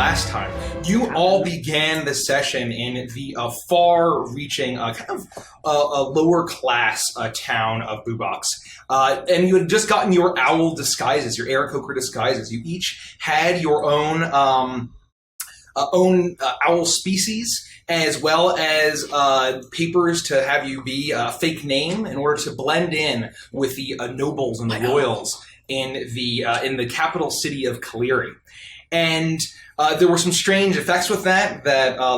last time, you all began the session in the far-reaching, kind of a lower-class town of Bubox. And you had just gotten your owl disguises, your Aarakocra disguises. You each had your own owl species, as well as papers to have you be a fake name in order to blend in with the nobles and the royals in the capital city of Caleri. And there were some strange effects with that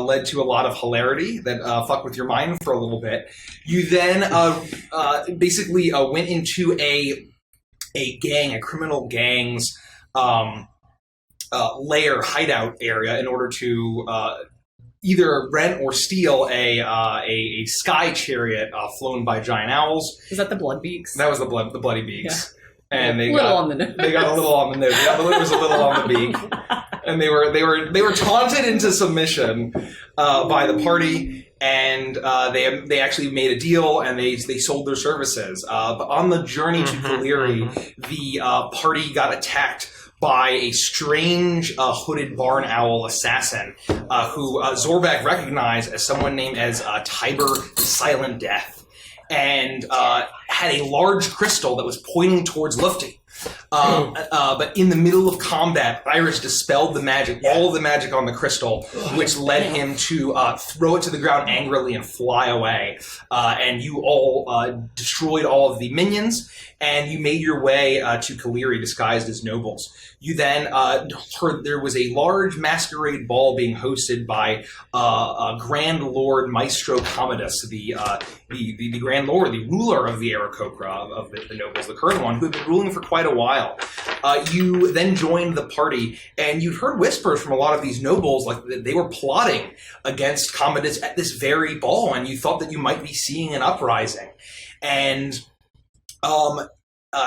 led to a lot of hilarity that fucked with your mind for a little bit. You then basically went into a criminal gang's lair hideout area in order to either rent or steal a sky chariot flown by giant owls. Is that the Blood Beaks? That was the Bloody Beaks. Yeah. And they got a little on the nose. Yeah, the lid was a little on the beak. And they were taunted into submission by the party, and they actually made a deal, and they sold their services. But on the journey to Caleri, the party got attacked by a strange hooded barn owl assassin who Zorbek recognized as someone named as Tiber the Silent Death, and had a large crystal that was pointing towards Lufty. But in the middle of combat, Iris dispelled the magic, all of the magic on the crystal, which led him to throw it to the ground angrily and fly away. And you all destroyed all of the minions, and you made your way to Caleri disguised as nobles. You then heard there was a large masquerade ball being hosted by Grand Lord Maestro Commodus, the Grand Lord, the ruler of the Aarakocra, of the nobles, the current one, who had been ruling for quite a while. You then joined the party, and you'd heard whispers from a lot of these nobles, like they were plotting against Commodus at this very ball, and you thought that you might be seeing an uprising. And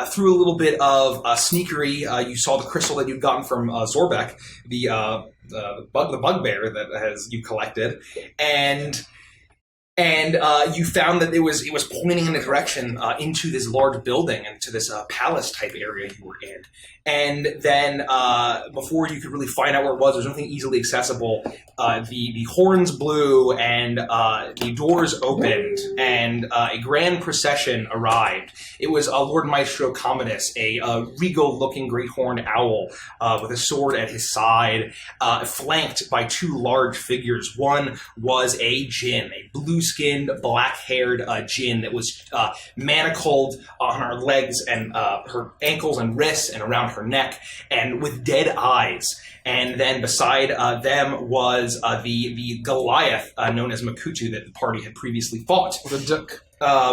through a little bit of sneakery, you saw the crystal that you'd gotten from Zorbek, the bugbear that you collected, and you found that it was pointing in a direction into this large building, into this palace type area you were in. And then before you could really find out where it was, there was nothing easily accessible. The horns blew, and the doors opened, and a grand procession arrived. It was Lord Maestro Commodus, a regal-looking great horned owl with a sword at his side, flanked by two large figures. One was a djinn, a blue-skinned, black-haired djinn that was manacled on her legs and her ankles and wrists and around her neck, and with dead eyes. And then beside them was the Goliath known as Makutu that the party had previously fought. The duck.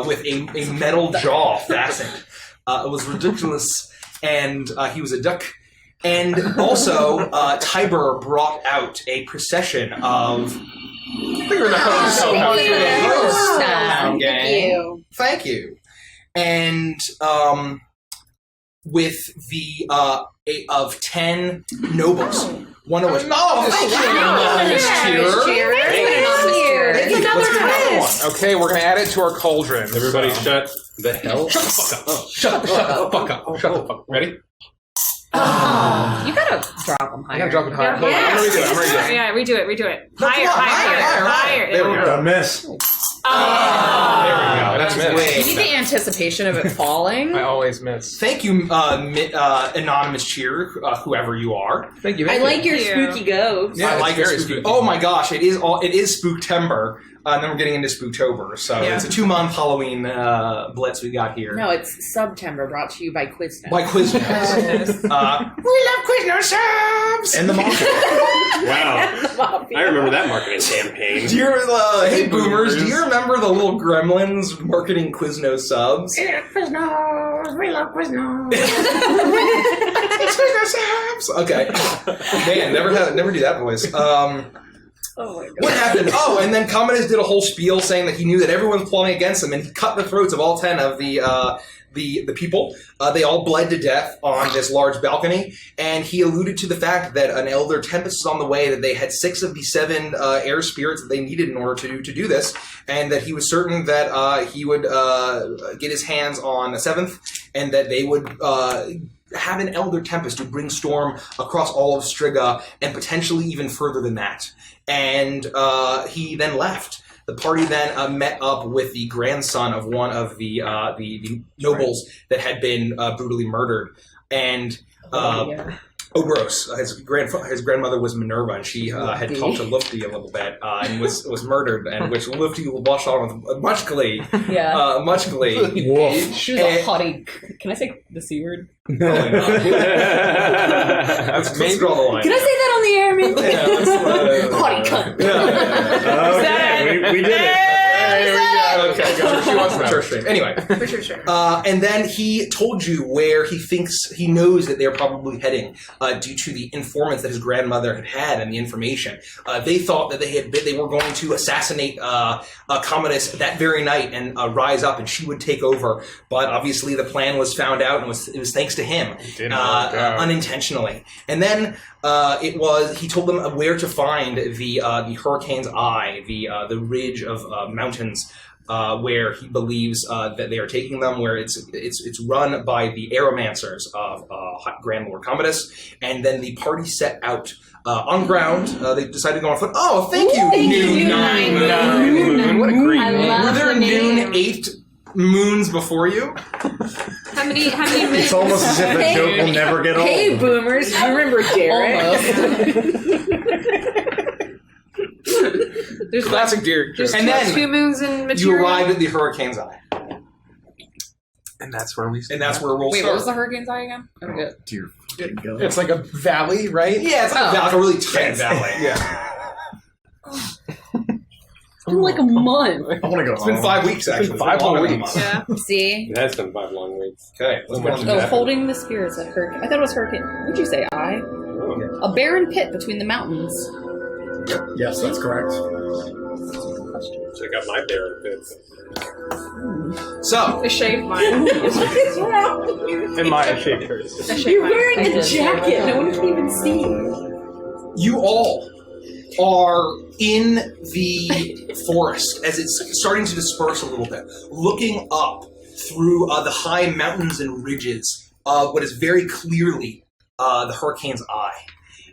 With a metal jaw fastened. It was ridiculous, and he was a duck. And also, Tiber brought out a procession of... You're the host. Thank you. And with the of 10 nobles. One of which... Okay, we're going to add it to our cauldron. Everybody shut the hell up. Shut the fuck up. Shut the fuck up. Ready? You gotta drop them higher. I gotta drop it higher. Yeah. I'm gonna redo it. Yeah, redo it. Higher. There we go. Don't miss. There we go. That's You need the anticipation of it falling. I always miss. Thank you, Anonymous Cheer, whoever you are. Thank you. I like your spooky ghost. Yeah, I like your spooky. Oh my gosh, it is Spooktember. And then we're getting into Spooktober, so it's a 2-month Halloween blitz we got here. No, it's September, brought to you by Quiznos. By Quiznos. We love Quiznos subs! And the Mafia. Wow. I remember that marketing campaign. Hey boomers, do you remember the little gremlins marketing Quiznos subs? Yeah, Quiznos! We love Quiznos! It's Quiznos subs! Okay. Man, never do that voice. Oh my God. What happened? Oh, and then Commodus did a whole spiel saying that he knew that everyone's plotting against him, and he cut the throats of all 10 of the people. They all bled to death on this large balcony, and he alluded to the fact that an elder tempest was on the way, that they had 6 of the 7 air spirits that they needed in order to do this, and that he was certain that he would get his hands on the 7th, and that they would have an Elder Tempest to bring storm across all of Striga and potentially even further than that. And he then left. The party then met up with the grandson of one of the nobles that had been brutally murdered. And Obros, his grandmother was Minerva, and she had talked to Lufti a little bit and was murdered, and which Lufti watched on with much glee. Yeah. Much glee. She was a hottie. Can I say the C word? No. Let's draw the line. Can I say that on the air, man? Yeah, Hottie cunt. Okay, we did it. Okay, she wants the church stream. Anyway. For sure. And then he told you where he knows that they're probably heading due to the informants that his grandmother had and the information. They thought that they were going to assassinate Commodus that very night and rise up, and she would take over. But obviously the plan was found out, and it was thanks to him, unintentionally. And then he told them where to find the Hurricane's Eye, the ridge of mountains where he believes that they are taking them, where it's run by the Aeromancers of Grand Lord Commodus, and then the party set out on ground. They decided to go on foot. Oh, thank you, Noon 9 Moon. What a great name. Were there Noon 8 moons before you? How many moons? It's almost as if the joke will never get old. Hey, boomers! You remember Derek? There's Classic Derek. And then 2 moons in material. you arrived at the Hurricane's Eye. And that's where we And that's where we'll Wait, start. what was the Hurricane's Eye again? I forget. It's like a valley, right? Yeah, it's like a really tight valley. Yeah. It's been like a month. I want to go It's been 5 weeks, actually. been 5 longer whole than a weeks. month. Yeah. See? It has been 5 long weeks. Okay, let's go on to Oh, that. holding the spirits at Hurricane. I thought it was Hurricane. What'd you say? Eye? Oh. A barren pit between the mountains. Yes, that's correct. Check out my barren pits. So, I shaved mine. And Maya shaped hers. You're wearing a jacket. No one can even see. you all are in the forest as it's starting to disperse a little bit, looking up through the high mountains and ridges of what is very clearly the Hurricane's Eye.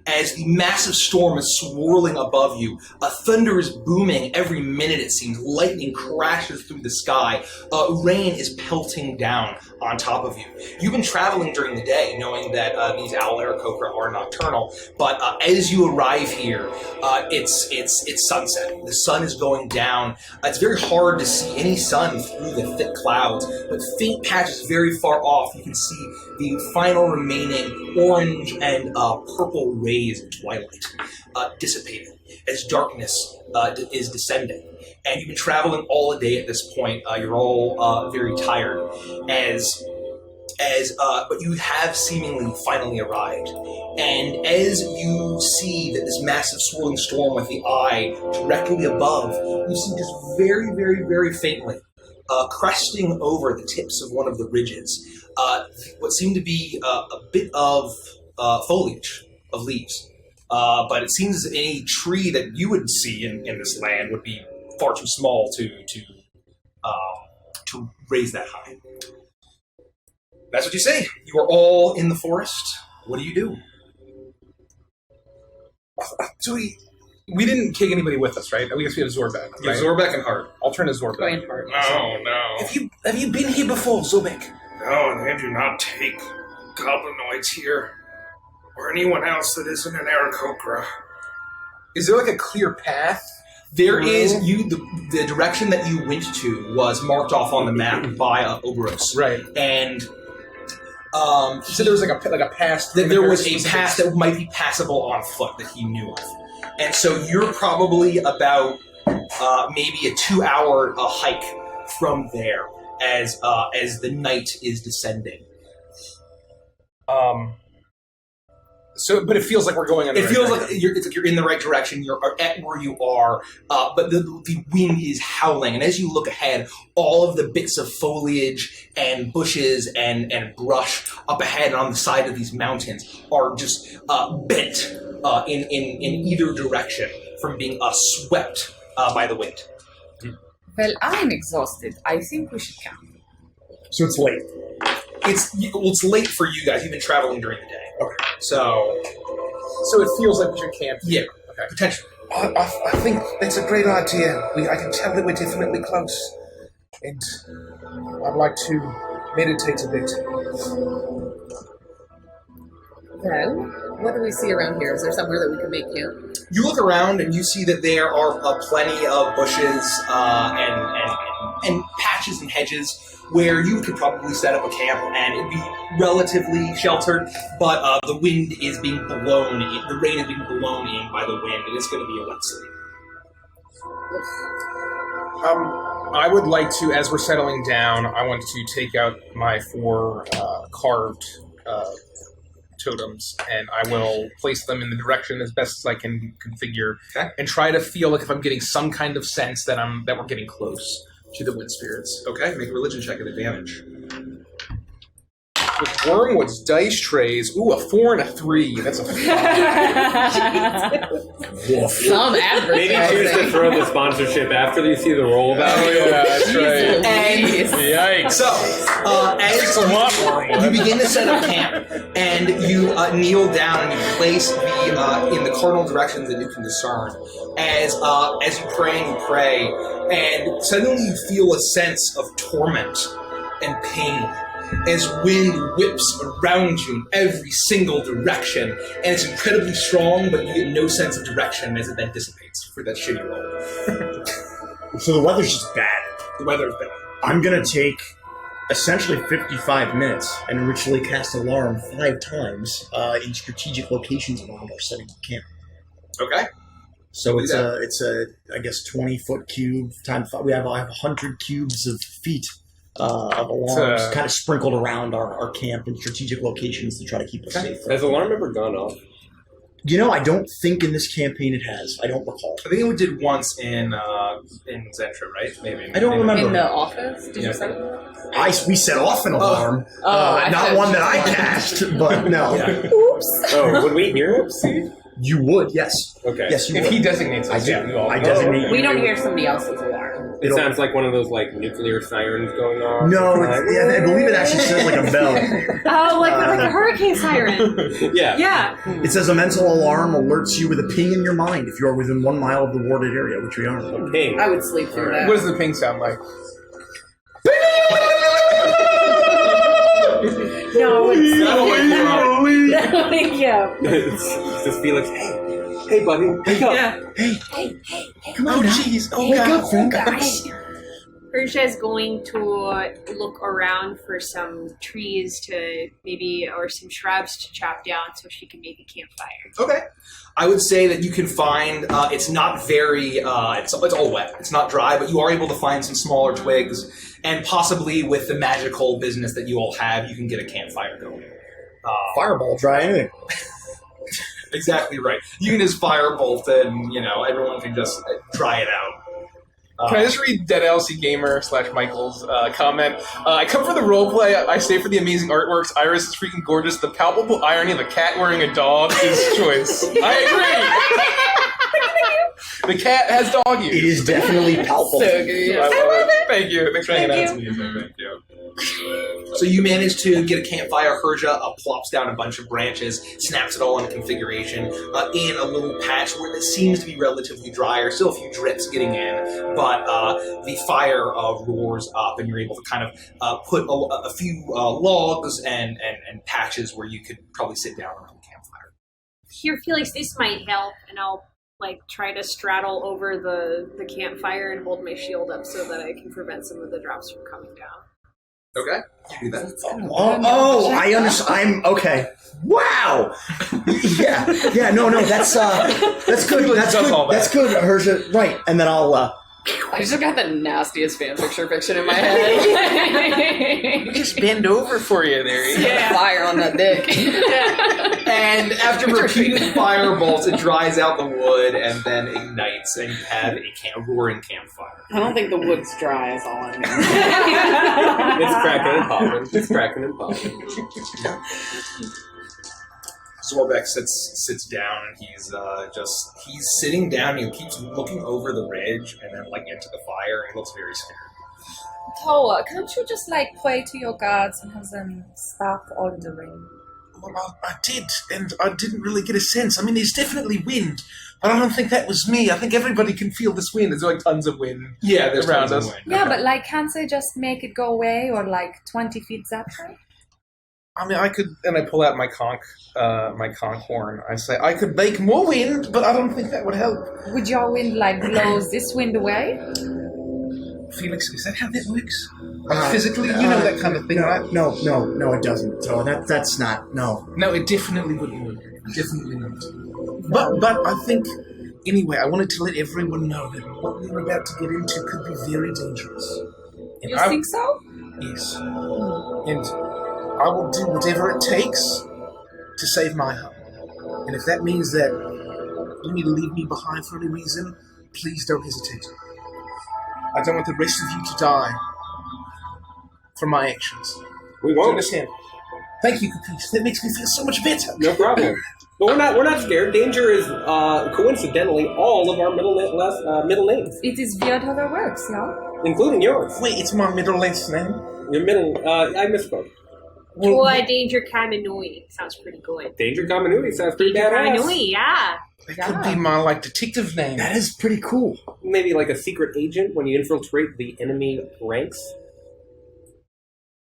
As the massive storm is swirling above you, thunder is booming every minute, it seems. Lightning crashes through the sky. Rain is pelting down on top of you. You've been traveling during the day, knowing that these owl Aarakocra are nocturnal. But as you arrive here, it's sunset. The sun is going down. It's very hard to see any sun through the thick clouds, but faint patches very far off, you can see the final remaining orange and purple rays in twilight dissipating as darkness is descending. And you've been traveling all the day at this point. You're all very tired but you have seemingly finally arrived. And as you see that this massive swirling storm with the eye directly above, you see just very, very, very faintly cresting over the tips of one of the ridges what seemed to be a bit of foliage of leaves. But it seems that any tree that you would see in this land would be far too small to raise that high. That's what you say. You are all in the forest. What do you do? So we didn't take anybody with us, right? I guess we have Zorbek. You have Zorbek and Hart. I'll turn to Zorbek. Going hard. Oh, no. Have you been here before, Zorbek? No, they do not take goblinoids here, or anyone else that isn't an Aarakocra. Is there like a clear path? There is the direction that you went to was marked off on the map by Oberos. Right. And So there was like a path. there was a path that might be passable on foot that he knew of. And so you're probably about maybe a 2-hour hike from there as the night is descending. But it feels like we're going in the It right feels direction. like you're in the right direction. You're at where you are, but the wind is howling. And as you look ahead, all of the bits of foliage and bushes and brush up ahead and on the side of these mountains are just bent in either direction from being swept by the wind. Well, I'm exhausted. I think we should camp. So it's late. it's late for you guys. You've been traveling during the day. Okay. So it feels like we should camp. yeah, Okay. potentially. I think it's a great idea. I can tell that we're definitely close. And I'd like to meditate a bit. Okay. What do we see around here? Is there somewhere that we can make camp? You look around and you see that there are plenty of bushes and patches and hedges where you could probably set up a camp and it'd be relatively sheltered, but the wind is being blown in, the rain is being blown in by the wind, and it's going to be a wet sleep. I would like to, as we're settling down, I want to take out my 4 carved totems, and I will place them in the direction as best as I can configure, and try to feel like if I'm getting some kind of sense that we're getting close to the wind spirits. Okay, make a religion check at advantage. With Wormwood's dice trays, ooh, a 4 and a 3. That's a 5. Some advertising. Maybe choose to throw the sponsorship after you see the roll value. Yeah, that's right. And Yikes. so, as you begin to set up camp, and you kneel down and you place in the cardinal directions that you can discern, as you pray and you pray, and suddenly you feel a sense of torment and pain as wind whips around you in every single direction, and it's incredibly strong, but you get no sense of direction as it then dissipates for that shitty roll. So the weather's just bad. The weather is bad. I'm going to take essentially 55 minutes and ritually cast alarm 5 times in strategic locations around our setting camp. Okay. So it's a I guess 20-foot cube times 5. I have 100 cubes of feet of alarms kind of sprinkled around our camp in strategic locations to try to keep us safe. Has alarm ever gone off? You know, I don't think in this campaign it has. I don't recall. I think we did once in Zentra, right? Maybe. I don't remember. In the office? Did you set it? We set off an alarm. Not one that I cast, but no. Oops. Oh, would we hear it? You would, yes. Okay. Yes, you If would. he designates us, I do. I designate. We don't hear somebody else's alarm. It sounds like one of those like nuclear sirens going off. No, I believe it actually says like a bell. Oh, like a hurricane siren. Yeah. Yeah. It says a mental alarm alerts you with a ping in your mind if you are within 1 mile of the warded area, which we are. Ping. I would sleep through that. What does the ping sound like? No, it's That'll wake you up. yeah. It's just Felix. Hey, buddy. Wake up. Yeah. Come on, jeez. Oh, God, friend. Persia is going to look around for some trees to or some shrubs to chop down so she can make a campfire. Okay. I would say that you can find, it's not very, it's all wet. It's not dry, but you are able to find some smaller twigs, and possibly with the magical business that you all have, you can get a campfire going. Fireball, try anything. Exactly right. You can just firebolt and, everyone can just try it out. Can I just read Dead LC Gamer / Michael's comment? I come for the roleplay. I stay for the amazing artworks. Iris is freaking gorgeous. The palpable irony of a cat wearing a dog is choice. I agree. The cat has dog ears. It is definitely palpable. So good. I love it. Thank you. Thanks for hanging out. It's amazing. Thank you. So you manage to get a campfire. Herja plops down a bunch of branches, snaps it all into configuration in a little patch where it seems to be relatively dry, or still a few drips getting in, but the fire roars up, and you're able to kind of put a few logs and patches where you could probably sit down around the campfire. Here, Felix, this might help, and I'll try to straddle over the campfire and hold my shield up so that I can prevent some of the drops from coming down. Okay, you do that. I understand. Okay. Wow. Yeah. No. That's good. That's good. That's good, Herja. Right. And then I'll. I just got the nastiest fanfiction in my head. Just bend over for you there. Yeah. Fire on that dick. And after repeated fire bolts, it dries out the wood and then ignites, and you have a roaring campfire. I don't think the wood's dry is all I mean. It's cracking and popping. Zorbeck sits down, and he's sitting down, and he keeps looking over the ridge and then into the fire, and he looks very scared. Toa, can't you just pray to your gods and have them stop ordering? Well, I did, and I didn't really get a sense. I mean, there's definitely wind, but I don't think that was me. I think everybody can feel this wind. There's tons of wind. Yeah, there's around tons us. of wind. Yeah, but can't they just make it go away or 20 feet that way? I mean, I could, and I pull out my conch horn. I say, I could make more wind, but I don't think that would help. Would your wind blow this wind away? Felix, is that how that works? Physically, you know that kind of thing, right? No, it doesn't. So that's not, no. No, it definitely wouldn't work. Definitely not. But I think, anyway, I wanted to let everyone know that what we're about to get into could be very dangerous. And You think so? Yes. And I will do whatever it takes to save my home. And if that means that you need to leave me behind for any reason, please don't hesitate. I don't want the rest of you to die from my actions. We Do you won't. understand? Thank you, Caprice. That makes me feel so much better. No problem. But we're not scared. Danger is coincidentally all of our middle names, It is weird how that works, yeah? including yours. Wait, it's my middle-length name? Your middle. I misspoke. Toa Danger Kaminui. Sounds pretty good. Danger continuity sounds pretty Danger badass. Kaminui, yeah. That could be my, detective name. That is pretty cool. Maybe like a secret agent when you infiltrate the enemy ranks.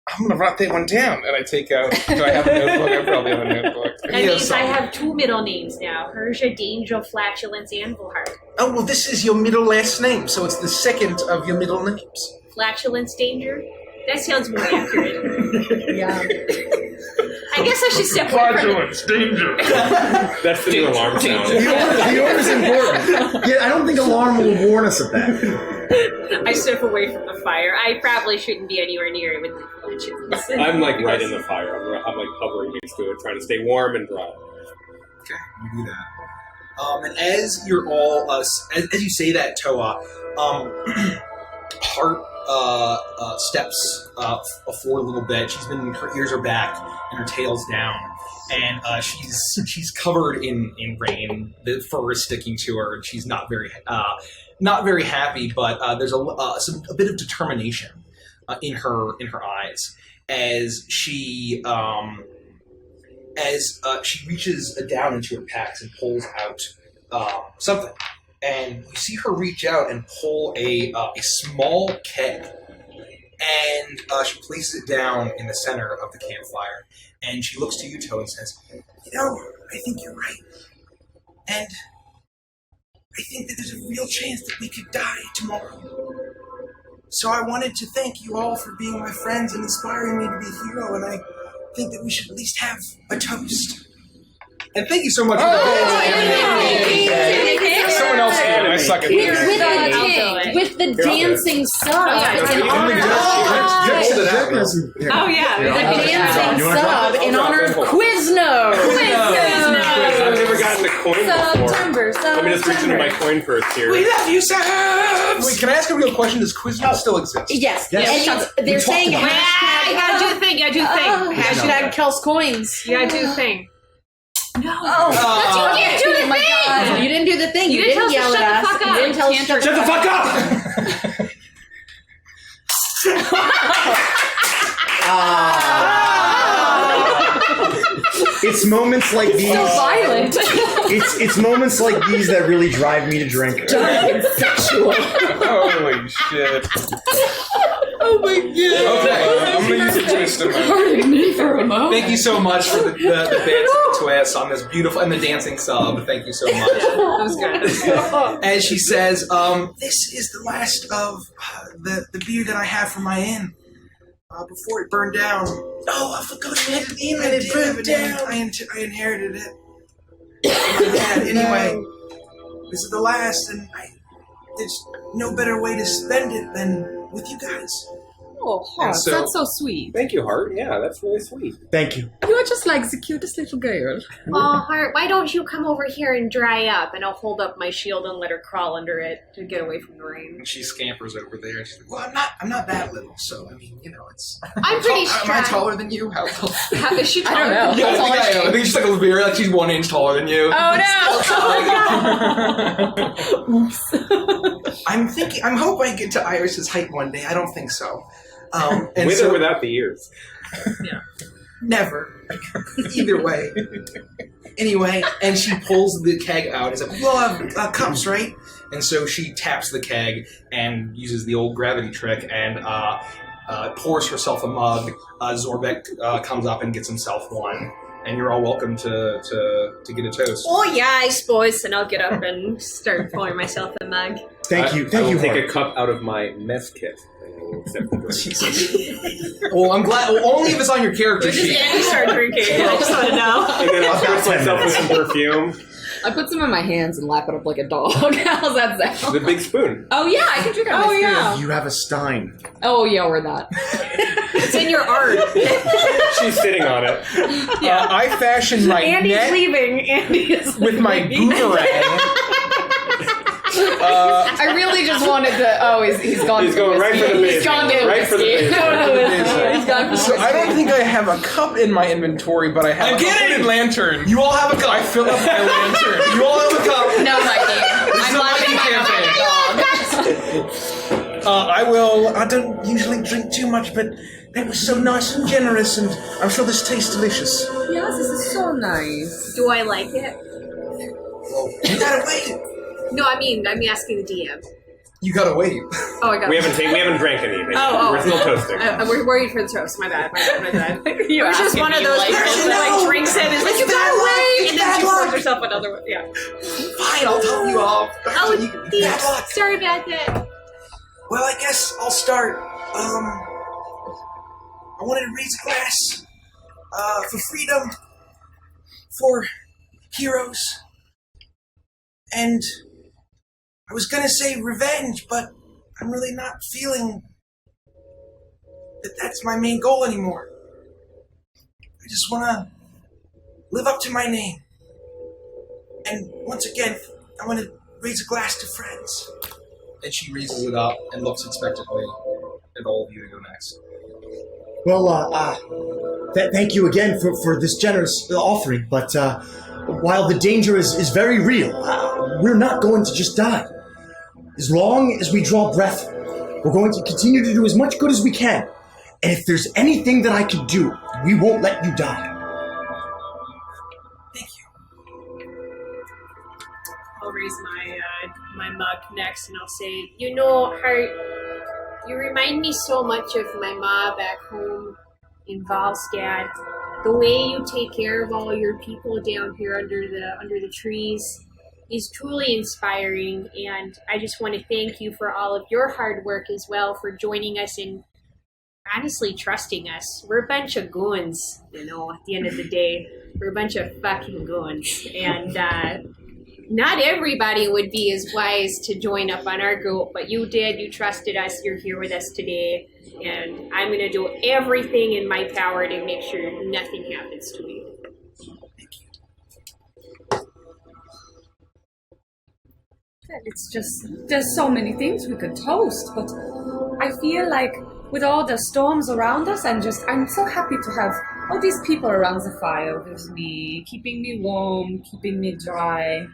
I'm going to write that one down. And I take out. Do I have a notebook? I probably have a notebook. That means I have two middle names now. Persia, Danger, Flatulence, and Anvilheart. Oh, well, this is your middle-last name, so it's the second of your middle names. Flatulence, Danger? That sounds more accurate. Yeah. I guess I should step away from Flatulence, danger. That's the new alarm sound. The order's important. Yeah, I don't think alarm will warn us of that. I step away from the fire. I probably shouldn't be anywhere near it with the flatulence. I'm right in the fire. I'm hovering next to it, trying to stay warm and dry. Okay, you do that. And as you're all, as you say that, Toa, Heart steps forward a little bit. Her ears are back and her tail's down, and she's covered in rain. The fur is sticking to her, and she's not very happy. But there's a bit of determination in her eyes as she reaches down into her packs and pulls out something. And you see her reach out and pull a small keg, and she places it down in the center of the campfire. And she looks to you, Toe, and says, I think you're right. And I think that there's a real chance that we could die tomorrow. So I wanted to thank you all for being my friends and inspiring me to be a hero, and I think that we should at least have a toast. and thank you so much for Someone else did. I suck at this. With the dancing sub in honor Oh, yeah. the dancing sub in honor of Quizno. I've never gotten a coin before. September. Let me just reach into my coin purse here. We love you, Subs! Wait, can I ask a real question? Does Quizno still exist? Yes. Yes. And they're saying You gotta do the thing. You gotta do the thing. hashtag Kels Coins. You gotta do the thing. You didn't do the thing. You didn't do the thing. You didn't yell at us. You didn't tell us Shut the fuck up! It's moments like these. so violent. It's moments like these that really drive me to drink. Dark and sexual. Holy shit. Oh my god. Okay, I'm gonna use a twist of my... Pardon me for a moment. Thank you so much for the dancing twist on this beautiful, and the dancing sub. Thank you so much. That was good. As she says, This is the last of the beer that I have for my inn. Before it burned down. Oh, I forgot I had an inn and it burned down. I inherited it from my dad. Anyway, this is the last, and there's no better way to spend it than with you guys. Oh, Hart, so- that's so sweet. Thank you, Hart. Yeah, that's really sweet. Thank you. You are just like the cutest little girl. Oh, Hart, why don't you come over here and dry up? And I'll hold up my shield and let her crawl under it to get away from the rain. And she scampers over there. And she's like, "Well, I'm not that little, so I mean, it's." I'm pretty Am I strong. taller than you? How tall? How is she I don't taller? know. Yeah, I How tall think is I am. she? I think she's like a very like she's 1 inch taller than you. Oh no! I'm hoping I get to Iris's height one day. I don't think so. And With so, or without the ears. never. Either way. Anyway, and she pulls the keg out. It's like, well, cups, right? And so she taps the keg and uses the old gravity trick and pours herself a mug. Zorbek comes up and gets himself one. And you're all welcome to get a toast. Oh yeah, I suppose. And I'll get up and start pouring myself a mug. Thank you. I Thank will you, take Hart. a cup out of my mess kit. And I will accept the drink. Well, I'm glad. Well, only if it's on your character Just sheet. Andy start drinking. I just want to know. And then I'll About spritz 10 myself with minutes. some perfume. I put some in my hands and lap it up like a dog. How's that sound? The big spoon. Oh yeah, I can drink out of my spoon. You have a stein. Oh yeah, we're that. It's in your art. She's sitting on it. I fashioned my Andy's net leaving. Andy is with my leaving. boomerang. I really just wanted to. Oh, he's gone. He's for going right whiskey. for the He's base. gone to Right for the whiskey. base. Right for the base. He's gone for So I don't whiskey. think I have a cup in my inventory, but I have I'm a kidding! hooded lantern. You all have a cup. I fill up my lantern. You all have a cup. No, Mikey. I'm a lapping Mikey my dog. I don't usually drink too much, but that was so nice and generous, and I'm sure this tastes delicious. Yes, this is so nice. Do I like it? You gotta wait. No, I'm asking the DM. You gotta wait. Oh, I got We haven't drank anything. Oh. We're still toasting. We're worried for the toast. My bad. You It's just asking one of me those like person this. that drinks it and is like, you gotta wait! And then she pours herself another one. Yeah. Fine, I'll tell you off. Oh, Bad luck. sorry about that. Well, I guess I'll start. I wanted to raise a glass for freedom, for heroes, and I was gonna say revenge, but I'm really not feeling that that's my main goal anymore. I just want to live up to my name. And once again, I want to raise a glass to friends. And she raises it up and looks expectantly at all of you to go next. Well, thank you again for this generous offering, but while the danger is very real, we're not going to just die. As long as we draw breath, we're going to continue to do as much good as we can. And if there's anything that I can do, we won't let you die. Thank you. I'll raise my mug next and I'll say, you know, Hart, you remind me so much of my ma back home in Valstad. The way you take care of all your people down here under the trees is truly inspiring, and I just want to thank you for all of your hard work as well, for joining us and honestly trusting us. We're a bunch of goons, you know, at the end of the day. We're a bunch of fucking goons, and not everybody would be as wise to join up on our group, but you did. You trusted us. You're here with us today, and I'm going to do everything in my power to make sure nothing happens to you. It's just, there's so many things we could toast, but I feel like with all the storms around us, I'm so happy to have all these people around the fire with me, keeping me warm, keeping me dry.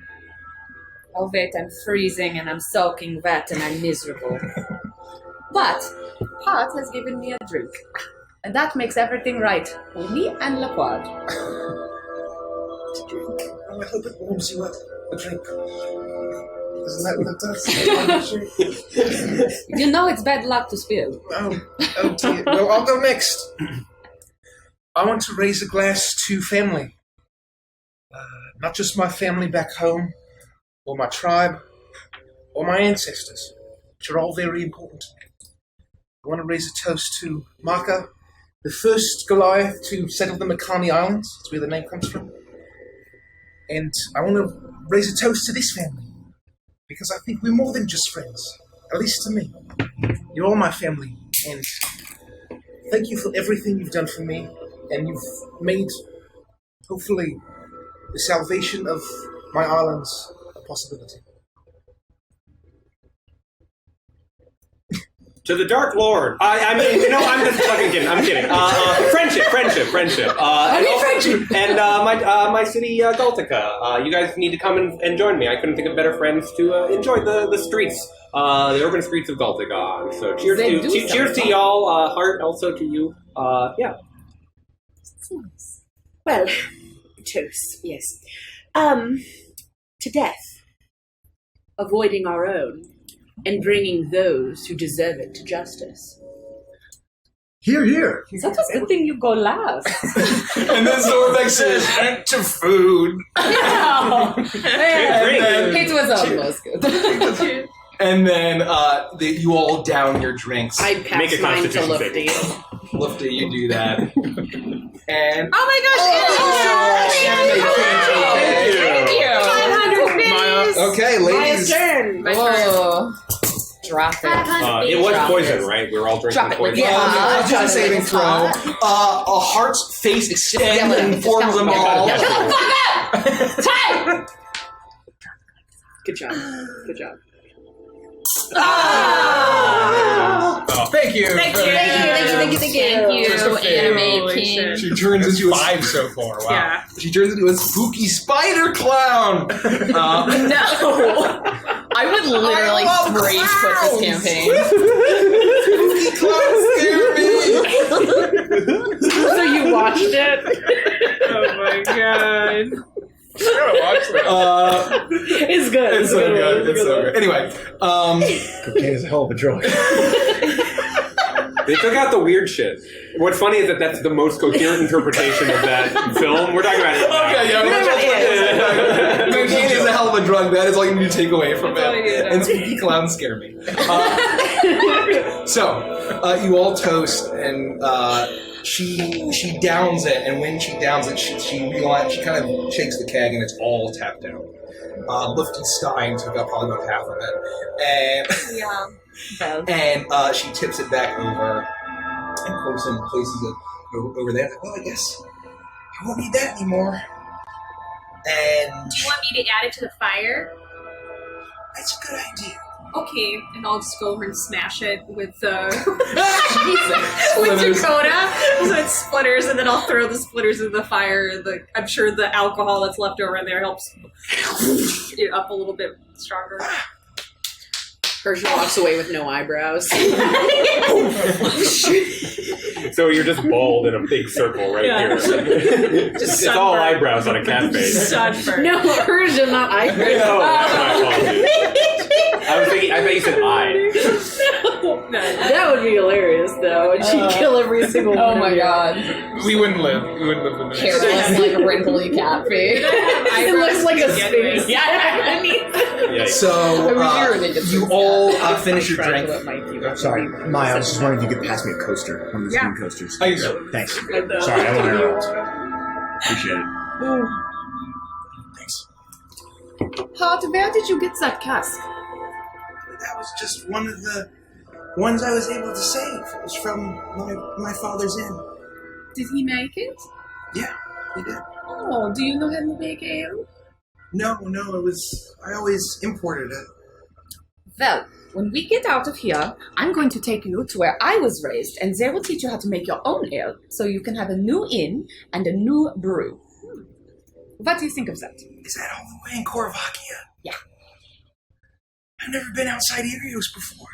Oh wait, I'm freezing and I'm soaking wet and I'm miserable. But Pat has given me a drink, and that makes everything right for me and Laquad. Drink. Oh, I hope it warms you up. A drink. Isn't that what it does? You know it's bad luck to spill. Oh dear. Well, I'll go next. I want to raise a glass to family. Not just my family back home, or my tribe, or my ancestors, which are all very important to me. I want to raise a toast to Maka, the first Goliath to settle the Makani Islands. That's where the name comes from. And I want to raise a toast to this family, because I think we're more than just friends, at least to me. You're all my family, and thank you for everything you've done for me, and you've made, hopefully, the salvation of my islands a possibility. To the Dark Lord. I mean, I'm just fucking kidding. I'm kidding. Friendship. And my city, Galtica. You guys need to come and join me. I couldn't think of better friends to enjoy the streets, the urban streets of Galtica. So cheers to y'all. Heart also to you. Yeah. Well, toast, yes. To death. Avoiding our own. And bringing those who deserve it to justice. Here. That's a good thing you go last. And then Zorbeck says, "And to food." It was almost good. And then you all down your drinks. I pass mine to Lufty. Lufty, you do that. And oh my gosh! Thank you. 500 bits. Okay, ladies. My turn. My turn. Drop it. 500 It was Drop poison, it. right? We were all drinking Drop it. poison. Just a saving throw. A heart's face extends and forms a ball. Good job. Oh, thank you. Thank you, Anime King. She turns into 5 so far. Wow. Yeah. She turns into a spooky spider clown. No. I would literally rage quit this campaign. Spooky clowns scare me. So you watched it? Oh my god. I gotta watch that. It's good. It's so good. It's so good. Anyway, Cocaine is a hell of a drug. They took out the weird shit. What's funny is that that's the most coherent interpretation of that film. We're talking about it. okay, yeah. Cocaine is a hell of a drug. That is all you need to take away from it. And spooky clowns scare me. So, you all toast, and she downs it, and when she downs it, she realizes, she kind of shakes the keg, and it's all tapped out. Lifty Stein took up probably about half of it, and she tips it back over, and Corson places it over there. Well, I guess I won't need that anymore. And Do you want me to add it to the fire? that's a good idea. Okay, and I'll just go over and smash it with with Splitters. Dakota. So it splitters, and then I'll throw the splitters in the fire. I'm sure the alcohol that's left over in there helps it up a little bit stronger. Persian walks away with no eyebrows. So you're just bald in a big circle right here. It's all eyebrows on a cat face. Sunburn. No, Persian, not eyebrows. No, that's my apologies. I thought you said eye. That would be hilarious, though. And she'd kill every single one. Oh my god. We wouldn't live. We wouldn't live in this. Hairless, like a wrinkly cat face. It looks like a sphinx. Yeah. So you all finish your drink. Sorry, Maya, I was just wondering if you could pass me a coaster, one of these green coasters. Thanks. Thanks. Sorry, I don't want to interrupt. Appreciate it. Thanks. Hart, where did you get that cask? That was just one of the ones I was able to save. It was from my father's inn. Did he make it? Yeah, he did. Oh, do you know how to make ale? No, it was... I always imported it. Well, when we get out of here, I'm going to take you to where I was raised, and they will teach you how to make your own ale, so you can have a new inn and a new brew. What do you think of that? Is that all the way in Korvakia? Yeah. I've never been outside Irios before.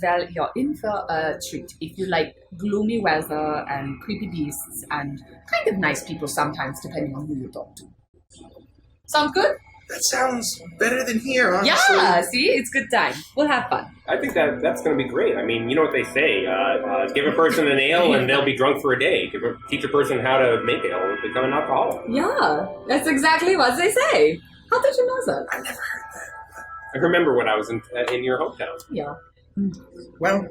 Well, you're in for a treat if you like gloomy weather and creepy beasts and kind of nice people sometimes, depending on who you talk to. Sound good? That sounds better than here, honestly. Yeah, see? It's good time. We'll have fun. I think that's going to be great. I mean, you know what they say: give a person an ale, and they'll be drunk for a day. Teach a person how to make ale, and become an alcoholic. Yeah, that's exactly what they say. How did you know that? I've never heard that. I remember when I was in your hometown. Yeah. Well,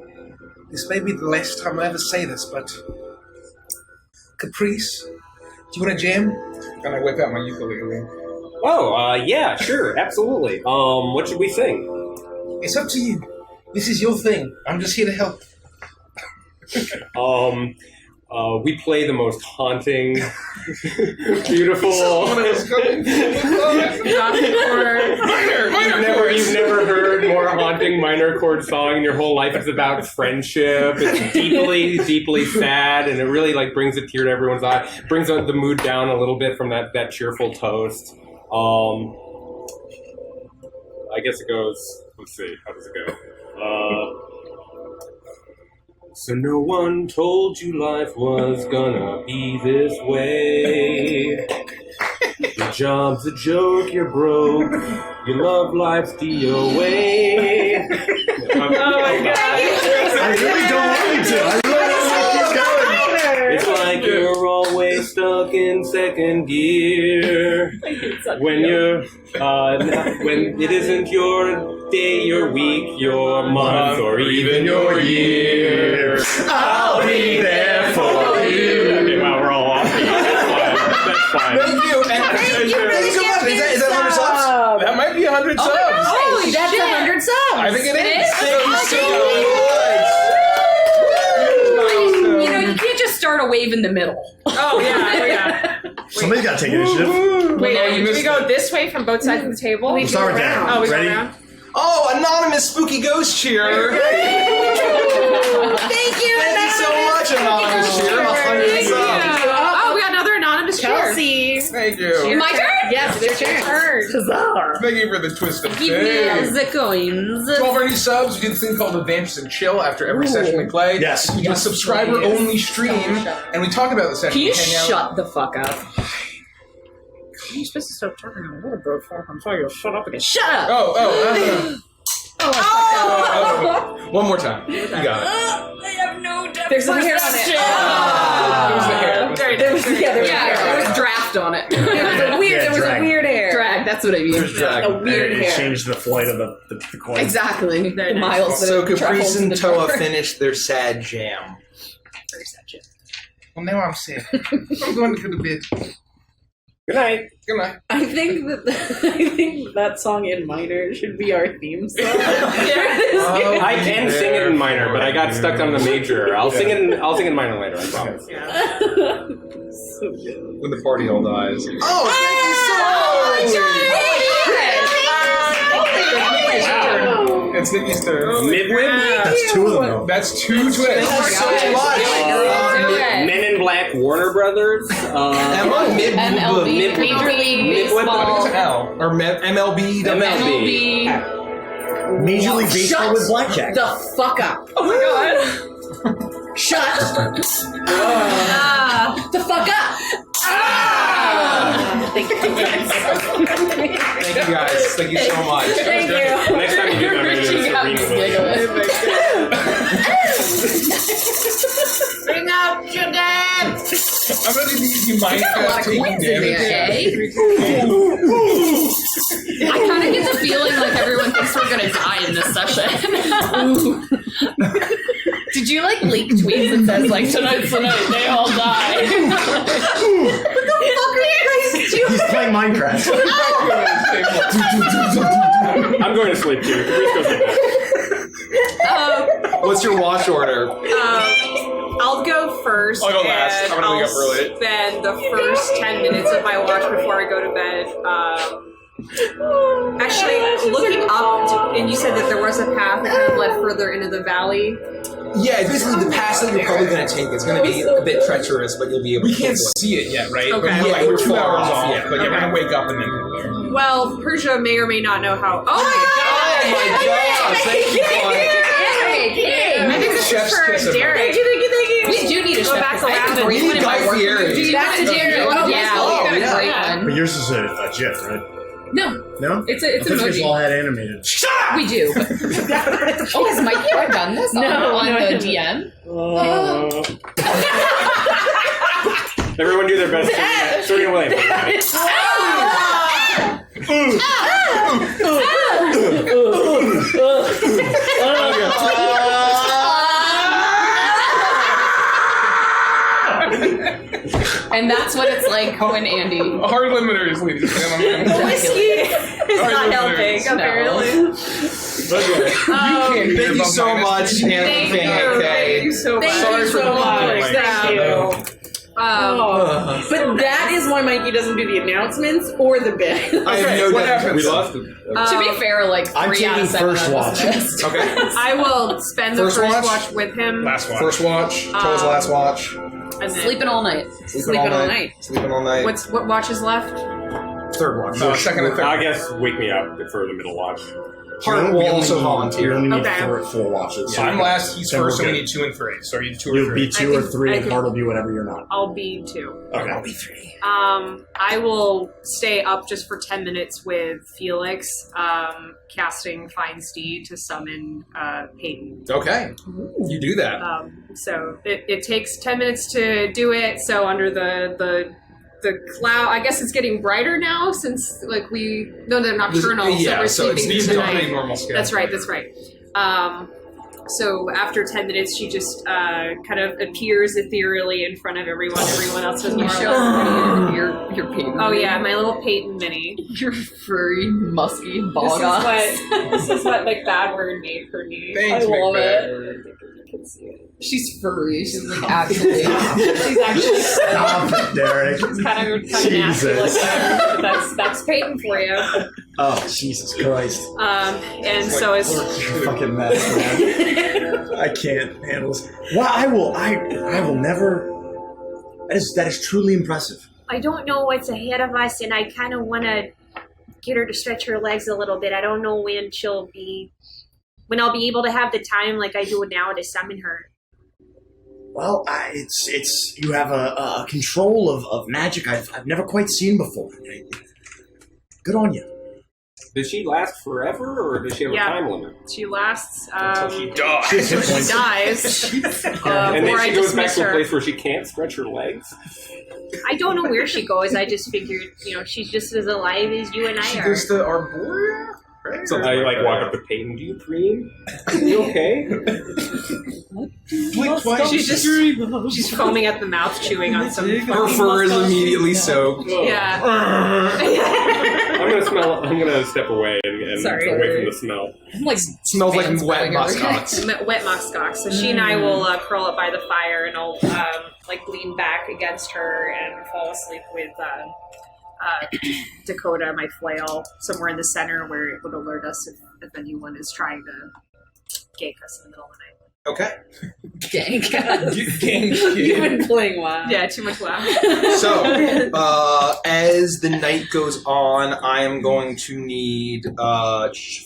this may be the last time I ever say this, but Caprice, do you want to jam? And I whip out my ukulele. Oh, yeah, sure, absolutely. What should we sing? It's up to you. This is your thing. I'm just here to help. We play the most haunting, beautiful. You've never heard more haunting minor chord song in your whole life. It's about friendship. It's deeply, deeply sad, and it really like brings a tear to everyone's eye. Brings the mood down a little bit from that cheerful toast. I guess it goes. Let's see. How does it go? So no one told you life was gonna be this way. Your job's a joke, you're broke. Your love life's DOA. Oh my god. I really don't want me to. I really don't want to keep going. It's like you're always stuck in second gear. When you're when it isn't your day, your week, your month, or even your year. I'll be there for you. Okay, wow, we're all off. That's fine. Thank you. And thank you so much. Is that 100 subs? That might be 100 subs. Oh, that's 100 subs. I think it is. Thank you so much. You know, you can't just start a wave in the middle. Oh, yeah. Somebody's got to take initiative. Wait, No, you do we missed go this way from both sides of the table? We'll start with Dan. Oh, we Ready? go around? Oh, anonymous spooky ghost cheer. Thank you. Thank you so much, anonymous cheer. 100 subs. Oh, we got another anonymous Chelsea. Thank you. My turn? Yes, it's your turn. Huzzah. Thank you for the twist of Give me fate. the coins. 12 already subs. We do this thing called Adventures and Chill after every session we play. Yes. We do a subscriber-only stream, and we talk about the session. Can you we hang out. shut the fuck up? You're supposed to stop talking a little bit before I'm telling you to shut up again. Shut up! Oh. One more time. You got it. I have no depth. There's some hair on it. It was the hair. There was draft on it. There was a weird hair. Drag, that's what I mean. There's drag. A weird It hair. changed the flight of the coin. Exactly. The miles that So it travels Caprice in and the Toa drawer. finished their sad jam. Very sad shit. Well, now I'm sad. I'm going to go to bed. Good night. Good night. I think that song in minor should be our theme song. I can sing it in minor, but I got stuck on the major. I'll sing it in minor later, I promise. So good. When the party all dies. Oh, thank you so much! It's Nikki's turn. Midway? That's two of them, though. That's two twists. Thank you so much! Men in Black, Warner Brothers. Emma, MLB, Major League What is Baseball. L? or MLB. MLB. Major League Baseball with blackjack. The fuck up. Oh my god. Shut the fuck up. Thank you guys. Thank you so much. Thank you. Next time you do that, maybe Bring out your dad. I'm ready to use you Minecraft taking damage. I kind of get the feeling like everyone thinks we're gonna die in this session. Did you like leak tweets that says like tonight's the night they all die? What the fuck are you guys doing? He's playing Minecraft. I'm going to sleep too. Caprice goes to bed. What's your watch order? I'll go first. I'll go last. and I'm gonna wake up early. Spend the first 10 minutes of my watch before I go to bed. Actually, looking up, and you said that there was a path that kind of led further into the valley. Yeah, it's basically the path that you're probably going to take. It's going to be a bit treacherous, but you'll be able We to can't flip see it yet, right? Okay. But Yeah, we're we're 2 far hours off, off. yeah. But yeah, we're Okay. going to wake up and then go there. Well, Persia may or may not know how. Oh my Oh my gosh! Thank you, Bonnie. I think this is Chef's for kiss of Derek. We do need a Go chef. back to I have a last great week. one in my Guy work. Fieri. Back to Derek. Oh, yeah, Oh, we got a yeah. great one. But yours is a GIF, right? No, No? it's I thought you guys emoji. all had animated. We do. But oh, has Mikey ever done this on the DM? Everyone do their best. Serena Williams. And that's what it's like when Andy. Hard limiters, ladies and gentlemen. Whiskey is not helping, apparently. Okay. Thank you so much, Anna Thank you. K. you so much. Thank you so much. Thank you. But that is why Mikey doesn't do the announcements or the bit. I have no doubt. We lost. To be fair, like 3 I'm out taking of 7 first are watch. dismissed. Okay. I will spend the First first watch? watch with him. Last one. First watch. To's last watch. And then Sleeping all night. Sleeping all night. Sleeping all night. what watch is left? Third watch? No, second and third. I guess wake me up for the middle watch. Heart will also volunteer. We only need Okay. 4 watches. So I'm last, he's Then we're first, so we good. need 2 and 3. So are you 2 or You'll 3? be 2 or can- 3, I and can- Hart will be whatever you're not. I'll be 2. Okay. I'll be 3. I will stay up just for 10 minutes with Felix, casting Find Steed to summon Peyton. Okay. You do that. So it takes 10 minutes to do it. So under the cloud, I guess it's getting brighter now since like they're nocturnal. Yeah, so we're so it's sleeping These through are the pretty night. normal schedule. That's right. So after 10 minutes, she just kind of appears ethereally in front of everyone. Everyone else has Can you more or show less. everybody your Peyton? Oh yeah, my little Peyton mini. Your furry, musky ball This is guy. this is what McBadward made for me. Thanks, I love McBad. She's furry. She's like actually. She's actually Stop it, Derek. kind of nasty Jesus. looking. But that's Peyton for you. Oh, Jesus Christ. And so it's Fucking mess, man. I can't handle this. Well, I will never. That is truly impressive. I don't know what's ahead of us, and I kind of want to get her to stretch her legs a little bit. I don't know when I'll be able to have the time like I do now to summon her. Well, it's you have a control of magic I've never quite seen before. Good on you. Does she last forever, or does she have a time limit? She lasts Until she dies. until she dies. And or then I she goes back dismiss to a her. place where she can't stretch her legs? I don't know where she goes. I just figured, she's just as alive as you and I She are. goes to Arborea? Right? So I walk up to Peyton. Do you dream? You okay? She's foaming at the mouth, chewing on some. Her fur is immediately soaked. Yeah. I'm gonna step away and Sorry. away from the smell. Like Smells like wet muskox. Wet muskox. So she and I will curl up by the fire, and I'll lean back against her and fall asleep with Dakota, my flail, somewhere in the center where it would alert us if anyone is trying to gank us in the middle of the night. Okay. Gank. You've been playing WoW. Yeah, too much WoW. So, as the night goes on, I am going to need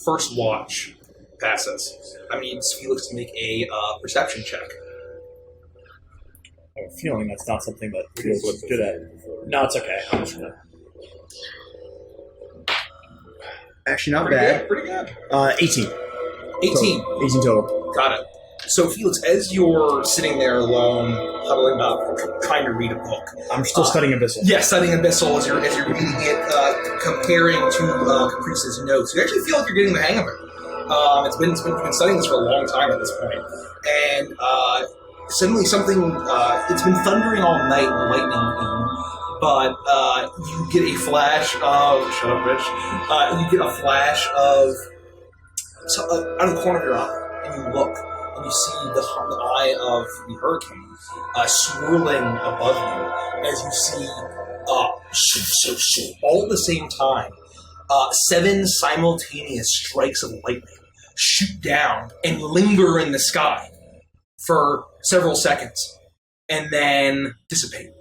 first watch passes. I need Felix to make a perception check. I have a feeling that's not something that Felix is good at. No, it's okay. I'm just gonna. Actually, not bad. Pretty good. 18. 18. Total. 18 total. Got it. So, Felix, as you're sitting there alone, huddling up, trying to read a book. I'm still studying Abyssal. Yeah, studying Abyssal as you're reading it, comparing to Caprice's notes. You actually feel like you're getting the hang of it. You've been studying this for a long time at this point. And suddenly something, it's been thundering all night and lightning in. But you get a flash of... Shut up, bitch. You get a flash of... out of the corner of your eye, and you look, and you see the eye of the hurricane swirling above you as you see, all at the same time, 7 simultaneous strikes of lightning shoot down and linger in the sky for several seconds, and then dissipate.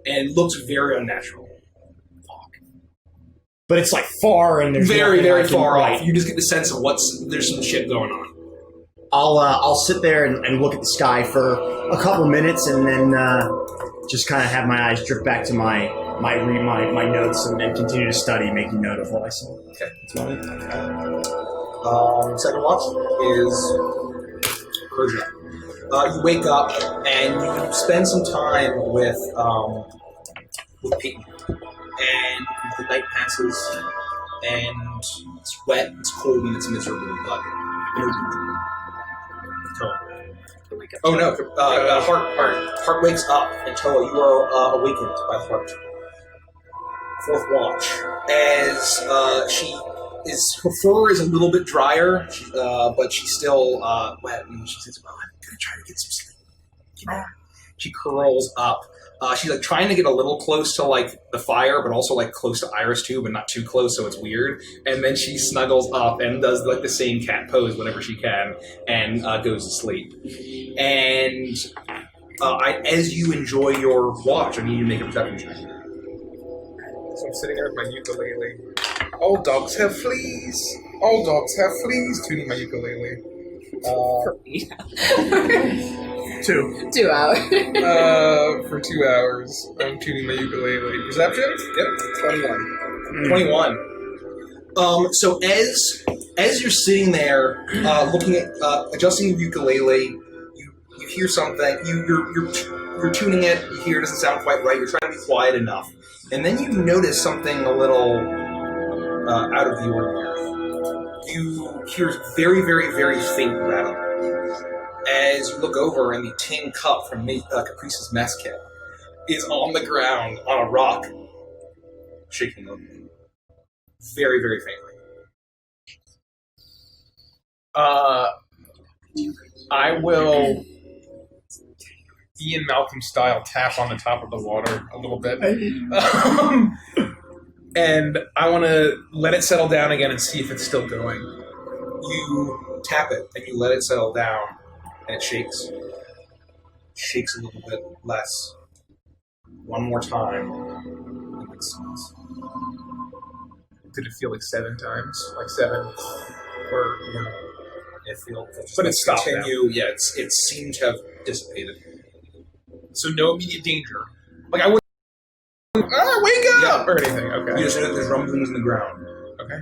And looks very unnatural. But it's like far and there's Very, nothing very I can far write. off. You just get the sense of there's some shit going on. I'll sit there and look at the sky for a couple minutes and then just kind of have my eyes drift back to my notes and then continue to study, making note of what I saw. Okay. That's about it. Second watch is Persia. You wake up and you spend some time with Peyton. And the night passes, and it's wet, it's cold, and it's miserable, but oh no, Heart wakes up, and Toa, you are awakened by Heart. Fourth watch, as she her fur is a little bit drier, but she's still wet, and she says, "Well, I'm gonna try to get some sleep." She curls up. She's like trying to get a little close to like the fire, but also like close to Iris too, but not too close, so it's weird. And then she snuggles up and does like the same cat pose whenever she can, and goes to sleep. And as you enjoy your watch, I need you to make a perception check. So I'm sitting there with my ukulele. All dogs have fleas. All dogs have fleas. Tuning my ukulele. 2. 2 hours. For 2 hours, I'm tuning my ukulele. Perception? Yep, 21. 21. So as you're sitting there, looking at adjusting your ukulele, you hear something. You're tuning it. You hear it doesn't sound quite right. You're trying to be quiet enough, and then you notice something a little out of the ordinary. You hear very, very, very faint rattle as you look over, and the tin cup from Caprice's mess kit is on the ground on a rock, shaking a little bit. Very, very faintly. I will, Ian Malcolm style, tap on the top of the water a little bit. And I want to let it settle down again and see if it's still going. You tap it, and you let it settle down, and it shakes. Shakes a little bit less. One more time, and it stops. Did it feel like 7 times? Like 7? Or, you know, It feels, but it stopped now. Yeah, it seemed to have dissipated. So no immediate danger. Like I wouldn't wake up! Or anything, okay. You just know that there's rumblings in the ground. Okay.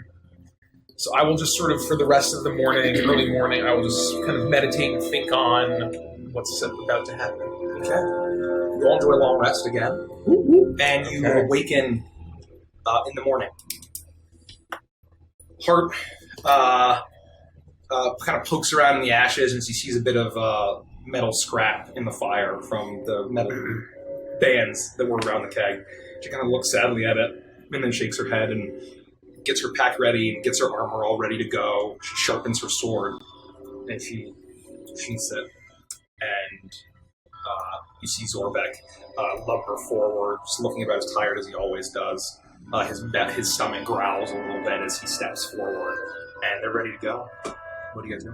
So I will just sort of, for the rest of the morning, early morning, I will just kind of meditate and think on what's about to happen. Okay. You all enjoy a long rest again. And you awaken in the morning. Hart kind of pokes around in the ashes and she sees a bit of metal scrap in the fire from the metal bands that were around the keg. She kind of looks sadly at it and then shakes her head and gets her pack ready and gets her armor all ready to go. She sharpens her sword and she sheaths it. And you see Zorbek lumber forward, just looking about as tired as he always does. His stomach growls a little bit as he steps forward, and they're ready to go. What do you guys do?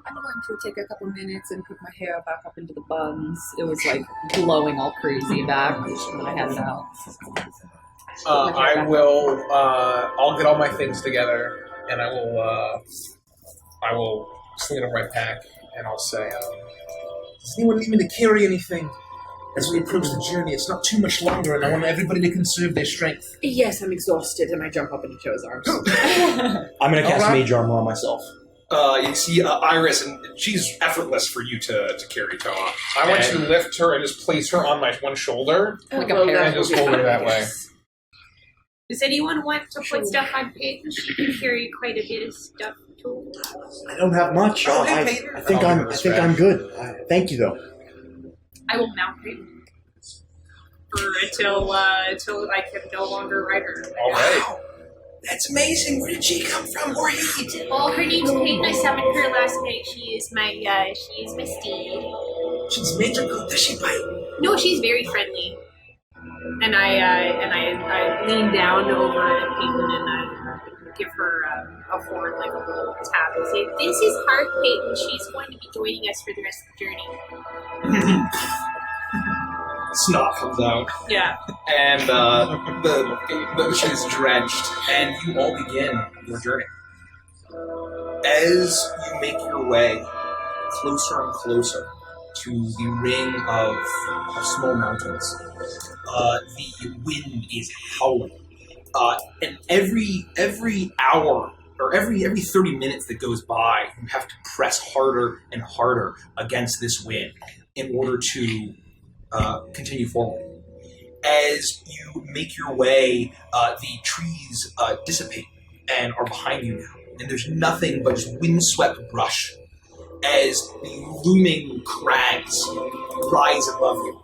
I'm going to take a couple minutes and put my hair back up into the buns. It was like blowing all crazy back when I had it out. I'll get all my things together, and I will sling it in my pack, and I'll say, does anyone need me to carry anything? As we approach the journey, it's not too much longer, and I want everybody to conserve their strength. Yes, I'm exhausted, and I jump up into Joe's arms. I'm going to cast Mage Armor on myself. You see Iris, and she's effortless for you to carry, Toa. I want to lift her and just place her on my one shoulder, like a parrot, and just hold her that way. Does anyone want to put stuff on Peyton? She can carry quite a bit of stuff too. I don't have much. I think I'm good. Thank you, though. I will mount Peyton until I can no longer ride her. All right. Wow, that's amazing. Where did she come from? Wahid? Oh, her name's Peyton. I summoned her last night. She is my steed. She's major good. Does she bite? No, she's very friendly. And I lean down over at Peyton and I give her a horn, like a little tap, and say, "This is Hearth Peyton. She's going to be joining us for the rest of the journey." Snot comes out. Yeah. And she's drenched, and you all begin your journey. As you make your way closer and closer to the ring of snow mountains, the wind is howling. And every hour, or every 30 minutes that goes by, you have to press harder and harder against this wind in order to continue forward. As you make your way, the trees dissipate and are behind you now. And there's nothing but just windswept brush as the looming crags rise above you.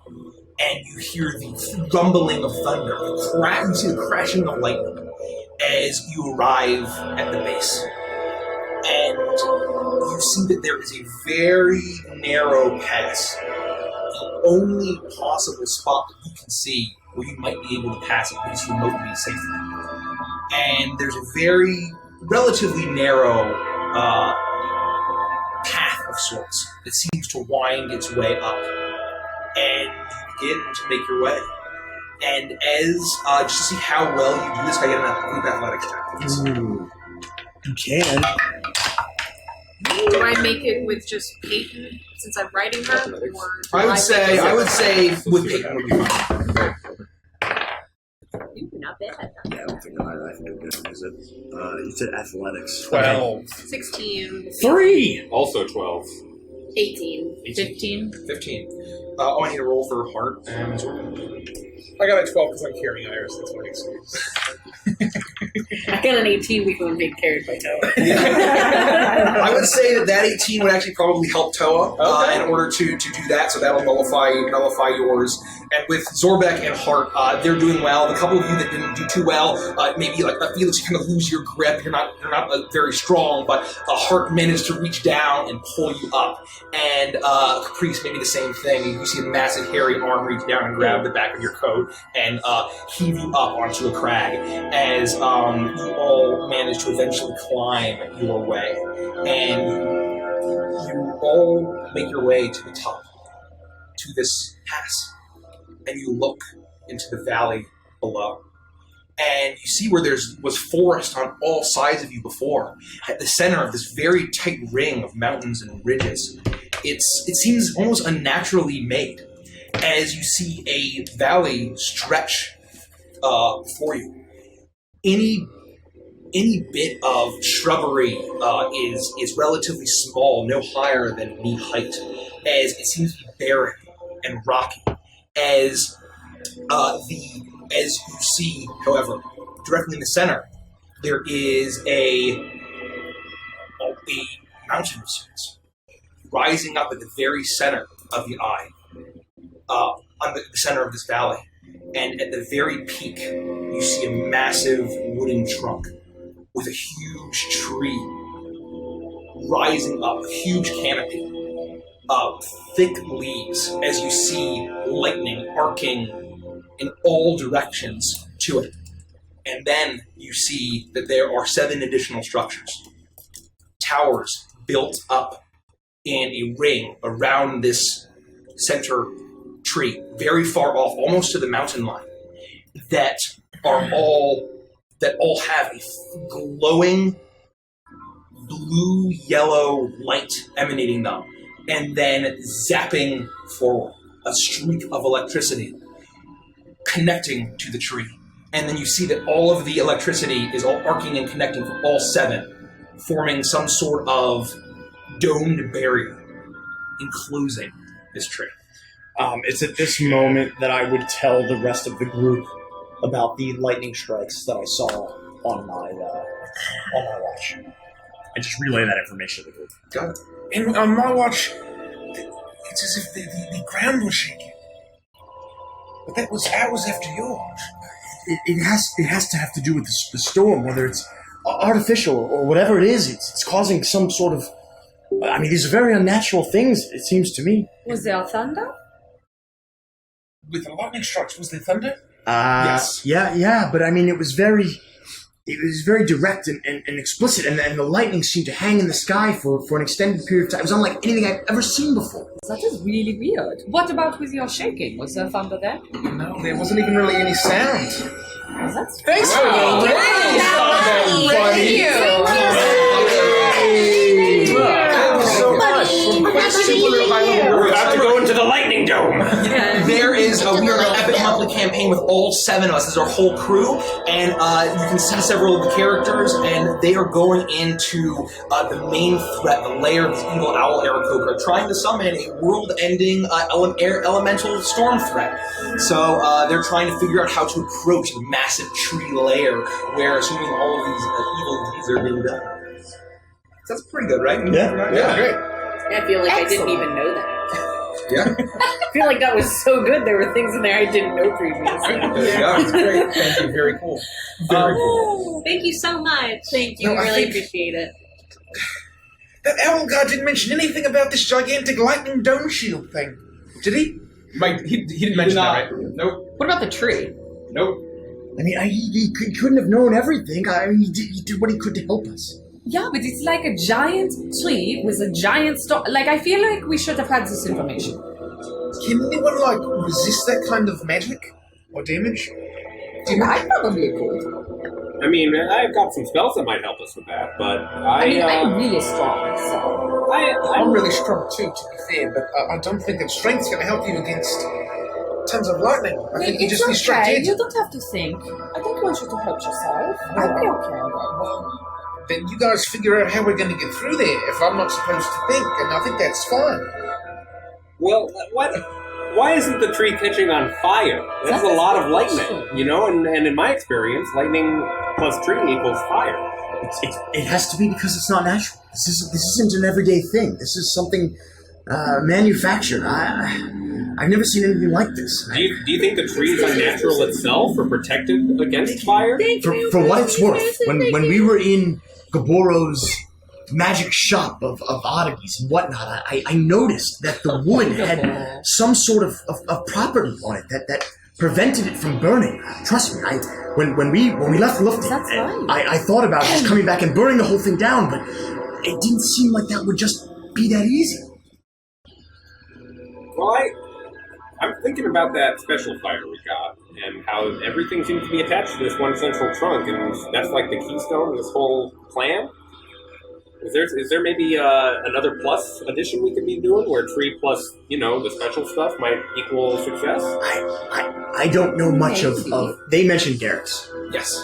And you hear the rumbling of thunder, you see the crashing of lightning, as you arrive at the base. And you see that there is a very narrow pass. The only possible spot that you can see where you might be able to pass at least remotely safely. And there's a very relatively narrow path of sorts that seems to wind its way up. And you begin to make your way. And as, just to see how well you do this, I get a group athletics check, please. Ooh. You can. Do I make it with just Peyton since I'm writing her? Or I would say with Peyton would be fine. Not bad. Yeah, I don't think I can do good. Is it? You said athletics. 12. 16. 3! Also 12. 18. 15. I need to roll for heart and Zorba. I got a 12 because I'm carrying Iris. That's my excuse. I got an 18 week when being carried by Toa. I would say that 18 would actually probably help Toa in order to do that, so that'll nullify yours. And with Zorbek and Hart, they're doing well. The couple of you that didn't do too well, maybe like Felix, you kind of lose your grip. You're not very strong, but Hart managed to reach down and pull you up. And Caprice, maybe the same thing. You see a massive hairy arm reach down and grab the back of your coat and heave you up onto a crag as you all manage to eventually climb your way. And you all make your way to the top, to this pass. And you look into the valley below. And you see where there was forest on all sides of you before. At the center of this very tight ring of mountains and ridges, it seems almost unnaturally made as you see a valley stretch before you. Any bit of shrubbery is relatively small, no higher than knee height, as it seems to be barren and rocky. As you see, however, directly in the center, there is a mountain of sorts rising up at the very center of the eye, on the center of this valley. And at the very peak, you see a massive wooden trunk with a huge tree rising up, a huge canopy of thick leaves as you see lightning arcing in all directions to it. And then you see that there are 7 additional structures. Towers built up in a ring around this center tree, very far off, almost to the mountain line, that all have a glowing blue-yellow light emanating them, and then zapping forward, a streak of electricity connecting to the tree. And then you see that all of the electricity is all arcing and connecting from all 7, forming some sort of domed barrier enclosing this tree. It's at this moment that I would tell the rest of the group about the lightning strikes that I saw on my watch. I just relay that information to the group. Got it. And on my watch, it's as if the ground was shaking. But that was after yours. It has to have to do with the storm, whether it's artificial or whatever it is. It's causing some sort of. I mean, these are very unnatural things. It seems to me. Was there thunder? With the lightning strikes, was there thunder? Yes. Yeah, but I mean, it was very direct and explicit, and the lightning seemed to hang in the sky for an extended period of time. It was unlike anything I've ever seen before. That is really weird. What about with your shaking? Was there thunder there? No, there wasn't even really any sound. That's Thanks for the Thank you. So much. We're about to go into the lightning dome. There is we are an epic monthly campaign with all 7 of us. This is our whole crew, and you can see several of the characters, and they are going into the main threat, the lair of this evil owl Aarakocra, trying to summon a world-ending elemental storm threat. So they're trying to figure out how to approach the massive tree lair, where assuming all of these evil deeds are being done. So that's pretty good, right? Yeah. Great. I feel like I didn't even know that. Yeah. I feel like that was so good. There were things in there I didn't know previously. Yeah, it's great. Thank you. Very cool. Very cool. Thank you so much. Thank you. No, I really think- appreciate it. That owl guy didn't mention anything about this gigantic lightning dome shield thing. Did he? Mike, he didn't mention that, right? Nope. What about the tree? Nope. I mean, he couldn't have known everything. He did what he could to help us. Yeah, but it's like a giant tree with a giant storm. Like, I feel like we should have had this information. Can anyone, like, resist that kind of magic or damage? I probably could. I mean, I've got some spells that might help us with that, but I mean, I'm really strong, so... I'm really strong too, to be fair, but I don't think that strength's going to help you against tons of lightning. I think you just be struck dead. You don't have to think. I think you want you to help yourself. I'd be okay. Well, then you guys figure out how we're going to get through there if I'm not supposed to think, and I think that's fine. Well, why isn't the tree catching on fire? That's a lot of lightning, you know, and in my experience, lightning plus tree equals fire. It has to be because it's not natural. This isn't an everyday thing. This is something manufactured. I've never seen anything like this. Do you think the tree is unnatural itself or protected against fire? For what it's worth, when we were in Gaboro's magic shop of oddities and whatnot, I noticed that the wood had some sort of property on it that prevented it from burning. Trust me, when we left Lufty, I thought about just coming back and burning the whole thing down, but it didn't seem like that would just be that easy. Well, I'm thinking about that special fire we got, and how everything seems to be attached to this one central trunk, and that's like the keystone of this whole plan. Is there maybe another plus addition we could be doing, where tree plus, the special stuff might equal success? I don't know much of they mentioned Garrett's. Yes.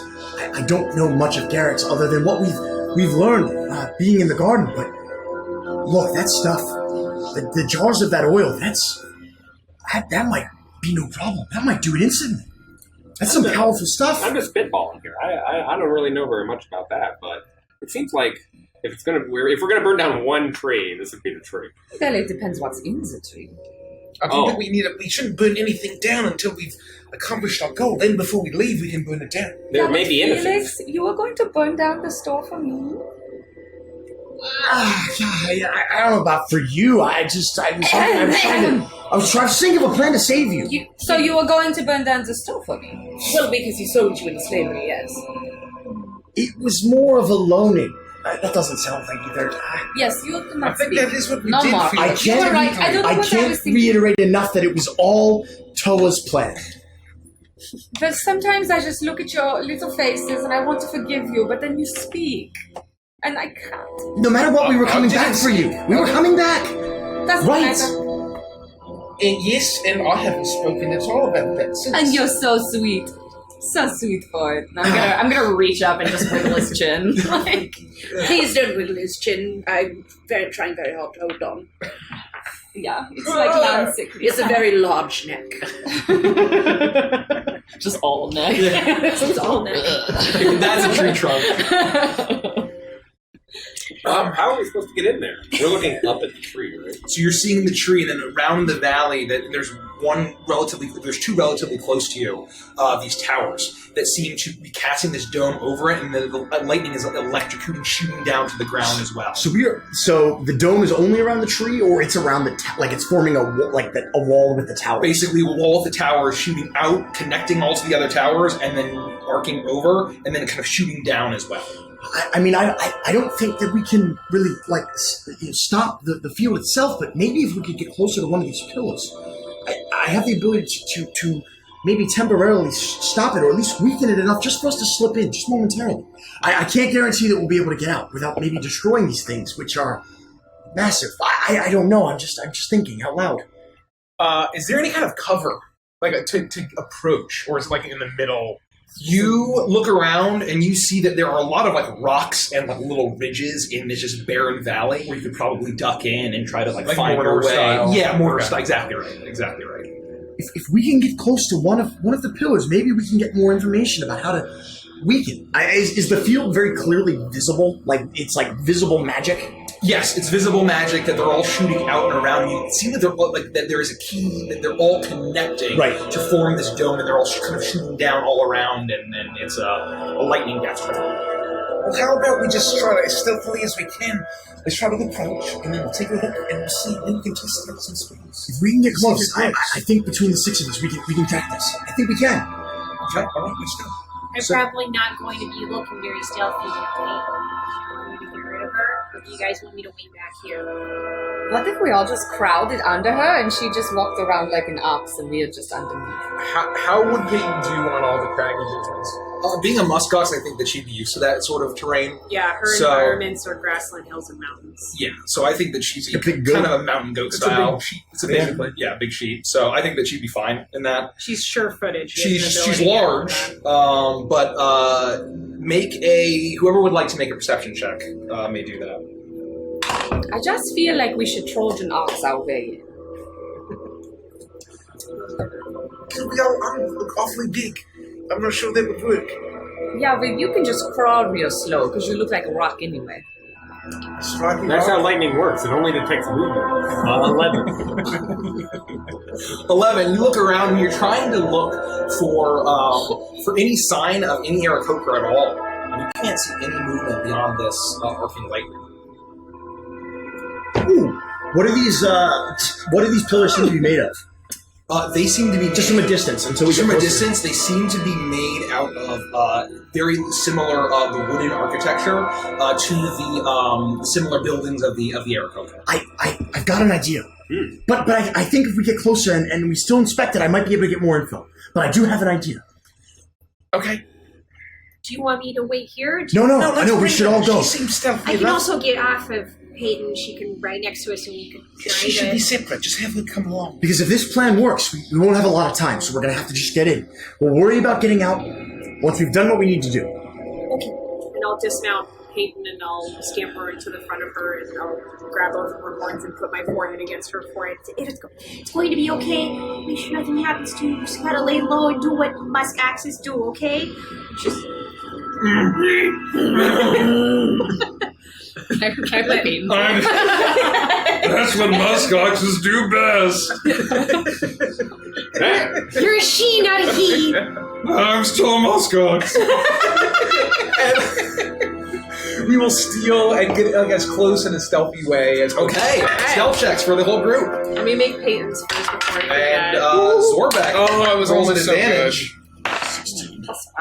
I don't know much of Garrett's other than what we've learned being in the garden, but look, that stuff, the jars of that oil, that might be no problem. That might do it instantly. That's some powerful stuff. I'm just spitballing here. I don't really know very much about that, but it seems like if we're gonna burn down one tree, this would be the tree. Well, it depends what's in the tree. I think that we shouldn't burn anything down until we've accomplished our goal. Then before we leave, we can burn it down. There may be innocence. Felix, you were going to burn down the store for me? I don't know about for you. I was trying to think of a plan to save you. So you were going to burn down the store for me? Well, because he sold you into slavery, yes. It was more of a loaning. That doesn't sound like either. Yes, you cannot I think speak. that is what we No did. more. Felix. You were right. I don't know I what I can't was thinking. reiterate enough that it was all Toa's plan. But sometimes I just look at your little faces and I want to forgive you, but then you speak. And I can't. No matter what, we were coming back for you. We were coming back. Doesn't Right. matter. And yes, and I haven't spoken at all about that since. And you're so sweet. So sweet for it. I'm gonna reach up and just wiggle his chin. Like, Please don't wiggle his chin. I'm trying very hard to hold on. yeah, it's like Lancet. It's a very large neck. Just all neck. It's all neck. That's a tree trunk. How are we supposed to get in there? We're looking up at the tree, right? So you're seeing the tree, and then around the valley, there's two relatively close to you, these towers that seem to be casting this dome over it, and the lightning is electrocuting, shooting down to the ground as well. So the dome is only around the tree, or it's around like it's forming a wall with the tower. Basically, a wall of the tower shooting out, connecting all to the other towers, and then arcing over, and then kind of shooting down as well. I mean, I don't think that we can really stop the field itself, but maybe if we could get closer to one of these pillars, I have the ability to maybe temporarily stop it, or at least weaken it enough just for us to slip in, just momentarily. I can't guarantee that we'll be able to get out without maybe destroying these things, which are massive. I don't know. I'm just thinking out loud. Is there any kind of cover, like to approach, or is it like in the middle? You look around and you see that there are a lot of rocks and little ridges in this just barren valley where you could probably duck in and try to find your way. Style. Yeah, mortar Okay. style. Exactly right. If we can get close to one of the pillars, maybe we can get more information about how to weaken. Is the field very clearly visible? Like it's visible magic? Yes, it's visible magic that they're all shooting out and around you. It seems that that there is a key that they're all connecting to form this dome, and they're all kind of shooting down all around, and it's a lightning death trap. Well, how about we just try to, as stealthily as we can, let's try to approach, and then we'll take a look, and we'll see if we can test out some spells. If we can get close, I think between the 6 of us, we can crack this. I think we can. Okay, all right, let's go. I'm probably not going to be looking very stealthy today. I'm going to get rid of her, or do you guys want me to wait back here? What if we all just crowded under her and she just walked around like an ox and we are just underneath? How would Peyton do on all the craggy mountains? Being a muskox, I think that she'd be used to that sort of terrain. Yeah, her environments are grassland, hills, and mountains. Yeah, so I think that she's kind of a mountain goat style. It's a big sheet. So I think that she'd be fine in that. She's sure-footed. She's large, but whoever would like to make a perception check may do that. I just feel like we should Trojan ox our way. We all look awfully big. I'm not sure that would work. Yeah, but you can just crawl real slow because you look like a rock anyway. That's how lightning works. It only detects movement. 11. 11. You look around and you're trying to look for any sign of any Aarakocra at all. And you can't see any movement beyond this arcing lightning. Ooh, what are these pillars seem to be made of? They seem to be just from a distance. Until we from a distance, they seem to be made out of very similar the wooden architecture to the similar buildings of the Aarakocra. I've got an idea, but I think if we get closer and we still inspect it, I might be able to get more info. But I do have an idea. Okay. Do you want me to wait here? No, I know we should all go. She seems stealthy I can enough. also get off of Peyton. She can ride next to us, and we can try She should be separate. Just have her come along. Because if this plan works, we won't have a lot of time, so we're going to have to just get in. We'll worry about getting out once we've done what we need to do. Okay. And I'll dismount Peyton, and I'll scamper into the front of her, and I'll grab both of her horns and put my forehead against her forehead. It's going to be okay. Make sure nothing happens to you. You just gotta lay low and do what musk axes do, okay? Just... That's what muskoxes do best. You're a she, not a he. I'm still a muskox. We will steal and get as close in a stealthy way as stealth checks for the whole group. Let me make Peyton's first before I And forget. Zorbek. Oh, I was rolling also advantage.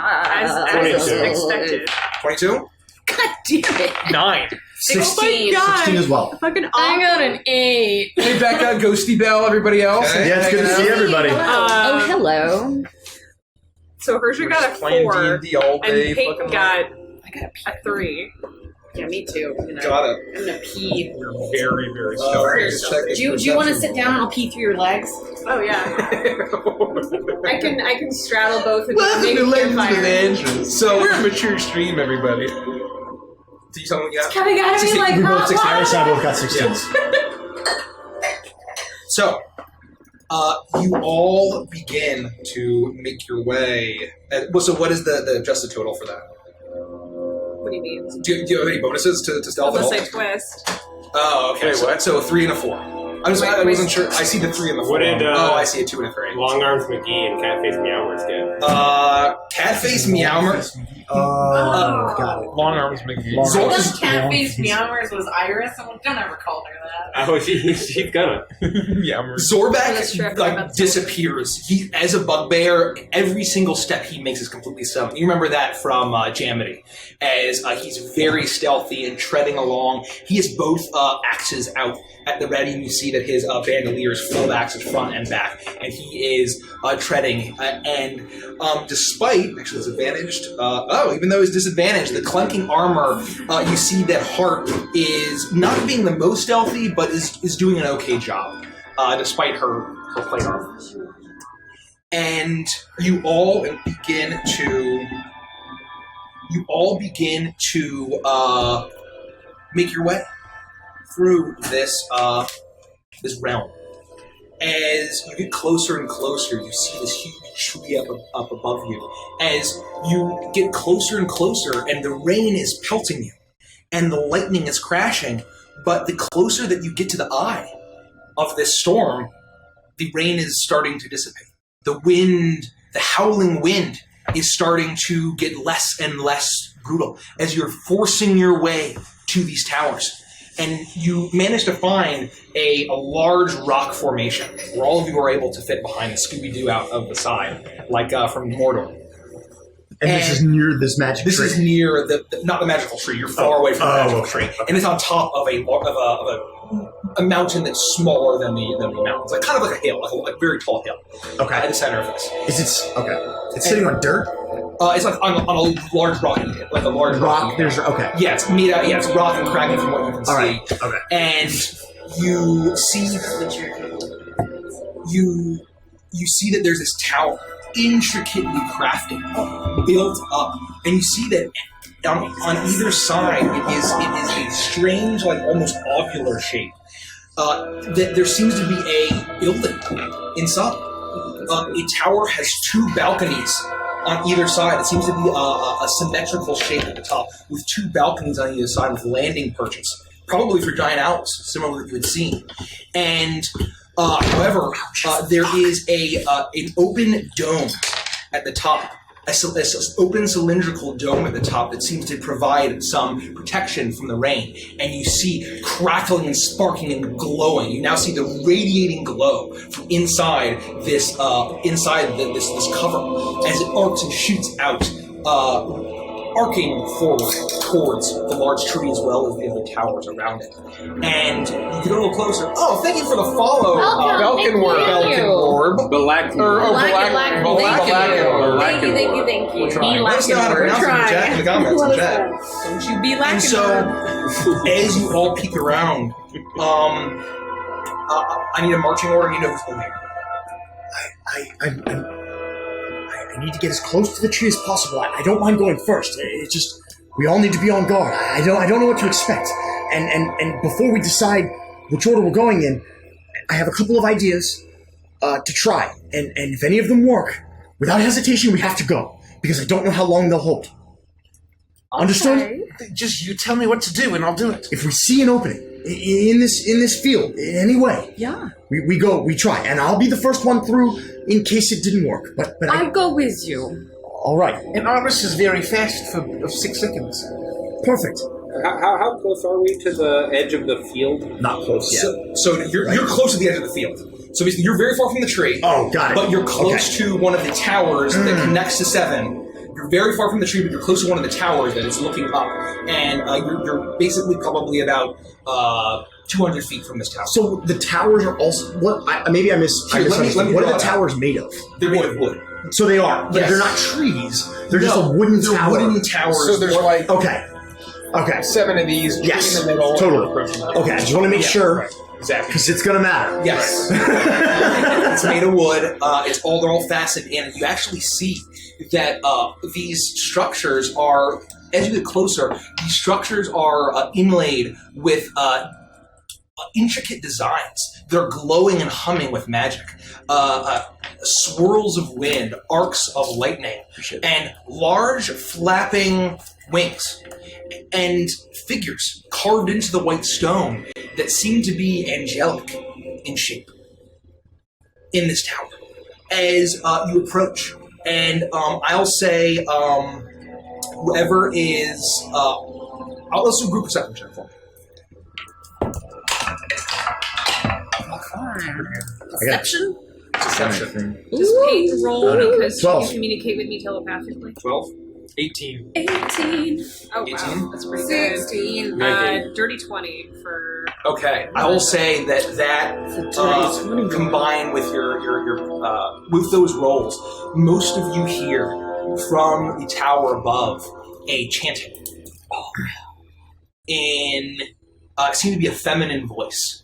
As 22. expected. 22? God damn it. 9. 16 as well. Fucking I got an 8. Hey, Becca, Ghosty Bell, everybody else. Okay. Yeah, it's good to see everybody. Oh, hello. So Hershey got a 4, D&D all and day, Peyton fucking got I got a 3. Yeah, me too. Got it. I'm gonna pee. You're very, very stealthy. Do you want to sit down and I'll pee through your legs? Oh yeah. I can straddle both of Welcome you. to Legends with Campfire. Andrews. So we're a mature stream, everybody. Do you tell me what you got? Coming out of me like We both hot 16. water. Iris and I both got 16s. So, you all begin to make your way. So, what is the adjusted total for that? What do you mean? Do you have any bonuses to stealth at all? Unless I twist. Oh, okay. So 3 and a 4. I wasn't sure. I see the 3 and the 4. What did, I see a 2 and a 3. Long Arms McGee and Catface Meowers get? Catface Meowmer. Got it. Long Arms McGee. Those catface meowers was Iris. Someone don't ever call her that. Oh, she's gonna. Yeah, Zorbek disappears. He, as a bugbear, every single step he makes is completely stealth. You remember that from Jamity, as he's very stealthy and treading along. He has both axes out at the ready, and you see that his bandolier is full of axes front and back, and he is treading. And despite actually disadvantaged, even though he's disadvantaged, the clunking armor, you see that Hart is not being the most stealthy, but is doing an okay job, despite her plate armor. And you all begin to make your way through this realm. As you get closer and closer, you see this huge tree up above you. As you get closer and closer, and the rain is pelting you, and the lightning is crashing, but the closer that you get to the eye of this storm, the rain is starting to dissipate. The wind, the howling wind, is starting to get less and less brutal as you're forcing your way to these towers. And you manage to find a large rock formation where all of you are able to fit behind the Scooby-Doo out of the side, like from Mordor. And this is near this magic tree? This is near not the magical tree. You're far away from the magical tree. And it's on top of a mountain that's smaller than the mountains. Like kind of like a hill, like a very tall hill. Okay. At the center of this. It's sitting on dirt? It's like on a large rock, like a large rock. Okay. Yeah, it's made out. Yeah, it's rock and craggy from what you can see. Right. Okay. And you see that there's this tower, intricately crafted, built up, and you see that on either side it is a strange, like almost ovular shape. That there seems to be a building inside. A tower has 2 balconies on either side. It seems to be a symmetrical shape at the top, with 2 balconies on either side with landing perches, probably for giant owls, similar that you had seen. And however, there is an open dome at the top, an open cylindrical dome at the top that seems to provide some protection from the rain. And you see crackling and sparking and glowing. You now see the radiating glow from inside this this cover as it arcs and shoots out, arcing forward towards the large tree as well as the other towers around it. And you get a little closer. Oh, thank you for the follow, Belkinward. Thank you. Let us know how to pronounce it in the comments in chat. Don't you be lacking. And so, as you all peek around, I need a marching order. You know who's going here. I need to get as close to the tree as possible. I don't mind going first. It's just we all need to be on guard. I don't know what to expect. And before we decide which order we're going in, I have a couple of ideas to try. And if any of them work, without hesitation, we have to go because I don't know how long they'll hold. Understood? Just you tell me what to do and I'll do it. If we see an opening in this field in any way, we go, we try, and I'll be the first one through in case it didn't work. But I'll go with you. All right. And Anubis is very fast for 6 seconds. Perfect. How close are we to the edge of the field? Not close yet. So you're close to the edge of the field. So basically, you're very far from the tree. Oh, got it. But you're close to one of the towers that connects to 7. You're very far from the tree, but you're close to one of the towers that is looking up. And you're basically probably about 200 feet from this tower. So the towers are also... Maybe I misunderstood. What are the towers made of? They're made of wood. So they are. But they're not trees. They're just a wooden tower. They're wooden towers. So there's like... Okay. 7 of these in the middle. Totally. Okay, I just want to make sure. Right. Exactly. Because it's going to matter. Yes. It's made of wood. They're all fastened in. And you actually see that these structures are, as you get closer, these structures are inlaid with intricate designs. They're glowing and humming with magic. Swirls of wind, arcs of lightning, and large flapping wings. And figures carved into the white stone that seem to be angelic in shape in this tower. As you approach, and I'll say whoever is... let's do a group perception check for me. Perception? Perception. Just pay to roll because 12. you communicate with me telepathically. 12? 18. 18. Oh, 18? wow. That's pretty good. 16. Dirty 20 for... Okay, I will say that combined with your with those rolls, most of you hear from the tower above a chanting in it seemed to be a feminine voice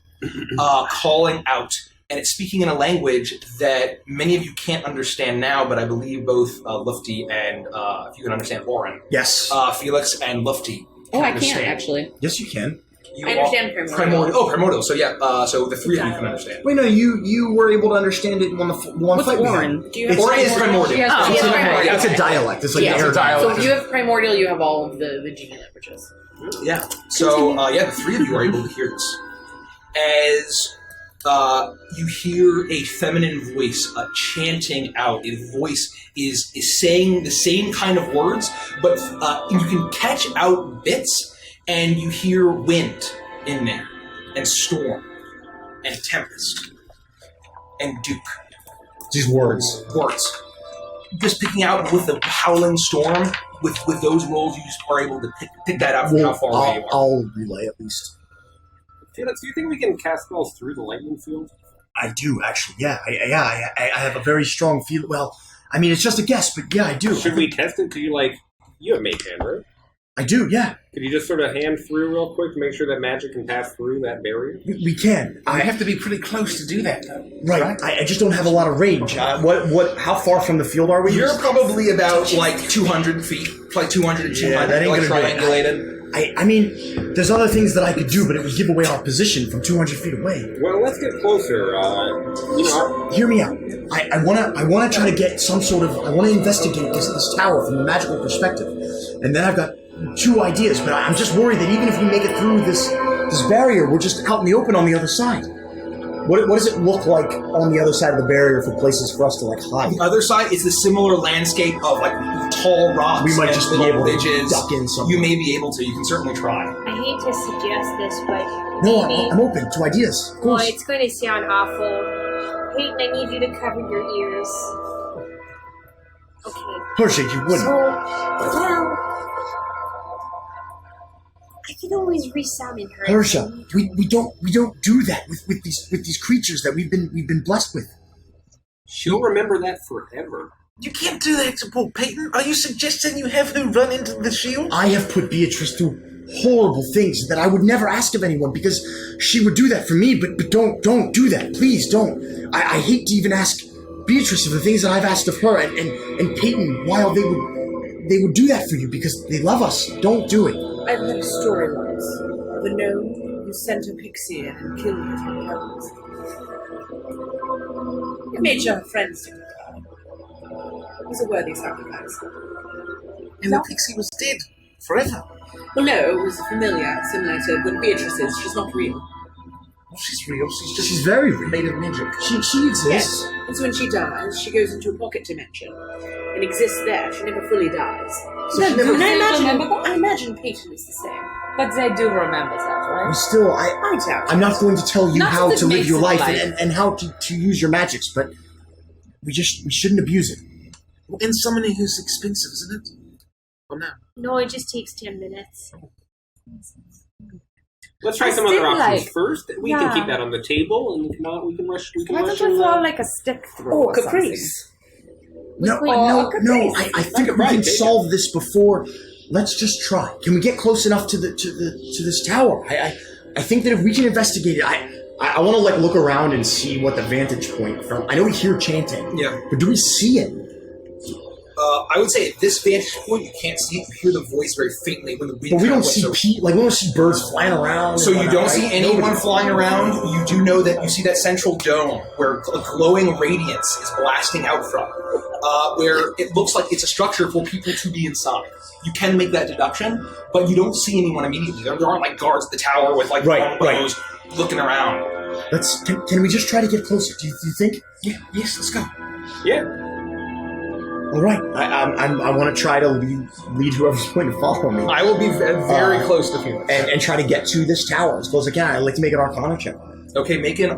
calling out, and it's speaking in a language that many of you can't understand now, but I believe both Lufty and if you can understand Oren, yes, Felix and Lufty. I can't actually. Yes, you can. I understand primordial. Oh, primordial. So yeah, so the 3 of you can understand. Wait, no, you were able to understand it on the one What's fight. Oren? Do you have Oren is primordial. It's a dialect. It's like yeah. air dialect. So if you have primordial, you have all of the genie languages. Yeah. So, the three of you are able to hear this. As you hear a feminine voice chanting out. A voice is saying the same kind of words, but you can catch out bits, and you hear wind in there, and storm, and tempest, and duke. These words. Words. Just picking out with the howling storm, with those rolls, you just are able to pick that out from how far away you are. I'll relay at least. Felix, do you think we can cast spells through the lightning field? I do, actually, yeah. I have a very strong feel. Well, I mean, it's just a guess, but yeah, I do. Should we test it? You have mage hand, right? I do, yeah. Could you just sort of hand through real quick to make sure that magic can pass through that barrier? We can. I have to be pretty close to do that, though. Right. I just don't have a lot of range. How far from the field are we? You're probably about 200 feet, like 200 and 200, yeah, that ain't like gonna triangulated. I mean, there's other things that I could do, but it would give away our position from 200 feet away. Well, let's get closer. Hear me out. I wanna try to get some sort of. I want to investigate this tower from a magical perspective, and then I've got 2 ideas. But I'm just worried that even if we make it through this barrier, we're just out in the open on the other side. What does it look like on the other side of the barrier for places for us to hide? The other side is the similar landscape of tall rocks. We might just be able to duck in somewhere. You may be able to. You can certainly try. I hate to suggest this, but no, maybe... I'm open to ideas. Of course. Well, it's going to sound awful. Peyton, I need you to cover your ears. Okay. Hershey, you wouldn't. So, well, I can always resummon her. Hersha, we don't do that with these creatures that we've been blessed with. She'll remember that forever. You can't do that to poor Peyton. Are you suggesting you have her run into the shield? I have put Beatrice through horrible things that I would never ask of anyone because she would do that for me, but don't do that. Please don't. I hate to even ask Beatrice of the things that I've asked of her and Peyton while they would do that for you because they love us. Don't do it. I've heard a story once of a gnome who sent a pixie in and killed her for the others. It made sure her friends didn't die. It was a worthy sacrifice. And the pixie was dead forever. Well, no, it was familiar, similar to when Beatrice is. She's not real. Well, she's real. She's very real. Made of magic. She exists. Yes. And so when she dies, she goes into a pocket dimension and exists there. She never fully dies. So No, she do they I remember that? imagine Peyton is the same. But they do remember that, right? We still, I doubt I'm not going to tell you Not how that it to live makes your it life life. and how to use your magics, but we shouldn't abuse it. Well, and summoning is expensive, isn't it? Oh, no. No, it just takes 10 minutes. Let's try I some other still options like- first. We yeah. can keep that on the table, and we can rush. Why don't you throw like a stick through Or or something? caprice. No, Or no. caprice. I think we can solve this before. Let's just try. Can we get close enough to this tower? I think that if we can investigate it, I want to look around and see what the vantage point from. I know we hear chanting. Yeah. But do we see it? I would say at this vantage point, you can't see it. You hear the voice very faintly when the wind. But we don't comes, see so- we don't see birds flying around. So and you whatnot, don't see right? anyone Nobody. flying around. You do know that you see that central dome where a glowing radiance is blasting out from, where it looks like it's a structure for people to be inside. You can make that deduction, but you don't see anyone immediately. There aren't guards at the tower with longbows looking around. Can we just try to get closer? Do you think? Yeah. Yes. Let's go. Yeah. All right. I want to try to lead whoever's going to follow me. I will be very close to Felix and try to get to this tower as close as I can. I'd like to make an Arcana check. Okay, make a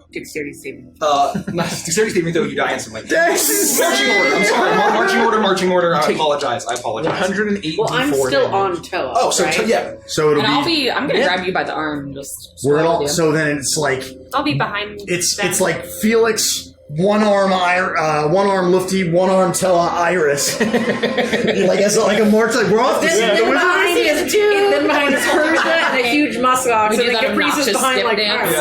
Dexterity saving. dexterity saving throw. You die instantly. Marching order. I'm sorry. Marching order. I apologize. 108. Well, I'm still on Toa. Oh, so right? yeah. So it'll And I'm gonna grab you by the arm and just. We're swirl all. you. So then it's like I'll be behind. it's like Felix. One arm Lufty, one arm Tella Iris. As like a more like we're off this. Then behind is Persia and a huge muskox, We and do the that Caprice is obnoxious behind step like dance.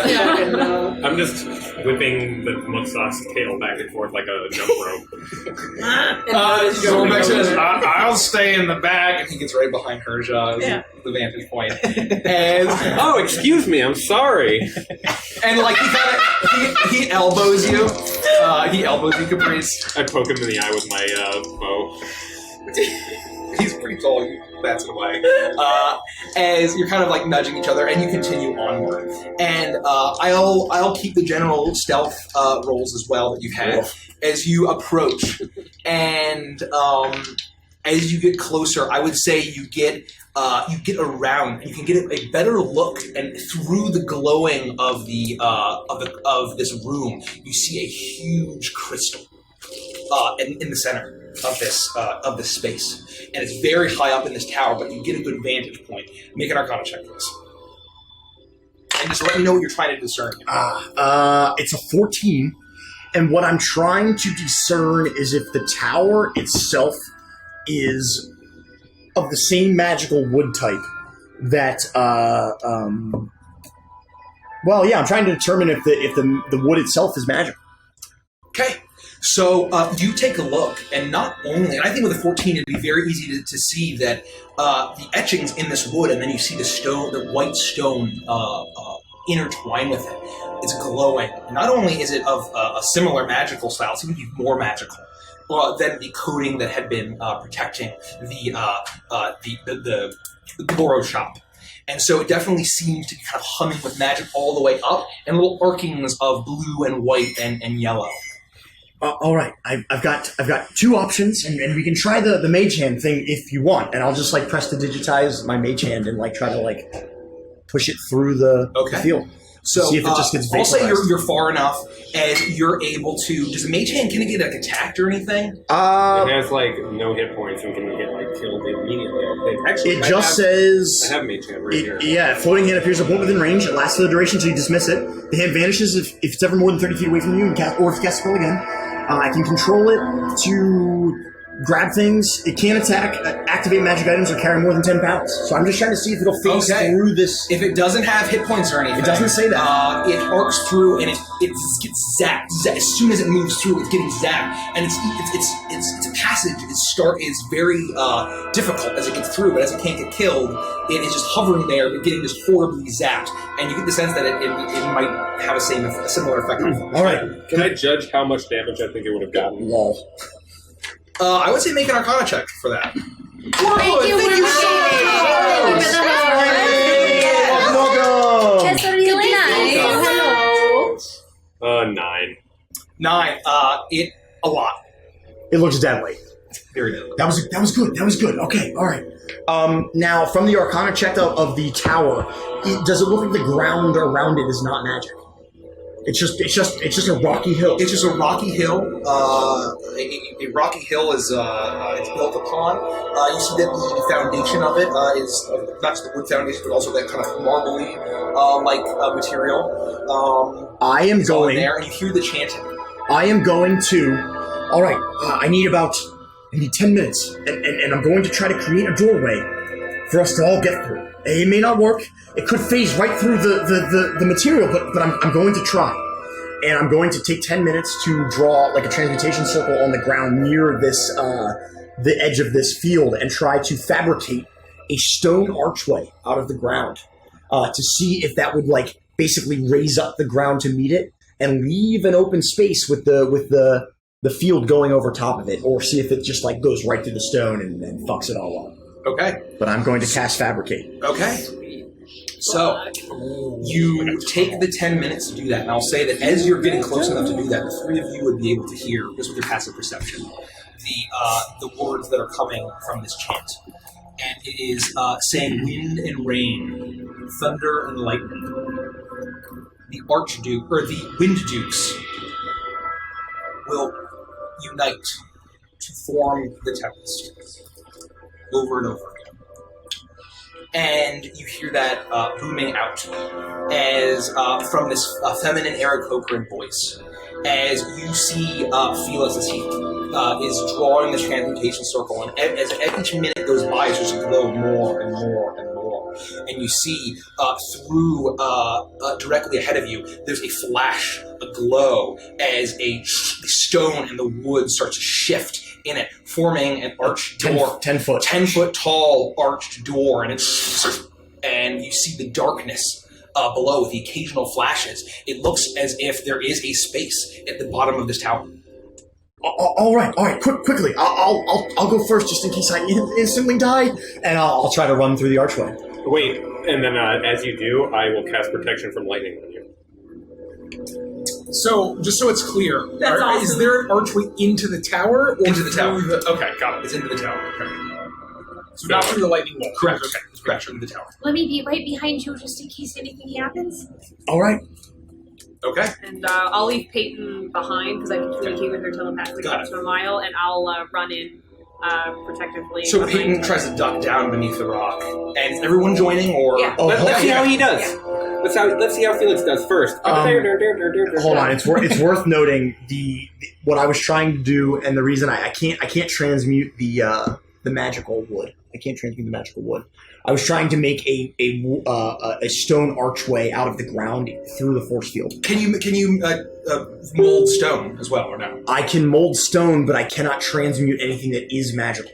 I'm just whipping the musk's tail back and forth like a jump rope. Zorbeck says, I'll stay in the back, and he gets right behind Herja as the vantage point. And oh, excuse me, I'm sorry. And he elbows you. He elbows you, Caprice. I poke him in the eye with my bow. He's pretty tall. He bats it away. As you're kind of like nudging each other, and you continue onward. And I'll keep the general stealth rolls as well that you've had as you approach. And as you get closer, I would say you get around. You can get a better look, and through the glowing of of this room, you see a huge crystal in the center of this space, and it's very high up in this tower. But you get a good vantage point. Make an Arcana check, please, and just let me know what you're trying to discern. It's a 14, and what I'm trying to discern is if the tower itself is of the same magical wood type that, I'm trying to determine if the wood itself is magical. Okay, so you take a look, and not only, and I think with a 14 it'd be very easy to see that the etchings in this wood, and then you see the white stone intertwined with it. It's glowing. Not only is it of a similar magical style, it's even more magical than the coating that had been protecting the Goro shop. And so it definitely seems to be kind of humming with magic all the way up, and little arcings of blue and white and yellow. All right, I've got two options, and we can try the mage hand thing if you want, and I'll just like press to digitize my mage hand and like try to like push it through the field. So see if it just gets I'll say vaporized. you're far enough as you're able to. Does the mage hand can it get like attacked or anything? It has like no hit points and can get like killed immediately. I think. Actually, It just says... I have mage hand right here. Yeah, floating hand appears a point within range. It lasts for the duration until you dismiss it. The hand vanishes if it's ever more than 30 feet away from you, or if you cast a spell again. I can control it to grab things. It can't attack, activate magic items, or carry more than 10 pounds. So I'm just trying to see if it'll phase through this. If it doesn't have hit points or anything, It doesn't say that. It arcs through and it gets zapped. As soon as it moves through, it's getting zapped, and its passage is very difficult as it gets through. But as it can't get killed, it is just hovering there, but getting just horribly zapped. And you get the sense that it might have a similar effect. All right. Can I judge how much damage I think it would have gotten? Lol. I would say make an Arcana check for that. Thank you so Welcome. That's really nice. Hello. 9. 9. It a lot. It looks deadly. Very deadly. That was good. That was good. Okay, all right. Now, from the Arcana check of the tower, does it look like the ground around it is not magic? It's just a rocky hill. It's just a rocky hill. A rocky hill is it's built upon. You see that the foundation of it is not just the wood foundation, but also that kind of marbly material. I am going there, and you hear the chanting. I am going to. All right, I need 10 minutes, and I'm going to try to create a doorway for us to all get through. It may not work. It could phase right through the material, but I'm going to try. And I'm going to take 10 minutes to draw like a transmutation circle on the ground near this the edge of this field and try to fabricate a stone archway out of the ground to see if that would like basically raise up the ground to meet it and leave an open space with the field going over top of it, or see if it just like goes right through the stone and fucks it all up. Okay. But I'm going to cast Fabricate. Okay. So, you take the 10 minutes to do that, and I'll say that as you're getting close enough to do that, the three of you would be able to hear, just with your passive perception, the words that are coming from this chant. And it is saying wind and rain, thunder and lightning. The Archduke, or the Wind Dukes, will unite to form the Tempest. Over and over again. And you hear that booming out as from this feminine Aarakocran voice. As you see Felix as he is drawing the transmutation circle, and as each minute goes by, it's just glow more and more and more. And you see through directly ahead of you, there's a flash, a glow, as the stone and the wood starts to shift in it, forming an arched door. 10 foot. 10 foot tall arched door, and and you see the darkness below with the occasional flashes. It looks as if there is a space at the bottom of this tower. All right, quickly. I'll go first just in case I instantly die, and I'll try to run through the archway. Wait, and then as you do, I will cast protection from lightning on you. So, just so it's clear, That's awesome. Is there an archway into the tower? Or Into the tower. Okay, got it. It's into the tower. Okay. So not through the lightning bolt. Correct. Okay. Correct. Into the tower. Let me be right behind you just in case anything happens. All right. Okay. And I'll leave Peyton behind because I can communicate with her telepathically Got up to a mile, and I'll run in protectively. So behind Peyton her. tries to duck down beneath the rock. And is everyone joining, or? Yeah. Oh, Let's see how he does. Yeah. Let's see how Felix does first. Hold on, it's worth noting what I was trying to do, and the reason I can't transmute the magical wood. I can't transmute the magical wood. I was trying to make a stone archway out of the ground through the force field. Can you mold stone as well, or no? I can mold stone, but I cannot transmute anything that is magical.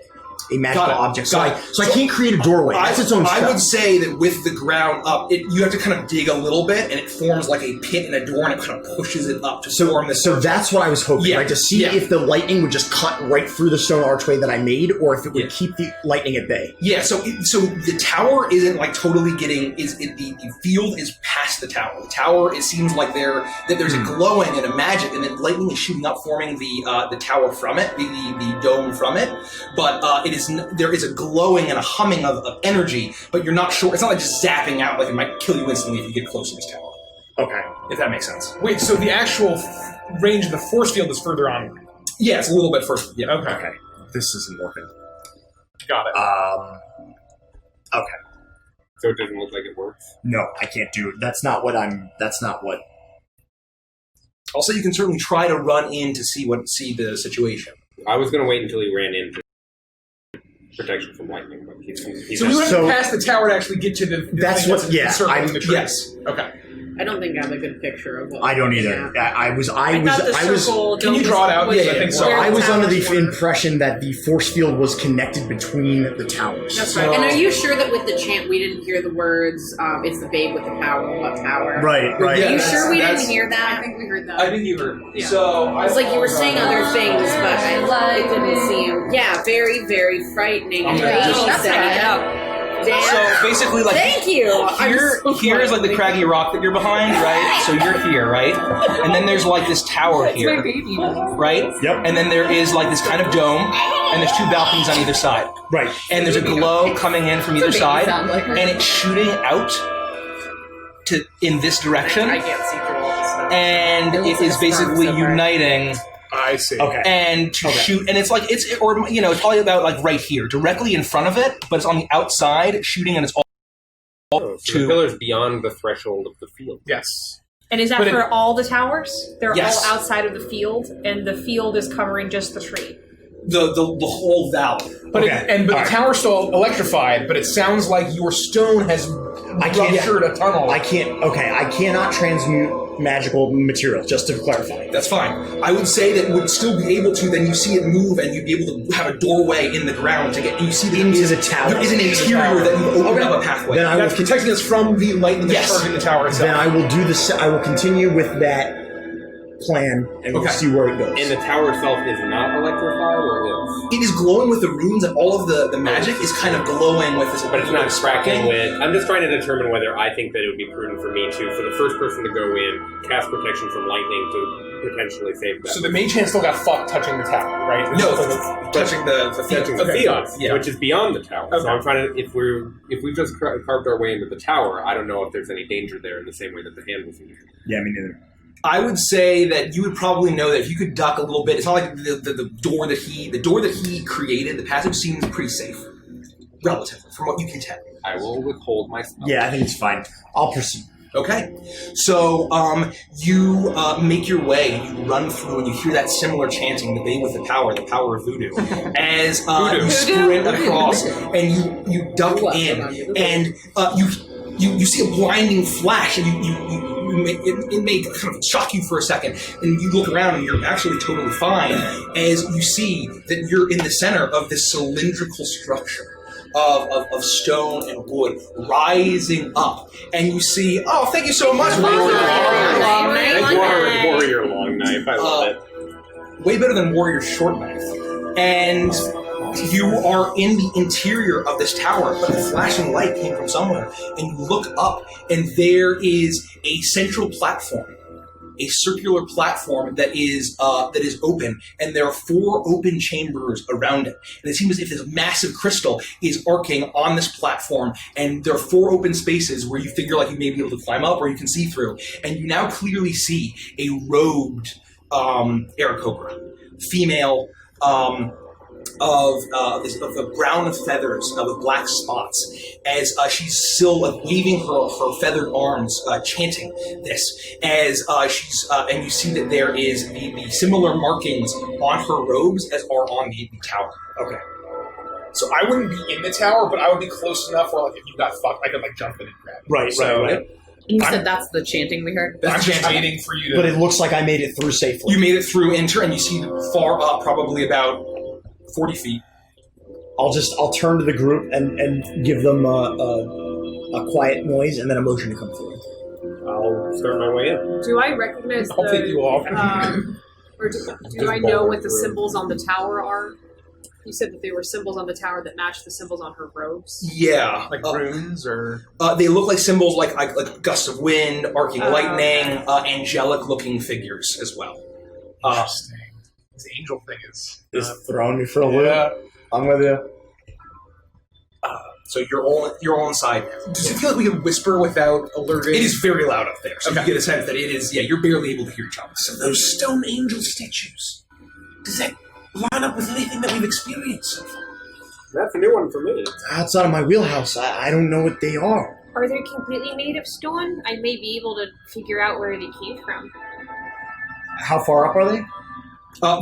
A magical object. So I can't create a doorway. That's its own I step. would say that with the ground up, you have to kind of dig a little bit, and it forms like a pit and a door, and it kind of pushes it up to form this. So that's what I was hoping, right? To see Yeah. if the lightning would just cut right through the stone archway that I made, or if it would keep the lightning at bay. Yeah, so the tower isn't like totally getting the field is past the tower. The tower, it seems like there's a glowing and a magic, and then lightning is shooting up, forming the tower from it, the dome from it. But there is a glowing and a humming of energy, but you're not sure. It's not like just zapping out, like it might kill you instantly if you get close to this tower. Okay, if that makes sense. Wait, so the actual range of the force field is further on? Yeah, it's a little bit further. Yeah. Okay. This isn't working. Got it. Okay. So it doesn't look like it works? No, I can't do it. That's not what. Also, you can certainly try to run in to see the situation. I was going to wait until he ran in to protection from lightning, but he's so we went past the tower to actually get to the that's thing what. Yeah, circling the tree. Yes. Okay. I don't think I have a good picture of what. I don't either. I was. Can you draw it out? Yeah, I think so I was under the impression that the force field was connected between the towers. That's right. And are you sure that with the chant we didn't hear the words? It's the babe with the power. What power? Right. Are you sure we didn't hear that? I think we heard that. I think you heard. Yeah. So It's like you were saying other things, but I didn't see him. Yeah, very, very frightening. And That's setting it right. up. So basically, like Thank you. Here's like the craggy rock that you're behind, right? So you're here, right? And then there's like this tower here, right? Yep. And then there is like this kind of dome, and there's two balconies on either side, right? And there's a glow coming in from either side, and it's shooting out in this direction. I can't see through all this stuff. And it is basically uniting. I see. Okay. And to shoot, and it's probably about like right here, directly in front of it, but it's on the outside shooting, and it's all. So the pillar's beyond the threshold of the field. Yes. And is that for all the towers? They're Yes. all outside of the field, and the field is covering just the tree. The whole valley. But the tower's still electrified, but it sounds like your stone has ruptured a tunnel. I cannot transmute magical material, just to clarify. That's fine. I would say that would still be able to, then you see it move and you'd be able to have a doorway in the ground to get, and you see into the tower. There is an interior that you open up a pathway. Then That's protecting us from the lightning that's charging the tower itself. Then I will do this. I will continue with that plan, and we'll see where it goes. And the tower itself is not electrified, or is? It is glowing with the runes, and all of the magic is kind of glowing with this. But it's not cracking with. I'm just trying to determine whether I think that it would be prudent for me to, for the first person to go in, cast protection from lightning to potentially save that. So the mage hand still got fucked touching the tower, right? No, touching the touching the field, which is beyond the tower. Okay. So I'm trying to, if we've just carved our way into the tower, I don't know if there's any danger there in the same way that the hand was injured. Yeah, me neither. I would say that you would probably know that if you could duck a little bit, it's not like the door that he created. The passage seems pretty safe, relatively, from what you can tell. I will withhold my spell. Yeah, I think it's fine. I'll proceed. Okay, so you make your way, and you run through, and you hear that similar chanting, the Babe with the power of voodoo, as you sprint across, and you duck in, and you see a blinding flash, and it may kind of shock you for a second, and you look around, and you're actually totally fine, as you see that you're in the center of this cylindrical structure of stone and wood rising up, and you see, oh, thank you so much, Warrior long knife, I love it. way better than Warrior's short knife. And you are in the interior of this tower, but the flashing light came from somewhere. And you look up, and there is a central platform, a circular platform that is open, and there are 4 open chambers around it. And it seems as if this massive crystal is arcing on this platform, and there are 4 open spaces where you figure like you may be able to climb up or you can see through. And you now clearly see a robed Aarakocra, female, of the brown feathers with black spots, as she's still waving her feathered arms, chanting this. As she's and you see that there is the similar markings on her robes as are on the tower. Okay. So I wouldn't be in the tower, but I would be close enough where, like, if you got fucked, I could like jump in and grab you. Right. You said that's the chanting we heard? I'm just waiting for you to... But it looks like I made it through safely. You made it through, enter, and you see far up, probably about 40 feet. I'll turn to the group and give them a quiet noise and then a motion to come through. I'll start my way in. Do I recognize I'll take you off. Or do I know what the symbols on the tower are? You said that there were symbols on the tower that matched the symbols on her robes. Yeah. Like runes, or... they look like symbols like gusts of wind, arcing lightning, angelic-looking figures as well. Interesting. This angel thing is throwing me for a loop. I'm with you. So you're all inside. Does it feel like we can whisper without alerting? It is very loud up there, so you get a sense that it is. Yeah, you're barely able to hear each other. So those stone angel statues, does that line up with anything that we've experienced so far? That's a new one for me. Outside of my wheelhouse, I don't know what they are. Are they completely made of stone? I may be able to figure out where they came from. How far up are they?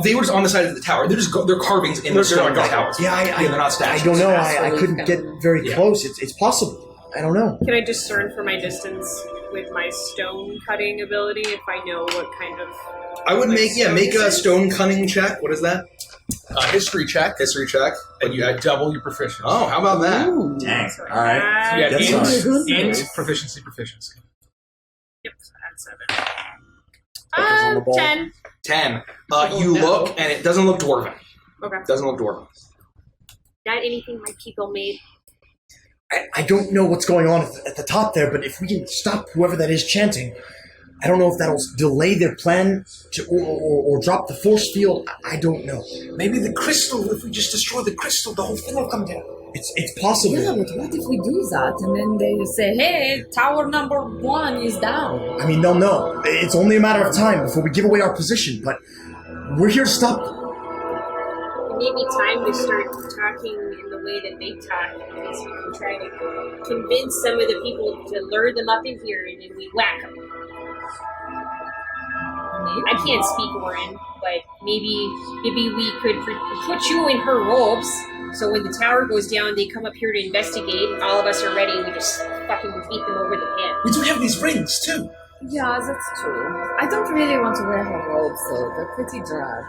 They were just on the side of the tower. They're carvings in the stone of the tower. Yeah, they're not statues. I don't know. I couldn't get very close. It's possible. I don't know. Can I discern for my distance with my stone cutting ability if I know what kind of... I would make a stone cunning check. What is that? History check. History check. And you add double your proficiency. Oh, how about that? Ooh. Dang. All right. You That's add int, proficiency. Yep, add 7. 10. 10. You look, and it doesn't look dwarven. Okay. Doesn't look dwarven. Not anything my people made. I don't know what's going on at the top there, but if we can stop whoever that is chanting, I don't know if that'll delay their plan or drop the force field. I don't know. Maybe the crystal, if we just destroy the crystal, the whole thing will come down. It's possible. Yeah, but what if we do that and then they say, hey, tower number 1 is down? I mean, they'll know. It's only a matter of time before we give away our position, but we're here to stop them. It may be time to start talking in the way that they talk, because we can try to convince some of the people to lure them up in here, and then we whack them. I can't speak Warren, but maybe we could put you in her robes, so when the tower goes down, they come up here to investigate, and all of us are ready, and we just fucking beat them over the head. We do have these rings, too. Yeah, that's true. I don't really want to wear her robes, though. They're pretty drab.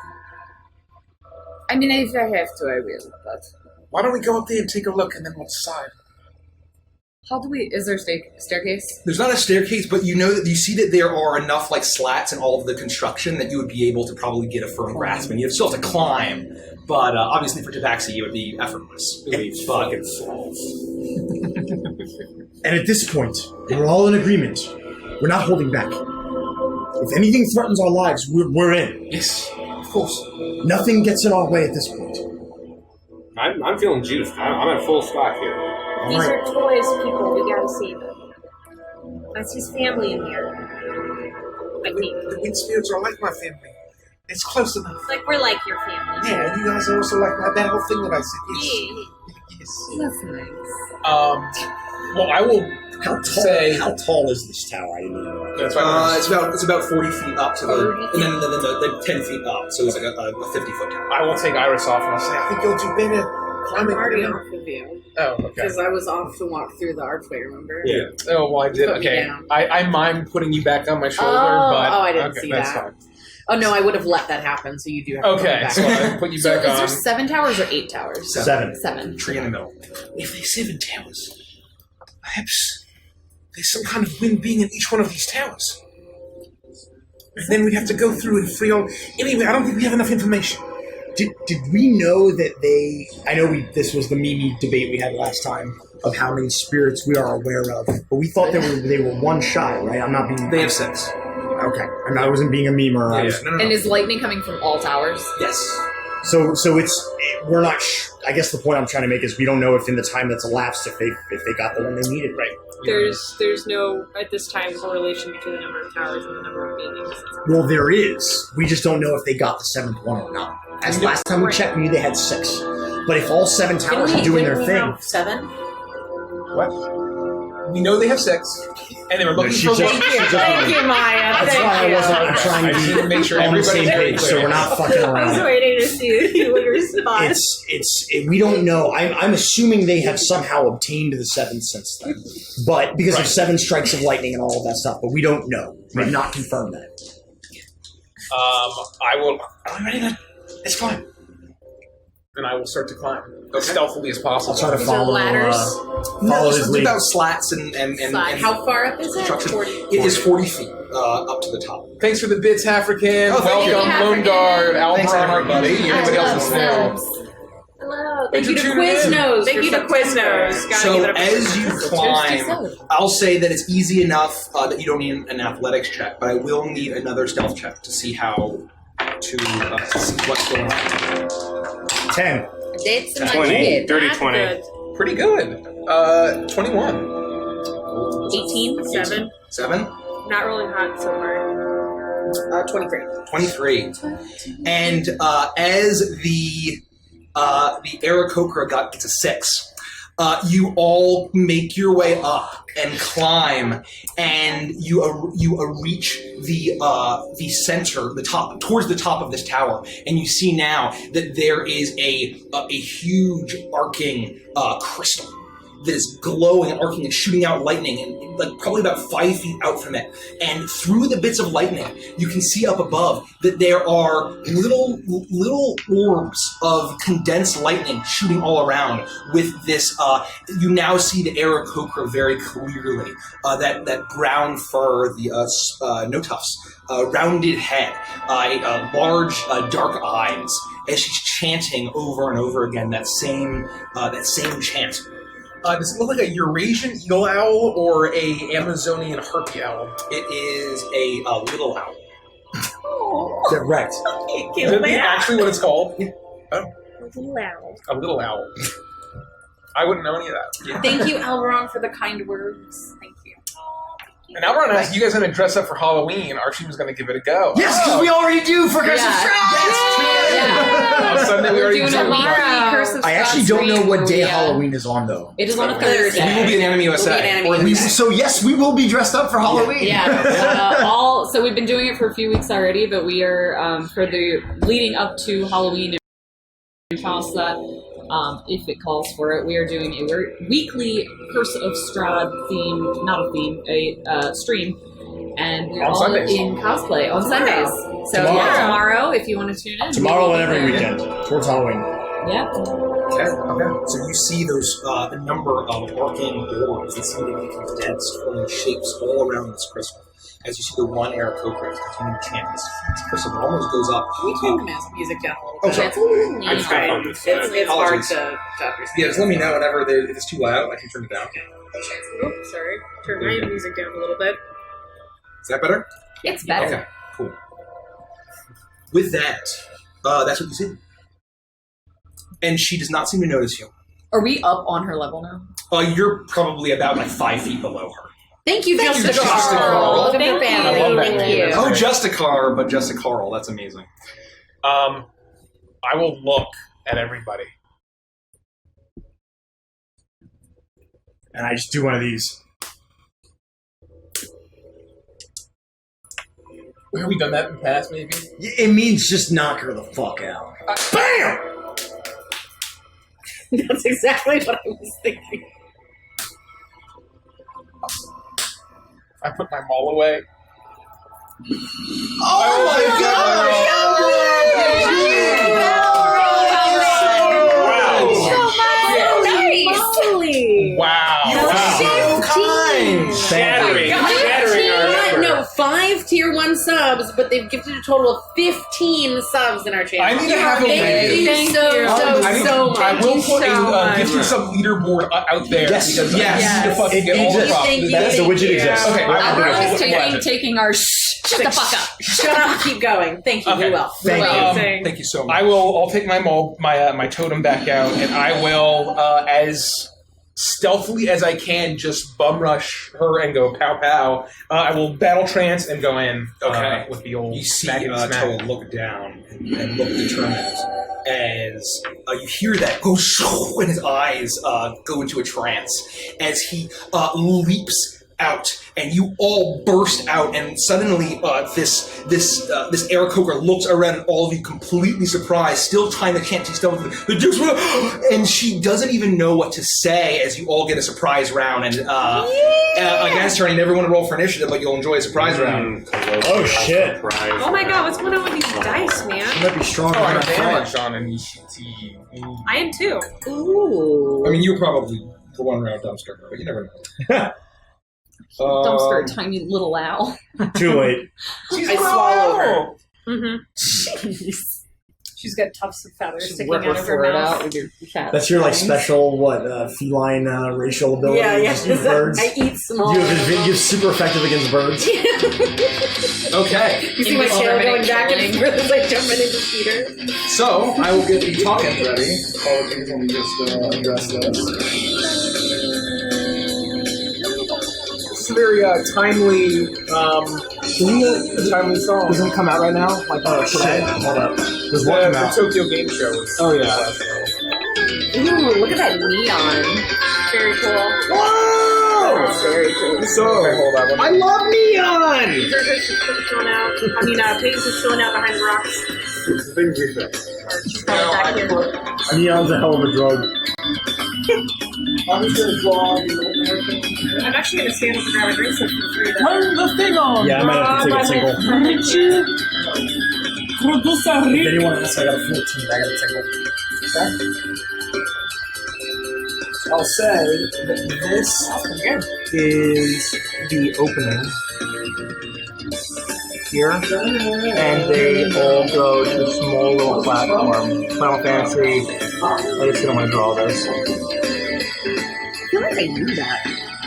I mean, if I have to, I will, but... Why don't we go up there and take a look, and then we'll decide. How do we... Is there a staircase? There's not a staircase, but you know that you see that there are enough like slats in all of the construction that you would be able to probably get a firm grasp, and you still have to climb. But obviously for Tabaxi, it would be effortless. It would be fucking flawless. And at this point, we're all in agreement. We're not holding back. If anything threatens our lives, we're in. Yes, of course. Nothing gets in our way at this point. I'm feeling juiced. I'm at full stock here. These are toys, people. We gotta save them. That's his family in here. I think. The wind spirits are like my family. It's close enough. Like we're like your family. Yeah, and you guys are also like that whole thing that I said. Yes. Yeah. That's nice. Well, I will say... How tall is this tower? I didn't know. It's about 40 feet up to the... And then 10 feet up, so it's like a 50-foot tower. I will take Iris off and I'll say, I think you'll do better climbing. I'm already off of you. oh, okay. Because I was off to walk through the archway, remember? Yeah. Oh, well, I did. Put me Okay. down. I mime putting you back on my shoulder, Oh, but... I didn't okay, see that's that. fine. Oh, no, I would have let that happen, so you do have to put me Okay, back. so I put you So back is on. there 7 towers or 8 towers? 7. 7. Tree in the middle. If there's 7 towers, perhaps there's some kind of wind being in each one of these towers. Then we'd have to go through and free all... Anyway, I don't think we have enough information. Did we know that they... I know this was the Mimi debate we had last time of how many spirits we are aware of, but we thought they were one shy, right? I'm not being... They have 6. Okay. I wasn't being a memer. No. And is lightning coming from all towers? Yes. So we're not... I guess the point I'm trying to make is we don't know if in the time that's elapsed if they got the one they needed. Right. There's no, at this time, correlation between the number of towers and the number of meetings. Well, there is. We just don't know if they got the 7th one or not. As last time we checked, we knew they had 6. But if all 7 towers are doing their thing... 7? What? We know they have 6, and they were looking for one. Thank you, Maya. That's Thank why you. I wasn't trying to to make sure on the everybody's same page, so we're not fucking I was around. waiting to see you would respond. We don't know. I'm assuming they have somehow obtained the 7th since then, but because of 7 strikes of lightning and all of that stuff. But we don't know. We have not confirmed that. I will. Are we ready to... Let's climb. And I will start to climb as stealthily as possible. I'll try to These are follow. ladders. Follow his It's lead. about slats and How far up is it? construction. 40. It is 40 feet up to the top. Thanks for the bits, African. Oh, thank you, Welcome, Lone Guard, Alvaron, our buddy. Anybody else in the Hello. Thank you to tuning in. Quiznos. Thank you to Quiznos. Gotta So give it up for as you Quiznos. climb, I'll say that it's easy enough that you don't need an athletics check, but I will need another stealth check to see how to see what's going on. 10. That's my 20. kid. Dirty Not 20. good. Pretty good. 21. 18, 7. 7? Not really hot so far. 23. 23. And as the Aarakocra got to 6, you all make your way up and climb, and you reach the center, the top, towards the top of this tower, and you see now that there is a huge arcing crystal that is glowing and arcing and shooting out lightning, and like probably about 5 feet out from it. And through the bits of lightning, you can see up above that there are little orbs of condensed lightning shooting all around. With this, you now see the Aarakocra very clearly. That brown fur, the no tufts, rounded head, large dark eyes, as she's chanting over and over again that same chant. Does it look like a Eurasian eagle owl or a Amazonian harpy owl? It is a little owl. Direct. Is that actually what it's called? A little owl. A little owl. I wouldn't know any of that. Yeah. Thank you, Alvaron, for the kind words. Thank you. And Alvaron asked, you guys going to dress up for Halloween? Archie was going to give it a go. Yes, because we already do for Curse of Strahd! On Sunday we already We're do. doing a weekly Curse of I actually Strahd don't know stream what where day we, Halloween is on, though. It is on a Thursday. We will be in Anime USA. We'll be in So yes, we will be dressed up for Halloween. Yeah, so we've been doing it for a few weeks already, but we are for the leading up to Halloween in Chaucer, if it calls for it, we are doing a weekly Curse of Strahd stream, and we're On all Sundays. in cosplay on Sundays. So tomorrow, if you want to tune in, Tomorrow we'll and be every there. weekend towards Halloween. Yeah. Okay. So you see those a number of arcane orbs that seem to be condensed, forming shapes all around this crystal. As you see the one Aarakocra continuing to chant this crystal that almost goes up. We turn the music down a little Oh, bit. sorry. It's a little I just got neat. focused. It's hard Apologies. to understand. Yeah, just let me know whenever if it's too loud. I can turn it down. Oops, sorry. Turn my music down a little bit. Is that better? It's better. Okay, cool. With that, that's what you see. And she does not seem to notice you. Are we up on her level now? You're probably about 5 feet below her. Thank you, Thank you, Justicar. Justicar. Look at the I family. love that Thank name. you. Oh, Justicar, but Justicarl. That's amazing. I will look at everybody. And I just do one of these. Have we done that in the past, maybe? It means just knock her the fuck out. BAM! That's exactly what I was thinking. I put my maul away. Oh my Wow. You're so kind. Shattering our numbers. No, 5 tier 1 subs, but they've gifted a total of 15 subs in our channel. I need to have a Thank you Thank so you. much. I will put so a much. gifted sub leaderboard out there Yes. because Yes. I need to fucking get all the props. Thank you. The widget exists. Okay, We're just Yeah. taking our shut the fuck up. Shut up, keep going. Thank you, Okay. we will. Thank you. Thank you so much. I'll take my my totem back out, and I will as stealthily as I can just bum rush her and go pow pow. I will battle trance and go in. Okay. With the old You see smack and smack. Toa look down and look determined as you hear that go and his eyes go into a trance as he leaps out, and you all burst out, and suddenly this Aarakocra looks around at all of you completely surprised, still trying to chant the Dukes, and she doesn't even know what to say as you all get a surprise round. And against her, you never want to roll for initiative, but you'll enjoy a surprise round. Oh shit! Oh my god, what's going on with these dice, man? She might be stronger Oh, than I'm I thought. advantage on initiative. I am too. Ooh. I mean, you probably for one round dumpster her, but you never know. Dumpster, tiny little owl. Too late. I swallow her. Mm-hmm. She's got tufts of feathers sticking Rip out of her mouth. with your cat. That's your like special feline racial ability. Yeah, You yeah. just eat birds. I eat small. You're super effective against birds. Okay. You see my tail going back and forth as I jump in and just eat her. So, I will get the tokens ready. Apologies, let me just address this. This is a very timely song. Doesn't it come out right now? Like, oh shit! Hold up. There's one come The out. Tokyo Game Show. Was Oh yeah. Ooh, look at that neon. Very cool. Whoa! That's very cool. So hold on. I love neon. She's chilling out. I mean, Piggs is chilling out behind the rocks. Things you say. Or she's probably back here. Neon's a hell of a drug. I'm just gonna draw. I'm actually going to stand up and grab a drink so feel free to... Turn the thing on. Yeah, I might have to take a single. If anyone else, I got a 14. I got a single. I'll say that this is the opening here, and they all go to a small little platform. Final Fantasy. I just didn't want to draw this. I feel like I knew that.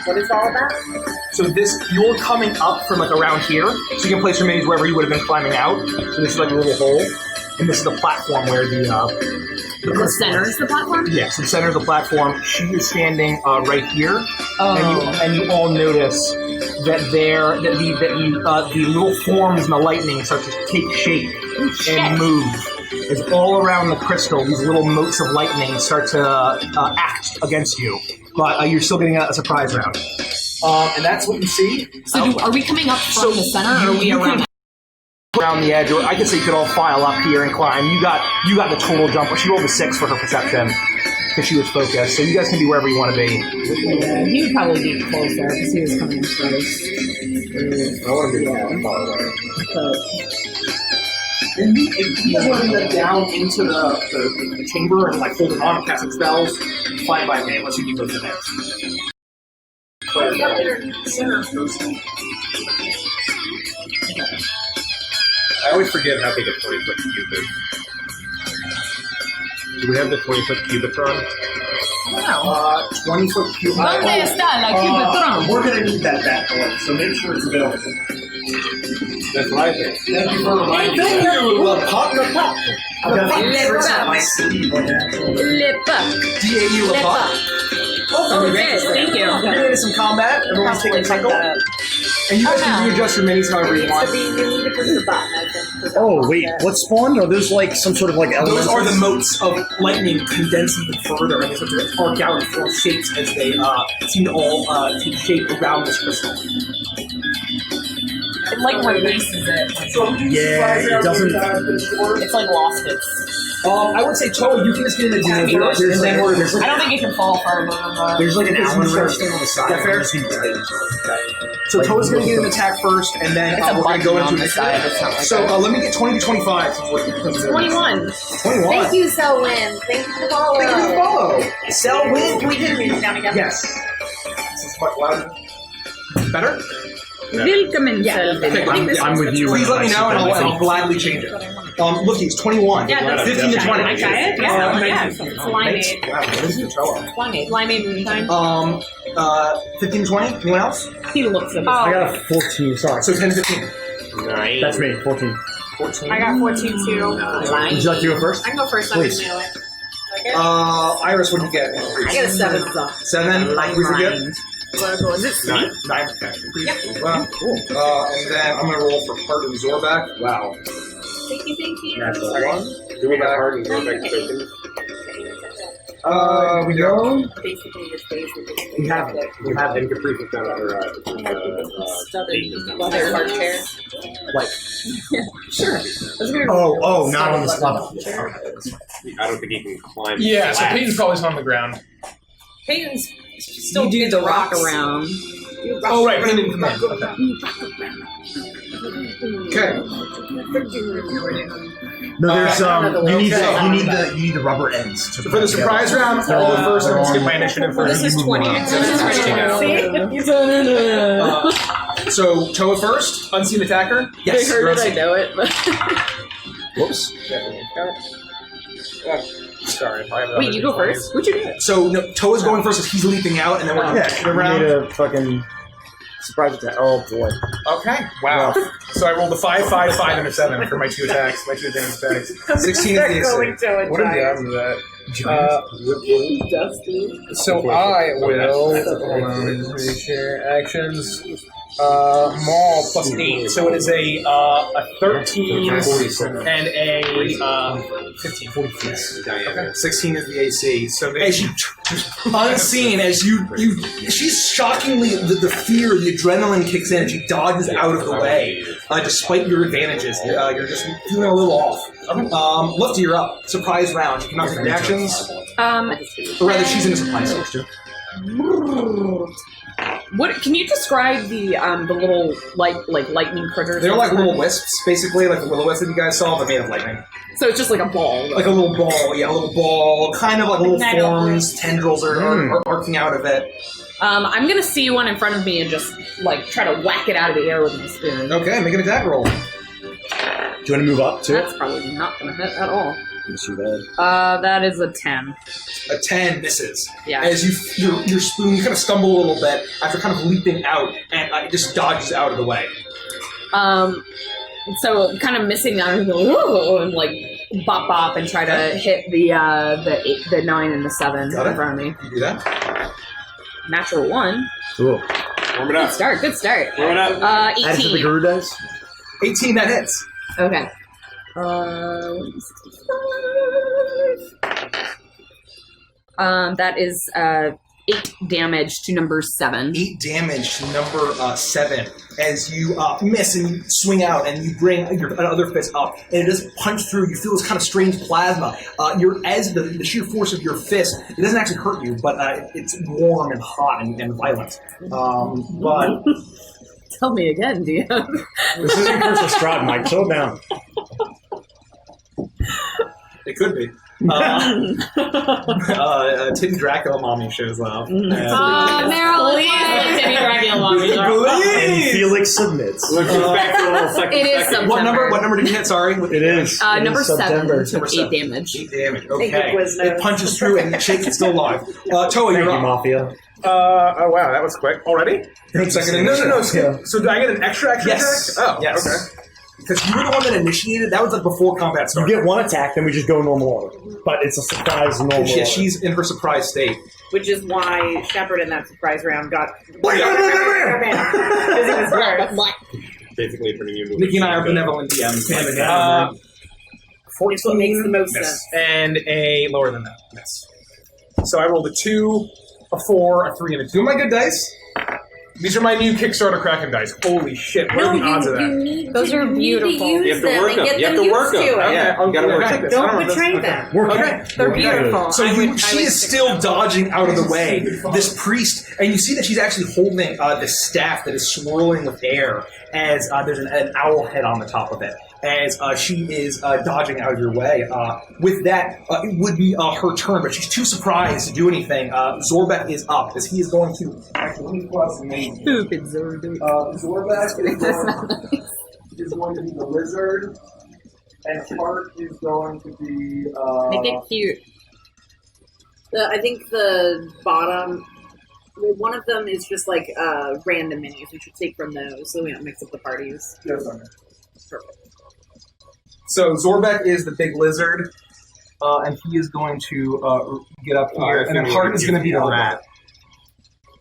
What is all about? So you're coming up from like around here, so you can place your maze wherever you would have been climbing out. So this is like a little hole, and this is the platform where the center is the platform? Yes, the center of the platform. She is standing right here, and you all notice that the little forms and the lightning start to take shape and move. As all around the crystal, these little motes of lightning start to act against you, but you're still getting a surprise round. And that's what you see. So are we coming up from the center, or are we around the edge? Or I could say you could all file up here and climb. You got the total jump. She rolled a 6 for her perception because she was focused. So you guys can be wherever you want to be. Yeah, he would probably be closer because he was coming first. I want to be far away. If you want to get down into the chamber and like holding on, casting spells, fine by me. Unless you can go to the next. I always forget how big a 20-foot cube is. Do we have the 20-foot cubitron? 20-foot cube. ¿Dónde está la Cubitron? We're gonna need that back away, so make sure it's available. That's what I think. Thank you for reminding me. Thank you, partner. I've got a few tricks on my sleeve right now. DAU LaPop. Oh, yes, thank you. We're doing some combat. Everyone's taking a tickle. And you guys can readjust your minis however you want. You need to push the button, I think. Oh wait, what spawned? Are those like some sort of like elements? Those are the motes of lightning condensed even further, and they start to arc out and form shapes as they seem to all take shape around this crystal. It like releases it. Yeah, it doesn't. It's like lost its. I would say, Toa, you can just get in the attack first, and then we're... I don't think it can fall further than that. There's like an Allen wrench thing on the side. Is that fair? So Toa's going to get an attack first, and then we're going to go into the side. So let me get 20 to 25. 21. 21. Thank you, Selwyn. Thank you for the follow. Thank you for the follow. Selwyn, can we get it down again? Yes. This is much louder. Better? Willkommen, Yeah. Selvin. I'm with you. Please let me know, and I'll gladly change it. Lookies, 21. Yeah, that's 15 to 20. I got it. Yeah, it's limeade. Wow, what is the trello? Limeade moonshine. 15 to 20. Anyone else? He looks at I got a 14. Sorry. So 10 to 15. Nice. That's me. 14. 14. I got 14 too. Would you like to go first? I can go first. I'm Please. gonna nail it. Iris, what did you get? I got a 7. 7. Like, we forget. Is it sweet? 9. Yep. Wow, cool. And then I'm gonna roll for Heart and Zorback. Wow. Thank you. Natural 1. Do we have Heart and Zorback tokens? We don't. Basically, your face is just We have it. We have it. And Caprice is down on her. leather hard chair. Like, Sure. oh, not on this level. I don't think he can climb. Yeah, so flat. Peyton's probably on the ground. Peyton's still You do in the rock rocks. around. Oh, right, Peyton didn't come in. Okay. No, there's you need the rubber ends. So for the surprise round, I'll roll first and skip my initiative for This is 20. So Toa first. Unseen attacker. Yes. I heard you're it, I unseen. know it. Whoops. Sorry. I have Wait, you go first? What'd you do? So no, Toa's going first as he's leaping out, and then we're going to Yeah, around. you need a fucking surprise attack. Oh boy. Okay. Wow. So I rolled a 5, 5, 5, and a 7 for my 2 attacks. My 2 damage attacks. 16 is the AC. What are the odds of that? So I will. Hold on, let me share actions. Maul plus 8. So it is a 13 and a 15. Okay. 16 is the AC. So as you unseen, as you she's shockingly the fear, the adrenaline kicks in, and she dodges out of the way. Despite your advantages, you're just feeling a little off. Lefty, you're up. Surprise round. You cannot take reactions. Or rather, she's in a surprise stage too. What can you describe the little like lightning critters? They're like little wisps, basically, like the will-o-wisp that you guys saw, but made of lightning. So it's just like a ball. Like a little ball, yeah, a little ball, kind of like little forms, tendrils are arcing out of it. I'm gonna see one in front of me and just like try to whack it out of the air with my spoon. Okay, make an attack roll. Do you want to move up to it? That's probably not gonna hit at all. Let's see that. That is a 10. A 10 misses. Yeah. As your spoon kind of stumble a little bit after kind of leaping out, and it just dodges out of the way. So kind of missing out and go and like bop and try to hit the 9 and the 7 Got it. in front of me. You do that? Natural 1. Cool. Warm it up. Good start. Warm it up. Add to the 18. guru dice. 18, that hits. Okay. 65. That is 8 damage to number 7. 8 damage to number 7 as you miss and you swing out and you bring your other fist up and it does punch through. You feel this kind of strange plasma. As the sheer force of your fist, it doesn't actually hurt you, but it's warm and hot and violent. But Tell me again, DM. This isn't Curse of Strahd, Mike. Chill down. it could be. Tin Dracula mommy shows up. Please, Timmy Dracula mommy. And Felix submits. It is September. What number did you hit? Sorry. It is. Number 7 Number took 8 7. damage. 8 damage. Thank you, Okay. Quiznos. It punches through and shakes. It's still alive. Toa, Thank you're you, up. Mafia. Oh wow, that was quick. Already? Second No. initiative. So do I get an extra action Yes. attack? Oh, yes. okay. Because you were the one that initiated. That was like before combat You started. get one attack, then we just go normal order. But it's a surprise normal Yeah, order. she's in her surprise state. Which is why Shepard in that surprise round got. Basically turning you into Nikki and I are benevolent DMs. It's what makes the most Miss. sense. And a lower than that. Miss. So I rolled a 2, a 4, a 3, and a 2. Do my good dice. These are my new Kickstarter Kraken dice. Holy shit! What are the odds of that? Those are beautiful. You have to work them. You have to work them. Yeah, you gotta work them. Don't betray them. Okay. They're beautiful. So she is still dodging out of the way. This priest, and you see that she's actually holding the staff that is swirling with air as there's an owl head on the top of it. As she is dodging out of your way. With that, it would be her turn, but she's too surprised to do anything. Zorbeck is up, as he is going to... Actually, let me pull out some names Stupid Zordu. Zorback is going to be the lizard, and Tart is going to be. Make it cute. I think the bottom, one of them is just like random minis. We should take from those so we don't mix up the parties. Yes, okay. Perfect. So Zorbeck is the big lizard, and he is going to get up here, and then Hart is going to be the rat,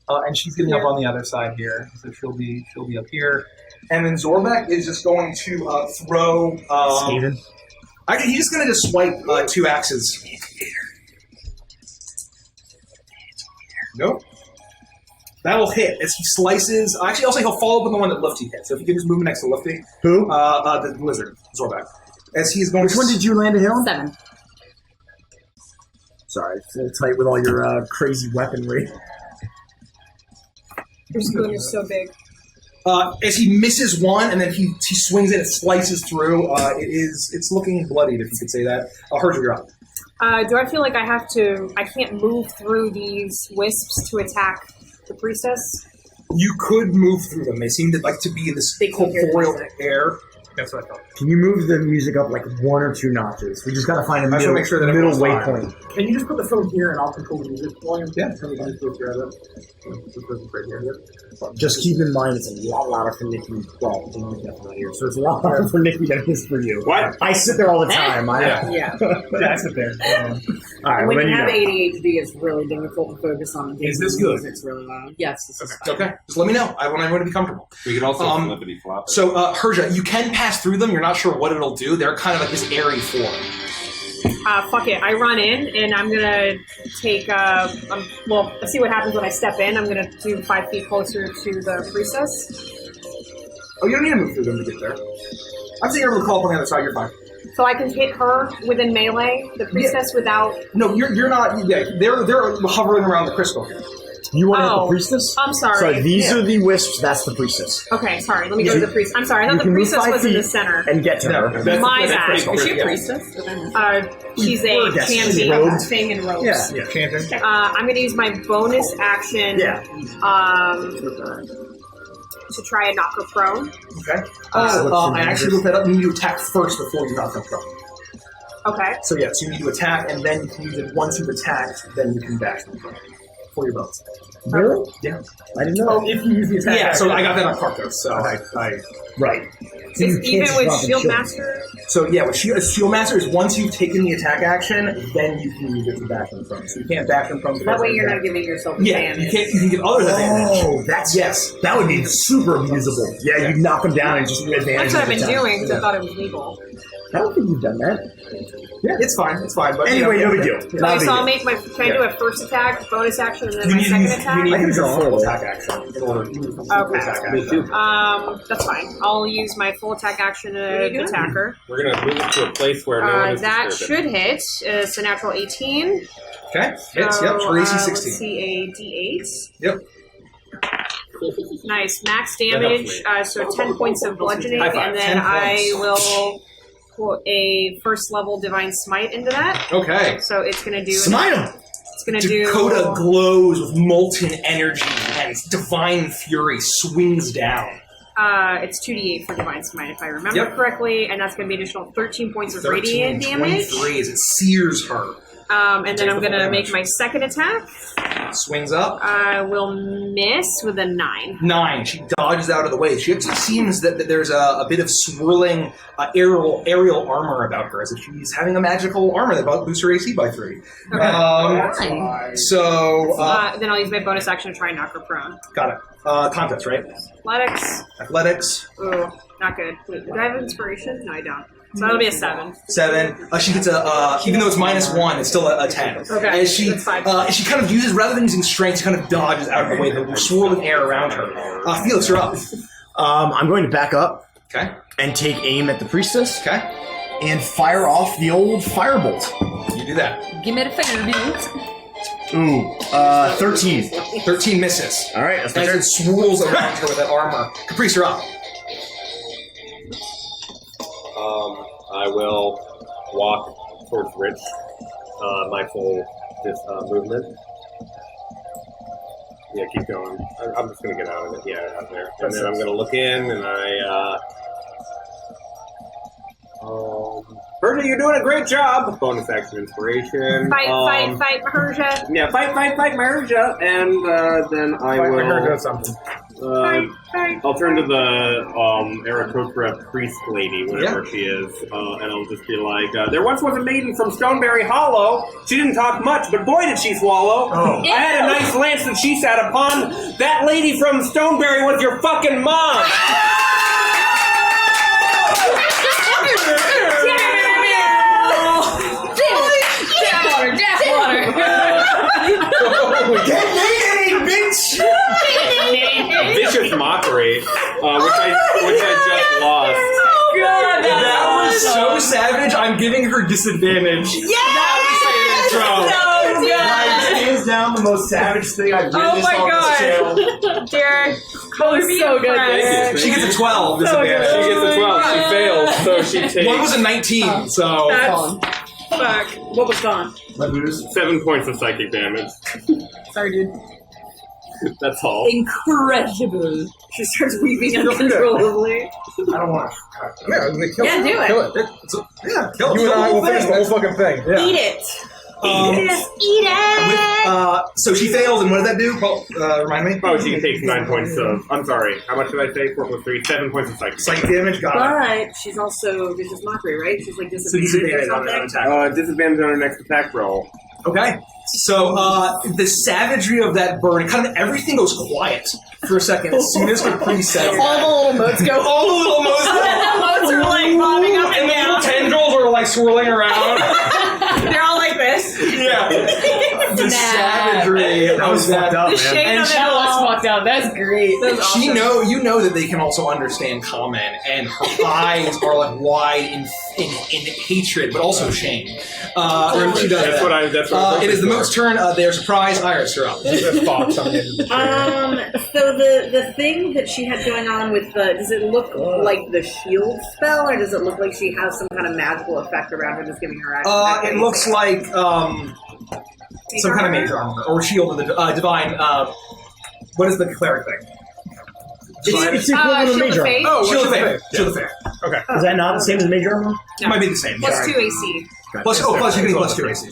and she's getting up on the other side here, so she'll be up here, and then Zorbeck is just going to throw. Steven? He's just going to just swipe 2 axes. Nope. That'll hit as he slices. Actually, also he'll follow up with the one that Lufty hit. So if you can just move next to Lufty. Who? The lizard, Zorback. As he's going. Which one did you land a hit on? 7. Sorry, full tight with all your crazy weaponry. Your spoon is so big. As he misses one, and then he swings it and slices through. It's looking bloodied, if you could say that. Herja, you're up. Do I feel like I can't move through these wisps to attack the priestess? You could move through them. They seem to like to be in this corporeal air. That's what I thought. Can you move the music up like 1 or 2 notches? We just got to find a I just middle, wanna make sure that middle everyone's waypoint. Can you just put the phone here and I'll control the music volume? Yeah. Can we just go grab it? Right here. Just keep in mind it's a lot louder for Nikki. Well, Nikki's definitely not here, so it's a lot louder for Nikki than it is for you. What? I sit there all the time. Yeah. I sit there. All right, And when well, you have know. ADHD, it's really difficult to focus on. Is this good? It's really loud. Yes. This is fine. Okay. Just let me know. I want everyone to be comfortable. We could also flippity flop. So, Herja, you can pass through them. You're not sure what it'll do. They're kind of like this airy form. Fuck it. I run in and I'm gonna take. Let's see what happens when I step in. I'm gonna do 5 feet closer to the priestess. Oh, you don't need to move through them to get there. I'm saying you're able to call up on the other side. You're fine. So I can hit her within melee, the priestess, without. No, you're not. Yeah, they're hovering around the crystal here. You want to hit the priestess? I'm sorry. So these are the wisps. That's the priestess. Okay, sorry. Let me go to the priestess. I'm sorry. I thought the priestess was in the center. And get to her. My bad. Is she a priestess? She's a Yes, she's chanting robed. thing in robes. Yeah. Chanting. I'm going to use my bonus action. To try and knock her prone. Okay. I actually looked that up. You need to attack first before you knock them prone. Okay. So yeah, so you need to attack, and then you can use it once you've attacked, then you can bash them prone for your bonus. Really? Yeah. I didn't know. Oh, if you use the attack. Yeah. So I got that on Karkos. So right. So Is even with Shield Master? So yeah, with Shield Master is once you've taken the attack action, then you can use it to bash them from. So you can't bash them from. That way you're not giving yourself advantage. You can get other than advantage. Oh, that's that would be super abusable. Yeah, you knock them down and just advantage. That's what I've been every time. doing because I thought it was legal. I don't think you've done that. Yeah, it's fine. It's fine. But anyway, no big deal. Okay, so I'll make my. Can I do a first attack, bonus action, and then my second attack? You need to use your full attack action in order to use Okay. That's fine. I'll use my full attack action to attack her. We're gonna move to a place where no one is that disturbing. should hit. It's a natural 18. Okay. Hits. Yep. For AC 16. Let's see a D8. Yep. Nice. Max damage. So 10 points of bludgeoning, High five. and then 10 I points. will put a first level divine smite into that. Okay. So it's gonna do. Smite him. It's gonna do. Dakota glows with molten energy, and its divine fury swings down. It's 2d8 for divine smite if I remember correctly, and that's gonna be additional 13 points of radiant damage. 23 as it sears her. And then I'm gonna make my second attack. Swings up. I will miss with a 9. 9. She dodges out of the way. It seems that there's a bit of swirling aerial armor about her, as if she's having a magical armor that boosts her AC by 3. Okay. Then I'll use my bonus action to try and knock her prone. Got it. Contest, right? Athletics. Ooh, not good. Wait, do I have inspiration? No, I don't. So that'll be a 7. 7. She gets a, even though it's -1, it's still a 10. Okay, As she kind of uses, rather than using strength, she kind of dodges out of the way, the swirling air around her. Felix, you're up. I'm going to back up. Okay. And take aim at the priestess. Okay. And fire off the old firebolt. You do that. Give me the firebolt. Ooh, 13. 13 misses. All right, that's my As turn. it swirls around her with that armor. Caprice, you're up. I will walk towards Rich, my full movement. Yeah, keep going. I'm just gonna get out of it. Yeah, out there. And then I'm gonna look in, and Persia, you're doing a great job. Bonus action inspiration. Fight, Maherja. Yeah, fight, Maherja. And then I will. Maherja something. Fight. I'll turn to the Aarakocra priest lady, whatever she is, and I'll just be like, there once was a maiden from Stoneberry Hollow. She didn't talk much, but boy did she swallow. Oh. I had a nice lance that she sat upon. That lady from Stoneberry was your fucking mom. Get naked, bitch! Vicious mockery, which I just lost. God, that was so savage. I'm giving her disadvantage. Hands down, the most savage thing I've witnessed on this channel. Derek, That was so good. Thank you. She gets a 12 disadvantage. She gets a 12. She fails, so she takes. One was a 19, so. Fuck. What was gone? My booze. 7 points of psychic damage. Sorry, dude. That's all. Incredible. She starts weeping uncontrollably. I don't want to. Yeah, kill it. Yeah, do it. Kill it. Yeah, kill it. You and I will finish the whole fucking thing. Yeah. Eat it. eat it. So she fails, and what did that do? Remind me? Oh, she can take 9 points of. I'm sorry. How much did I say? 4 plus 3. 7 points of psychic. Psychic damage, got it. But she's also vicious mockery, right? She's like disadvantage disadvantage or on something. an attack. Disadvantage on her next attack roll. Okay. So the savagery of that burn, kind of everything goes quiet for a second as soon as Capri says All the little motes go. All the little motes go. The motes are like bobbing up and the little tendrils are like swirling around. They're all like this. Yeah. The savagery That was fucked up, The man. shade And of she- it all. Fucked up. That's great. That's awesome. You know that they can also understand common, and her eyes are like wide in hatred, but also shame. When she does That's that. what I. That's what I'm It is the looking mote's turn. They're surprised. Iris, you're up. Fox on the end of the So the thing that she had going on with the, does it look like the shield spell, or does it look like she has some kind of magical effect around her that's giving her action? It looks like some kind of major armor or shield of the divine. What is the cleric thing? It's equivalent of major armor. Oh, shield of faith. Shield of faith. Okay. Is that not the same as major armor? It might be the same. Plus yeah. 2 AC. Plus you can be plus 2 AC.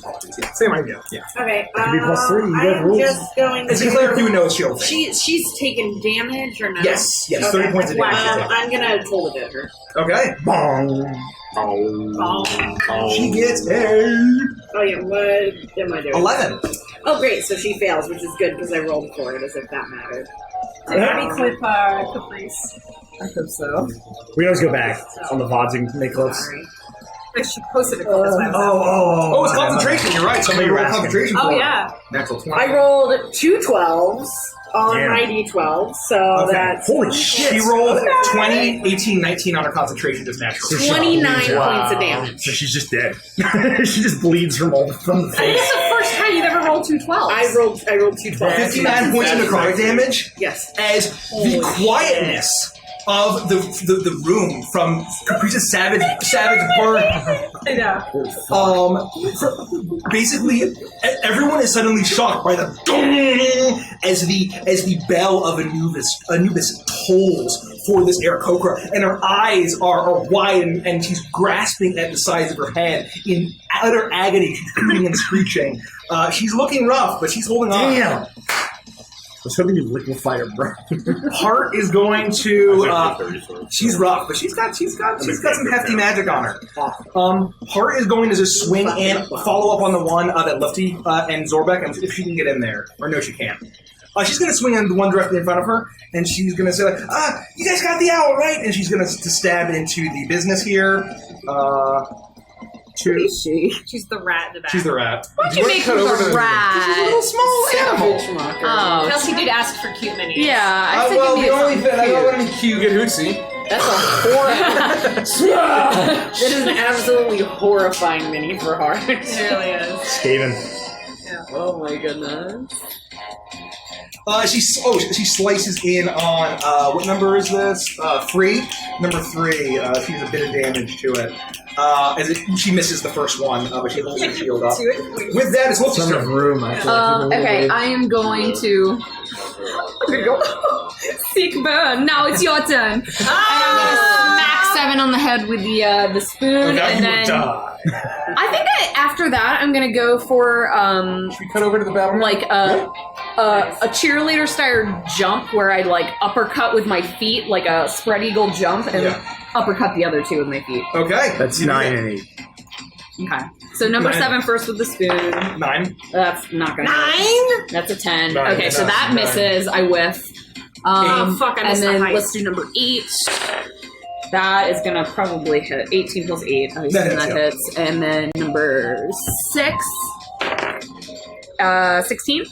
Same idea. Yeah. Okay. It could be plus 3. You got I'm rules. just going As a to. cleric, you would know it's shield of faith. She's taken damage or no? Yes. 30 points of damage. I'm gonna toll it at her. Okay. Bong. She gets a Oh yeah, what am I doing? 11. Oh great, so she fails, which is good because I rolled for it as if that mattered. Let me clip Caprice. I hope so. We always go back on the VODs and make clips. Sorry. She posted a clip. Oh, it's concentration. You're right. Somebody rolled concentration. Oh for it. yeah. Natural 20. I rolled 2 12s on Damn. my d12, so Okay. that's Holy shit! She rolled 20, 18, 19 on her concentration just naturally. 29 points of damage. So she's just dead. She just bleeds from the I think face. it's the first time you've ever rolled 2 12s. I rolled 2 12s. 59 points of necrotic damage. Yes. As the quietness of the room from Caprice's savage burn. I know. Basically, everyone is suddenly shocked by the dong as the bell of Anubis tolls for this Aarakocra, and her eyes are wide, and she's grasping at the sides of her head in utter agony. She's hooting and screeching. She's looking rough, but she's holding on. Damn! I was hoping you'd liquefy her, bro. Heart is going to. She's rough, but she's got some hefty magic on her. Heart is going to just swing and follow up on the one that Lufty and Zorbeck, and if she can get in there, or no, she can't. She's going to swing on the one directly in front of her, and she's going to say, you guys got the owl, right? And she's going to stab into the business here. She's the rat in the back. She's the rat. Why'd you make her a rat? She's a little small animal. Oh, Kelsey did ask for cute minis. yeah. I think Well, it'd the be only thing I cute. want to be cute. Get Hootsie. That's a horrifying. That is an absolutely horrifying mini for Heart. It really is. Skaven. Oh my goodness. She slices in on what number is this? 3. Number 3. She has a bit of damage to it. She misses the first one, but she holds her shield up. With that, it's Wolfie's turn. Room. Okay, I am going to. Sick burn. Now it's your turn. And I'm gonna smack 7 on the head with the spoon, and then I think after that I'm gonna go for Should we cut over to the battle? like a cheerleader style jump where I like uppercut with my feet, like a spread eagle jump, and uppercut the other 2 with my feet. Okay, that's 9 and 8. Okay, so number 7 first with the spoon. 9. That's not gonna. 9. That's a 10. 9, okay, so that misses. I whiff. Oh, fuck, I missed and then the height. let's do number 8. That is gonna probably hit. 18 plus 8. I assume that hits. And then number 6. 16?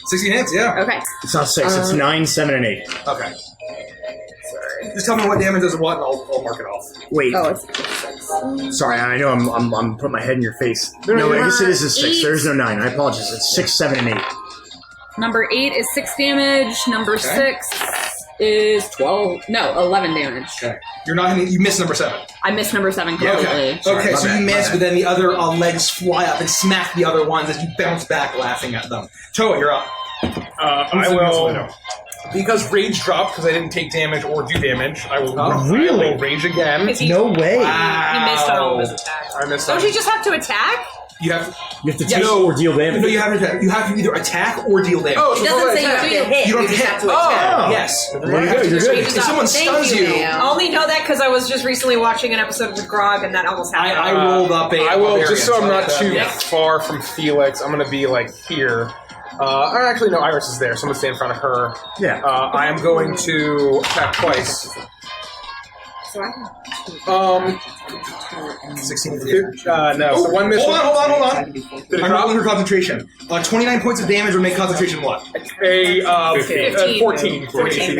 16 hits, yeah. Okay. It's not 6, it's 9, 7, and 8. Okay. Just tell me what damage does it what, and I'll mark it off. Wait. Oh, it's 6. Sorry, I know I'm putting my head in your face. No, I guess it is a 6. There's no 9. I apologize. It's 6, 7, and 8. Number 8 is 6 damage. Number 6 is 11 damage. Okay. You miss number 7. I missed number 7 completely. Okay, so you miss, but then the other legs fly up and smack the other ones as you bounce back laughing at them. Toa, you're up. I will. Because rage dropped because I didn't take damage or do damage, I will rage again. No way. He missed on all of his attacks. I missed Don't you just have to attack? You have to take or deal damage. No, you have to either attack or deal damage. Oh, it doesn't say you have to hit. You don't just have to to attack. Yes. You're good. If someone stuns you, I only know that because I was just recently watching an episode with Grog, and that almost happened. I rolled up a. I will, just so I'm not too far from Felix, I'm going to be like here. Actually, no, Iris is there, so I'm going to stay in front of her. Yeah. I am going to attack twice. So I 16 no, so one miss. Hold on. I'm rolling her concentration. 29 points of damage would make concentration what? 14. 14. 14.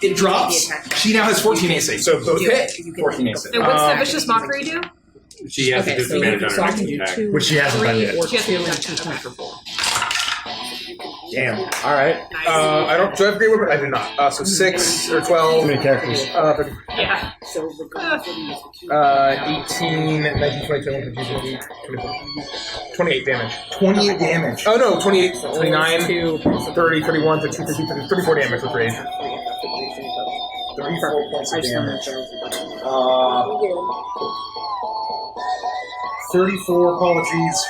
It drops. She now has 14 AC. So both hit. 14 AC. And what's the vicious mockery do? She has a disadvantage on her next attack. Which she hasn't done yet. She has to do Damn. All right. I don't. Do I have great weapon? I do not. So 6 or 12. How many characters? Yeah. 18, 19, 22, 28 damage. 28 damage. Oh no, 28, 29, 30, 31, 32, 33, 34 damage with rage. 34 points of damage. 34, apologies.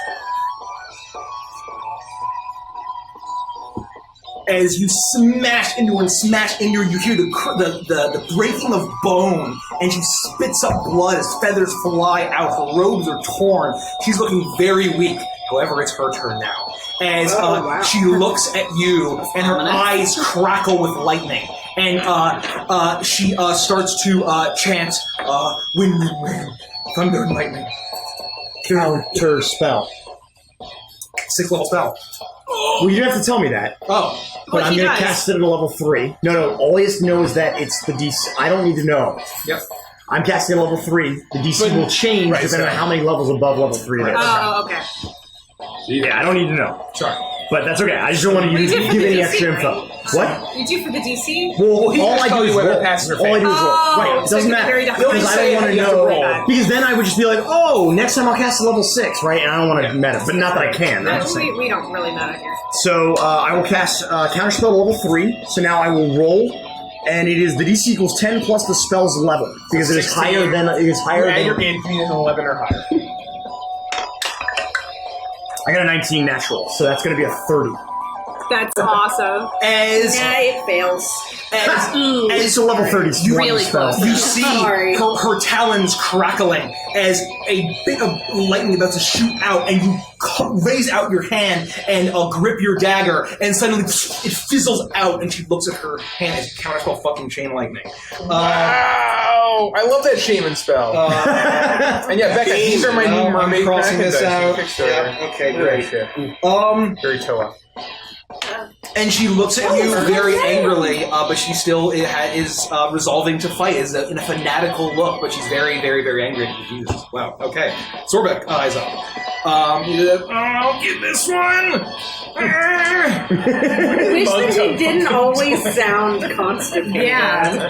As you smash into her, you hear the breaking of bone, and she spits up blood as feathers fly out. Her robes are torn. She's looking very weak. However, it's her turn now. As she looks at you, and her eyes crackle with lightning. And she starts to chant, wind, thunder and lightning. Counter spell. 6th level spell. Well, you don't have to tell me that. Oh. But I'm going to cast it at a level 3. No. All he has to know is that it's the DC. I don't need to know. Yep. I'm casting at level 3. The DC will change depending on how many levels above level 3 there is. Oh, okay. Yeah, I don't need to know. Sorry. But that's okay. I just don't want to give any extra info. What? You do for the DC? Well, all I do is roll. All I do is roll. Right, it doesn't matter. Because I don't want to know. Because then I would just be like, oh, next time I'll cast a level 6, right? And I don't want to meta. But not that I can. We don't really meta here. So I will cast Counterspell at level 3. So now I will roll. And it is the DC equals 10 plus the spell's level. Because it is higher than... It is higher than... You're in 11 or higher. I got a 19 natural, so that's going to be a 30. That's awesome. It fails. It's a level 30. Really close. You see her talons crackling as a bit of lightning about to shoot out, and you raise out your hand and grip your dagger, and suddenly it fizzles out, and she looks at her hand as you counterspell fucking chain lightning. Wow! I love that shaman spell. And yeah, Becca, these are my new mermaid. I'm crossing this out. Yeah, okay, great. Very Toa. And she looks at you very angrily, but she still is resolving to fight in a fanatical look, but she's very, very, very angry and confused. Wow, okay. Sorbek, eyes up. I'll get this one! I wish that he didn't always sound constipated. Yeah.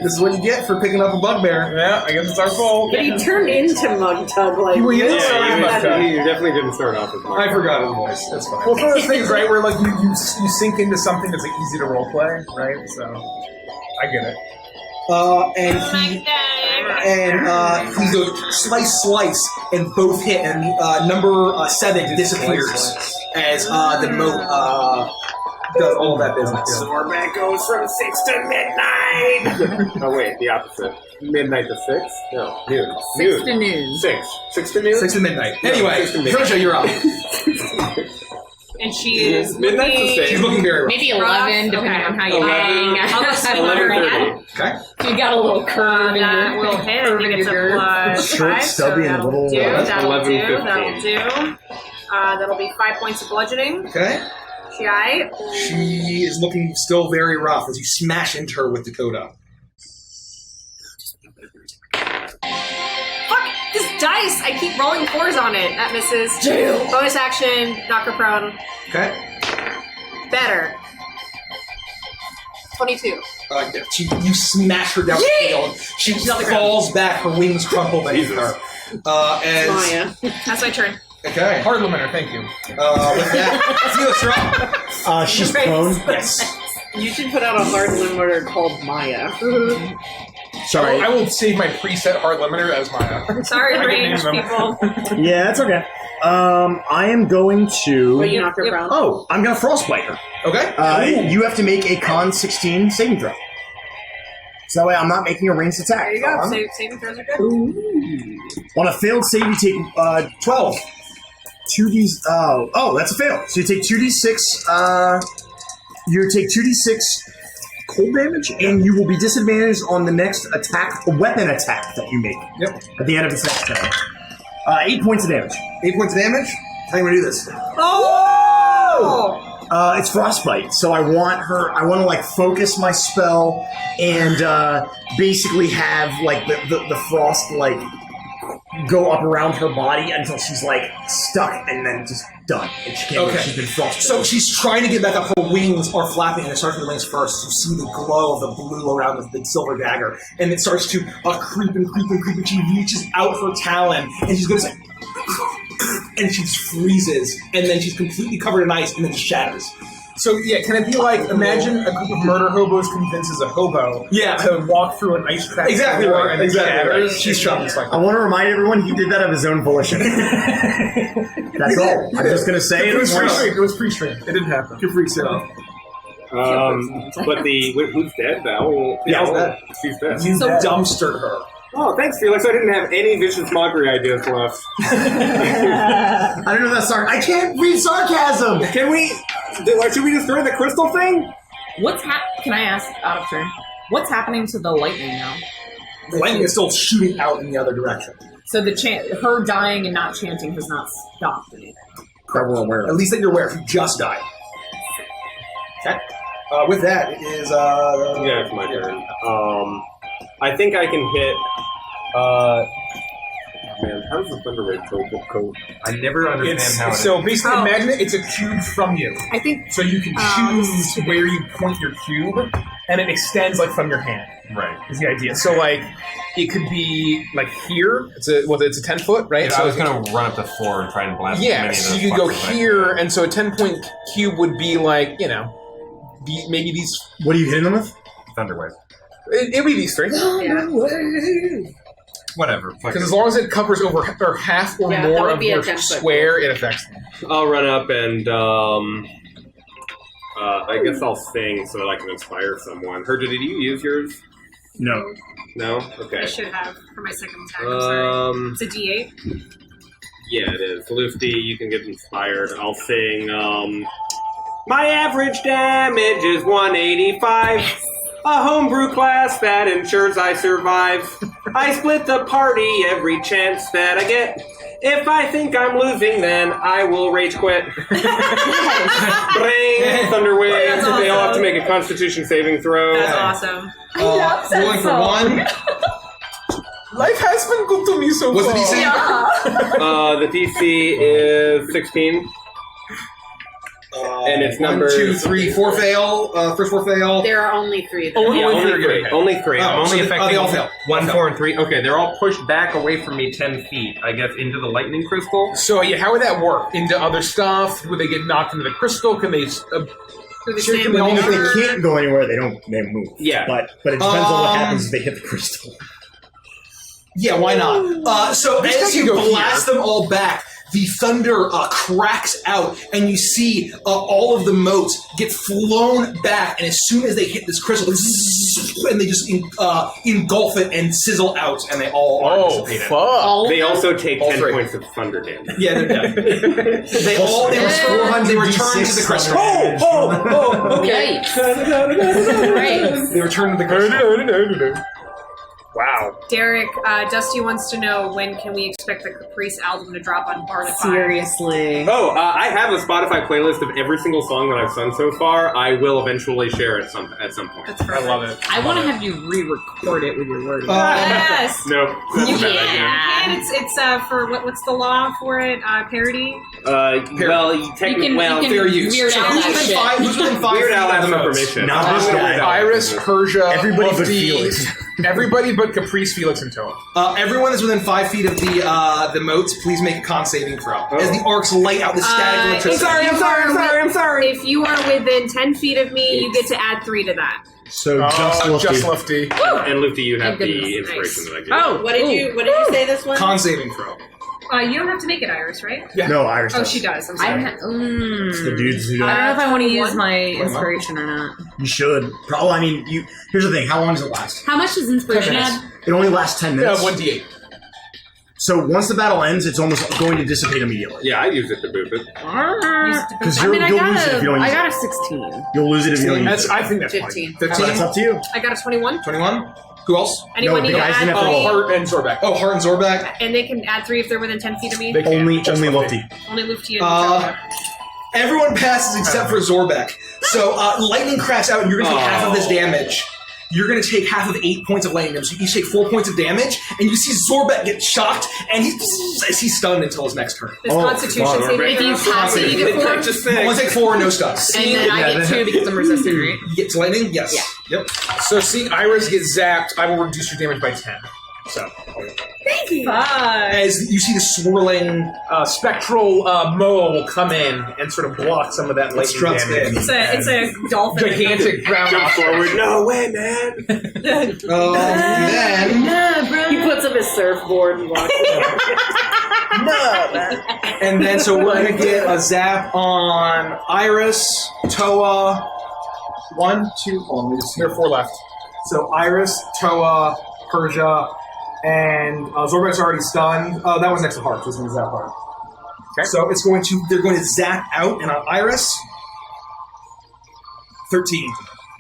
This is what you get for picking up a bugbear. Yeah, I guess it's our fault. But he turned into Mugtug, like... You you definitely didn't start off as Mugtug. I forgot his voice. That's fine. Well, it's one of those things, right, where like you sink into something that's like easy to roleplay, right? So, I get it. He goes slice, and both hit, and number 7 disappears as the moat does all that business. Sorbet goes from 6 to midnight! Oh wait, the opposite. Midnight to 6? No, noon. 6 to noon. 6. 6 to noon? 6 to midnight. Anyway, Kershaw, you're up. And she is midnight to 6. She's looking very rough. maybe 11, depending on how you hang. 11:30. Okay. You got a little curve in That your will hit. I think it's a plus Short, 5, stubby, and a little... That'll do. 11:15. That'll do. That'll be 5 points of bludgeoning. Okay. She aight. She is looking still very rough as you smash into her with Dakota. Fuck this dice! I keep rolling 4s on it. That misses. Bonus action, knock her prone. Okay. Better. 22. You smash her down the field. She falls back, her wings crumple beneath her. Maya. That's my turn. Okay. Hard limiter, thank you. With that, Felix, she's prone. Yes. You should put out a hard limiter called Maya. Sorry. I will save my preset hard limiter as Maya. Sorry, I can range name them. people. Yeah, that's okay. I am going to... Will you knock her prone? Oh, I'm going to frostbite her. Okay. You have to make a con 16 saving throw. So that way I'm not making a ranged attack. There you go. Saving throws are good. On a failed save, you take 12. 2d. Oh, that's a fail. So you take 2d6. You take 2d6 cold damage, and you will be disadvantaged on the next weapon attack that you make. Yep. At the end of its next turn. 8 points of damage. 8 points of damage? How do you want to do this? Oh! It's frostbite, so I want to like focus my spell and basically have like the frost like go up around her body until she's like stuck and then just done. And she can't. She's been frosted. So she's trying to get back up. Her wings are flapping, and it starts with the wings first. You see the glow of the blue around the silver dagger, and it starts to creep and creep and creep. And she reaches out her talon, and she's going to say, and she just freezes, and then she's completely covered in ice, and then just shatters. So yeah, can it be like, imagine a group of murder hobos convinces a hobo to walk through an ice crack Exactly door right. and shatters? She's shocked. I want to remind everyone he did that of his own volition. That's all. I'm just going to say it. It was pre-stream. It didn't happen. Good freak out. But who's dead now? Yeah, she's dead. You dumpstered her. Oh, thanks, Felix. I didn't have any vicious mockery ideas left. I don't know that I can't read sarcasm. Can we? Should we destroy the crystal thing? Can I ask out of turn? What's happening to the lightning now? The lightning is still shooting out in the other direction. So her dying and not chanting has not stopped anything. That we're aware of. At least that you're aware. If you just died. Okay. With that, it is. Yeah, it's my turn. I think I can hit. Man, how does the Thunder Ray go? I never understand how. So basically, imagine it's a cube from you. I think. So you can choose where you point your cube, and it extends like from your hand. Right. Is the idea. So like, it could be like here. It's a 10 foot, right? Yeah, so I was going to run up to 4 and try and blast. Yeah, many of so those you could go fuckers, here, and so a 10-point cube would be like, maybe these. What are you hitting them with? Thunderwave. It would be these 3. Whatever. Because as long as it covers over or half or more of your square, it affects them. I'll run up and I guess I'll sing so that I can inspire someone. Did you use yours? No. No? Okay. I should have for my second attack. I'm sorry. It's a D8. Yeah, it is. Lufty, you can get inspired. I'll sing, my average damage is 185. A homebrew class that ensures I survive. I split the party every chance that I get. If I think I'm losing, then I will rage quit. Bring Thunderwave. That's They all have to awesome. make a Constitution saving throw. That's awesome. I love that Rolling for song. 1. Life has been good to me so What's far. the DC? Yeah. The DC is 16. And it's number 1, 2, 3, 4 fail. First 4 fail. There are only 3 of them. Only 3. Only 3. Oh, I'm only so affecting they all fail. 1, 4, and 3. Okay, they're all pushed back away from me 10 feet, I guess, into the lightning crystal. So yeah, how would that work? Into other stuff? Would they get knocked into the crystal? Can they? If they can't go anywhere, they move. Yeah, but it depends on what happens if they hit the crystal. Yeah, why not? So as you blast them all back, the thunder cracks out, and you see all of the motes get flown back, and as soon as they hit this crystal, and they just engulf it and sizzle out, and they all are dissipated. Fuck. They also take 10 points of thunder damage. Yeah, they're dead. They return to the crystal. Okay. They return to the crystal. Wow. Derek, Dusty wants to know, when can we expect the Caprice album to drop on Bardify? Seriously. Oh, I have a Spotify playlist of every single song that I've sung so far. I will eventually share it at some point. I love it. I want to have you re-record it with your words. Yes. No. And it's for what's the law for it? Parody. Well, technically, fair use. Weird Al that shit. Who's within 5 Weird feet Al of has the my moats? permission. Not this guy. Iris, Persia, Everybody but Mufti, Felix. Everybody but Caprice, Felix, and Toa. Everyone is within 5 feet of the moats. Please make a con saving throw. As the arcs light out the static electricity. I'm sorry. If you are within 10 feet of me, you get to add 3 to that. So just Lufty. And Lufty, you have goodness. the inspiration that I gave. Oh, what did you say this one? Con saving throw. You don't have to make it, Iris, right? Yeah. No, Iris. Oh, she does. I'm sorry. It's the dudes who do I don't know if I want to use 21? my inspiration or not. You should. Probably. I mean, here's the thing. How long does it last? How much does inspiration 10 add? minutes. It only lasts 10 minutes. 1d8. So once the battle ends, it's almost going to dissipate immediately. Yeah, I use it to boop it. Because you'll lose it if you don't use it. I got a 16. You'll lose it if you don't use it. I think that's 15. 15? That's up to you. I got a 21. 21? Who else? Anyone need to add 3? Hart and Zorback. Oh, Hart and Zorback. And they can add 3 if they're within 10 feet of me? Only Lufty. Only Lufty and Zorback. Everyone passes except for Zorback. So lightning cracks out, and you're going to take half of this damage. You're going to take half of 8 points of lightning damage. So you each take 4 points of damage, and you see Zorback get shocked, and he's stunned until his next turn. This Constitution saving If you pass it, you get 4. Only take 4 or no stuns. And then I get 2 because I'm resistant, right? You get to lightning? Yes. Yeah. Yep. So seeing Iris get zapped, I will reduce your damage by 10. So. Thank you. As you see the swirling spectral Moa will come in and sort of block some of that lightning struts damage. in. It's a dolphin. Gigantic brown Jump forward. No way, man. Then He puts up his surfboard and walks and then so we're gonna get a zap on Iris, Toa. 1, 2. Hold on, let me just see. There are 4 left. So Iris, Toa, Persia, and Zorback's already stunned. That was next to Hart. This one's zap Hart. Okay. So they're going to zap out, and on Iris, 13.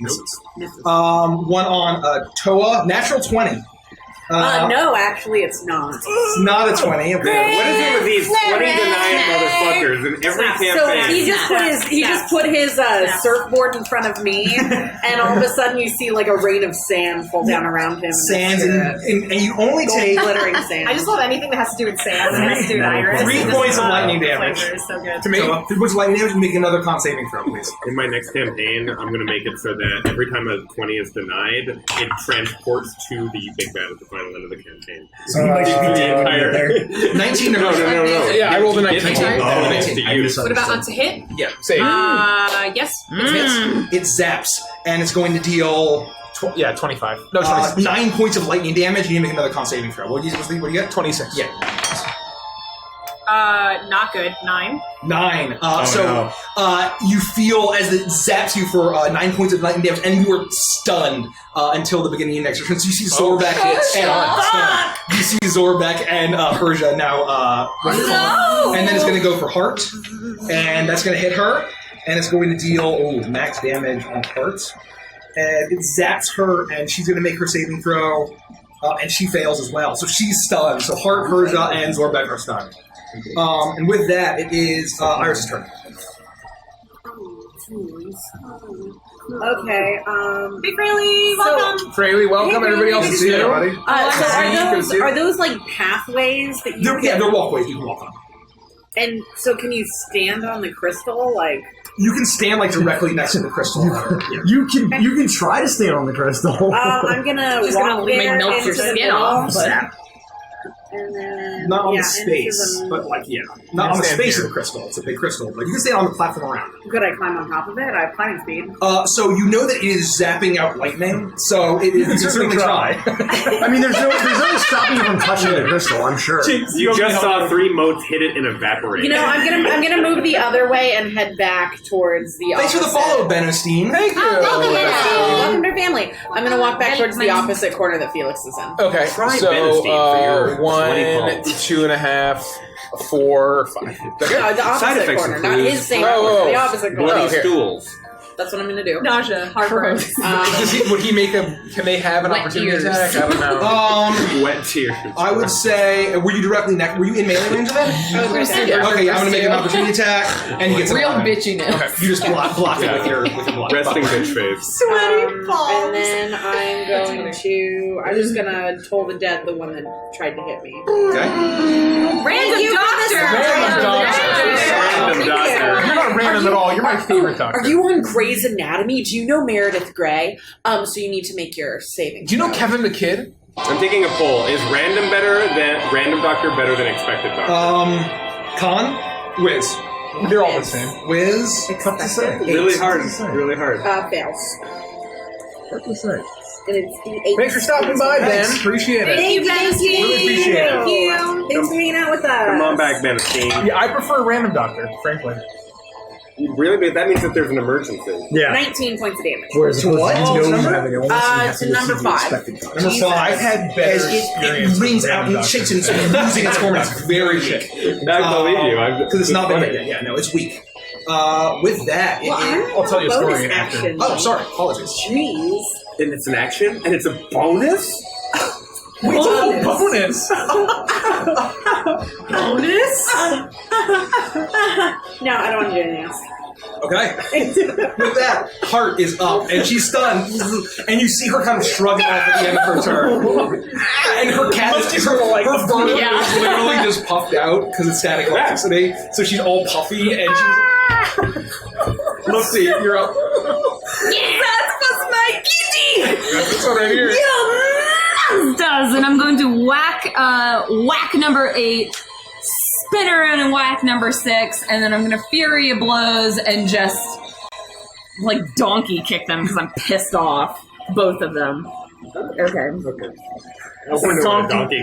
Misses. One on Toa, natural 20. no, actually, it's not. It's not a 20. What is it with these 20-denying motherfuckers in every campaign? So he just put his surfboard in front of me, and all of a sudden you see like a rain of sand fall down around him. Sand, and you only take glittering sand. I just love anything that has to do with sand. That has to do with Iris. 3 points of lightning damage. Flavor is so good. To me, 3 points of lightning damage. Make another con saving throw, please. In my next campaign, I'm going to make it so that every time a 20 is denied, it transports to the big bad at the final end of the campaign. So you might just be dead when you get there. 19 or No. Yeah, I rolled a 19. What about on to hit? Yeah, save. Yes. It zaps, and it's going to deal 25. No, 26. 9 points of lightning damage. You need to make another con saving throw. What do you get? 26. Yeah. Not good. 9. 9. You feel as it zaps you for 9 points of lightning damage, and you are stunned until the beginning of next turn. So you see Zorback you see Zorback and Persia now. And then it's going to go for Hart, and that's going to hit her, and it's going to deal max damage on Hart. And it zaps her, and she's going to make her saving throw, and she fails as well. So she's stunned. So Hart, Persia, and Zorback are stunned. And with that, it is Iris' turn. Okay. Hey, Fraley, welcome. Fraley, welcome. Everybody else is here. Are those like pathways that you? They're walkways you can walk on. And so, can you stand on the crystal? Like, You can stand like directly next to the crystal. You can try to stand on the crystal. I'm gonna Just walk gonna there melt into your the skin middle, off. and then Not on the into space, the- but like not on the stand space here. of the crystal. It's a big crystal, but you can stand on the platform around. Could I climb on top of it? I have climbing speed. So you know that it is zapping out lightning. So you can certainly try. I mean, there's no stopping you from touching the crystal. I'm sure. You just saw 3 motes hit it and evaporate. You know, I'm gonna move the other way and head back towards the. Thanks for the follow, Benostine. Thank you. Welcome to our family. I'm gonna walk back towards the opposite corner that Felix is in. Okay, Try so Benestein for your 1, 2.5, 4, 5. No, the opposite effects corner, not include his same Oh, corner. oh. The opposite corner. bloody here. stools. That's what I'm gonna do. Nausea, heartburn. Would he make a? Can they have an Wet opportunity ears. attack? I don't know. Wet tears. I would say, were you directly next? Were you in melee range of it? Okay, I'm gonna make an opportunity attack, and he gets Real an bitchiness. Okay, you just block it with your block. Resting bitch face. Sweaty balls. And then I'm going to. I'm just gonna toll the dead, the one that tried to hit me. Okay. Random doctor. Random doctor. You're not random at all. You're my favorite doctor. Are you on Grey's Anatomy? Do you know Meredith Grey? So you need to make your saving. Do you know Kevin McKidd? I'm taking a poll. Is random doctor better than expected doctor? Con, Wiz. They're all the same. Wiz. Tough to say. Really hard. Really hard. Fails. Tough to say. And it's the 8. Thanks for stopping by, Ben. Appreciate it. Thank you, Benestein. Really appreciate it. Thank you. Thanks for hanging out with us. Come on back, Benestein. Yeah, I prefer random doctor, frankly. Really? But that means that there's an emergency. Yeah. 19 points of damage. Whereas To what? you know you have an illness, you have to to number receive the 5. expected cost. Number 5. I've had better As experience. it rings with out random and shakes doctors. and it's losing its form. It's very weak. I believe you. Because it's not been hit yet. Yeah, no, it's weak. With that, I'll tell you a story after. Action. Oh, sorry. Apologies. Jeez. And it's an action? And it's a bonus? Bonus. Bonus? No, I don't want to do anything else. Okay. With that, Heart is up, and she's stunned, and you see her kind of shrugging off at the end of her turn. And her cat is her fur is literally just puffed out because it's static electricity, so she's all puffy, and she's. Let's see, you're up. That was my kitty. That's this one right here. Does, and I'm going to whack number 8, spin around and whack number 6, and then I'm going to Fury of Blows and just like donkey kick them because I'm pissed off. Both of them. Okay.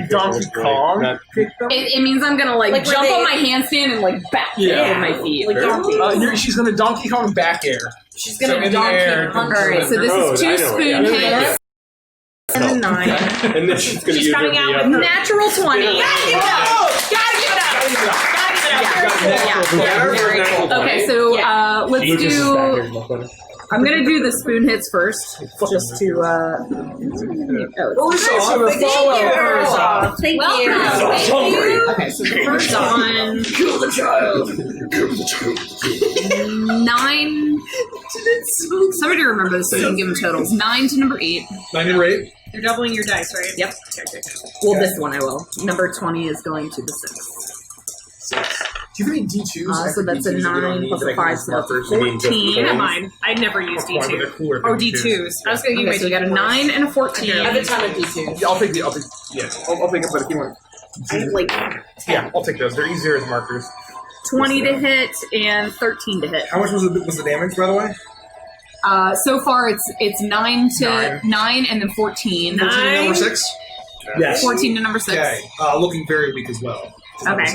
Donkey Kong. It means I'm gonna like jump on my handstand and like back with my feet. Like donkey. She's gonna Donkey Kong back air. She's gonna in the Donkey air. Kong. Alright, so this is 2 spoon hits. And a 9. And then she's going to use coming out with natural 20. Gotta give it up! Okay, so let's do. I'm gonna do the spoon hits first, just to. Thank you. Okay, so the first on. Kill the child. Kill the child. 9. Somebody remember this so we can give them totals. 9 to number 8. 9 to number 8. You're doubling your dice, right? Yep. Well, this one I will. Number 20 is going to the 6. Do you have any D2s? So that's a 9 plus a 5, so that's a 14. Never mind. I'd never use D2. Oh, D2s. I was going to give you so we got a 9 and a 14. I have a ton of D2s. Yeah, I'll take it, but if you want. I have like 10. Yeah, I'll take those. They're easier as markers. 20 to hit and 13 to hit. How much was the damage, by the way? So far it's 9 to 9 and then 14. 14 to number 6? Yes. 14 to number 6. Okay. Looking very weak as well. Okay.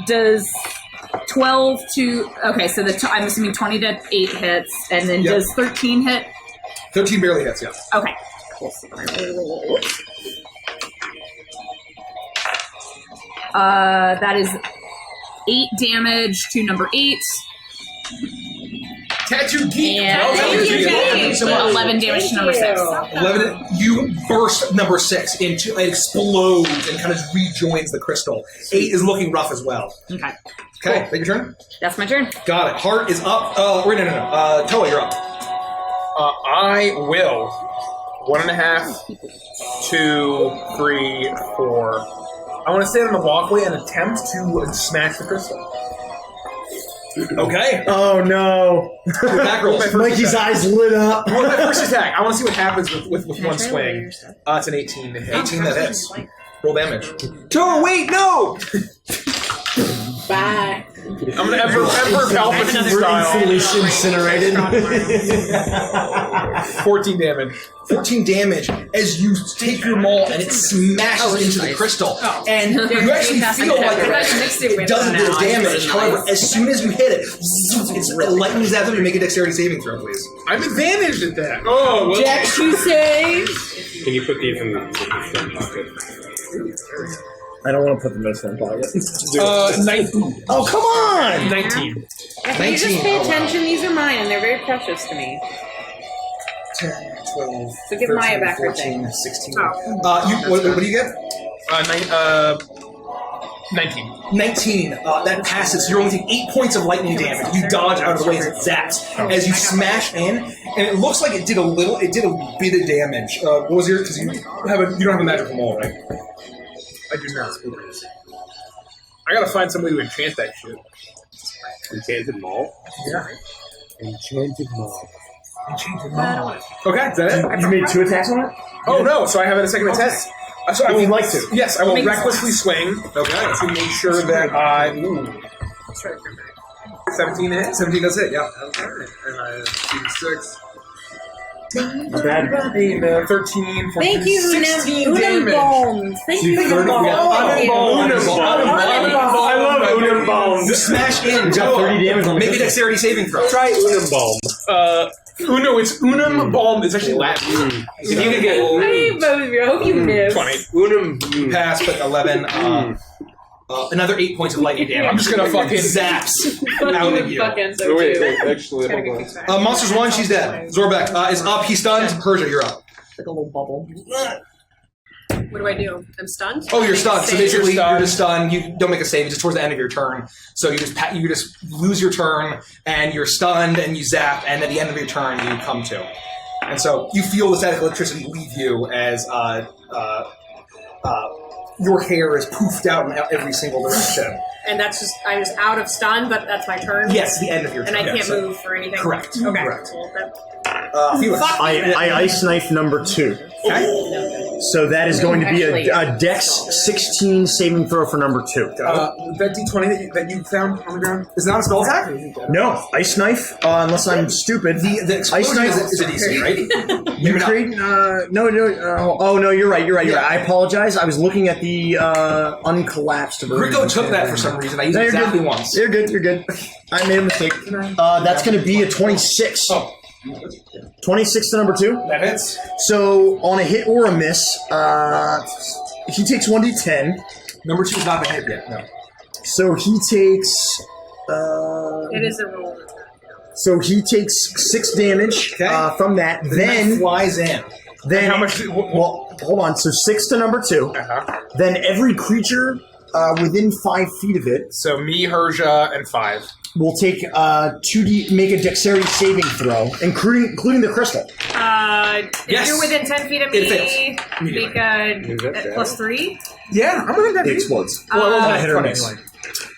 Does 12 to... Okay, so I'm assuming 20 to 8 hits, and then does 13 hit? 13 barely hits, yeah. Okay. That is 8 damage to number 8. Tattoo geek. And 11 damage to number 6. 11. You burst number 6 into it explodes and kind of rejoins the crystal. 8 is looking rough as well. Okay. Okay, take your turn. That's my turn. Got it. Heart is up. Wait, no. Toa, you're up. I will. 1.5, 2, 3, 4. I want to stand on the walkway and attempt to smash the crystal. Okay. Oh no! Back rolls. Mikey's eyes lit up. Well, my first attack. I want to see what happens with one swing. It's an 18 to hit. 18 that hits. Roll damage. Wait, no! Bye. I'm gonna Emperor Palpatine style. Incinerated. 14 damage. 14 damage as you take your maul and it smashes into the crystal. And you actually feel like it does a bit of damage. However, as soon as you hit it, it lightens out. You make a dexterity saving throw, please. I'm advantaged at that. Oh, well. Dex, you say? Can you put these in the pocket? I don't want to put the most in pocket. 19. Oh, come on! 19. If you just pay attention, these are mine, and they're very precious to me. 10, 12, So give 13, Maya back her 14, thing. 16. Oh. What do you get? 19. 19. That passes. You're only taking 8 points of lightning damage. You dodge out of the way as it zaps. As you smash in, and it looks like it did a bit of damage. What was your? Because you don't have a magical maul, right? I do not. I gotta find somebody to enchant that shit. Enchanted Maul? Yeah. Enchanted Maul. Enchanted Maul. Okay, is that it? You made 2 attacks on it? Oh no, so I have a second attack. So I Would will you like to? Yes, I will recklessly swing. Okay. To make sure that I. 17 to hit? 17 does hit, yeah. Okay. And I have 6. Not bad. 13, 14, Thank you, 16 damage. Unum Thank you, Unum I love Unum Balm. You smash in. You got 30 damage on the Make a crystal. dexterity saving throw. Try Unum Balm. It's Unum Balm. It's actually Latin. If you could get I hope you miss. 20. You pass, but 11. Another 8 points of lightning damage. I'm just gonna fucking zaps out of you. wait, actually, hold on. Monsters 1, she's dead. Zorbek is up. He's stunned. Persia, you're up. Like a little bubble. What do I do? I'm stunned? Oh, you're stunned. So Save. basically, you're just stunned. You don't make a save. It's just towards the end of your turn. So you just lose your turn, and you're stunned, and you zap, and at the end of your turn, you come to. And so you feel the static electricity leave you as your hair is poofed out in every single direction. And that's just, I was out of stun, but that's my turn? Yes, the end of your turn. And I can't yeah, move for anything? Correct. Okay. Correct. Well, then, Felix. I ice knife number 2. Okay. So that is going to be a Dex 16 saving throw for number 2. That D20 that you found on the ground? Is it not a spell attack? No, ice knife. Unless I'm stupid. The ice knife is a DC, right? You create? No. Oh no, you're right. You're right. I apologize. I was looking at the uncollapsed version. Rico took that for some reason. I used it exactly once. You're good. You're good. I made a mistake. That's going to be a 26. Oh. 26 to number 2. That hits. So on a hit or a miss, he takes 1d10. Number 2 is not been hit yet. No. So he takes. it is a roll. So he takes 6 damage from that. Then flies in. Then how much? Well, hold on. So 6 to number 2. Then every creature within 5 feet of it. So me, Herja, and 5. Will take 2d, make a dexterity saving throw, including the crystal. If you're within 10 feet of me, make a +3. Yeah, I'm gonna It explodes. hit or miss. anyway.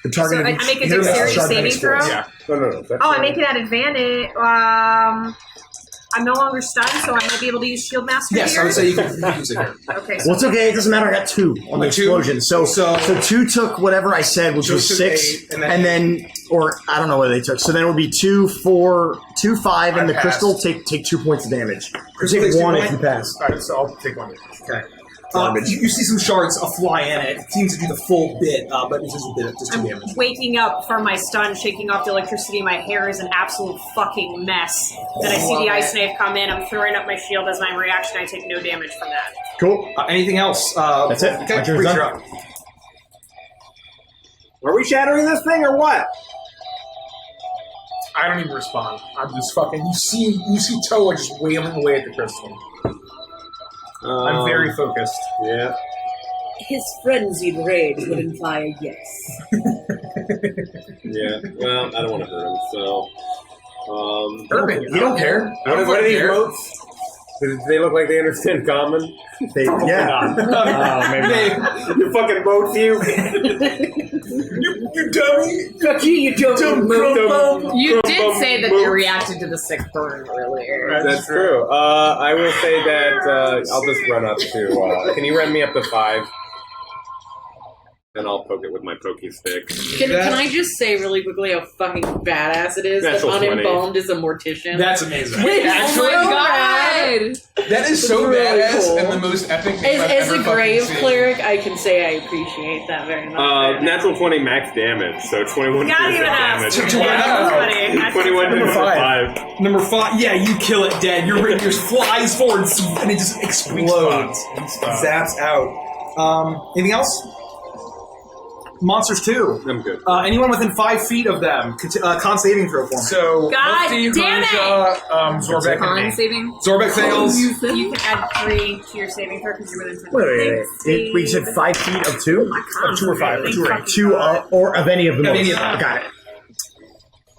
The target. So I make a dexterity saving throw. Yeah. No. Oh, I make it at advantage. I'm no longer stunned, so I might be able to use Shield Master Yes, here. I would say you can use it here. Okay. Well, it's okay. It doesn't matter. I got 2 on the explosion. So 2 took whatever I said, which was 6, and then or I don't know what they took. So then it would be 2, 4, 2, 5, and the crystal take 2 points of damage. Or take 1 if you pass. All right, so I'll take 1. Okay. You see some shards fly in it. It seems to do the full bit, but it's just a bit, just 2 damage. Waking up from my stun, shaking off the electricity, my hair is an absolute fucking mess. Then I see the ice knife come in, I'm throwing up my shield as my reaction, I take no damage from that. Cool. Anything else? That's it. Okay, My turn's Breach, done. you're up. Are we shattering this thing or what? I don't even respond. I'm just fucking. You see Toa just wailing away at the crystal. I'm very focused. Yeah. His frenzied rage would imply a yes. Yeah. Well, I don't want to hurt him, so. Urban, you don't care. What are these motes? Do they look like they understand common? Yeah. Maybe. You fucking both you. You dummy. Fuck you, you dumb. You did say that they reacted to the sick burn earlier. That's true. I will say that I'll just run up to. Can you run me up to 5? And I'll poke it with my pokey stick. Can I just say really quickly how fucking badass it is that Natural 20. Unembalmed is a mortician? That's amazing. Oh my god! That is so really badass cool. and the most epic thing I've As ever a grave fucking seen. cleric, I can say I appreciate that very much. Natural 20 max damage, so 21 Not piercing even damage. us. Yeah. 21 Number to 5. Number 5. Yeah, you kill it dead. Your flies forward and it just explodes. Zaps out. Anything else? Monsters 2. I'm good. Anyone within 5 feet of them, con saving throw for me. So, God Mufti, damn it! Hunja, Zorbek, and Con me. saving? Zorbek fails. You can add 3 to your saving throw because you're within 10 Wait. We said 5 feet of 2? Of 2 or 5. Or 2 or 8. 2 or of any of them. Of any of them. Got it.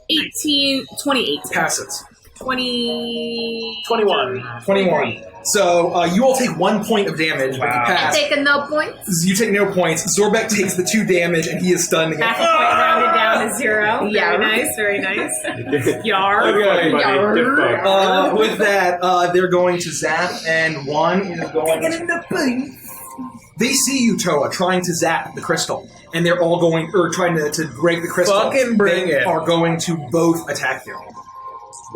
18, 28. Passes. 21. 21. So you all take 1 point of damage, but you pass. Taking no points. You take no points. Zorbek takes the 2 damage, and he is stunned again. Half a point rounded down to 0. Yeah. Very nice. Yar. Okay. Buddy, get fucked. With that, they're going to zap, and one is going to... They see you, Toa, trying to zap the crystal, and they're all going, or trying to break the crystal. Fucking bring they it. are going to both attack you.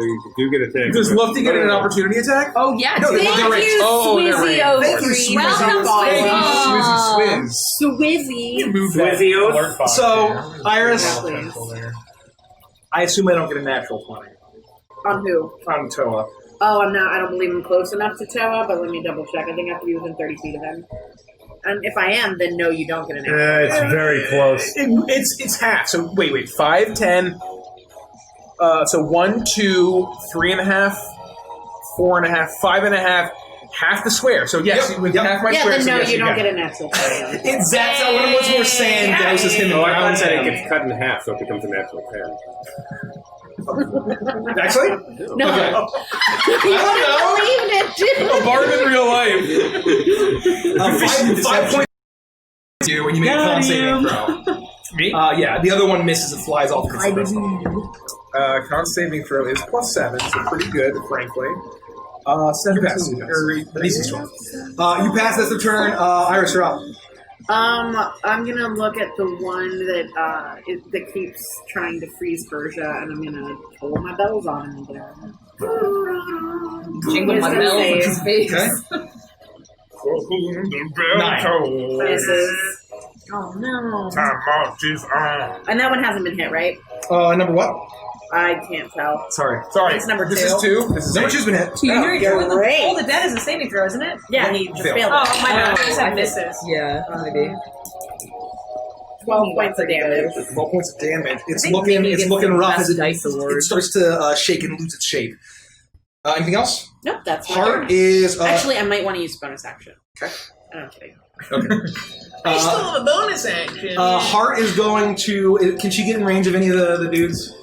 You do get attacked. Does Lufty get an opportunity attack? Oh, yeah. No, thank they're ranged. you, Oh, they're Swizzy ranged. over Thank you, three. Swizzy. Welcome. Swizzy. Swizzy. Move that Swizzy-o. alert box So, there. Iris, Please. I assume I don't get a natural 20 On who? on Toa. Oh, I don't believe I'm close enough to Toa, but let me double check. I think I have to be within 30 feet of him. And if I am, then no, you don't get an arrow. It's very close. It's half. So wait, 5, 10. So 1, 2, 3.5, 4.5, 5.5, half the square. So yes, with half my Yeah, square. then so no, yes, you don't got get it. a natural. It zaps out when it wants more sand, douses him in Oh, I brown thought that it sand. gets cut in half, so it becomes a natural 10. Actually? No. Okay. I don't know. A bard in real life. 5 points to you when you make a con saving throw. Me? Yeah, the other one misses and flies off the crystal. Con saving throw is +7, so pretty good, frankly. 17. DC 12. You pass, that's the turn. Iris, you're up. I'm gonna look at the one that that keeps trying to freeze Persia, and I'm gonna pull my bells on him again. Jingle my bells in his face. Okay. 9. Misses. Oh no! Time marches on. And that one hasn't been hit, right? Number what? I can't tell. Sorry. It's number 2. This is 2. This is Number 8. 2's been hit. Great. All the dead is a saving throw, isn't it? Yeah, he just Failed. failed. Oh, my bad. I I said missed misses. Yeah, maybe. 12 points of damage. 12 points of damage. It's think looking maybe gets the rough best as dice award. it starts to shake and lose its shape. Anything else? Nope, that's my Heart turn. is Actually, I might want to use bonus action. Okay. I'm kidding. okay. I still have a bonus action. Heart is going to. Can she get in range of any of the dudes?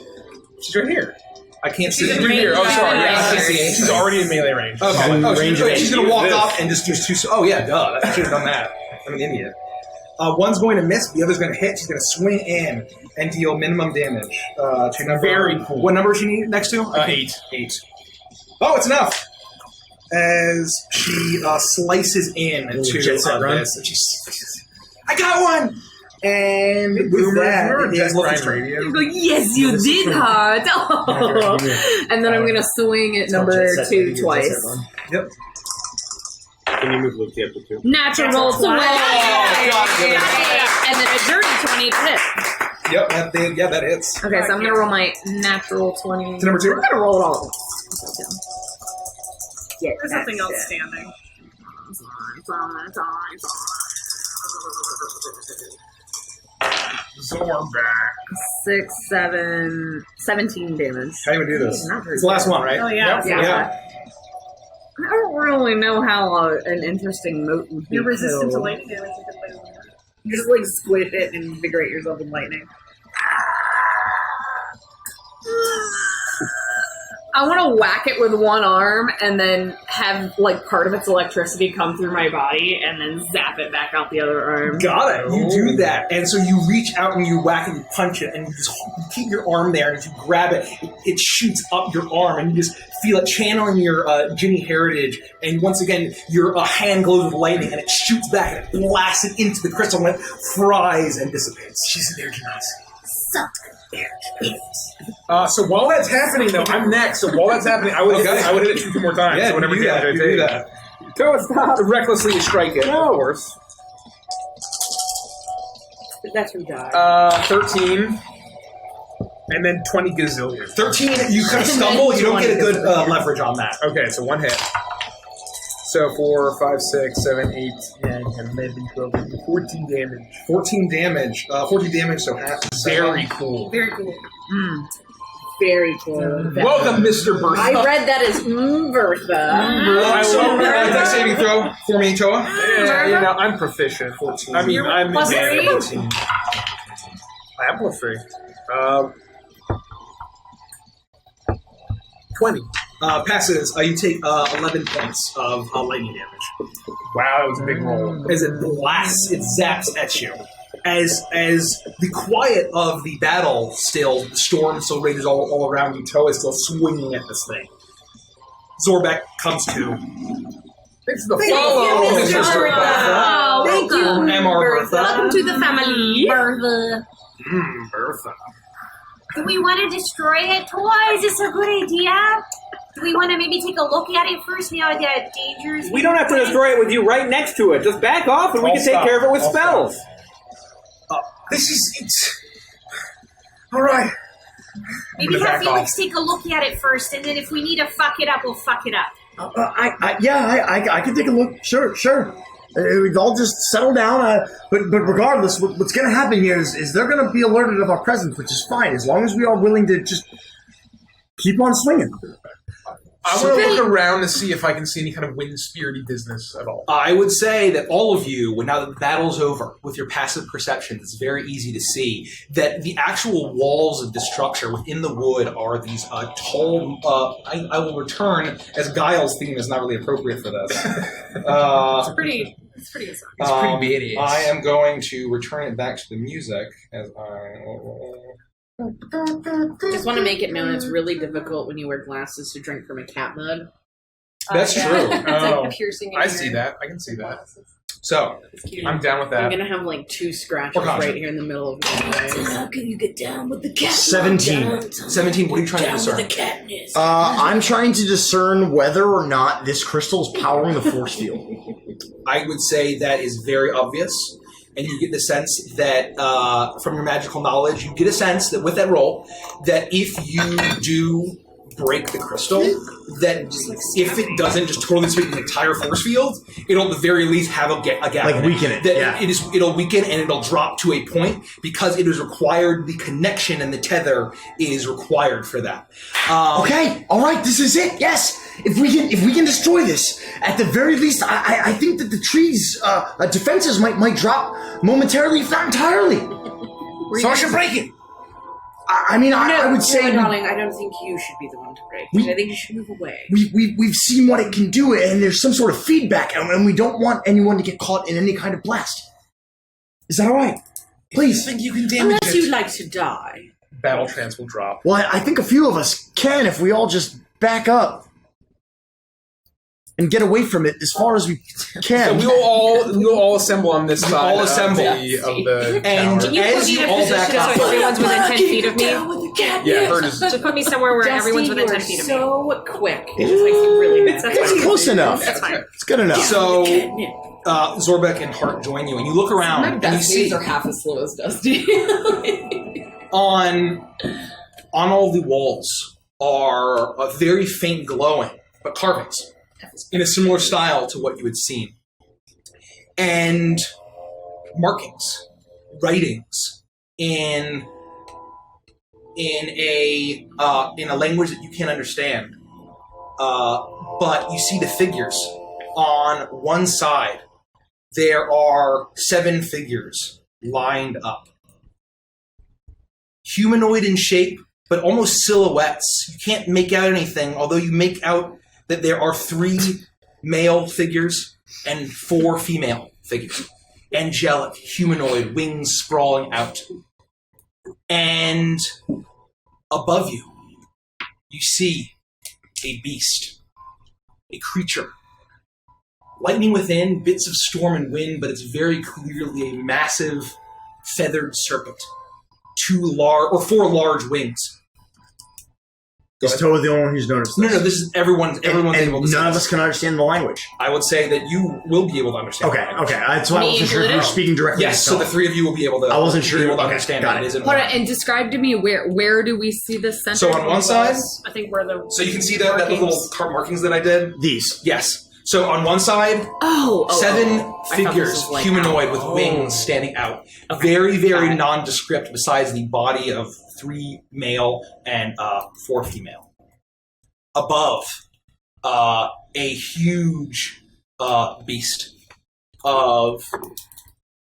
She's right here. I can't see. She's here. Oh, sorry. Yeah, I can't see anything. she's already in melee range. Okay. In Oh, range she's of going to walk this. up and just use 2. Oh yeah, duh. I should have done that. I'm an idiot. One's going to miss. The other's going to hit. She's going to swing in and deal minimum damage. To number. Very cool. What number is she next to? 8. 8. Oh, it's enough. As she slices in to jet set run. this, and she slices. I got one. And with that, it is Luffy's turn. You go, yes, you did, Heart. Oh. And then I'm gonna swing at number 2 twice. Yep. Can you move Lucy up to 2? Natural 20. God. And then a dirty 20 to hit. Yep. That hits. Okay, so I'm gonna roll my natural 20. To number 2. I'm gonna roll it all at once. Yeah, There's nothing else standing. Zorbek. 6, 7, 17 damage. How do you do this? Not very It's the last good. one, right? Oh, yeah. Yep. Yeah. I don't really know how an interesting moat would be You're resistant to killed. lightning damage. You can play with that. You just like squish it and invigorate yourself in lightning. I want to whack it with one arm and then have like part of its electricity come through my body and then zap it back out the other arm. Got it. You do that, and so you reach out and you whack and you punch it, and you just keep your arm there, and as you grab it, it shoots up your arm, and you just feel it channeling your Ginny heritage, and once again, your hand glows with lightning, and it shoots back, and it blasts it into the crystal, and it fries and dissipates. She's an air genasi. So while that's happening, though, I'm next. So while that's happening, I would hit it 2 more times. Yeah, so whatever you do damage that. I You do take. that. So stop. Recklessly strike it, of course. That's who died. 13. And then 20 gazillion. 13, you kind of stumble, you don't get a good leverage on that. Okay, so 1 hit. So 4, 5, 6, 7, 8, 9, 11, 12, 14 damage. 14 damage. 14 damage, so half. Very cool. Very cool. Very cool. Welcome, Mr. Bertha. I read that as Bertha. I love that. Dex saving throw for me, Toa. Yeah, you know, I'm proficient. 14. I mean, I'm plus three? 14. I am plus 3. 20. Passes. You take 11 points of lightning damage. Wow, that was a big roll. As it blasts, it zaps at you. As the quiet of the battle still, the storm still rages all around you, Toa is still swinging at this thing. Zorbek comes to. It's the Thank follow. you, Mr. Bertha. Thank you, MR Bertha. Welcome to the family. Bertha. Bertha. Do we want to destroy it, Toa? Is this a good idea? Do we want to maybe take a look at it first? You know, the dangers. We don't have to destroy it with you right next to it. Just back off and we can take care of it with spells. This is it. All right. Maybe have Felix take a look at it first, and then if we need to fuck it up, we'll fuck it up. I can take a look. Sure. We've all just settled down. But regardless, what's going to happen here is they're going to be alerted of our presence, which is fine as long as we are willing to just keep on swinging. I want to look around to see if I can see any kind of wind-spirity business at all. I would say that all of you, now that the battle's over, with your passive perception, it's very easy to see that the actual walls of the structure within the wood are these tall... I will return, as Guile's theme is not really appropriate for this. It's pretty awesome. It's pretty badass. I am going to return it back to the music as I... Just want to make it known it's really difficult when you wear glasses to drink from a cat mug. That's true. It's like piercing in I your- see that. I can see that. So, I'm down with that. I'm gonna have like 2 scratches right here in the middle of my eyes. How can you get down with the cat? 17. 17, what are you trying to discern? I'm trying to discern whether or not this crystal is powering the force field. I would say that is very obvious. And you get the sense that, from your magical knowledge, you get a sense that with that roll, that if you do break the crystal, that if it doesn't just totally sweep the entire force field, it'll at the very least have a gap. Like weaken it, That yeah. It'll weaken and it'll drop to a point because it is required, the connection and the tether is required for that. Okay, all right, this is it. Yes, if we can destroy this, at the very least, I think that the tree's defenses might drop momentarily, if not entirely. So I should break it. I would say, darling, I don't think you should be the one to break. I think you should move away. we've seen what it can do, and there's some sort of feedback, and we don't want anyone to get caught in any kind of blast. Is that all right? Please. I think you can damage Unless you'd like to die. Battle trance will drop. Well, I think a few of us can if we all just back up and get away from it as far as we can. So we will all assemble on this side. all assemble. of the And tower. as you all back so up, everyone's within 10 feet of me. Yeah, hers is. Just put me somewhere where Dusty, everyone's within you 10 are feet of me. so quick. It just makes you really mad. It's close enough. That's fine. It's good enough. so Zorbek and Hart join you, and you look around My and you best see days are half as slow as Dusty. on all the walls are a very faint glowing, but carvings in a similar style to what you had seen, and markings, writings in a language that you can't understand. But you see the figures on one side. There are 7 figures lined up. Humanoid in shape, but almost silhouettes. You can't make out anything, although you make out that there are 3 male figures and 4 female figures. Angelic, humanoid, wings sprawling out. And above you, you see a beast, a creature. Lightning within, bits of storm and wind, but it's very clearly a massive feathered serpent. 4 large wings. Is Toa the only one who's noticed this? No, this is everyone's able to see none of this. us can understand the language. I would say that you will be able to understand. Okay. That's why I wasn't sure if you were speaking directly. Yes, so the 3 of you will be able to. I wasn't sure. Be able to Okay, understand got it. it. Hold on, and describe to me where do we see this center? So on one side, I think we're the. so you can see that little cart markings that I did. These. Yes. So on one side, 7 figures, humanoid with wings standing out. Okay. Very, very nondescript. Besides the body of 3 male and 4 female. Above, a huge beast of...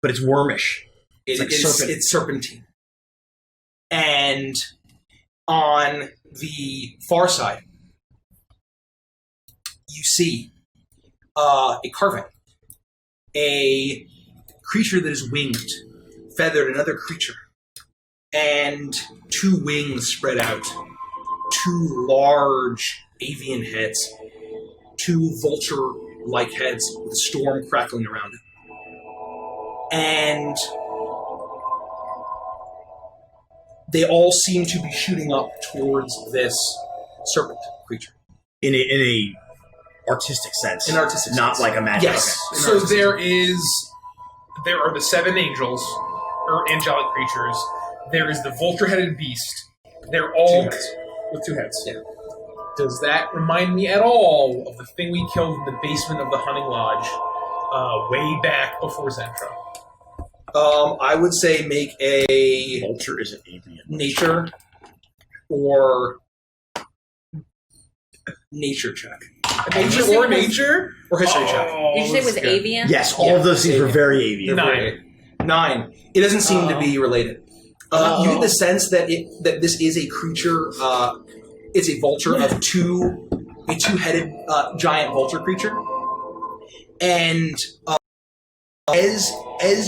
But it's wormish. It's serpentine. And on the far side, you see a carving. A creature that is winged, feathered, another creature. And 2 wings spread out. 2 large avian heads, 2 vulture-like heads with a storm crackling around it. And they all seem to be shooting up towards this serpent creature. In a artistic sense. In artistic Not sense. like a magic. Yes. Okay. So there are the 7 angels, or angelic creatures. There is the vulture-headed beast. They're all... 2 heads. With 2 heads. Yeah. Does that remind me at all of the thing we killed in the basement of the hunting lodge way back before Zentra? I would say make a... Vulture is an avian. Nature or nature check. Nature or nature? Or history check. Did you say it was avian? Yes, all of those things were very avian. 9. It doesn't seem to be related. You get the sense that this is a creature. It's a vulture of a 2-headed giant vulture creature, and as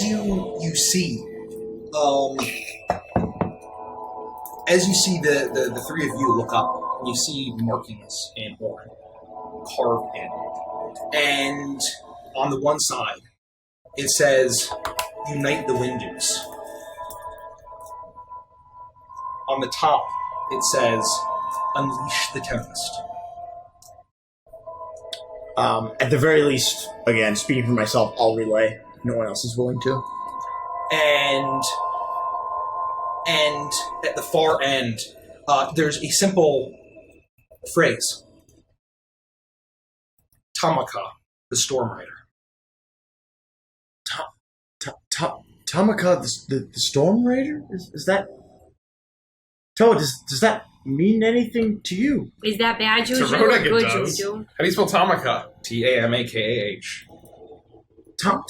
you see the 3 of you look up, and you see markings in horn carved in, and on the one side it says "Unite the Windus." On the top, it says, "Unleash the Tempest." At the very least, again, speaking for myself, I'll relay. No one else is willing to. And at the far end, there's a simple phrase. Tamaka, the Storm Rider. Tamaka, the Storm Raider? Is that... Toa, does that mean anything to you? Is that bad juju To or Rodek it good does. juju? How do you spell Tamaka? Tamakah.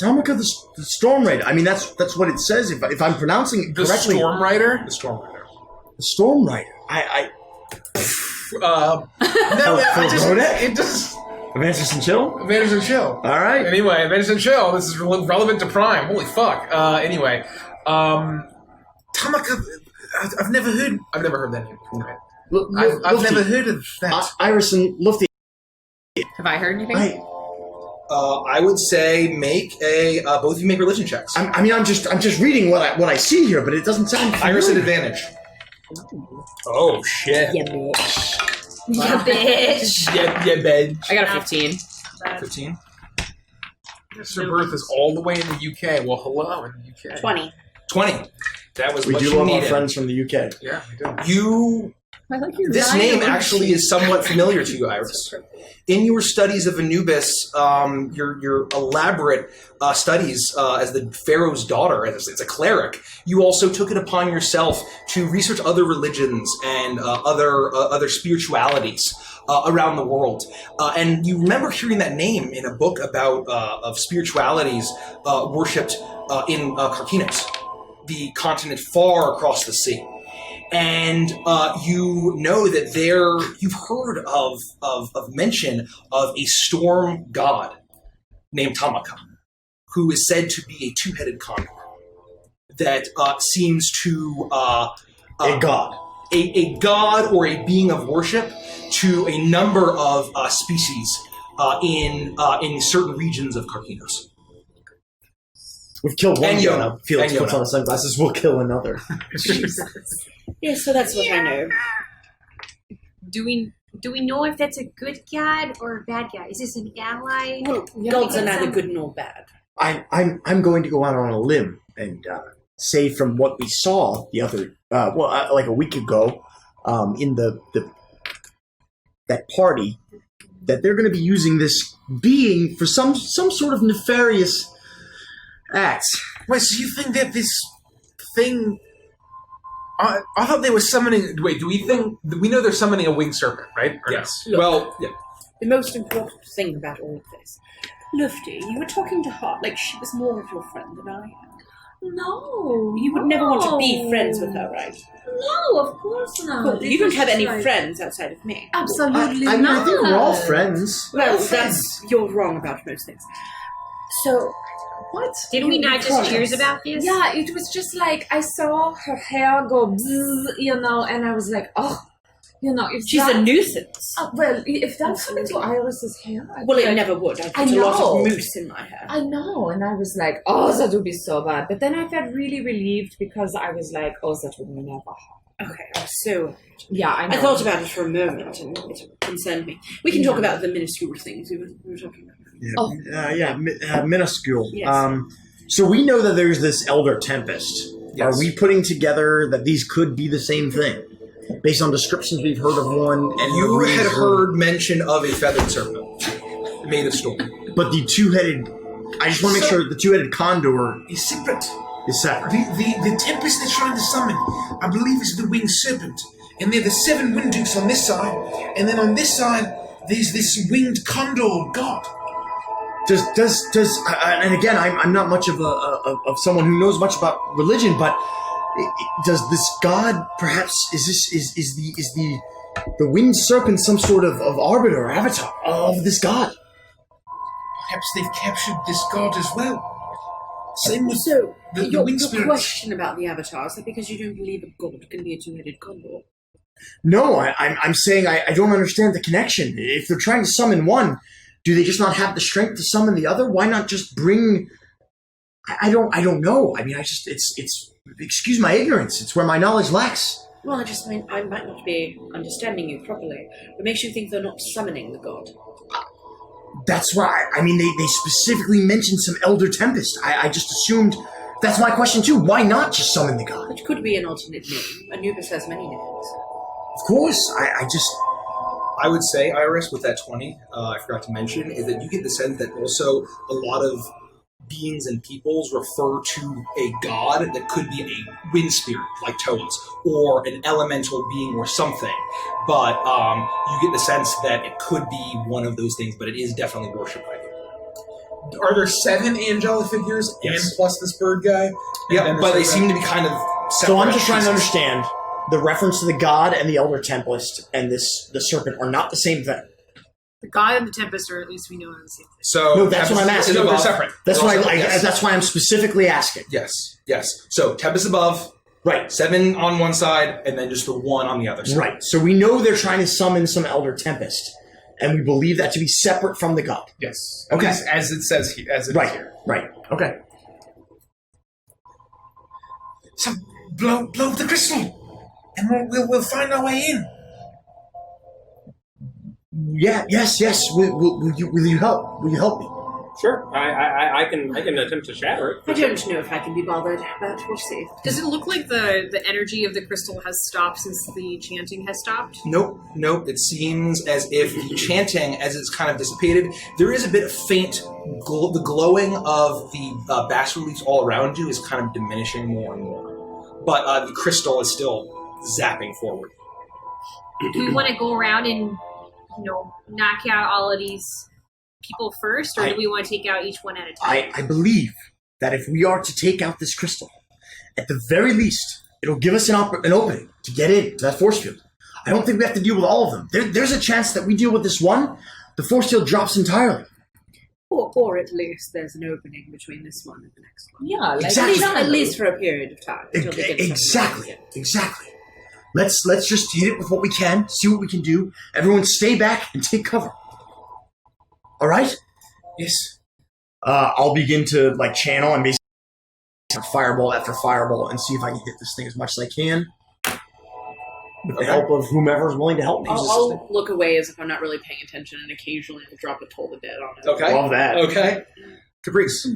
Tamaka, the Storm Raider. I mean, that's what it says. If I'm pronouncing it correctly, The Storm Rider? The Storm Rider. The Storm Rider. It just Adventures and Chill. Adventures and Chill. All right. Anyway, Adventures and Chill. This is relevant to Prime. Holy fuck. Anyway, Tamaka. I've never heard that name. I've never heard of that. Iris and Lufty. Have I heard anything? I would say make a both of you make religion checks. I'm just reading what I see here, but it doesn't sound familiar. Iris at advantage. Oh shit! Yeah, bitch. Yeah, bitch. Yeah, bitch. I got a 15. 15. Sir Birth is all the way in the UK. Well, hello in the UK. 20. 20. That was We what do you love needed. our friends from the UK. Yeah, we do. This name actually is somewhat familiar to you, Iris. In your studies of Anubis, your elaborate studies as the Pharaoh's daughter, as a cleric, you also took it upon yourself to research other religions and other spiritualities around the world. And you remember hearing that name in a book about of spiritualities worshipped in Karkinos, the continent far across the sea. and you know that you've heard of mention of a storm god named Tamaka, who is said to be a two-headed condor that seems to a god. A god or a being of worship to a number of species in certain regions of Carquinos. We've killed one And Yona. Yona. Felix And puts Yona. on the sunglasses. We'll kill another. Yeah, so that's what I know. Do we know if that's a good god or a bad guy? Is this an ally? Well, gods are neither good nor bad. I'm going to go out on a limb and say from what we saw the other like a week ago in that party that they're going to be using this being for some sort of nefarious acts. Wait, so you think that this thing... I thought they were summoning... Wait, do we know they're summoning a winged serpent, right? Or Yes. Look, Well, yeah. the most important thing about all of this. Lufty, you were talking to her like she was more of your friend than I am. No. You would never want to be friends with her, right? No, of course not. Well, you don't have any friends outside of me. Absolutely I not. think we're all friends. Well, you're wrong about most things. So, What? Did we not just cheers about this? Yeah, it was just like I saw her hair go bzzz, and I was like, oh, if she's a nuisance. Well, if that happened to Iris's hair, Well, it never would. I put a lot of mousse in my hair. I know, and I was like, oh, that would be so bad. But then I felt really relieved because I was like, oh, that would never happen. Okay, so yeah, I know. I thought about it for a moment, and it concerned me. We can talk about the minuscule things we were talking about. Minuscule. Yes. So we know that there's this Elder Tempest. Yes. Are we putting together that these could be the same thing? Based on descriptions we've heard of one. And You had heard mention of a feathered serpent made of storm. But the two-headed... I just want to make sure the two-headed condor It's separate. is separate. The tempest they're trying to summon, I believe, is the winged serpent. And they're the 7 wind dukes on this side. And then on this side, there's this winged condor god. And again, I'm not much of someone who knows much about religion, but does this god perhaps is the winged serpent some sort of arbiter or avatar of this god? Perhaps they've captured this god as well. Same with So, the your winged spirits. question about the avatar, is that because you don't believe a god can be a two-headed condor? No, I'm saying I don't understand the connection. If they're trying to summon one, do they just not have the strength to summon the other? Why not just bring? I don't know. I mean, it's excuse my ignorance. It's where my knowledge lacks. Well, I might not be understanding you properly. What makes you think they're not summoning the god? That's why. I mean, they specifically mentioned some Elder Tempest. I just assumed. That's my question too. Why not just summon the god? It could be an alternate name. Anubis has many names. Of course. I would say, Iris, with that 20, I forgot to mention, is that you get the sense that also a lot of beings and peoples refer to a god that could be a wind spirit, like Toads, or an elemental being or something. But you get the sense that it could be one of those things, but it is definitely worshipped by them. Are there 7 angelic figures and plus this bird guy? Yeah, but they seem to be kind of separate. So I'm just trying to understand. The reference to the god and the Elder Tempest and the serpent are not the same thing. The god and the tempest, or at least we know are the same thing. So no, that's what I'm asking. No, they're separate. That's They're why. separate, yes. That's why I'm specifically asking. Yes. So Tempest above, right? 7 on one side, and then just the 1 on the other side. Right. So we know they're trying to summon some Elder Tempest, and we believe that to be separate from the god. Yes. Okay. As it says here. As it is here. Right. Okay. So blow the crystal, and we'll find our way in. Yeah. Yes. Will you help? Will you help me? Sure, I can attempt to shatter it. I don't know if I can be bothered, but we'll see. Does it look like the energy of the crystal has stopped since the chanting has stopped? Nope. It seems as if the chanting, as it's kind of dissipated, there is a bit of faint, the glowing of the bas reliefs all around you is kind of diminishing more and more. But the crystal is still zapping forward. Do we want to go around and, knock out all of these people first, or do we want to take out each one at a time? I believe that if we are to take out this crystal, at the very least, It'll give us an opening to get in to that force field. I don't think we have to deal with all of them. There's a chance that we deal with this one, the force field drops entirely. Or at least there's an opening between this one and the next one. Yeah, like Exactly. At least for a period of time. until they get Exactly. Let's just hit it with what we can, see what we can do. Everyone stay back and take cover. All right? Yes. I'll begin to channel and basically fireball after fireball and see if I can hit this thing as much as I can. With the help of whomever is willing to help me. I'll look away as if I'm not really paying attention, and occasionally I'll drop a Toll the Dead on it. Okay. Love that. Okay. Caprice.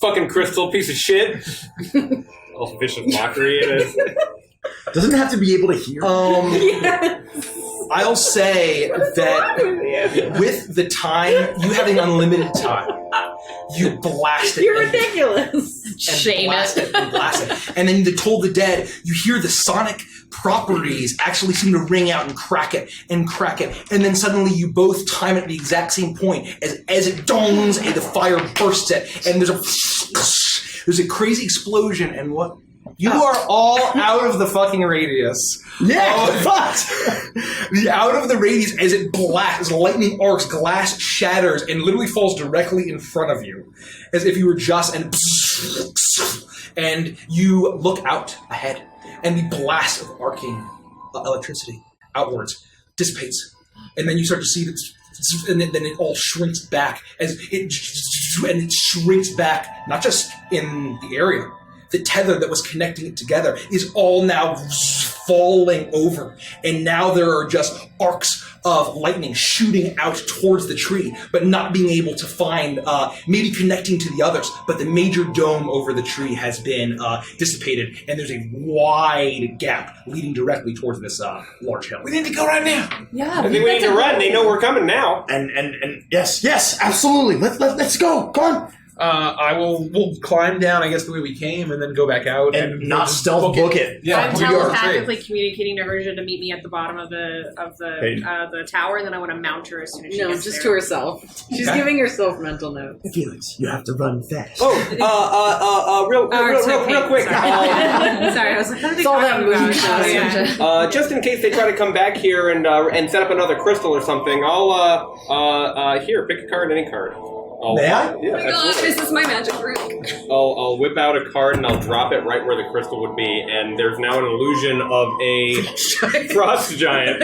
Fucking crystal piece of shit. All vicious mockery it is. Doesn't have to be able to hear. I'll say that with the time, you having unlimited time, you blast it. You're ridiculous. Blast it. And then the Toll the Dead, you hear the sonic properties actually seem to ring out and crack it. And then suddenly you both time it at the exact same point. As it dongs and the fire bursts it. And there's a crazy explosion. And what? You are all out of the fucking radius. Yeah, out of the radius as it blasts, lightning arcs, glass shatters, and literally falls directly in front of you. As if you were just and you look out ahead, and the blast of arcing electricity outwards dissipates. And then you start to see that, and then it all shrinks back as it shrinks back, not just in the area. The tether that was connecting it together is all now falling over. And now there are just arcs of lightning shooting out towards the tree, but not being able to find, maybe connecting to the others. But the major dome over the tree has been dissipated, and there's a wide gap leading directly towards this large hill. We need to go right now. Yeah. I think we need to run. They know we're coming now. And yes, absolutely. Let's go. Come on. We'll climb down, I guess, the way we came, and then go back out and not stealth book it. Yeah, I'm telepathically communicating to Herja to meet me at the bottom of the tower, and then I want to mount her as soon as she gets just there. to herself. She's giving herself mental notes. Felix, you have to run fast. Real quick. Sorry, I was like, what are they talking about? Just in case they try to come back here and set up another crystal or something, I'll here, pick a card, any card. May I? Yeah, absolutely. This is my magic trick. I'll whip out a card and I'll drop it right where the crystal would be, and there's now an illusion of a frost giant.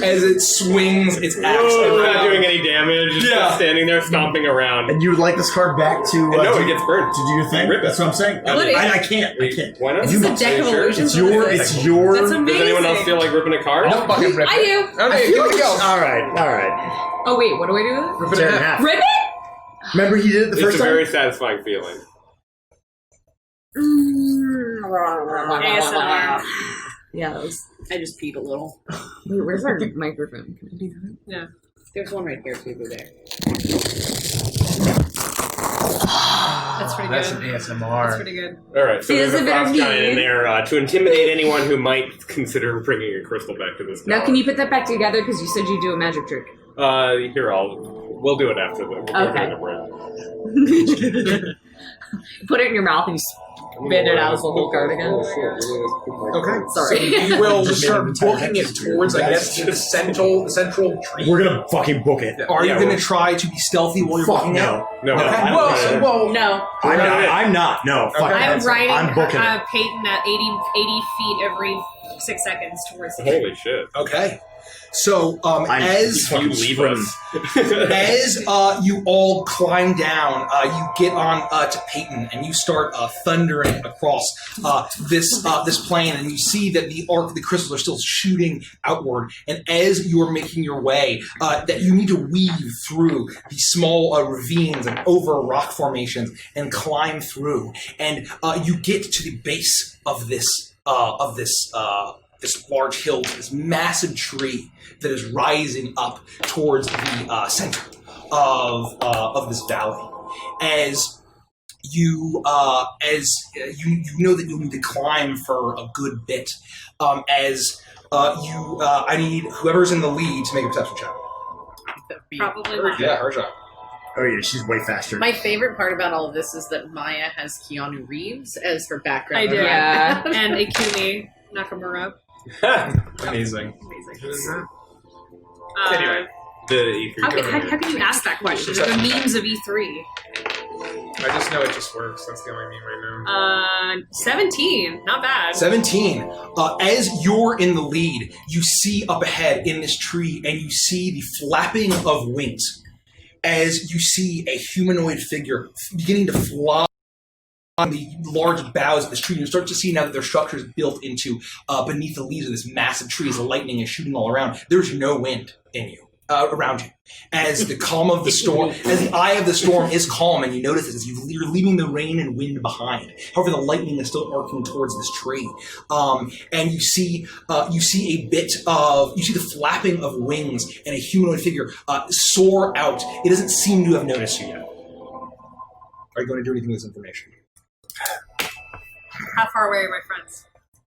As it swings its axe We're not around. doing any damage, just standing there stomping around. And you would like this card back to... no, it gets burned. To do your thing? Rip it. That's what I'm saying. I can't. Why not? Is this a deck of illusions? It's your... That's amazing. Does anyone else feel like ripping a card? Don't fucking rip it. I do. Okay, give it a go. All right. Oh wait, what do I do with it? Rip it in half. Rip it? Remember he did it the first It's a time? very satisfying feeling. ASMR. Yeah, I just peed a little. Wait, where's our microphone? Can I do that? Yeah. There's one right here, too, over there. That's pretty That's good. an ASMR. That's pretty good. All right, so See, there's this a is a bit of frost giant in me. there to intimidate anyone who might consider bringing a crystal back to this tower. Now, can you put that back together? Because you said you do a magic trick. Here, we'll do it after the break. Put it in your mouth and you spit it out as a whole card again. Okay. Sorry. So you will start booking it towards, I guess, the central tree. We're going to fucking book it. Are you going to try to be stealthy while you're Fuck booking no. it? No. Okay. No. I'm not. No. Fuck I'm that. riding I'm booking it. Peyton at 80 feet every 6 seconds towards the Holy shit. Okay. So, as you leave us, as you all climb down, you get on to Peyton, and you start thundering across this plane, and you see that the crystals are still shooting outward. And as you are making your way, that you need to weave through these small ravines and over rock formations and climb through, and you get to the base of this large hill, this massive tree that is rising up towards the center of this valley. As you know that you'll need to climb for a good bit. I need whoever's in the lead to make a perception check. Probably mine. Yeah, Herja. Oh yeah, she's way faster. My favorite part about all of this is that Maya has Keanu Reeves as her background. I do. Yeah. And Ikumi Nakamura. Amazing. Anyway, the E3. How can you ask that question? The memes of E3. I just know it just works. That's the only meme right now. 17. Not bad. 17. As you're in the lead, you see up ahead in this tree, and you see the flapping of wings. As you see a humanoid figure beginning to fly on the large boughs of this tree. You start to see now that their structure is built into beneath the leaves of this massive tree as the lightning is shooting all around. There's no wind in you. Around you, as the calm of the storm, as the eye of the storm is calm, and you notice this as you're leaving the rain and wind behind. However, the lightning is still arcing towards this tree, and you see the flapping of wings and a humanoid figure soar out. It doesn't seem to have noticed you yet. Are you going to do anything with this information? How far away are my friends?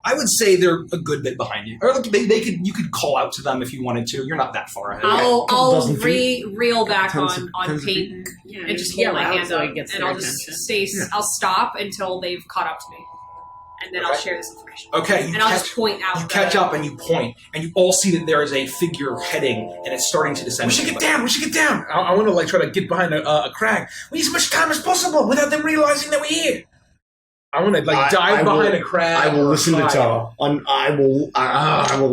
I would say they're a good bit behind you. Or you could call out to them if you wanted to. You're not that far ahead. I'll reel back on Peyton and just hold my hand so up, it gets and their I'll just attention. say I'll stop until they've caught up to me, and then I'll share this information. Okay, I'll just point out. You catch up and you point, and you all see that there is a figure heading, and it's starting to descend. We should get down. We should get down. I want to try to get behind a crag. We need as much time as possible without them realizing that we're here. I want to dive behind a crag. I will listen to Toe. I will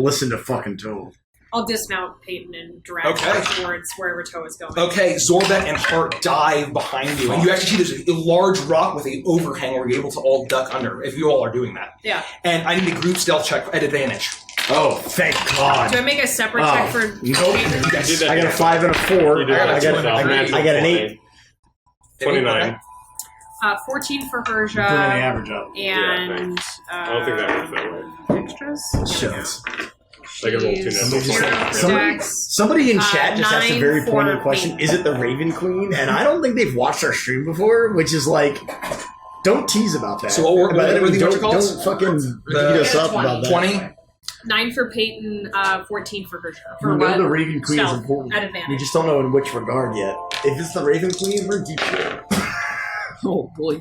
listen to fucking Toe. I'll dismount Peyton and drag her towards wherever Toe is going. Okay, Zorbet and Hart dive behind you, and you actually see there's a large rock with an overhang where you're able to all duck under, if you all are doing that. Yeah. And I need a group stealth check at advantage. Oh, thank God. Do I make a separate check for nope. Peyton? Yes. I got a 5 and a 4. I got an 8. 29. 14 for Herja. Putting the average up. And I don't think that works that way. Extras? Shucks. Like a roll 2 now. Somebody in chat just asked a very poignant question. Is it the Raven Queen? And I don't think they've watched our stream before, which is like, don't tease about that. So what are the don't fucking beat us up about that. 20? 9 for Peyton, 14 for Herja. We know the Raven Queen is important. At advantage. We just don't know in which regard yet. If it's the Raven Queen, we're deep here. Oh boy.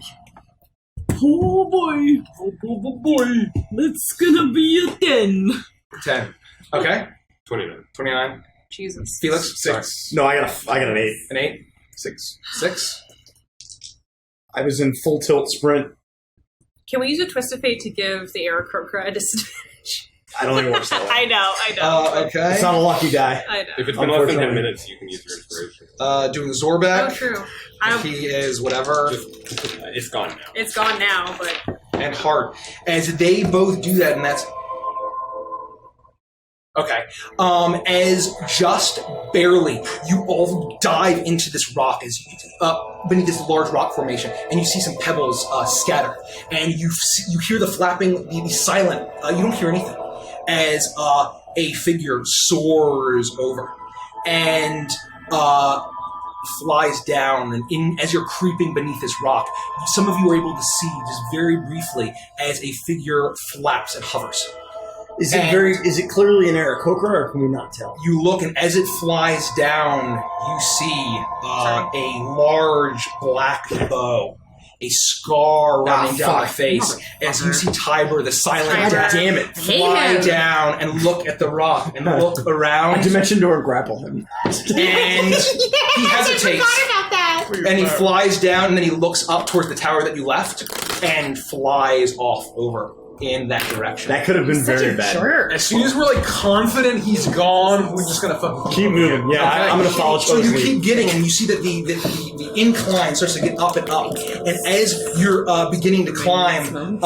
Oh boy. Oh boy. That's gonna be a 10. 10. Okay. 29. 29. Jesus. Felix? 6. No, I got an 8. An 8? 6. 6. I was in full tilt sprint. Can we use a twist of fate to give the Aarakocra a disadvantage? I don't think it works that way. I know. Okay. It's not a lucky die. I know. If it's been less than 10 minutes, you can use your inspiration. Doing Zorbek. Oh, true. He is whatever. It's gone now. It's gone now, but... And Hart. As they both do that, and that's... Okay. As just barely, you all dive into this rock, as beneath this large rock formation, and you see some pebbles scatter, and you hear the flapping, the silent. You don't hear anything, as a figure soars over, and flies down, and as you're creeping beneath this rock, some of you are able to see just very briefly as a figure flaps and hovers. Is it clearly an Aarakocra, or can we not tell? You look, and as it flies down, you see a large black bow, a scar running down the face, as you see Tiber, the silent death, damn it, fly down and look at the rock and look around. I Dimension Door and grapple him. And he hesitates. And he flies down, and then he looks up towards the tower that you left and flies off over in that direction. That could have been very bad. Sure. As soon as we're confident he's gone, we're just gonna fucking keep moving. Yeah, okay. I'm gonna follow. So you keep getting, and you see that the incline starts to get up and up. And as you're beginning to climb,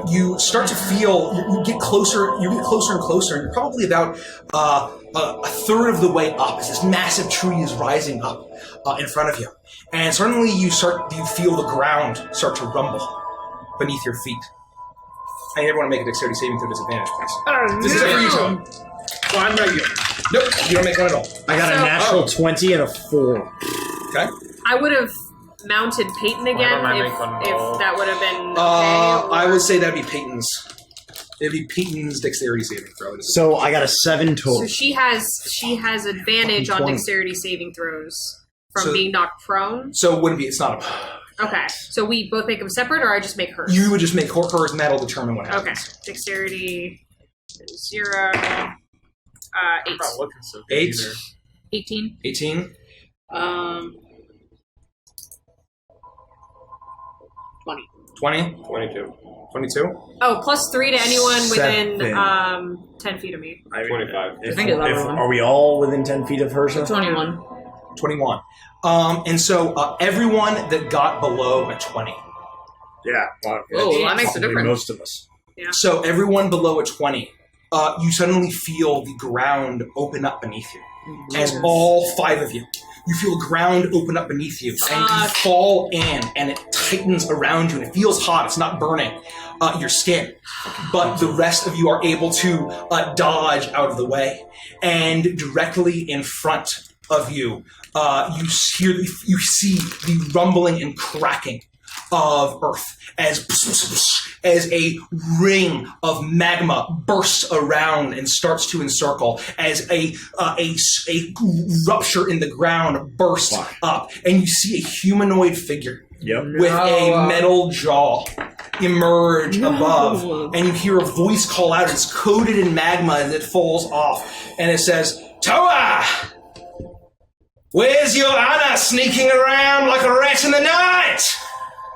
you start to feel you get closer. You get closer and closer, and you're probably about a third of the way up as this massive tree is rising up in front of you. And suddenly you feel the ground start to rumble beneath your feet. I need everyone to make a dexterity saving throw disadvantage, please. This is for you, Tom. Well, I'm right here. Nope, you don't make one at all. I got a natural 20 and a 4. Okay. I would have mounted Peyton again if that would have been okay. I would say that'd be Peyton's. It'd be Peyton's dexterity saving throw. So I got a 7 total. So she has advantage on dexterity saving throws. from being knocked prone. So it wouldn't be. It's not a. Okay, so we both make them separate, or I just make hers? You would just make hers, and that'll determine what happens. Okay, dexterity 0, 8. I'm not looking so good 8. either. 18. 18. 20. 20. 22. 22. Oh, plus 3 to anyone within Seven. 10 feet of me. 25. Are we all within 10 feet of her? 21. 21. And so everyone that got below a 20. Yeah. Oh, that makes a Probably difference. most of us. Yeah. So everyone below a 20, you suddenly feel the ground open up beneath you. As all 5 of you. You feel ground open up beneath you, and you fall in, and it tightens around you, and it feels hot. It's not burning your skin, but the rest of you are able to dodge out of the way, and directly in front of you, you see the rumbling and cracking of earth as a ring of magma bursts around and starts to encircle, as a rupture in the ground bursts up, and you see a humanoid figure with a metal jaw emerge above, and you hear a voice call out. It's coated in magma as it falls off, and it says, "Toa! Where's your honor sneaking around like a rat in the night?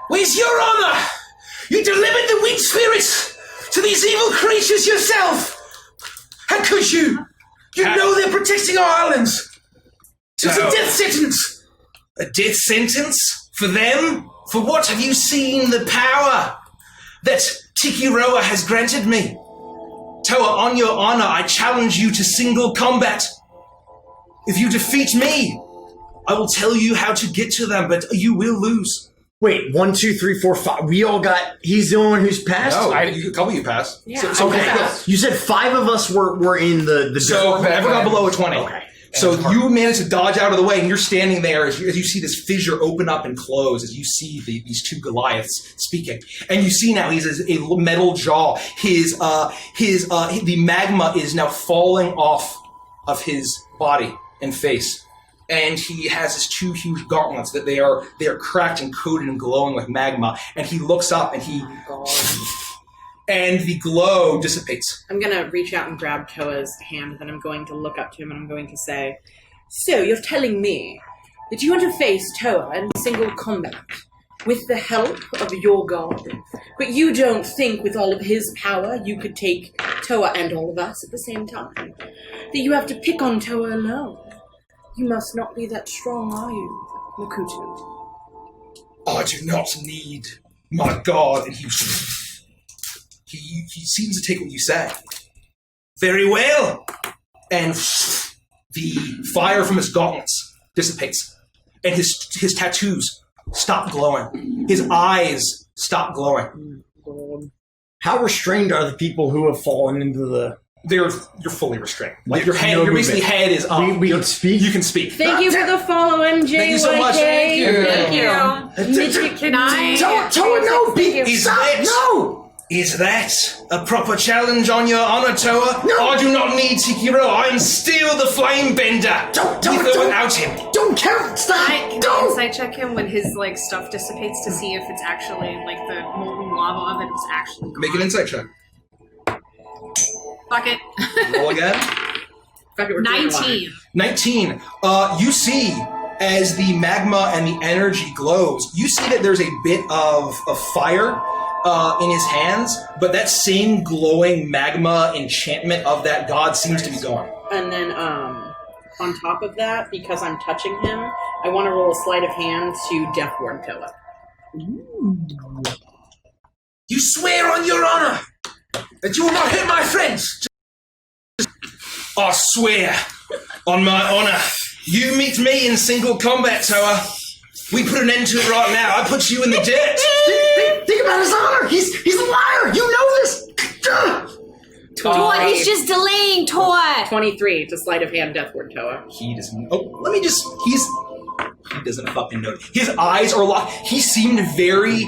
Where's your honor? You delivered the weak spirits to these evil creatures yourself. How could you? You know they're protecting our islands. It's a death sentence. A death sentence? For them? For what? Have you seen the power that Tikiroa has granted me? Toa, on your honor, I challenge you to single combat. If you defeat me, I will tell you how to get to them, but you will lose. Wait, 1, 2, 3, 4, 5. We all got. He's the only one who's passed. No, a couple of you passed. Yeah. So Okay, you said 5 of us were in the. So everyone got below a 20. Okay. So you managed to dodge out of the way, and you're standing there as you see this fissure open up and close, as you see these 2 Goliaths speaking. And you see now he's a metal jaw. The magma is now falling off of his body and face. And he has his 2 huge gauntlets that they are cracked and coated and glowing with magma. And he looks up and and the glow dissipates. I'm going to reach out and grab Toa's hand, and I'm going to look up to him and I'm going to say, "So you're telling me that you want to face Toa in single combat with the help of your god, but you don't think with all of his power you could take Toa and all of us at the same time? That you have to pick on Toa alone? You must not be that strong, are you, Makutu?" I do not need my god. And he seems to take what you say. Very well. And the fire from his gauntlets dissipates. And his tattoos stop glowing. His eyes stop glowing. How restrained are the people who have fallen into the... You're fully restrained. Like your no basically movement. head is up. We can speak? You can speak. Thank you for the follow, MJ. Thank you so much. Thank you. Thank you. Can I? Toa, no! Stop! No! Is that a proper challenge on your honor, Toa? No! I do not need Tikiro. I am still the flame bender. With or without him. Don't count! Stop! Can I insight check him when his stuff dissipates to see if it's actually the molten lava of it is actually gone? Make an insight check. Fuck it. Roll again. 19. 19. You see, as the magma and the energy glows, you see that there's a bit of fire in his hands, but that same glowing magma enchantment of that god seems to be gone. And then, on top of that, because I'm touching him, I want to roll a sleight of hand to Death Ward Toa. You swear on your honor that you will not hurt my friends. I swear on my honor, you meet me in single combat, Toa. We put an end to it right now. I put you in the dirt. Think about his honor. He's a liar. You know this. Toa, he's just delaying, Toa. 23 to sleight of hand Death Ward Toa. He doesn't. Oh, let me just. He's. He doesn't fucking know. His eyes are locked. He seemed very...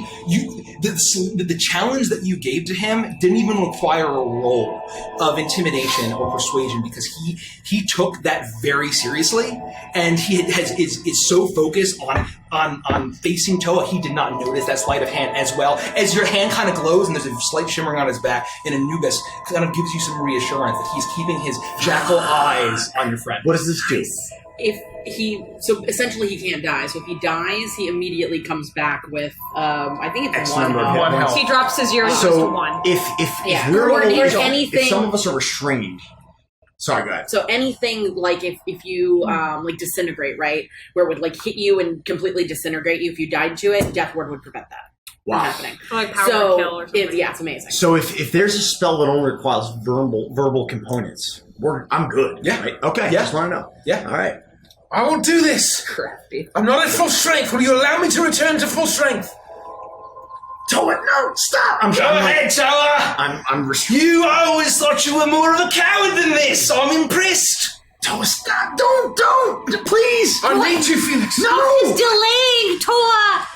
The challenge that you gave to him didn't even require a roll of intimidation or persuasion because he took that very seriously, and he is so focused on facing Toa, he did not notice that sleight of hand as well. As your hand kind of glows and there's a slight shimmering on his back, and Anubis kind of gives you some reassurance that he's keeping his jackal eyes on your friend. What does this do? So essentially he can't die. So if he dies, he immediately comes back with, I think it's X one number of health. hit points. He drops his yours So to 1. Yeah. If we're Or if anything- some of us are restrained. Sorry, go ahead. So anything like if you like disintegrate, right, where it would like hit you and completely disintegrate you if you died to it, Death Ward would prevent that from happening. Like power So kill or something. it's amazing. So if there's a spell that only requires verbal components, I'm good. Yeah. Right? Okay. Yeah. Just want to know. Yeah. All right. I won't do this. Crafty. I'm not at full strength. Will you allow me to return to full strength? Toa, no, stop! Go ahead, Toa! I'm You always thought you were more of a coward than this. I'm impressed. Toa, stop! Don't! Please! I need to, Felix. No! He's delaying, Toa!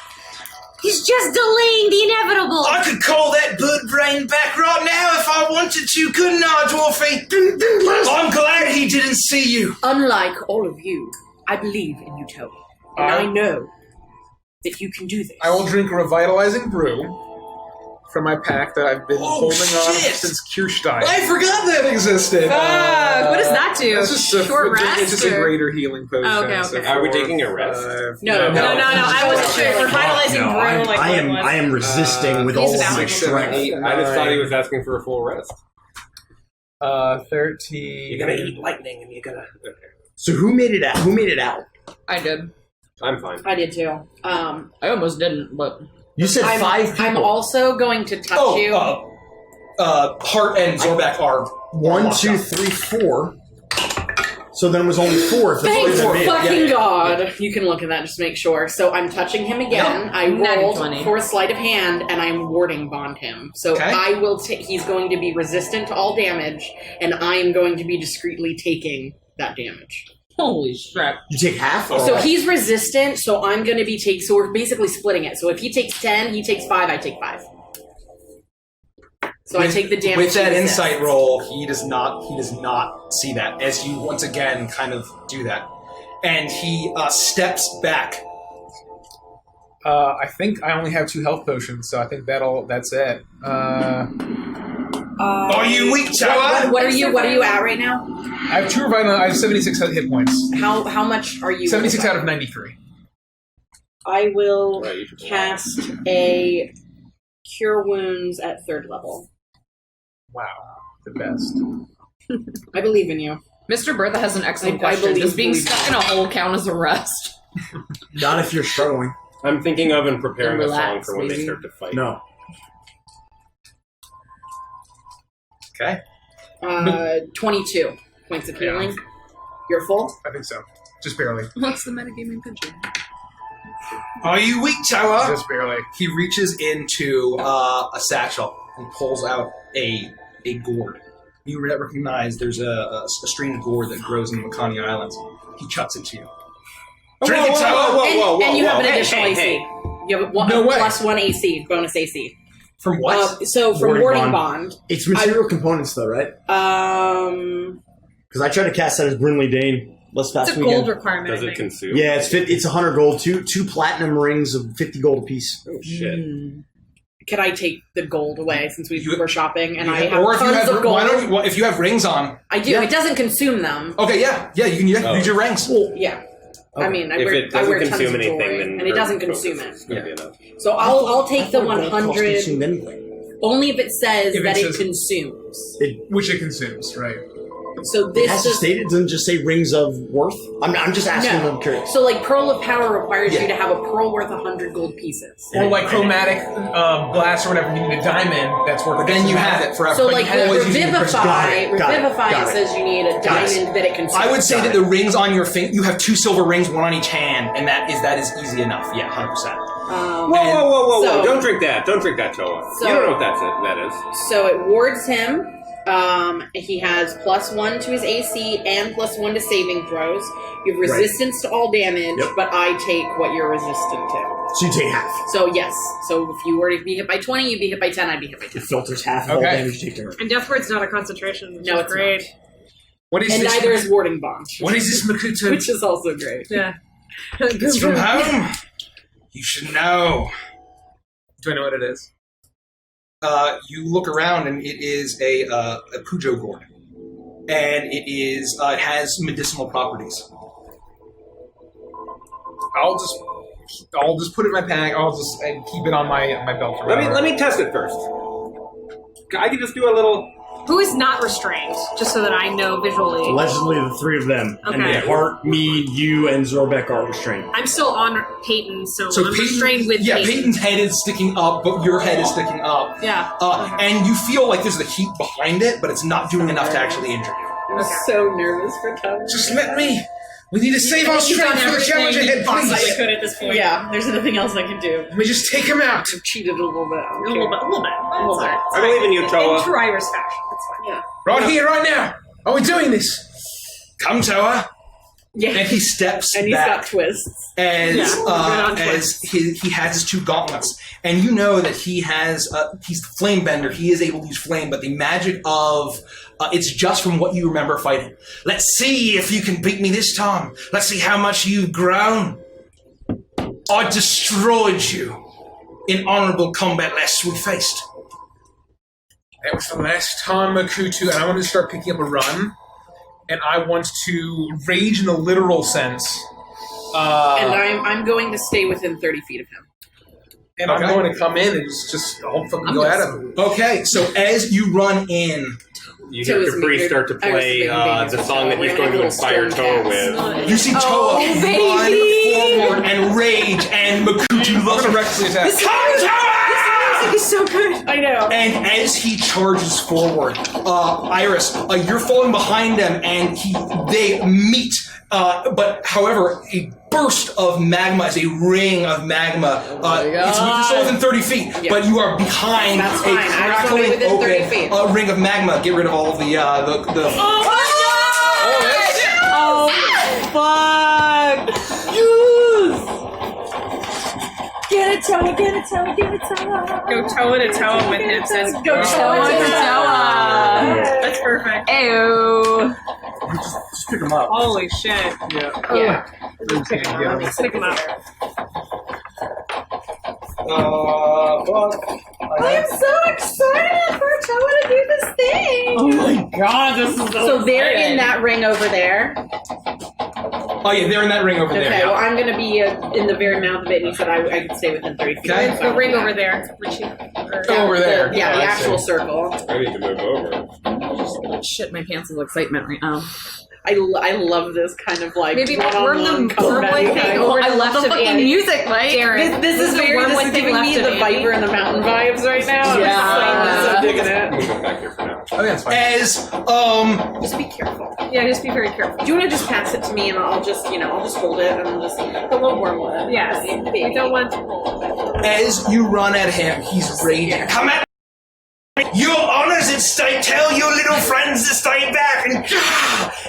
He's just delaying the inevitable! I could call that bird brain back right now if I wanted to, couldn't I, Dwarfy? I'm glad he didn't see you. Unlike all of you, I believe in you, Toa. And I know that you can do this. I will drink a revitalizing brew from my pack that I've been holding on shit. since Kirstein. I forgot that existed. What does that do? It's just a Short rest? It's just a or- greater healing potion. Oh, okay. So Are we 4, taking a rest? 5, No. I wasn't sure. Revitalizing brew, like I what am it was. I am resisting with all of my 6, 7, strength. 8, I just thought he 9, was asking for a full rest. 13. You're gonna eat lightning and you're gonna... Okay. So who made it out? Who made it out? I did. I'm fine. I did too. I almost didn't, but You said I'm, 5 people. I'm also going to touch you. Hart and Zorbak are 1, 2, 3, 4. So then it was only 4. Thank That's what it fucking made. God. You can look at that just to make sure. So I'm touching him again. Yep. I rolled 20. for a sleight of hand, and I'm warding bond him. So Okay. I will he's going to be resistant to all damage, and I am going to be discreetly taking that damage. holy shit. You take half? Or So he's resistant, so I'm going to be so we're basically splitting it. So if he takes 10, he takes 5, I take 5. So I take the damage. With that he resists. insight roll, he does not see that as you once again kind of do that, and he steps back. I think I only have 2 health potions, so I think that's it. Are you weak, Toa? What are you at right now? I have 2 revital. I have 76 hit points. How much are you? 76 out of 93. I will Right, you should- cast a Cure Wounds at 3rd level. Wow, the best. I believe in you. Mr. Bertha has an excellent I question. Does being believe stuck in a hole count as a rest? Not if you're struggling. I'm thinking of and preparing And a song relax, for when they baby. start to fight. No. Okay. 22 points of healing. You're full? I think so. Just barely. What's the metagaming picture? Are you weak, Toa? Just barely. He reaches into a satchel and pulls out a gourd. You recognize there's a strange gourd that grows in the Makani Islands. He chucks it to you. Drink it, Toa. And you have an Hey, additional hey, AC. hey. You have a No way. +1 AC, bonus AC. From what? So from Warding Bond. It's material components, though, right? Because I tried to cast that as Brinley Dane last past It's a weekend. gold requirement. Does I it think. consume? Yeah, it's 100 gold. Two platinum rings of 50 gold apiece. Oh, shit. Could I take the gold away since were shopping and I have or if you tons have, of gold? why don't you, well, if you have rings on? I do. Yeah. It doesn't consume them. Okay, yeah, you can use your rings. Well, yeah. I mean, I If wear, it I doesn't wear tons consume of anything, jewelry, then and it doesn't focus consume it. is gonna be enough. So I'll take the I thought gold cost 100 consumed anything. only if it says If it that it says- consumes. Which it consumes, right? So It this has to is state it doesn't just say rings of worth. I'm just asking. No. I'm curious. So like Pearl of Power requires Yeah. you to have a pearl worth 100 gold pieces. Or like chromatic glass or whatever, you need a diamond that's worth. Then you have it forever. So But like you always use your crystal. Got it, got it. says you need a diamond that it consumes. I would say Got that it. the rings on your finger, you have 2 silver rings, 1 on each hand, and that is easy enough. Yeah, 100%. Whoa! So- Don't drink that. Don't drink that, Toa. So- You don't know what that is. So it wards him. He has +1 to his AC and +1 to saving throws. You have resistance to all damage, but I take what you're resistant to. So you take half. So yes. So if you were to be hit by 20, you'd be hit by 10, I'd be hit by 10. It filters half of all damage you take to her. And Death Ward's not a concentration. No, it's great. What is and this? neither is Warding Bomb. What is this, Makutu? Which is also great. Yeah. It's from home. You should know. Do I know what it is? You look around and it is a Pujo gourd, and it has medicinal properties. I'll just put it in my pack. I'll just keep it on my belt. Let me test it first. I can just do a little. Who is not restrained? Just so that I know visually. Allegedly, the three of them. Okay. And then Hart, me, you, and Zorbeck are restrained. I'm still on Peyton, so I'm Peyton, restrained with Peyton. Peyton's head is sticking up, but your head is sticking up. Yeah. And you feel like there's the heat behind it, but it's not doing enough to actually injure you. I'm so nervous for Tyler. Just let me. We need to save our strength for the challenge ahead, please. Could at this point. Yeah, there's nothing else I can do. Let me just take him out. I've cheated a little bit. A little bit. I believe in you, Toa. In true Irish fashion. That's fine. Yeah. Right here, right now. Are we doing this? Come, Toa. Yeah. And he steps and he's back got twists. as he has his two gauntlets, and you know that he has he's the flame bender. He is able to use flame, but the magic of it's just from what you remember fighting. Let's see if you can beat me this time. Let's see how much you've grown. I destroyed you in honorable combat last we faced. That was the last time, Makutu, and I want to start picking up a run. And I want to rage in the literal sense. And I'm going to stay within 30 feet of him. And I'm going to come in and just I'll fucking go at him. Okay, so as you run in, you hear Capri start to play the song that he's going to inspire Toa with. You see Toa run forward and rage, and Makutu loves to recklessly attack. Come, Toa! This is so good. I know. And as he charges forward, Iris, you're falling behind them, and they meet. But however, a burst of magma is a ring of magma. It's still within 30 feet, but you are behind a crackling open ring of magma. Get rid of all of the. Oh, fuck! Get it, Toa, get it, Toa, get it, Toa. Go toe to toe with him. Says Go toe to Toa. That's perfect. Ew. Just pick them up. Holy shit. Yeah. Pick him up. I'm so excited for Toa to do this thing. Oh my god, this is so they're in that ring over there. Oh yeah, they're in that ring over there. Okay, well I'm going to be in the very mouth of it, and he said I could stay within 30 feet. Okay. The ring over there. Over there. Yeah, the actual circle. I need to move over. Shit my pants with excitement right now. I love this kind of like maybe worm one-on-one the combat worm thing over I love the fucking music, Mike. This is giving me the Viper and the Mountain vibes right now. Yeah. I'm so digging it. I'm going back here for now. Oh, yeah, it's fine. As Just be careful. Yeah, just be very careful. Do you want to just pass it to me and I'll just hold it and I'll just the little wormlet. Yes. We don't want to hold. as you run at him, he's raging. Come at me. Your honor's at stake. Tell your little friends to stay back.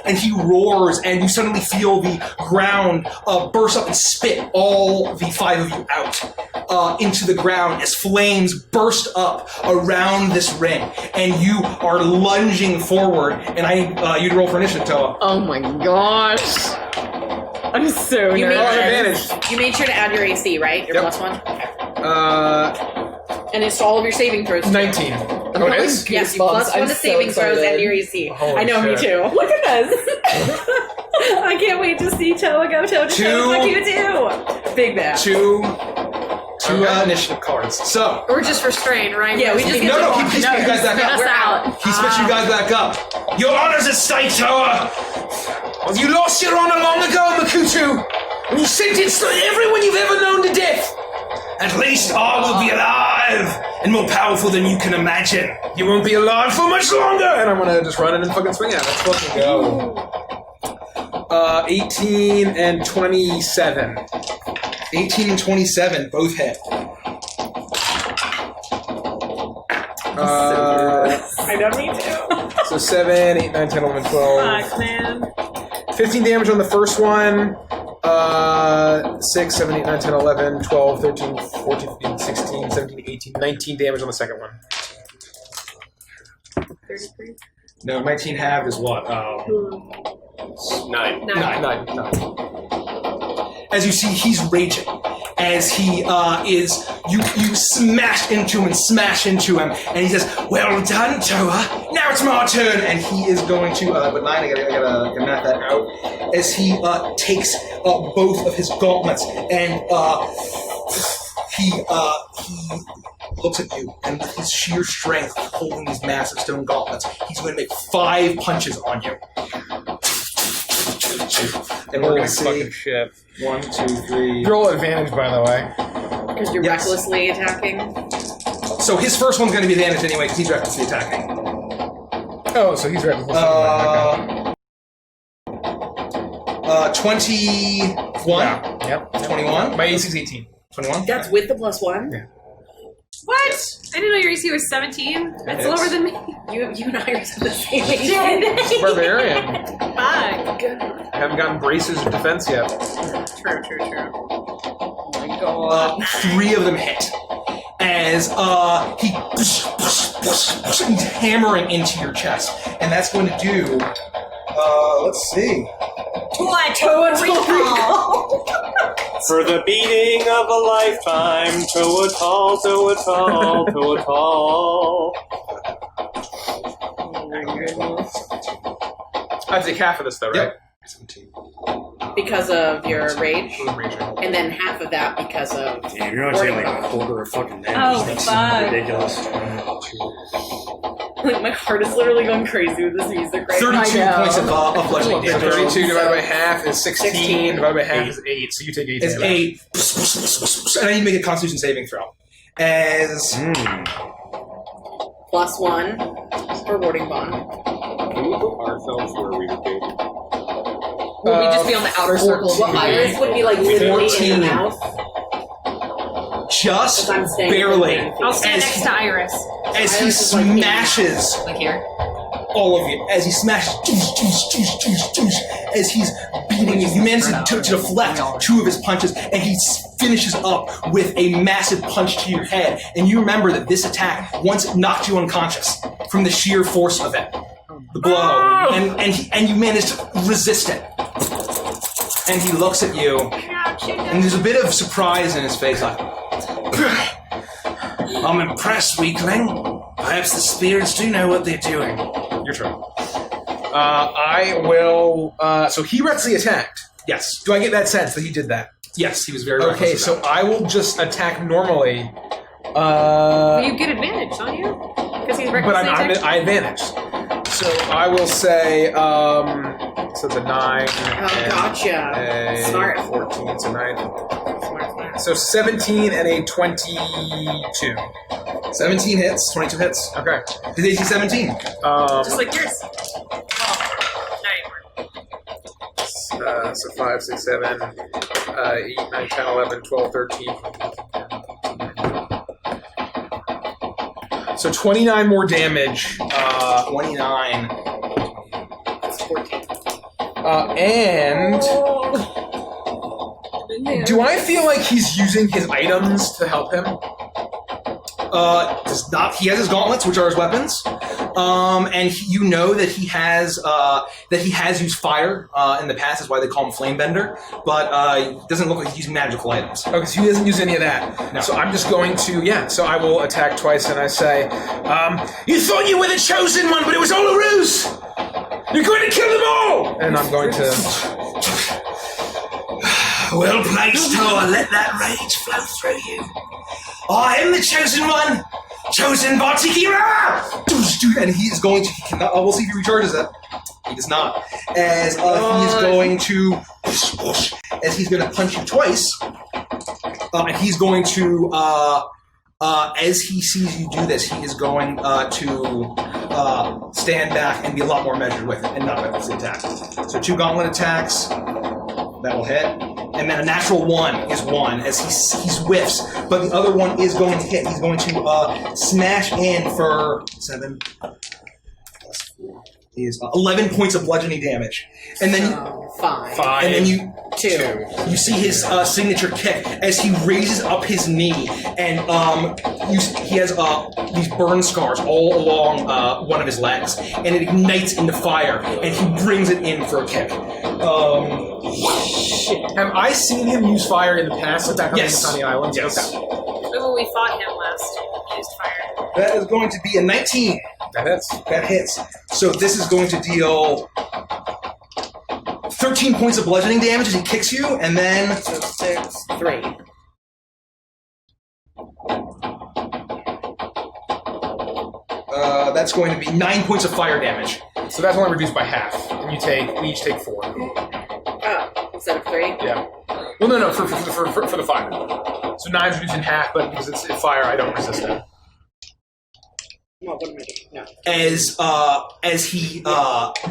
And he roars, and you suddenly feel the ground burst up and spit all the five of you out into the ground as flames burst up around this ring, and you are lunging forward. And you'd roll for initiative, Toa. Oh my gosh. I'm so nervous. You made sure to add your AC, right? Your +1? And it's all of your saving throws. 19. Oh, it is? Yes, you +1 to saving throws and your AC. I know, me too. Look at this. I can't wait to see Toa go toe to toe like you do. Big bad. Two initiative cards. So We're just restrained, right? Yeah, we just he spits you guys back up. Us out. He spits you guys back up. Your honor's at stake, Toa. You lost your honor long ago, Makutu. And you sentenced everyone you've ever known to death. At least I will be alive and more powerful than you can imagine. You won't be alive for much longer. And I'm gonna just run in and fucking swing at it. Let's fucking go. 18 and 27. 18 and 27, both hit. I know, me too. So 7, 8, 9, 10, 11, 12. Fuck, man. 15 damage on the first one. 6, 7, 8, 9, 10, 11, 12, 13, 14, 15, 16, 17, 18, 19 damage on the second one. 33. No, 19 halved is what? 9. 9. As you see, he's raging. As he you smash into him, and he says, "Well done, Toa. Now it's my turn." And he is going to, but 9, I gotta map that out. As he takes both of his gauntlets, and he looks at you, and with his sheer strength, holding these massive stone gauntlets, he's going to make 5 punches on you. And we're going to see shit. 1, 2, 3. Roll advantage, by the way. Because you're recklessly attacking. So his first one's going to be advantage anyway, because he's recklessly attacking. Oh, so he's recklessly attacking. 21. Yep. 21. My AC is 18. 21. That's with the +1? Yeah. What? I didn't know your AC was 17. That's Yes. lower than me. You and Iris have the same AC. Shit. Barbarian. Fuck. I haven't gotten braces of defense yet. True. Oh my god. 3 of them hit. As he's hammering into your chest. And that's going to do, let's see. Toa recall. For the beating of a lifetime, Toa tall, Toa tall, Toa tall. Oh my goodness. I'd take half of this, though, right? Yep. Because of your rage? Raging. And then half of that because of... Damn, you're not saying like a quarter of fucking damage. Oh, That's fuck. ridiculous. Like, my heart is literally going crazy with this music right 32 now. points of bludgeoning damage. 32 divided by half is 16. Divided by half is 8. So you take 8 It's damage. 8. And then you make a Constitution saving throw. As... +1 for warding bond. Can we put ourselves where we would be? Will we just be on the outer circle? Well, Iris would be like literally in the mouth. Just I'm staying barely. I'll stand next to Iris. As he Iris is like me. smashes Like here? all of you, as he smashes, as he's beating you, he manages to deflect 2 of his punches, and he finishes up with a massive punch to your head. And you remember that this attack once knocked you unconscious from the sheer force of it, the blow, and you managed to resist it. And he looks at you, and there's a bit of surprise in his face, like, I'm impressed, weakling. Perhaps the spirits do know what they're doing. Your turn. I will... so he recklessly attacked. yes, Do I get that sense that he did that? yes, he was very Okay, reckless so about I will just attack normally. You get advantage, don't you? Because he's But recklessly I attacking. advantage. So I will say, so it's a 9. Oh, gotcha. A Smart. 14, so 9. Smart. So 17 and a 22. it. 17 hits, 22 hits. Okay. His AC 17. Just like yours. Oh, no, So 5, 6, 7, 8, 9, 10, 11, 12, 13. So 29 more damage. 29. That's 14. And do I feel like he's using his items to help him? Does not. He has his gauntlets, which are his weapons, and you know that he has used fire in the past. That's why they call him Flamebender. But it doesn't look like he's using magical items. Okay, so he doesn't use any of that. No. So I'm just going to, so I will attack twice and I say, You thought you were the chosen one, but it was all a ruse! You're going to kill them all! and I'm going to, Well played, Toa. Let that rage flow through you. I am the chosen one! Chosen by Tikira! And he is going to. He cannot, we'll see if he recharges it. He does not. As he is going to, as he's going to punch you twice, and he's going to, as he sees you do this, he is going to stand back and be a lot more measured with it and not recklessly attack. So 2 gauntlet attacks, that will hit. And then a natural 1 is 1 as he whiffs, but the other one is going to hit. He's going to smash in for 7, is 11 points of bludgeoning damage. And then Five. And then you Two. You see his signature kick as he raises up his knee, and he has these burn scars all along one of his legs, and it ignites into fire, and he brings it in for a kick. Have I seen him use fire in the past? Yes. On the islands? Yes. Okay. When we fought him last, he used fire. That is going to be a 19. That hits. That hits. So this is going to deal 13 points of bludgeoning damage as he kicks you, and then... So 6, 3. That's going to be 9 points of fire damage. So that's only reduced by half, and we each take 4. Oh, instead of 3? Yeah. Well, no, for the fire. So 9's reduced in half, but because it's fire, I don't resist it. Well, what am I doing? No. As he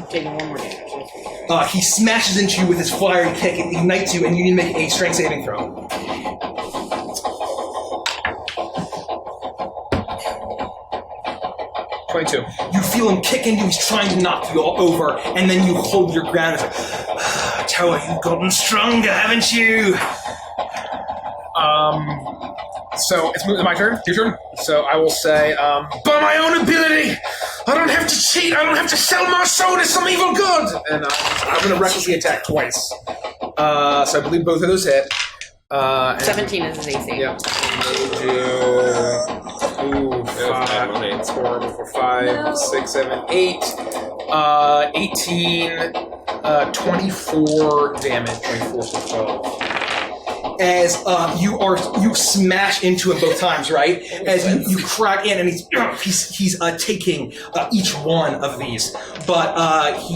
taking 1 more damage. He smashes into you with his fiery kick, it ignites you, and you need to make a strength saving throw. You feel him kick into you, he's trying to knock you all over, and then you hold your ground. It's like, Tower, you've gotten stronger, haven't you? So it's my turn? Your turn? So I will say, by my own ability, I don't have to cheat, I don't have to sell my soul to some evil god! And I'm going to recklessly attack twice. So I believe both of those hit. 17 is his AC. Yep. Ooh, 5, 5, 6, 7, 8. 18, 24 damage. 24 to 12. As you smash into him both times, right? As you crack in, and he's taking each one of these, but he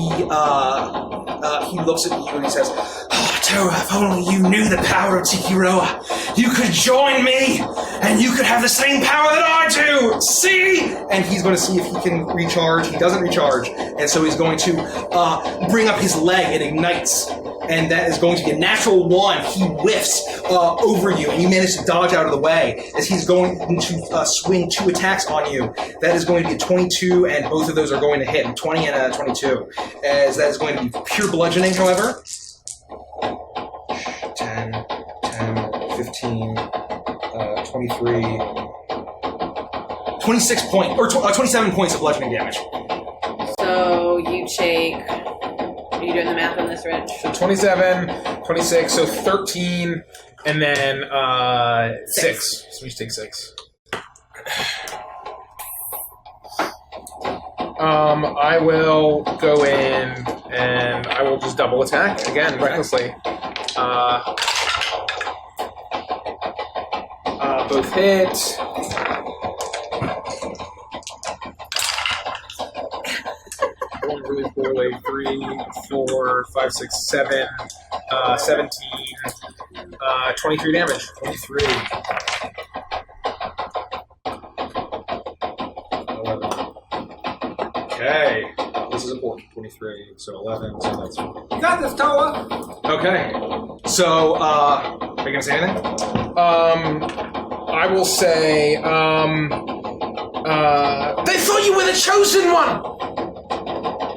looks at you and he says, "Oh, Toa, if only you knew the power of Tikiroa, you could join me, and you could have the same power that I do. See?" And he's going to see if he can recharge. He doesn't recharge, and so he's going to bring up his leg. It ignites. And that is going to be a natural 1. He whiffs over you, and you manage to dodge out of the way as he's going to swing 2 attacks on you. That is going to be a 22, and both of those are going to hit, a 20 and a 22. As that is going to be pure bludgeoning, however. 10, 15, 23, 26 points, or 27 points of bludgeoning damage. So you take... Are you doing the math on this, Rich? So 27, 26, so 13, and then 6. So we should take 6. I will go in and I will just double attack again, recklessly. Both hit. Really poorly. 3, 4, 5, 6, 7, 17, 23 damage. 23. 11. Okay. This is important. 23. So 11. So that's. You got this, Toa! Okay. So, are you going to say anything? I will say, they thought you were the chosen one!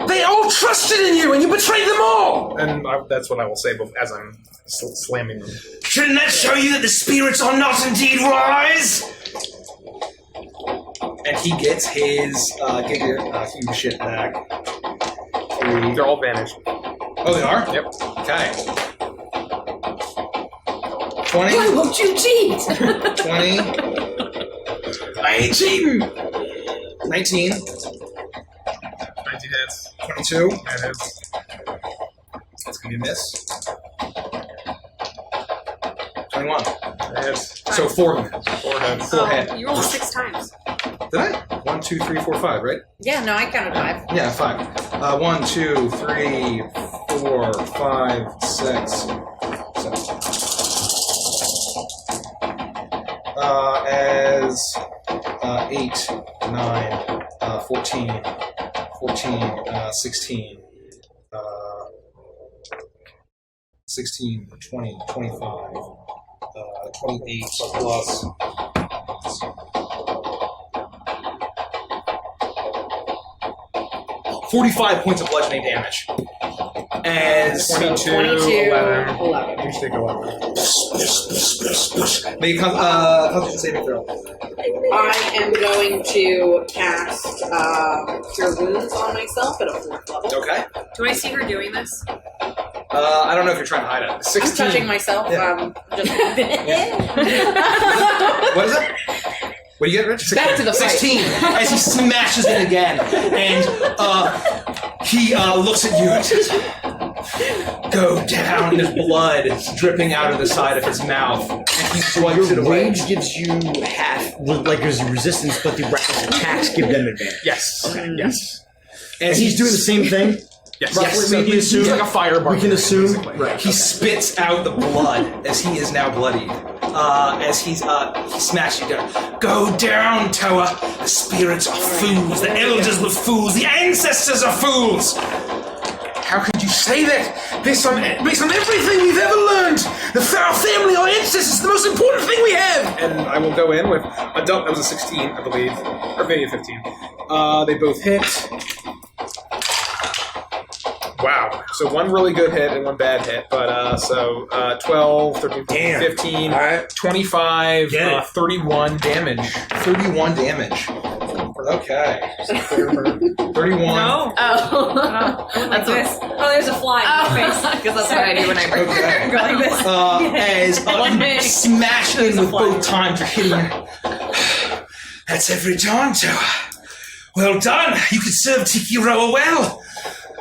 They all trusted in you, and you betrayed them all! And that's what I will say as I'm slamming them. Shouldn't that show you that the spirits are not indeed wise? And he gets his huge shit back. 3. They're all vanished. Oh, they are? Yep. Okay. 20. Why won't you cheat? 20. I ain't cheating! 19. 19 hits. 22. That hits. That's going to be a miss. 21. That hits. So 4 of them. 4 hits. 4 hit. You rolled 6 times. Did I? 1, 2, 3, 4, 5, right? Yeah, no, I counted 5. Yeah, 5. 1, 2, 3, 4, 5, 6, 7. As 8, 9, 14, 16, 16, 20, 25, 28 plus. 45 points of bludgeoning damage. As 22, 11. 11. You take 11. Make a Constitution saving throw. I am going to cast Cure Wounds on myself at a 4th level. Okay. Do I see her doing this? I don't know if you're trying to hide it. 16. I'm touching myself. Yeah. Just What is it? What do you get, Rich? 16. Back to the fight. 16. As he smashes it again, and he looks at you and says, "Go down." And there's blood dripping out of the side of his mouth, and he swipes it Your away. range gives you half, like there's resistance, but the reckless attacks give them advantage. Yes. Okay. Yes. And he's doing the same thing. Yes. Roughly, So we can he's assume. like a fireball. We can assume. Right. He spits out the blood as he is now bloodied. As he smashes you down. Go down, Tower. The spirits are fools. The elders were fools. The ancestors are fools. How could you say that? Based on everything we've ever learned, our family, our ancestors, the most important thing we have. And I will go in with that was a 16, I believe, or maybe a 15. They both hit. Wow. So one really good hit and one bad hit. But 12, 13, 14, 15, 25, 31 damage. 31 damage. Okay. 31. No. Oh. That's this. Oh, there's a fly in my face. Because that's what I do when I break. Okay. Go like this. As you smash in with both times, you're hitting her. That's every time, Tower. Well done. You can serve Tiki Roa well.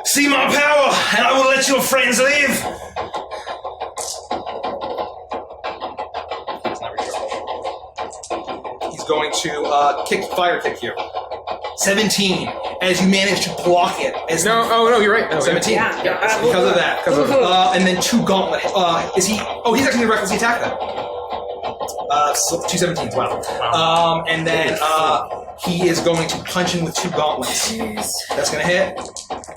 See my power, and I will let your friends live. He's going to fire kick you. 17. As you manage to block it. No, you're right. No, 17. Yeah. Because of that. And then 2 gauntlet. Is he? Oh, he's actually going to recklessly attack them. So 2 17s. Wow. And then he is going to punch in with 2 gauntlets. Jeez. That's going to hit.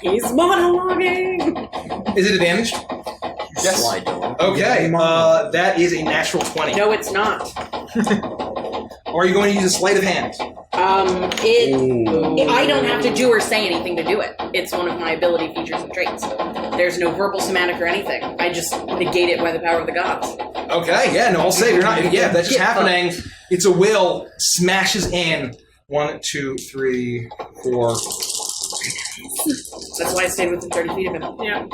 He's monologuing. Is it advantaged? Yes. Okay. That is a natural 20. No, it's not. Or are you going to use a sleight of hand? I don't have to do or say anything to do it. It's one of my ability features and traits. There's no verbal, somatic, or anything. I just negate it by the power of the gods. Okay, yeah, no, I'll save. You're not. Yeah, that's just happening. It's a will. Smashes in. 1, 2, 3, 4. That's why I stayed within 30 feet of him. Yeah.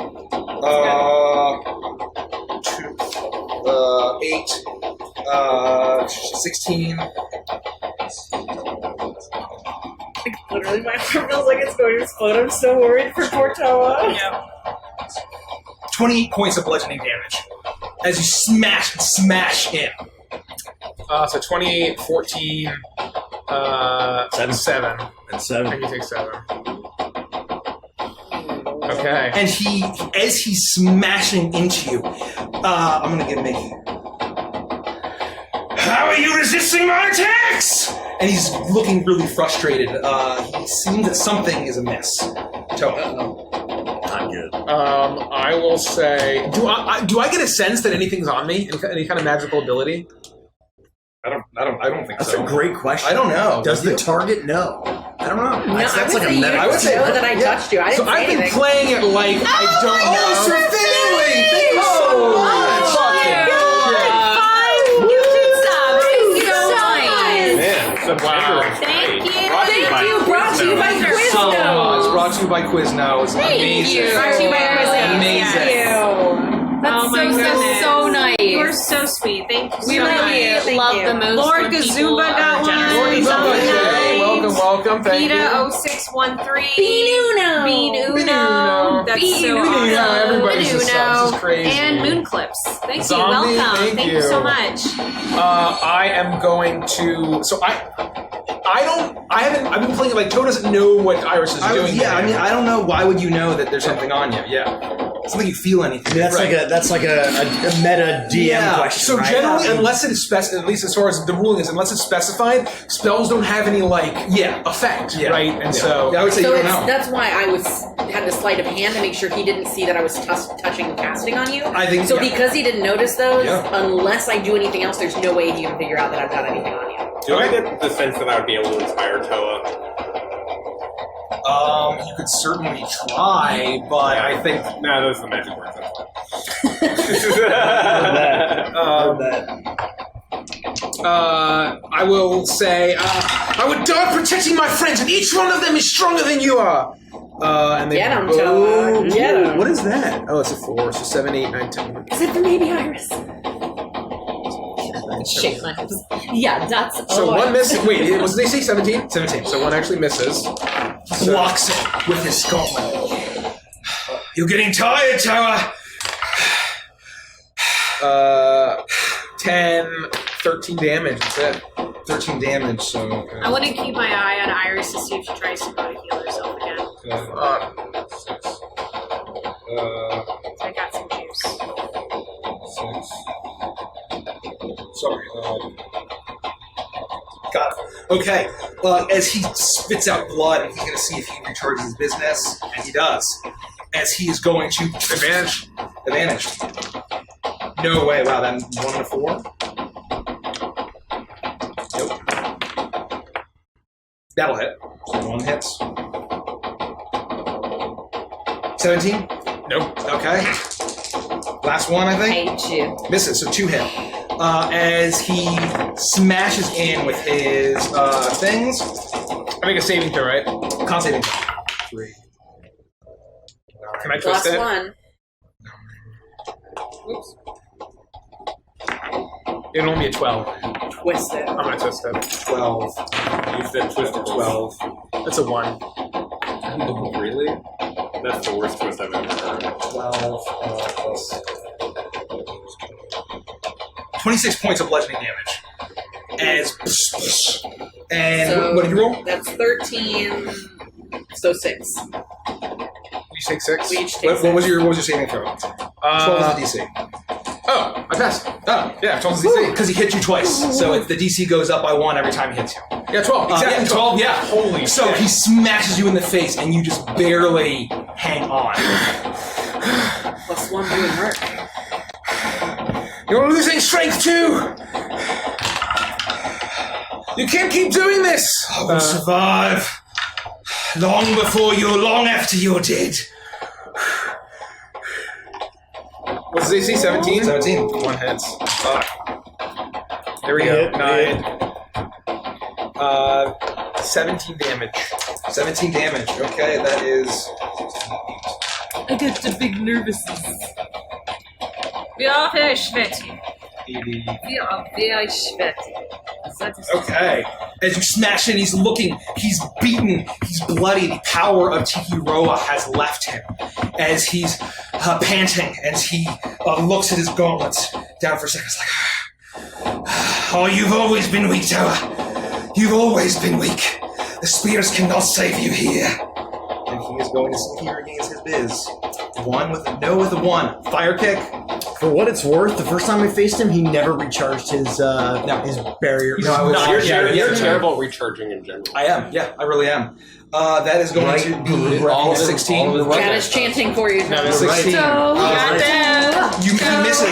8, 16. Literally, my heart feels like it's going to explode. I'm so worried for poor Toa. Yeah. 28 points of bludgeoning damage as you smash in. So 28, 14, 7. And 7. And you take 7. Okay. And as he's smashing into you, I'm gonna give Mickey. How are you resisting my attacks? And he's looking really frustrated. He seems that something is amiss. Not good. I will say, do I get a sense that anything's on me? Any kind of magical ability? I don't think That's so. a great question. I don't know. Does the target know? I don't know. No, That's like a meta. I would say that I touched you. I didn't So say I've been anything. playing it like I don't know. Oh, Sir Finley! Thank you so much! Thank you. Brought to you by It's brought to you by Quiznos. Amazing. Brought to you by Quiznos. Amazing. That's Oh my goodness. so nice. You are so sweet. Thank you We so much. really love the most. Lord when people Gazumba got are one. generous. Lord Gazumba. Welcome. Thank you. Peta 0613. Beanuno. Beanuno. That's so Beanuno. awesome. Everybody's just subs. This is crazy. And Moon Clips. Thank you. Zombie, Welcome. thank Thank you you. so much. I am going to. So I've been playing it like Toe doesn't know what Iris is doing. Yeah, I mean, I don't know. Why would you know that there's something on you? Yeah. It's not like you feel anything. I mean, that's like a meta DM question. So right? generally, unless it is specified, at least as far as the ruling is, unless it's specified, spells don't have any effect, right? And so I would say So you don't know. that's why I had the sleight of hand to make sure he didn't see that I was touching and casting on you. I think so. yeah. Because he didn't notice those, Yeah. unless I do anything else, there's no way he can figure out that I've got anything on you. Do I get the sense that I would be able to inspire Toa? You could certainly try, but I think no, those are the magic words. I will say, I would die protecting my friends, and each one of them is stronger than you are. And they Get 'em, Toa. Get 'em. What is that? Oh, it's a 4. So 7, 8, 9, 10. Is it the baby Iris? Shake my hips. Yeah, that's. So one misses. Wait, did they say 17? 17. So one actually misses. Blocks it with his gauntlet. You're getting tired, Tower. 10, 13 damage. That's it. 13 damage, so... Okay. I want to keep my eye on Iris to see if she tries to go to heal herself again. I got some juice. 6. Sorry. Got it. Okay. As he spits out blood, he's going to see if he recharges his business, and he does. As he is going to... Advantage. No way. Wow, then 1 and a 4? Nope. That'll hit. So 1 hits. 17? Nope. Okay. Last one, I think? Hate you. Misses, so 2 hit. As he smashes in with his things. I make a saving throw, right? Con saving throw. 3. Can I twist it? One. Oops. It'll only be a 12. Twist it. I'm gonna twist it. 12. You said twist it 12. That's a 1. Really? That's the worst twist I've ever heard. 12 plus 26 points of bludgeoning damage. And So, what did you roll? That's 13. So 6. You take 6? We each take What was your saving throw? 12 is the DC. Oh, I passed. Oh, yeah, 12 is the DC. Because he hit you twice, so the DC goes up by 1 every time he hits you. Yeah, 12. Exactly. Yeah, 12. Yeah. Holy So shit. he smashes you in the face, and you just barely hang on. Plus 1 doing hurt. You're losing strength too. You can't keep doing this. I will survive. Long before you, long after you're dead. What's the AC? 17? 17. 1 hits. There we go. 9. 17 damage. 17 damage. Okay, that is... I get the big nervousness. We are very sweaty. 80. We are very sweaty. Okay. As you smash in, he's looking, he's beaten, he's bloody. The power of Tiki Roa has left him. As he's panting, as he looks at his gauntlets down for a second, like, Oh, you've always been weak, Tower. You've always been weak. The spears cannot save you here. and he is going to see here against his biz. 1 with a 1. Fire kick. For what it's worth, the first time we faced him, he never recharged his his barrier. No, I was You're terrible at recharging in general. I am. Yeah, I really am. That is going to be all 16. Cat is chanting for you. No, 16. You miss it.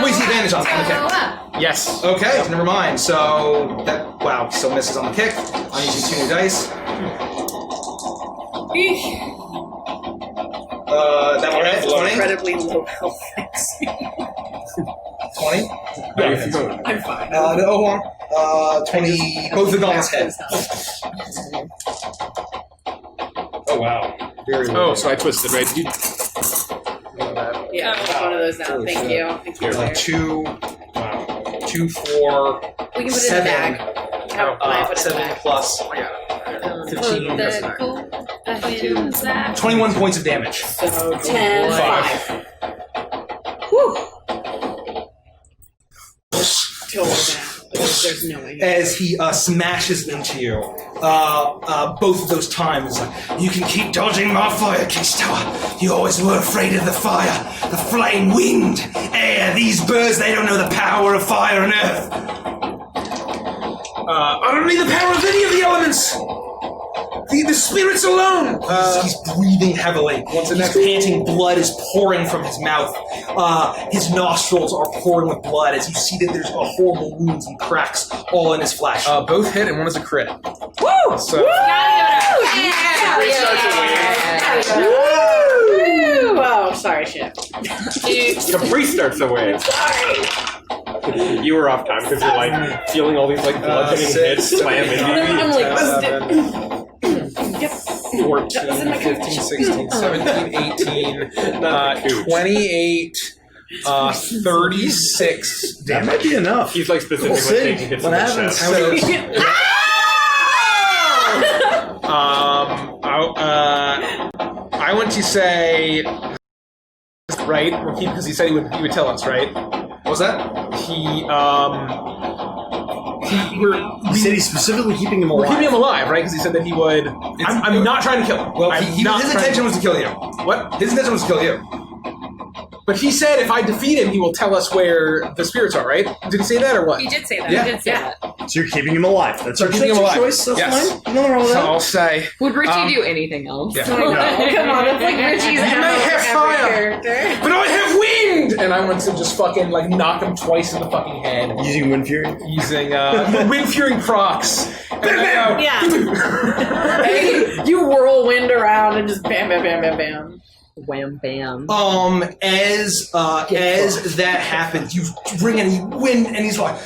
Wait, the advantage on the kick. Yes. Okay, never mind. So that still misses on the kick. I'm using 2 new dice. That one hit. 20. Incredibly low health. 20. Yeah, I'm fine. Hold on. 20. Both the gauntlets hit. Oh wow. Very low. Oh, so I twisted, right? Did you... Yeah, it's one of those now. Thank you. Thank you. 2. Wow. 2, 4. We can put it in 7. a bag. Put it 7 in a bag. plus 15. 21 points of damage. So 10, 5. Whew. There's no way. As he smashes into you, both of those times, You can keep dodging my fire, Case Tower. You always were afraid of the fire, the flame, wind, air. These birds, they don't know the power of fire and earth. I don't need the power of any of the elements. The spirits alone. He's breathing heavily. Once he's panting, blood is pouring from his mouth. His nostrils are pouring with blood as you see that there's horrible wounds and cracks all in his flesh. Both hit and 1 is a crit. Woo! So, Yeah! Woo! Oh, sorry, shit. Capri starts a wave. Sorry. You were off time because you're like feeling all these like bludgeoning hits slam into you. I'm like, 14, 15, 16, 17, 18, 28, 36. That might be enough. He's like specifically We'll see taking hits what from happens. the chest. I want to say, right? Because he said he would tell us, right? What was that? He said he's specifically keeping him We're alive. keeping him alive, right? Because he said that he would. I'm not trying to kill him. Well, his intention was to kill you. What? His intention was to kill you. But he said if I defeat him, he will tell us where the spirits are, right? Did he say that or what? He did say that. Yeah. He did say that. So you're keeping him alive. That's your keeping him alive. choice. That's Yes. fine. Nothing wrong with So that. I'll say. Would Richie do anything else? Yeah. Come on, that's like Richie's You may have fire, character. but I have wind! And I want to just fucking like knock him twice in the fucking head. Using Wind Fury? Using Wind Fury procs. And I go, Yeah. You whirlwind around and just bam, bam, bam, bam, bam. Wham bam. As that happens, you bring any wind, and he's like,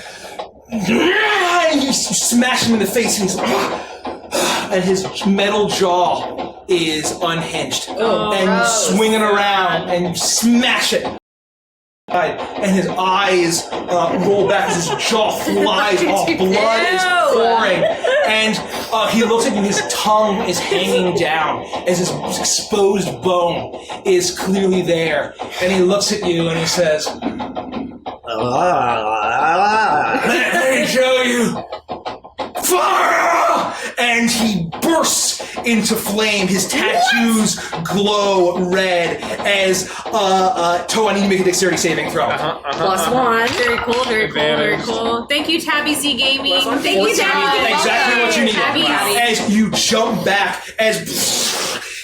and you smash him in the face, and he's like, and his metal jaw is unhinged, and you swing it around, and you smash it. And his eyes roll back as his jaw flies off. Blood is pouring. And he looks at you, his tongue is hanging down as his exposed bone is clearly there. And he looks at you and he says, let me show you. Fire! And he bursts into flame. His tattoos glow red as Toe, I need to make a dexterity saving throw. +1. Very cool, very cool, very cool. Thank you, Tabby Z Gaming. Thank you, Tabby. Exactly what you need. Tabby. As you jump back, as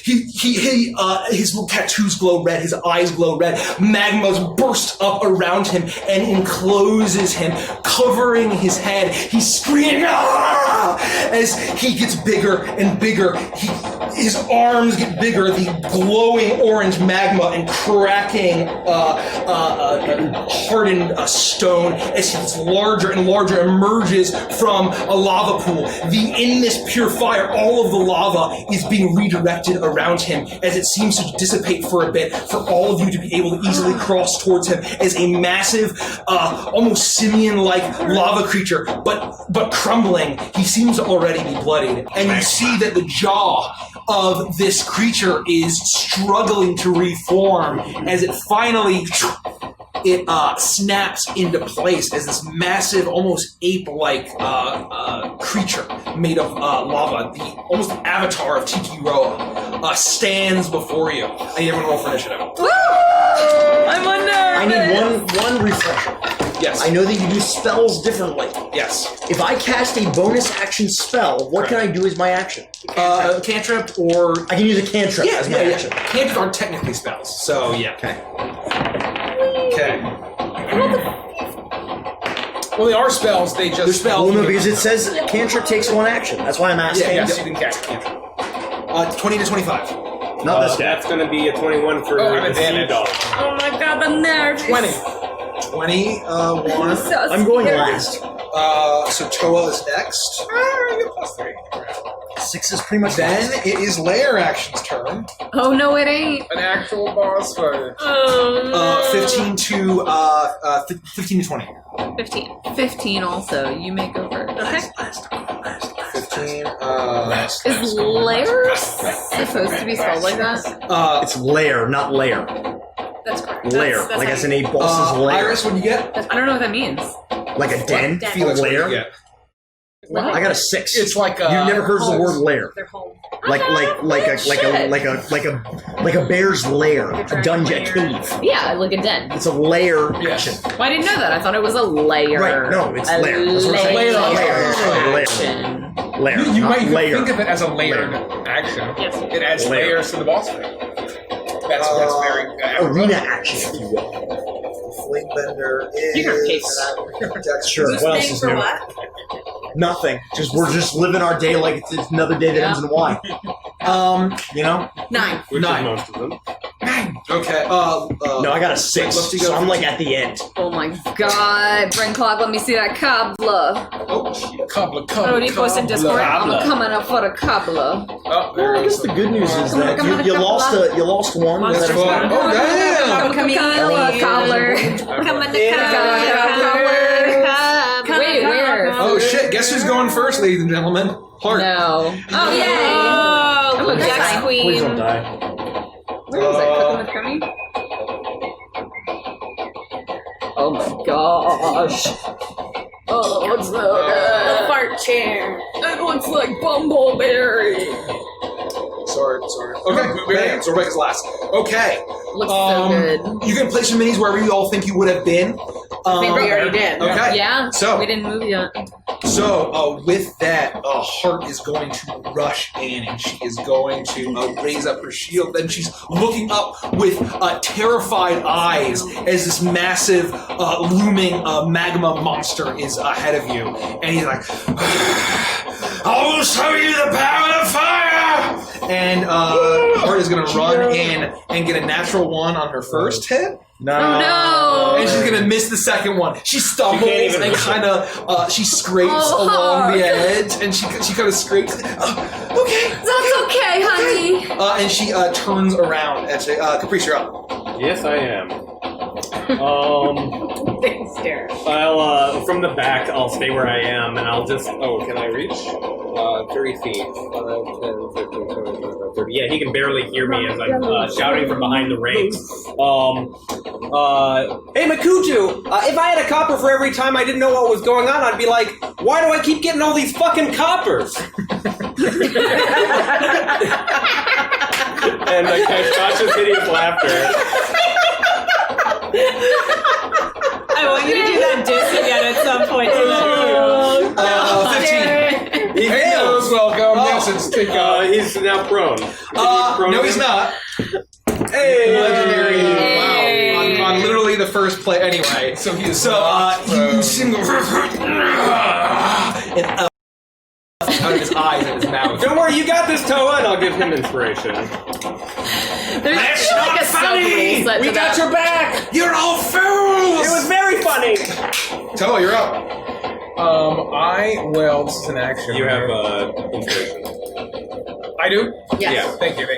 his tattoos glow red, his eyes glow red, magmas burst up around him and encloses him, covering his head. He's screaming as he gets bigger and bigger. His arms get bigger, the glowing orange magma and cracking hardened stone as he gets larger and larger, emerges from a lava pool. In this pure fire, all of the lava is being redirected around him as it seems to dissipate for a bit, for all of you to be able to easily cross towards him as a massive, almost simian-like lava creature, but crumbling. He seems to already be bloodied, and you see that the jaw of this creature is struggling to reform as it finally snaps into place as this massive, almost ape-like creature made of lava, the almost avatar of Tiki Roa, stands before you. I need everyone to roll for initiative. Woo! I'm under. I need one refresher. Yes. I know that you do spells differently. Yes. If I cast a bonus action spell, what can I do as my action? Cantrip, or I can use a cantrip as my action. Cantrips aren't technically spells, so yeah. Okay. Well, they are spells. They just They're spells. Well, no, because it says cantrip takes one action. That's why I'm asking. Yes, you can cast cantrip. 20 to 25. Not this guy. That's going to be a 21 for I'm the sea advantage. dog. Oh my god, the nerves. 20. 20, one. So I'm going scared. last. So Toa is next. You get +3. 6 is pretty much Then it is Lair Action's turn. Oh no, it ain't. An actual boss fight. 15 to 20. 15 also. You may go first. Okay. 15. Is lair supposed to be spelled like that? It's lair, not lair. That's correct. Lair, That's like how as in a boss's lair. Iris, what do you get? I don't know what that means. Like a den? Den. Felix, what do you Lair? get? I got a 6. It's like You've never heard of the word lair. They're home. Like a bear's lair, a dungeon, a cave. Yeah, like a den. It's a lair action. Well, I didn't know that. I thought it was a layer. Right, no, it's a lair. That's what I'm saying. layer Layer. action. Lair. You not might layer. think of it as a layered action. Yes. It adds Layer. layers to the boss fight. That's very Arena action, if you will. Flame Bender is... You're gonna pay for that. Sure. What else is new? Nothing. We're just living our day like it's another day that ends in Y. You know, 9. Which Nine. is most of them. Okay. no, I got a 6, Lefty so go I'm like 15. at the end. Oh my god, Brenclog, let me see that cobbler. Oh, shit. Cobbler. Oh, do you post in Discord? I'm coming up for the cobbler. Oh, there Well, I goes guess the good news is Come on, that come on, you come lost on. you lost one. Monster That's Squad. Oh, damn! Cobbler. Come on, Wait, where? Oh, shit. Guess who's going first, ladies and gentlemen? Hart. No. Oh, yay! Oh, Okay. Jack's Please Queen. don't die. Where is it? Cooking with Kermit? Oh my gosh. Oh, it's so good. Fart chair. It looks like bumbleberry. Sorry. Okay, bam. So Rebecca's last. Okay. Looks so good. You can place your minis wherever you all think you would have been. I think we already did. Okay. Yeah, So- we didn't move yet. So, with that, Hart is going to rush in, and she is going to raise up her shield. Then she's looking up with terrified eyes as this massive, looming magma monster is ahead of you. And he's like, I will show you the power of fire! And Hart is going to run in and get a natural 1 on her first hit. No. Oh no! And she's gonna miss the second one. She stumbles even and miss kind of she scrapes along the edge, and she kind of scrapes. Okay, That's okay, honey. and she turns around. Actually, Caprice, you're up. Yes, I am. Big stare. I'll from the back. I'll stay where I am, and I'll just. Oh, can I reach? 30 feet. 10, 15, 20, 25, 30. Yeah, he can barely hear me as I'm shouting from behind the ranks. Hey, Makutu! If I had a copper for every time I didn't know what was going on, I'd be like, why do I keep getting all these fucking coppers? And I catch his hideous laughter. I want you to do that diss again at some point. 15. He Hey, fails. welcome. Yes, it's take He's now prone. No, he's not. Hey! Legendary. Wow. On literally the first play. Anyway, So he is you prone. single and out of his eyes and his mouth. Don't worry, you got this, Toa, and I'll give him inspiration. There's That's like not a funny! self-reset We to got that. your back! You're all fools. It was very funny! Toa, you're up. This is an action. You have inspiration. I do? Yes. Yeah. Thank you. A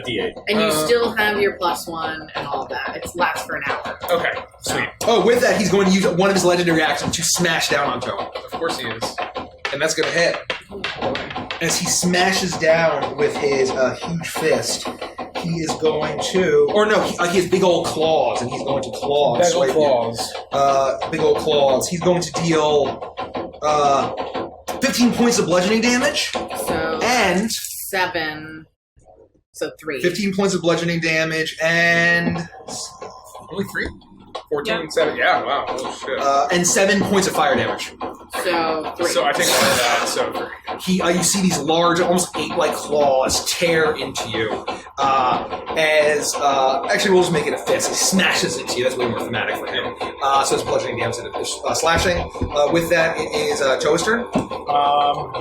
D8. And you still have your +1 and all that. It lasts for an hour. Okay, sweet. Oh, with that, he's going to use one of his legendary actions to smash down on Toa. Of course he is. And that's going to hit. As he smashes down with his huge fist, he is going to... Or no, he has big old claws, and he's going to claw. Big old swipe you. claws. Big old claws. He's going to deal 15 points of bludgeoning damage, So and 7. So 3. 15 points of bludgeoning damage, and Only 3? 14 and 7. Yeah, wow. Oh, shit. and 7 points of fire damage. So 3. So I take all of that, so 3. You see these large, almost ape-like claws tear into you. Actually, we'll just make it a fist. He smashes into you. That's way more thematic for him. So it's bludgeoning damage and slashing. With that, it is Toa's turn.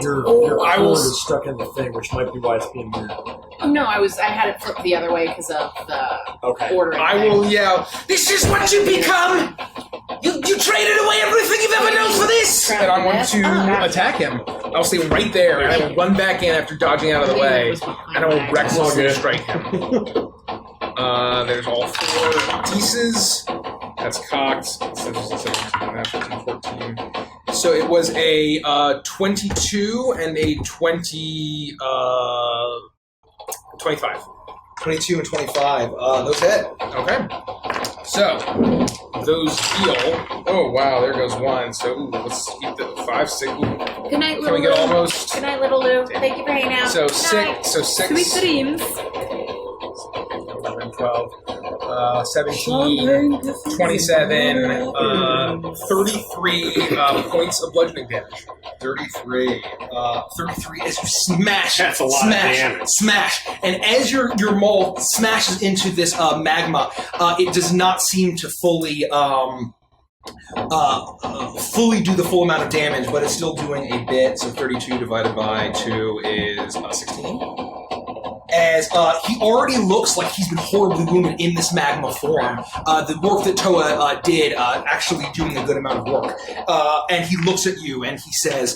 Your I will cord is stuck in the thing, which might be why it's being weird. Oh, no, I had it flipped the other way because of the ordering. I will yell, This is what you become! You traded away everything you've ever known for this! and I want to attack him. I'll stay right there, and I will run back in after dodging out of the way, and I will recklessly strike him. There's all 4 pieces. That's cocked. 17, 14. So it was a 22 and a 25. 22 and 25. Those hit. Okay. So, those deal. Oh, wow, there goes 1. So, let's keep the 5, 6. Good night, Can little we get Lou. almost? Good night, little Lou. Thank you for hanging out. So, Good 6. night. So, 6. Sweet dreams. 11, 12, 17, 27, 33 points of bludgeoning damage. 33 as you smash. That's a lot of damage. Smash. And as your maul smashes into this magma, it does not seem to fully do the full amount of damage, but it's still doing a bit. So 32 divided by 2 is 16. as he already looks like he's been horribly wounded in this magma form. The work that Toa did actually doing a good amount of work. And he looks at you and he says,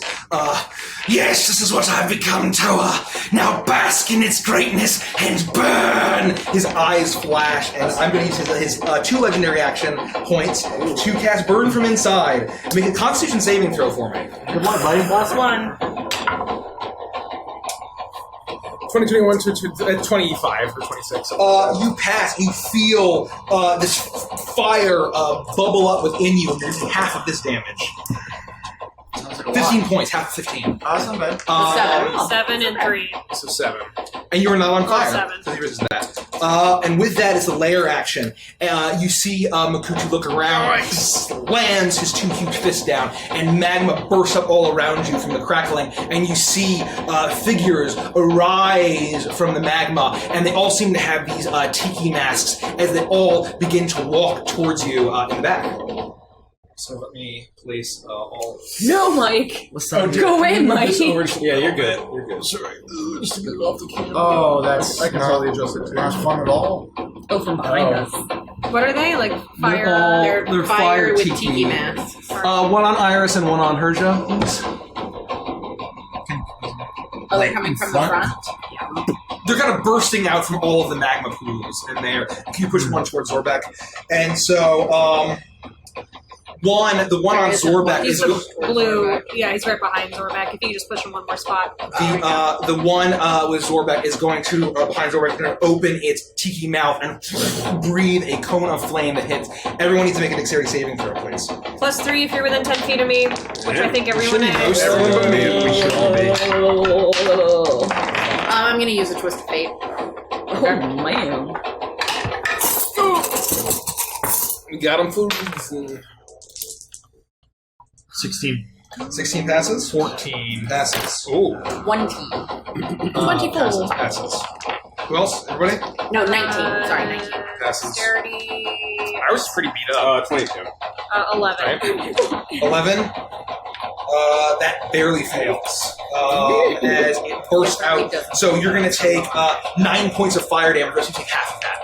Yes, this is what I've become, Toa. Now bask in its greatness and burn! His eyes flash, and I'm going to use his 2 legendary action points to cast Burn from inside. Make a Constitution saving throw for me. Good luck, buddy. +1. 2021 to 25 or 26. You pass. You feel this fire bubble up within you, and you're doing half of this damage. 15 points, half 15. That's not bad. 7 and 3. So 7. And you are not on fire. 7. So yours is that. And with that is the layer action. You see Makutu look around, slams his 2 huge fists down, and magma bursts up all around you from the crackling, and you see figures arise from the magma, and they all seem to have these tiki masks as they all begin to walk towards you in the back. So let me place all... No, Mike! What's up? Go in, Mike! Yeah, you're good. You're good. Sorry. Just to get off the camera. Oh, that's I can totally adjust it too. not fun at all. Oh, from behind us. What are they? Like fire? They're fire with tiki masks. one on Iris and one on Herja. Are they coming from the front? They're kind of bursting out from all of the magma pools in there. You push one towards Zorbek. And so, the one on Zorbek He's is... blue. Yeah, he's right behind Zorbek. If you just push him one more spot. The one with Zorbek is going to, behind Zorbek, going to open its tiki mouth and breathe a cone of flame that hits. Everyone needs to make a dexterity saving throw, please. +3 if you're within 10 feet of me, which I think everyone is. Everyone but me. We should all be. I'm going to use a twist of fate. Oh, man. We got him for a reason. 16. 16 passes? 14 passes. Ooh. 20. 24. Passes. Who else? Everybody? No, 19. Sorry, 19. Passes. Dexterity. I was pretty beat up. 22. 11. 11. That barely fails. As it bursts out. So you're going to take 9 points of fire damage, so you take half of that.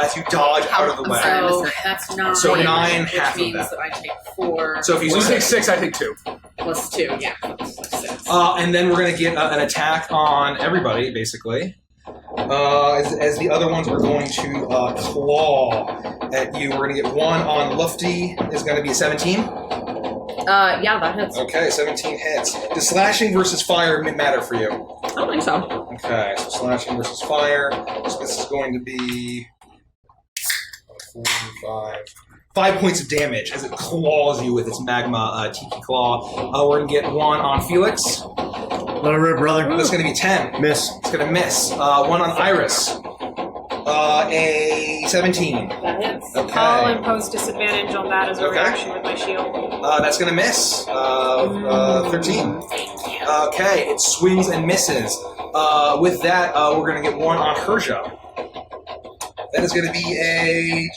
As you dodge out of the way. So that's 9. So 9, which half of means that. that I take 4. So if you take 6, I take 2. Plus 2, yeah. Plus 6. And then we're going to get an attack on everybody, basically. As the other ones are going to claw at you. We're going to get one on Lufty. Is going to be a 17. Yeah, that hits. Okay, 17 hits. Does slashing versus fire matter for you? I don't think so. Okay, so slashing versus fire. So this is going to be 4, 5 points of damage as it claws you with its magma tiki claw. We're going to get one on Felix. Let it rip, brother. That's going to be 10. Miss. It's going to miss. One on Iris. A 17. That hits. Okay. I'll impose disadvantage on that as a Okay. reaction with my shield. That's going to miss. 13. Okay, it swings and misses. With that, we're going to get one on Herja. That is going to be a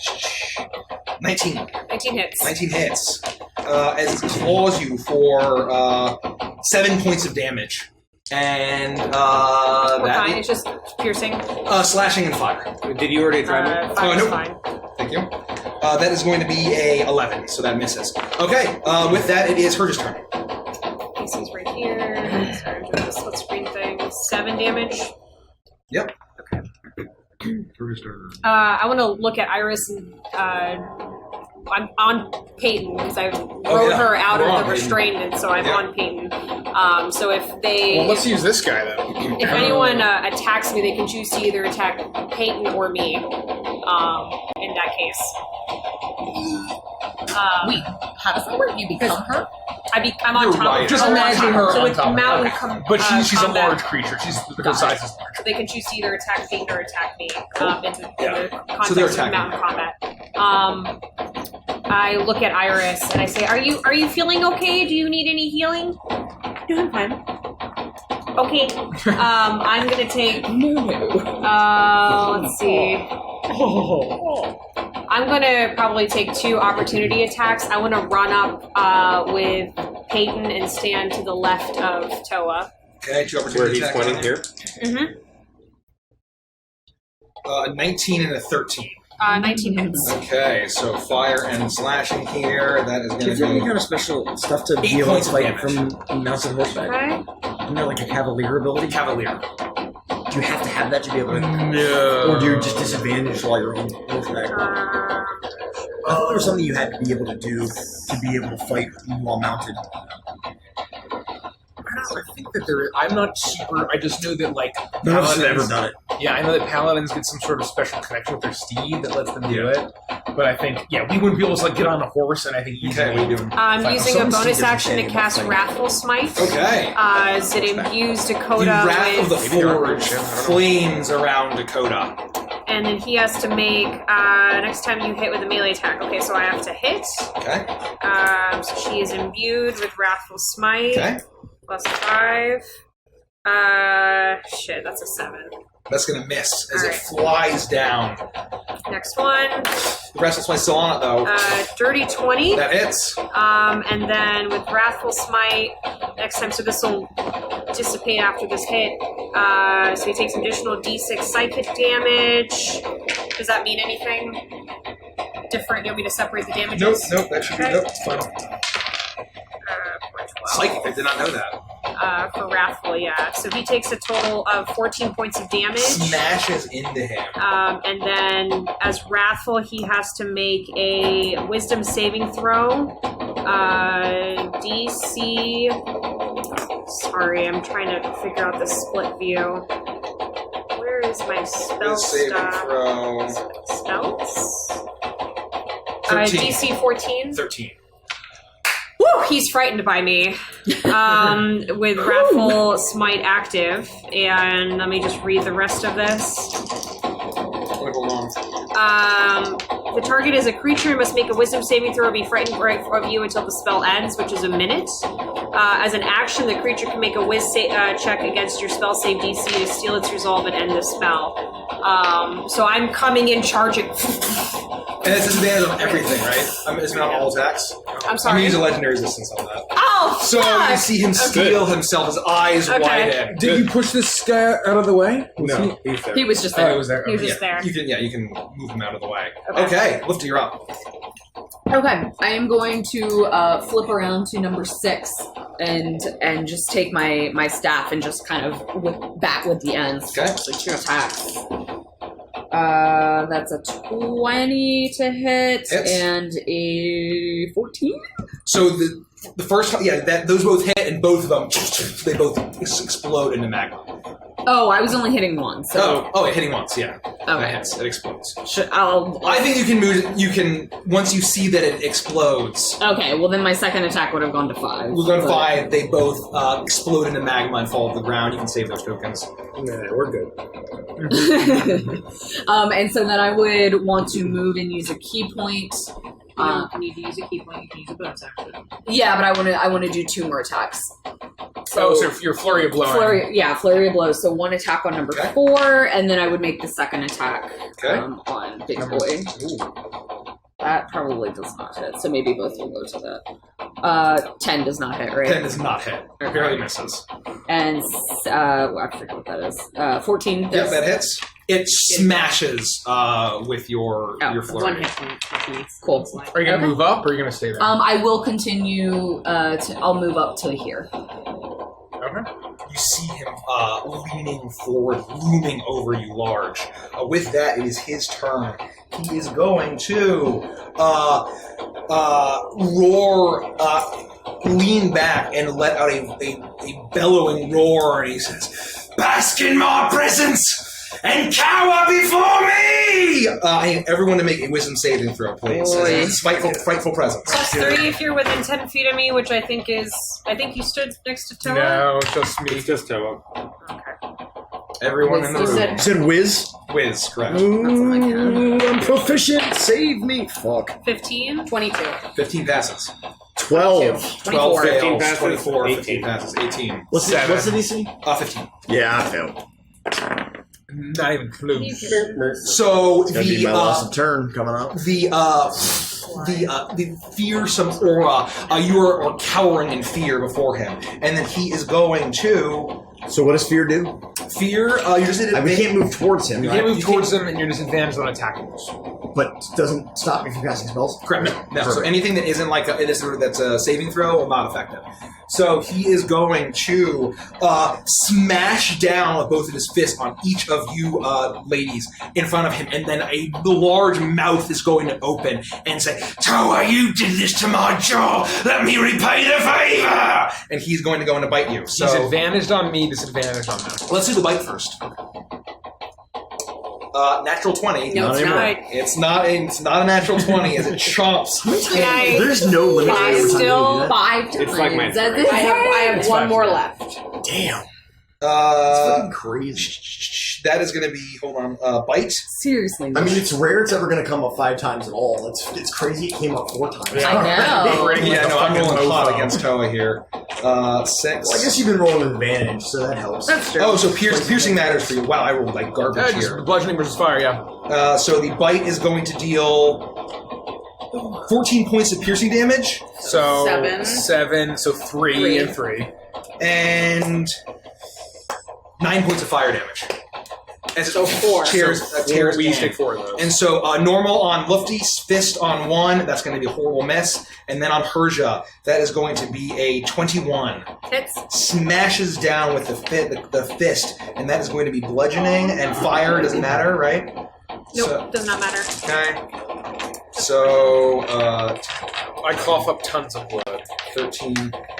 19. 19 hits. 19 hits. As it claws you for 7 points of damage. And What that kind? It's just piercing. slashing and fire. Did you already try me? Fire is nope. fine. Thank you. That is going to be a 11, so that misses. Okay, with that, it is Herja's turn. PC's right here. Sorry, I'm doing the split screen thing. 7 damage. Yep. Okay. I want to look at Iris and I'm on Peyton because I rode her out of the restrainment, so I'm on Peyton. So if they, Well, let's use this guy then. if anyone attacks me, they can choose to either attack Peyton or me. In that case, Wait, how does that work? You become her? I'm on top. right. Just I'm on imagine top. her So on it's top. mountain Okay. But she's a combat. large creature. She's her size is large. So they can choose to either attack Peyton or attack me in the context So they're of attacking. mountain combat. I look at Iris and I say, "Are you feeling okay? Do you need any healing?" No, I'm fine. Okay. I'm gonna take. Let's see. I'm gonna probably take 2 opportunity attacks. I want to run up with Peyton and stand to the left of Toa. Okay, 2 opportunity Where he's attacks. pointing here? Mm-hmm. 19 and a 13. 19 hits. Okay, so fire and slashing here. That is going Do you to have any be kind of special stuff to 8 be able points to of fight damage. from mounted horseback? Okay. Isn't there like a cavalier ability? Cavalier. Do you have to have that to be able to? No. Or do you just disadvantage while you're on horseback? I thought there was something you had to be able to do to be able to fight while mounted. I think that there. I'm not super. I just know that like None of us have paladins- ever done it. Yeah, I know that paladins get some sort of special connection with their steed that lets them do it. But I think, we wouldn't be able to like get on a horse, and I think Okay, what are you doing? I'm using a Some bonus steed action to doesn't cast say Wrathful Smite. Okay. As it imbues The Dakota Wrath of the with... Forge flames around Dakota. And then he has to make... next time you hit with a melee attack. Okay, so I have to hit. Okay. So she is imbued with Wrathful Smite. Okay. Plus 5. Shit, that's a 7. That's going to miss as Alright. it flies down. Next one. The rest of my still on it, though. Dirty 20. That hits. And then with Wrathful Smite, next time, so this will dissipate after this hit. So he takes an additional d6 psychic damage. Does that mean anything different? You want me to separate the damages? Nope, that should be, Okay. nope, it's fine. Psychic, I did not know that. For Wrathful, yeah. So he takes a total of 14 points of damage. Smashes into him. And then, as Wrathful, he has to make a Wisdom saving throw. DC. Sorry, I'm trying to figure out the split view. Where is my spell Saving stuff? throw. Spells? 13. DC 14. 13. Woo! He's frightened by me. With Wrathful Smite active. And let me just read the rest of this. Hold on. The target is a creature and must make a wisdom saving throw or be frightened of you until the spell ends, which is a minute. As an action, the creature can make a whiz check against your spell save DC to steal its resolve and end the spell. So I'm coming in charging. And it's disadvantage on everything, right? It's not all attacks. I'm sorry. I'm using legendary resistance on that. Oh, So fuck! you see him steel himself, his eyes Okay. widen. Did you push this guy out of the way? No, He was just Oh, there. it was there. He was just there. You can move him out of the way. Okay. Okay, Lifter, you're up. Okay, I am going to flip around to number 6 and just take my staff and just kind of whip back with the ends. Okay. So 2 attacks. That's a 20 to hit Hits. and a 14. So the first, those both hit, and both of them, they both explode into magma. Oh, I was only hitting one. So Hitting once, yeah. That okay, hits. It explodes. I think you can move. You can once you see that it explodes. Okay, well then my second attack would have gone to 5. We're going to but- 5. They both explode into magma and fall to the ground. You can save those tokens. Nah, we're good. And so then I would want to move and use a key point. You don't need to use a key point, you can use a bonus action. Yeah, but I want to do 2 more attacks. So your flurry of blowing. Flurry of blows. So 1 attack on number 4, and then I would make the second attack Okay. on Big Boy. That probably does not hit. So maybe both will go to that. 10 does not hit, right? 10 does not hit. It barely misses. And I forget what that is. 14. Yep, that hits. It smashes with your flurry. 1 hit point. Cool. Are you going to move up, or are you going to stay there? I will continue. I'll move up to here. Okay. You see him leaning forward, looming over you large. With that, it is his turn. He is going to roar, lean back, and let out a bellowing roar, and he says, "Bask in my presence! And cower before me!" I need everyone to make a wisdom saving throw, please. It's frightful presence. Plus 3 if you're within 10 feet of me, which I think you stood next to Toa? No, just me. It's just Toa. Everyone in the room. You said whiz? Whiz, correct. Ooh, I'm proficient. Save me. Fuck. 15? 22. 15 passes. 12. 12 fails. 15 passes. 24. 18. 15 passes. 18. What's the DC? 15. Yeah, I failed. Not even close. So It's gonna be my last turn coming up. The fearsome aura, you are cowering in fear before him, and then he is going to. So what does fear do? Fear, you're just at we can't move towards him. You right? can't move towards him, and you're disadvantaged on attacking rolls. But doesn't stop me from casting spells? Correct. No. So anything that isn't like that's a saving throw will not affect it. So he is going to smash down with both of his fists on each of you ladies in front of him, and then the large mouth is going to open and say, "Toa, you did this to my jaw. Let me repay the favor." And he's going to go in to bite you. So he's advantaged on me, disadvantaged on them. Let's do the bite first. Natural 20. No, it's not. It's not a natural 20 as it chomps. There's no limit. Still 5 times. It's like my Does it I have say? one more left. Damn. It's fucking crazy. That is going to be, hold on, bite. Seriously. I mean, it's rare it's ever going to come up 5 times at all. It's crazy it came up 4 times. I know. Yeah, no, I'm rolling hot against Toa here. 6. Well, I guess you've been rolling with advantage, so that helps. That's true. Oh, so piercing matters for you. Wow, I rolled like garbage Just here. bludgeoning versus fire, yeah. So the bite is going to deal 14 points of piercing damage. So 7. So 3 and 3. And 9 points of fire damage. And So 4. Tears, tears We each in. take 4 of those. And so normal on Lufty, fist on 1, that's going to be a horrible miss. And then on Persia, that is going to be a 21. Hits. Smashes down with the fist, and that is going to be bludgeoning, and fire doesn't matter, right? Nope, does not matter. Okay. So, I cough up tons of blood.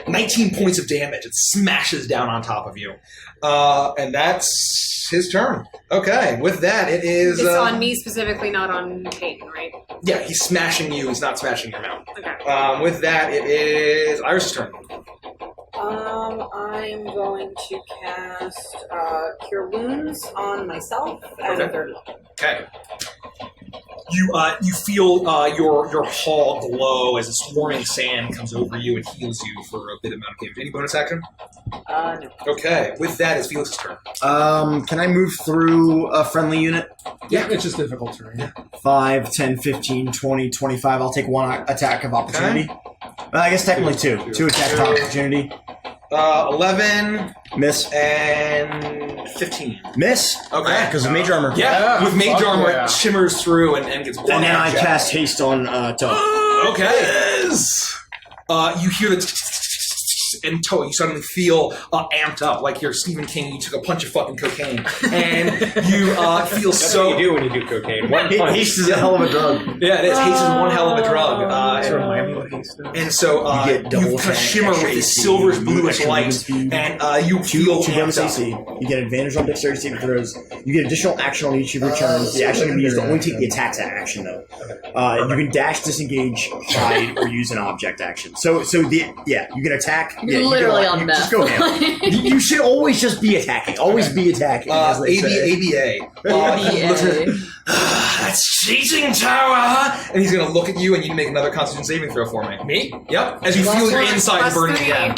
19 points of damage. It smashes down on top of you. And that's his turn. Okay, with that, it is... It's on me specifically, not on Peyton, right? Yeah, he's smashing you. He's not smashing your mount. Okay. With that, it is Iris' turn. I'm going to cast Cure Wounds on myself at a 3rd level. Okay. You feel your hull glow as a swarming sand comes over you and heals you for a bit amount of damage. Any bonus action? No. Okay. With that, it's Felix's turn. Can I move through a friendly unit? Yeah, it's just difficult terrain. Yeah. 5, 10, 15, 20, 25. I'll take 1 attack of opportunity. Well, I guess technically 2. 2 attacks of opportunity. 11. Miss. And 15. Miss? Okay. Because of mage armor. Yeah, with mage armor, it shimmers through and gets blown. And then I cast haste on Toa. Okay. You hear the and Toa, you suddenly feel amped up, like you're Stephen King. You took a punch of fucking cocaine, and you feel That's so. what you do when you do cocaine. One punch. Haste is a hell of a drug. Yeah, it is. Haste is one hell of a drug. And so you kind of shimmer with this silverish bluish light, and you feel 2 bonus amped up. AC. You get advantage on dexterity saving throws. You get additional action on each of your turns. The action can be used to only take the attack's action, though. You can dash, disengage, hide, or use an object action. So you can attack. You're literally on Just go ham. You should always just be attacking. Always be attacking. As they say. ABA. That's cheating, Tower! And he's going to look at you, and you can make another Constitution saving throw for me. Me? Yep. As you feel your inside burning again.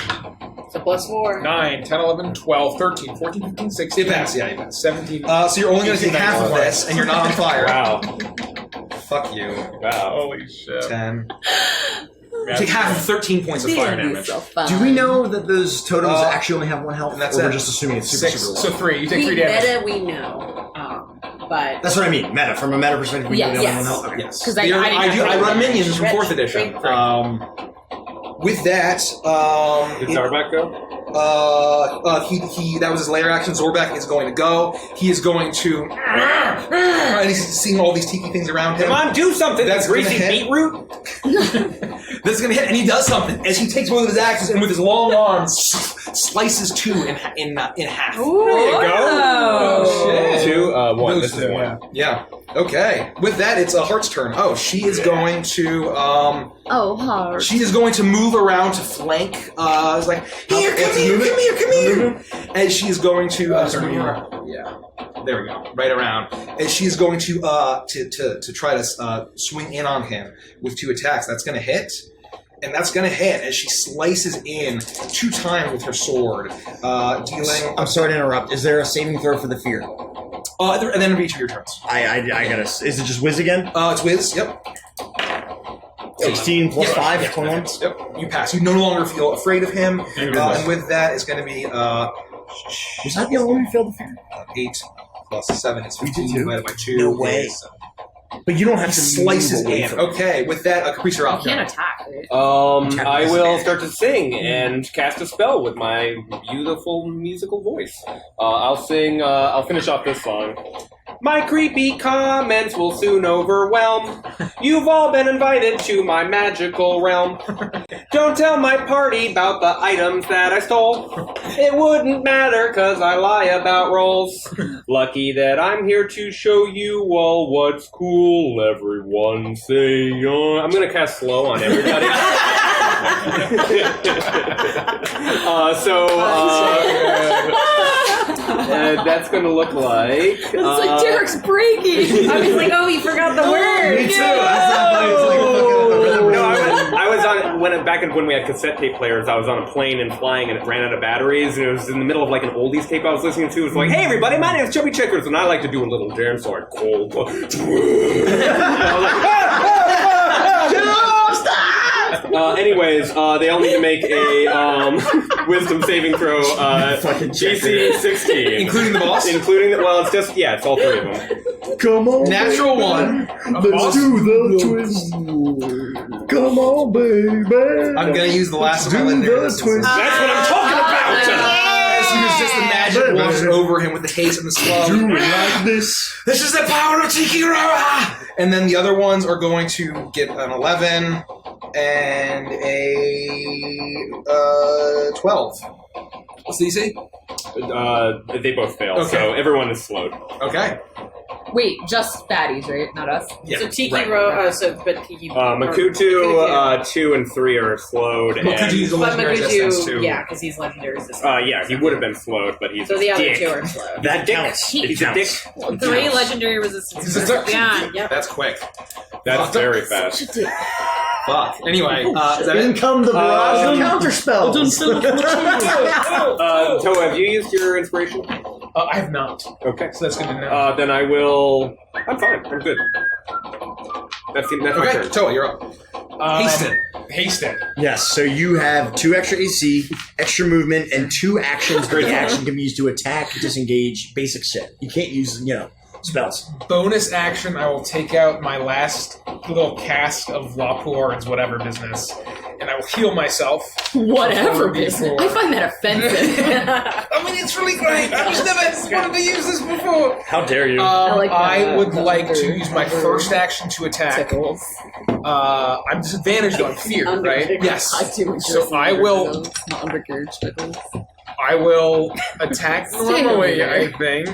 So +4. 9, 10, 11, 12, 13, 14, 15, 16. You pass, yeah, you pass. 17. So you're only going to take half of this, and you're not on fire. Wow. Fuck you. Wow. Holy shit. 10. You take half of 13 points of fire damage. Do we know that those totems actually only have 1 health? And that's or it. we're just assuming it's super, 6. super low? So 3. You take 3 damage. Meta, we know. But That's what I mean. Meta. From a meta perspective, we know they Yes. have 1 health. Okay. Yes. 'Cause I run minions from 4th edition. With that, Did Zarback go? he that was his lair action. Zorback is going to go. He is going to, and he's seeing all these tiki things around him. Come on, do something. That's greasy gonna hit. beetroot. This is going to hit, and he does something as he takes one of his axes and with his long arms slices 2 in half. There you go. Oh, shit. 2, 1. Those This is two, 1. Yeah. Okay. With that, it's Heart's turn. Oh, she is going to. Heart. She is going to move around to flank. It's like here, come here. And she is going to. Yeah. There we go. Right around. And she is going to try to swing in on him with 2 attacks. That's going to hit. And that's going to hit as she slices in 2 times with her sword, dealing. I'm sorry to interrupt. Is there a saving throw for the fear? And then each of your turns. I gotta. Is it just whiz again? It's whiz. Yep. 16 plus 5, Yeah. 21. Yep, you pass. You no longer feel afraid of him. And with that, it's going to be Was that the only one you failed the fear? 8 plus 7 is 15 divided by 2. No way. But you don't have He to slices move away in. from it. Okay, with that, Caprice, you're up. You can't attack, right? I will start to sing and cast a spell with my beautiful musical voice. I'll sing. I'll finish off this song. My creepy comments will soon overwhelm. You've all been invited to my magical realm. Don't tell my party about the items that I stole. It wouldn't matter cause I lie about rolls. Lucky that I'm here to show you all what's cool. Everyone say I'm gonna cast slow on everybody. That's gonna look like. It's like Derek's breaking. I was like, oh, you forgot the word. Me too. That's not funny. It's like a fucking No, I was on when we had cassette tape players. I was on a plane and flying, and it ran out of batteries. And it was in the middle of like an oldies tape I was listening to. It was like, "Hey everybody, my name is Chubby Checkers, and I like to do a little jam." So I cold. Anyways, they all need to make a wisdom saving throw. DC 16, including the boss. It's just it's all 3 of them. Come on, natural 1. Let's do the twist. Come on, baby. I'm gonna use the last of my legendary resistance. That's what I'm talking about. As you resist, the magic washes over him with the haste and the slow. Do it like this. This is the power of Tiki Roa! And then the other ones are going to get an 11 and a 12. What's the DC? They both fail, Okay. so everyone is slowed. Okay. Wait, just baddies, right? Not us. Yeah. So Tiki right. Makutu, 2 and 3 are slowed. Makutu's a But legendary resistance too. Makutu, yeah, because he's legendary resistant. He would have been slowed, but he's So a the other dick. 2 are slowed. That counts. He's a dick. 3 legendary resistance. Yeah. Yep. That's quick. That's very fast. Fuck. Anyway, is that In it? come the barrage of counter spells. Toa, have you used your inspiration? I have not. Okay. So that's good to know. Then I will. I'm fine. I'm good. That's my Okay, turn. Toa, you're up. Hasten. Hasten. Yes, so you have 2 extra AC, extra movement, and 2 actions. The action can be used to attack, disengage, basic shit. You can't use, spells. Bonus action, I will take out my last little cast of Lapor's whatever business, and I will heal myself. Whatever business. I find that offensive. I mean, it's really great. I just never wanted to use this before. How dare you? I would like to use my first action to attack. I'm disadvantaged on fear, right? Yes. So I will. Not undercarriage pickles. I will attack normally, I think.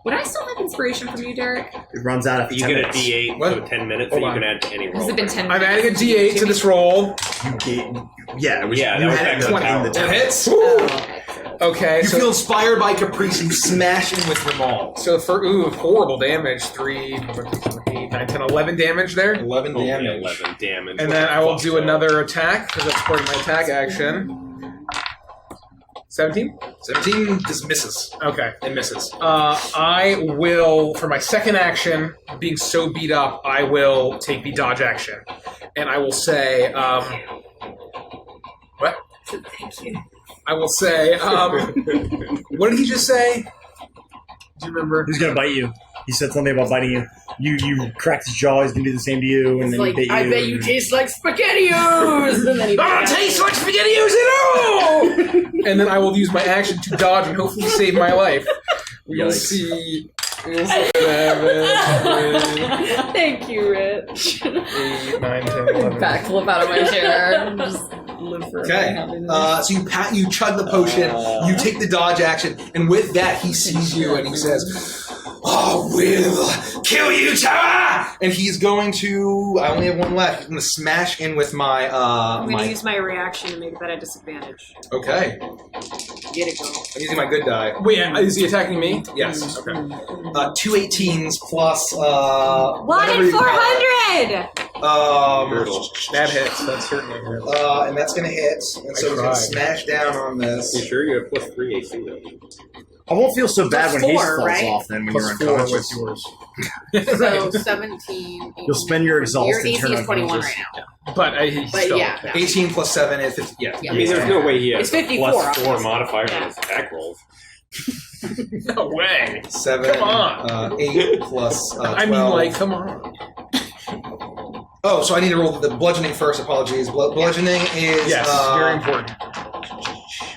Would I still have inspiration from you, Derek? It runs out after You 10 get a minutes. D8 for 10 minutes, so you can add to any roll. Has it been 10 I'm minutes? adding a D8 to this roll. You gave, yeah, it was, Yeah, you that was had back it to the 20 in tower. the That tower. hits. Okay, You so feel inspired by Caprice and you smash in with your maul. so for horrible damage. 3, 8, 9, 10, 11 damage there. 11 Only damage. 11 damage. And then I will do another attack, because that's part of my attack action. 17? 17 just misses. Okay. It misses. I will, for my second action, being so beat up, I will take the dodge action. And I will say, what? Thank you. I will say, what did he just say? Do you remember? Who's gonna bite you? He said something about biting you. You cracked his jaw, he's gonna do the same to you, and It's then like, he bit you. I bet you taste like SpaghettiOs! And then he I don't taste like SpaghettiOs at all! And then I will use my action to dodge and hopefully save my life. We'll Yikes. see. We'll see what happens. Thank you, Rich. 8, 9, 10, 11. Backflip out of my chair. Just live for Okay. So you chug the potion, you take the dodge action, and with that he sees you and he says, "I will kill you, Tower!" And he's going to. I only have one left. He's going to smash in with my. I'm going to use my reaction to make that a disadvantage. Okay. Get it, go. I'm using my good die. Wait, is he attacking me? Yes. Okay. 2 18s plus. 1 whatever in you call it. 400! That hits. That's certainly hits. And that's going to hit. And so he's going to smash down on this. You sure you have plus 3 AC though? I won't feel so bad when Plus haste 4, falls right? off then when Plus you're 4 unconscious. with yours. So 17. You'll spend your exhaust Your and AC turn is 21 unconscious. right now. But he's But still yeah. 18 plus 7 is 50. Yeah. Yeah. I mean, there's no way he has It's 54, plus 4 obviously. modifier Yeah. on his attack rolls. No way. 7. Come on. 8 plus 12. I mean, like, come on. Oh, so I need to roll the bludgeoning first. Apologies. Bludgeoning is Yes, very important.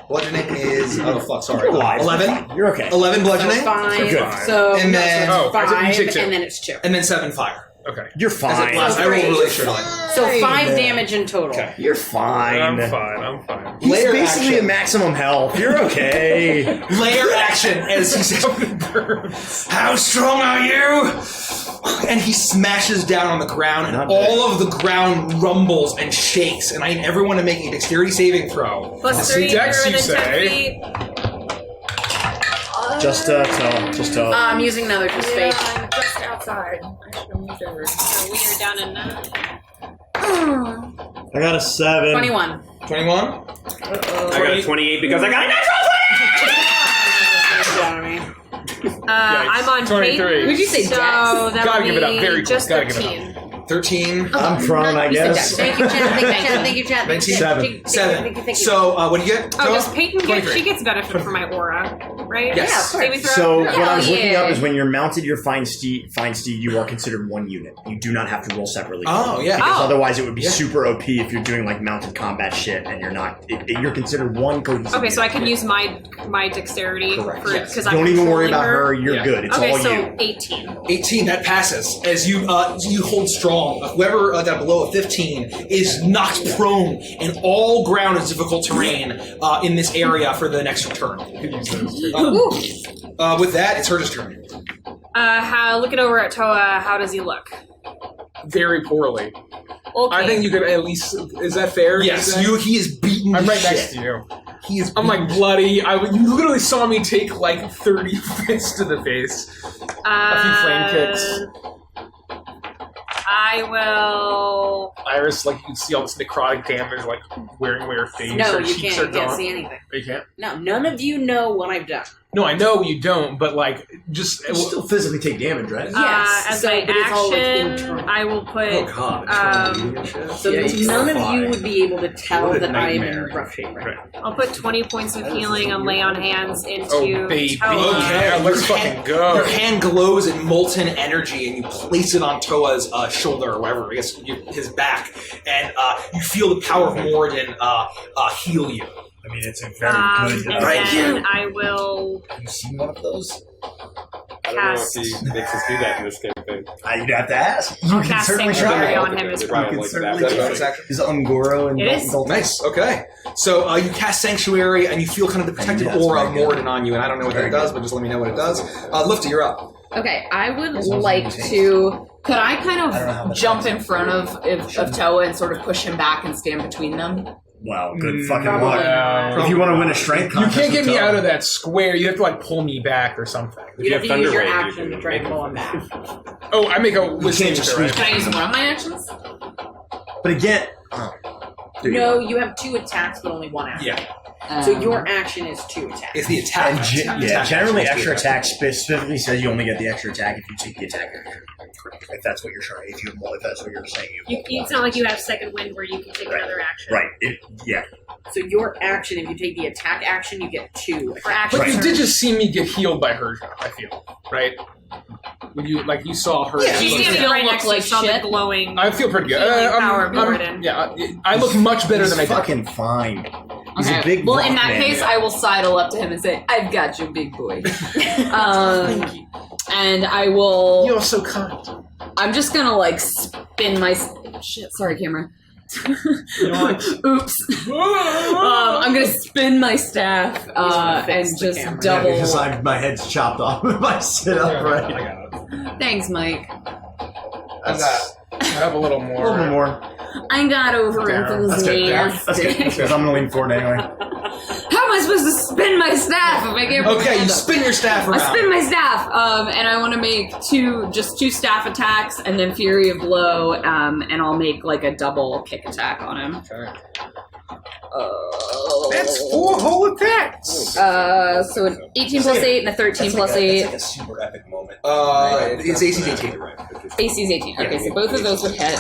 Bludgeoning is sorry. You're alive. 11. You're okay. 11 bludgeoning. So 5. You're good. So, And then- Oh, I 5, took you take 2. and then it's 2. And then 7 fire. Okay. You're As it fine. blasts. I rolled really shitty. So 5 damage in total. Okay. You're fine. I'm fine. He's Layer basically action. at maximum health. You're okay. Layer action as he says, "How strong are you?" And he smashes down on the ground, and Not all of the ground rumbles and shakes. And I need everyone to make a dexterity saving throw. Plus See 3 Dex, for you the 10 say. feet. Just tell. I'm using another just Yeah, space. I'm just outside. I should have moved over. So we are down in 9. I got a 7. 21. 21. I got a 28 because I got a natural 20! I'm on 23. Peyton. Would you say so Dex? that Gotta would give it up. be Very cool. just Gotta give it 13. 13. I'm prone, I guess. Thank you, chat. Thank you, chat. 7. 7. What do you get? Oh, Toa? does Peyton get? 23. She gets benefit from my aura, right? Yes. Yeah, of course. Saving throw? So what I was looking yeah. up is when you're mounted your fine steed, you are considered one unit. You do not have to roll separately. Oh, yeah. Because Oh. otherwise it would be Yeah. super OP if you're doing like mounted combat shit and you're not. You're considered one cohesive. Okay, so I can unit. use my dexterity Correct, for yes. because I'm Don't even worry controlling about her. You're Yeah. good. It's Okay, all so you. 18. 18, that passes. As you hold strong. Whoever got below a 15 is knocked prone, and all ground is difficult terrain in this area for the next turn. With that, it's her turn. Looking over at Toa, how does he look? Very poorly. Okay. I think you could at least. Is that fair? Yes, Is that- he is beaten. I'm to right shit. next to you. He is. I'm like bloody. You literally saw me take like 30 fists to the face. A few flame kicks. I will. Iris, like you can see all this necrotic damage, like wearing away her face. No, her you cheeks can't. are You can't gone. see anything. You can't. No, none of you know what I've done. No, I know you don't, but like just You still physically take damage, right? Yes, as so, my but it's all, like, action, internal. I will put. Oh god. So none of you would be able to tell What a that I am in nightmare. rough shape right now. I'll put 20 points of healing on lay on hands into oh baby, Toa. yeah, let's fucking go. Your hand glows in molten energy, and you place it on Toa's shoulder, or wherever, I guess his back, and you feel the power of Mourning heal you. I mean, it's a very good. And Thank then you. I will Have you seen one of those? I don't know cast. if he makes us do that in this campaign. You'd have to ask. You I'll can cast certainly Sanctuary try. on him as You well. You can like certainly that. Is that a bonus try. action? Is Ungoro and It is. Nice. Okay. So you cast Sanctuary, and you feel kind of the protective Yeah, it's aura of very good. Mourning on you, and I don't know what that does, but just let me know what it does. Lifty, you're up. Okay, I would like to. Could I kind I don't know how of much jump that in front of Toa and sort of push him back and stand between them? Wow, good fucking Probably luck. not. If you want to win a strength You contest, can't get with me Toa. out of that square. You have to like pull me back or something. You have to use your Thunder Wave, you action to can try and make pull it. him back. Oh, I make a can't wisdom just check, right? Can I use one of my actions? But again, there you No, go. you have 2 attacks, but only 1 action. Yeah. So your action is 2 attacks. It's the attack. And attack generally, action. extra attack specifically says you only get the extra attack if you take the attack. If that's what you're trying, if that's what you're saying, It's not like you have second wind where you can take another action. right? Yeah. So your action, if you take the attack action, you get 2 For attacks. action. But you did just see me get healed by her, I feel, right? When you saw her. She's You standing still right look next to like you, saw the shit. glowing. I feel pretty good. Healing power of Mourning. Yeah, I look much better than I did. Fucking fine. He's Okay. a big well, rock in that man. case, I will sidle up to him and say, "I've got you, big boy." And I will. You're so kind. I'm just gonna like spin my shit. Sorry, camera. You know what? Oops. I'm gonna spin my staff and fix the just camera. double. because my head's chopped off if I sit upright. I got it. Thanks, Mike. That's I have a little a more. little bit more. I got over That's good. That's good. enthusiastic. Because I'm gonna lean forward anyway. How am I supposed to spin my staff if I can't? Okay, you stand up? spin your staff around. I spin my staff, and I want to make two staff attacks, and then Fury of Blow, and I'll make like a double kick attack on him. That's 4 whole attacks. So an 18 plus 8 and a 13 plus 8. That's like a super epic moment. It's AC's 18. AC's 18. Okay, so both of those would hit.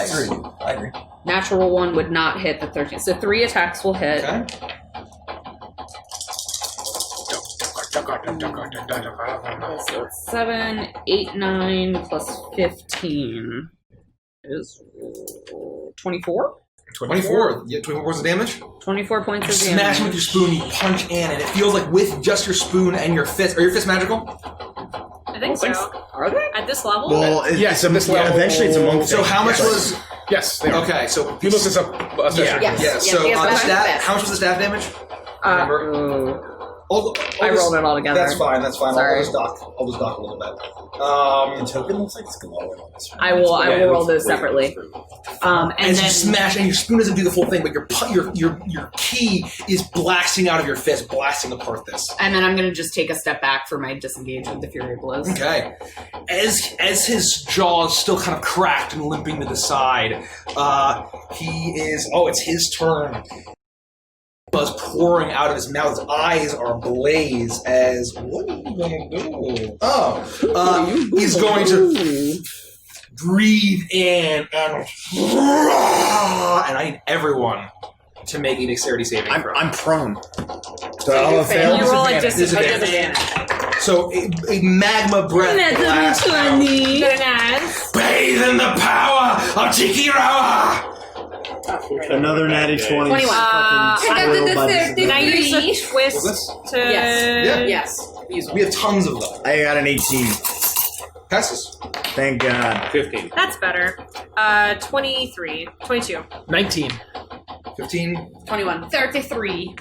I agree. Natural 1 would not hit the 13. So 3 attacks will hit. Okay. So it's 7, 8, 9 plus 15 is 24. 24. Yeah, 24 points of damage. 24 points You of damage. smash with your spoon, you punch in, and it feels like with just your spoon and your fist. Are your fists magical? I think so. Are they? At this level? Well, Yes, it's this level. eventually it's a monk So thing. how much was... Yes, they are. Okay, so... You look this up. Yeah, so he has the the staff, best. how much was the staff damage? Remember? I rolled it all together. That's fine. Sorry. I'll just dock a little bit. The token looks like it's glowing on this one. I will roll those separately. And As then you smash, and your spoon doesn't do the full thing, but your key is blasting out of your fist, blasting apart this. And then I'm going to just take a step back for my disengage with the Fury Blows. Okay. As his jaw is still kind of cracked and limping to the side, he is... Oh, it's his turn. Buzz pouring out of his mouth. His eyes are ablaze as... What are you going to do? Oh. He's going to breathe in and... And I need everyone to make a dexterity saving throw. I'm prone. So I'll fail. You roll at Disadvantage. disadvantage. So a magma breath blast out. Very nice. Bathe in the power of Tikirawa! Another natty 20. 21. I got the Can I use a twist What's to... Yes. Yeah. Yes. Use We have tons of them. I got an 18. Passes. Thank God. 15. That's better. 23. 22. 19. 15. 21. 33.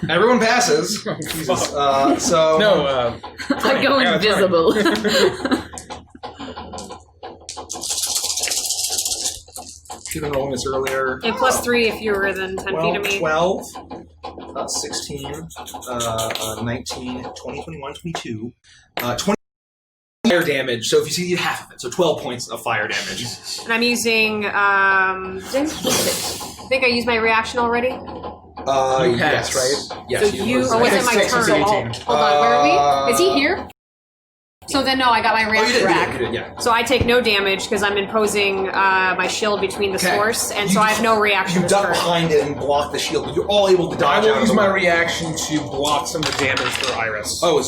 Everyone passes. Jesus. So... No, I go Yeah, that's invisible. Should have rolling this earlier. And plus 3 if you were within 10 feet of me. 12, 16, 19, 20, 21, 22, 20 fire damage. So if you see half of it, so 12 points of fire damage. And I'm using... I think I used my reaction already. You yes, passed, right? Yes, So you... Or was it my 6 turn? is 18. Hold on, where are we? Is he here? So then, no, I got my Oh, you reaction did, back. you did, yeah. So I take no damage because I'm imposing my shield between the Okay. source, and so I have no reaction You this duck turn. behind it and block the shield, but you're all able to I dodge will out of use the my way. reaction to block some of the damage for Iris. Oh,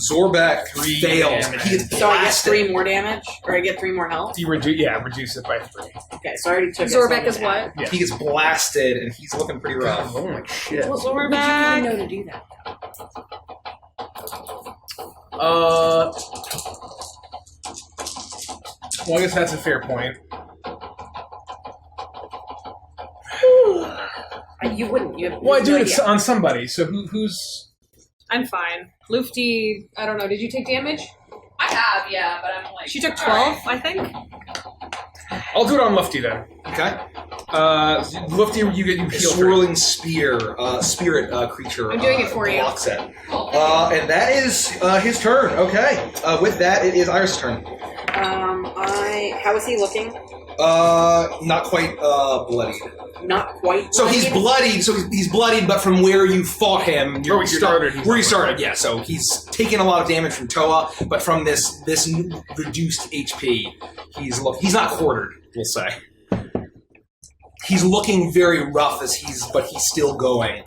Zorbek 3 fails. damage. He gets So I get blasted. 3 more damage? Or I get 3 more health? You reduce it by 3. Okay, so I already took it. Zorbek so is what? Yeah. He gets blasted, and he's looking pretty rough. Oh my shit. Well, Zorbek. would you even know to do that? Well, I guess that's a fair point. You wouldn't. You have Well, I do no it idea. on somebody, so who's... I'm fine. Lufty, I don't know. Did you take damage? I have, yeah, but I'm like. She took 12, I think. I'll do it on Lufty then. Okay. Lufty, you A heal 3. swirling spear, spirit creature. I'm doing it for you. Blocks it. And that is his turn. Okay. With that, it is Iris' turn. How is he looking? Not quite bloodied. Not quite. So he's bloodied. So he's bloodied, but from where you fought him, Where we started, he's Where you not started, yeah. So he's taken a lot of damage from Toa, but from this reduced HP, he's not quartered. We'll say he's looking very rough but he's still going.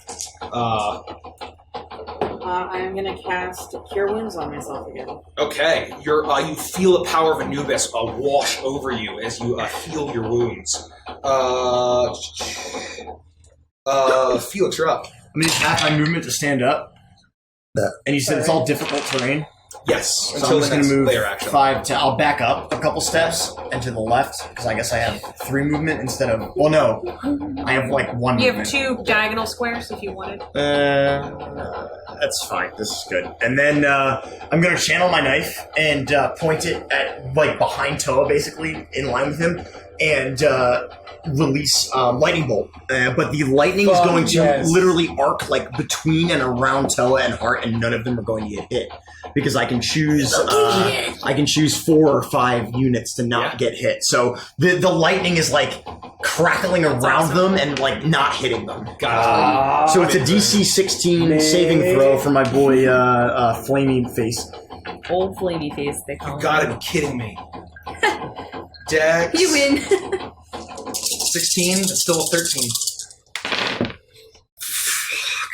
I'm gonna cast Cure Wounds on myself again. Okay, you feel the power of Anubis wash over you as you heal your wounds. Felix, you're up. I'm going to use half my movement to stand up. And you said it's all difficult terrain? Yes, So until I'm just the going next to move player action. 5 to... I'll back up a couple steps and to the left, because I guess I have 3 movement instead of... Well, no. I have, 1 You movement. have 2 diagonal squares if you wanted. That's fine. This is good. And then I'm going to channel my knife and point it at, behind Toa, basically, in line with him. And release lightning bolt, but the lightning is going to literally arc like between and around Toa and Heart, and none of them are going to get hit because I can choose 4 or 5 units to not get hit. So the lightning is like crackling around them and like not hitting them. So it's a DC 16 saving throw for my boy Flaming Face. Old Flamey Face, they call him. You gotta be kidding me. Dex. You win. 16, it's still a 13.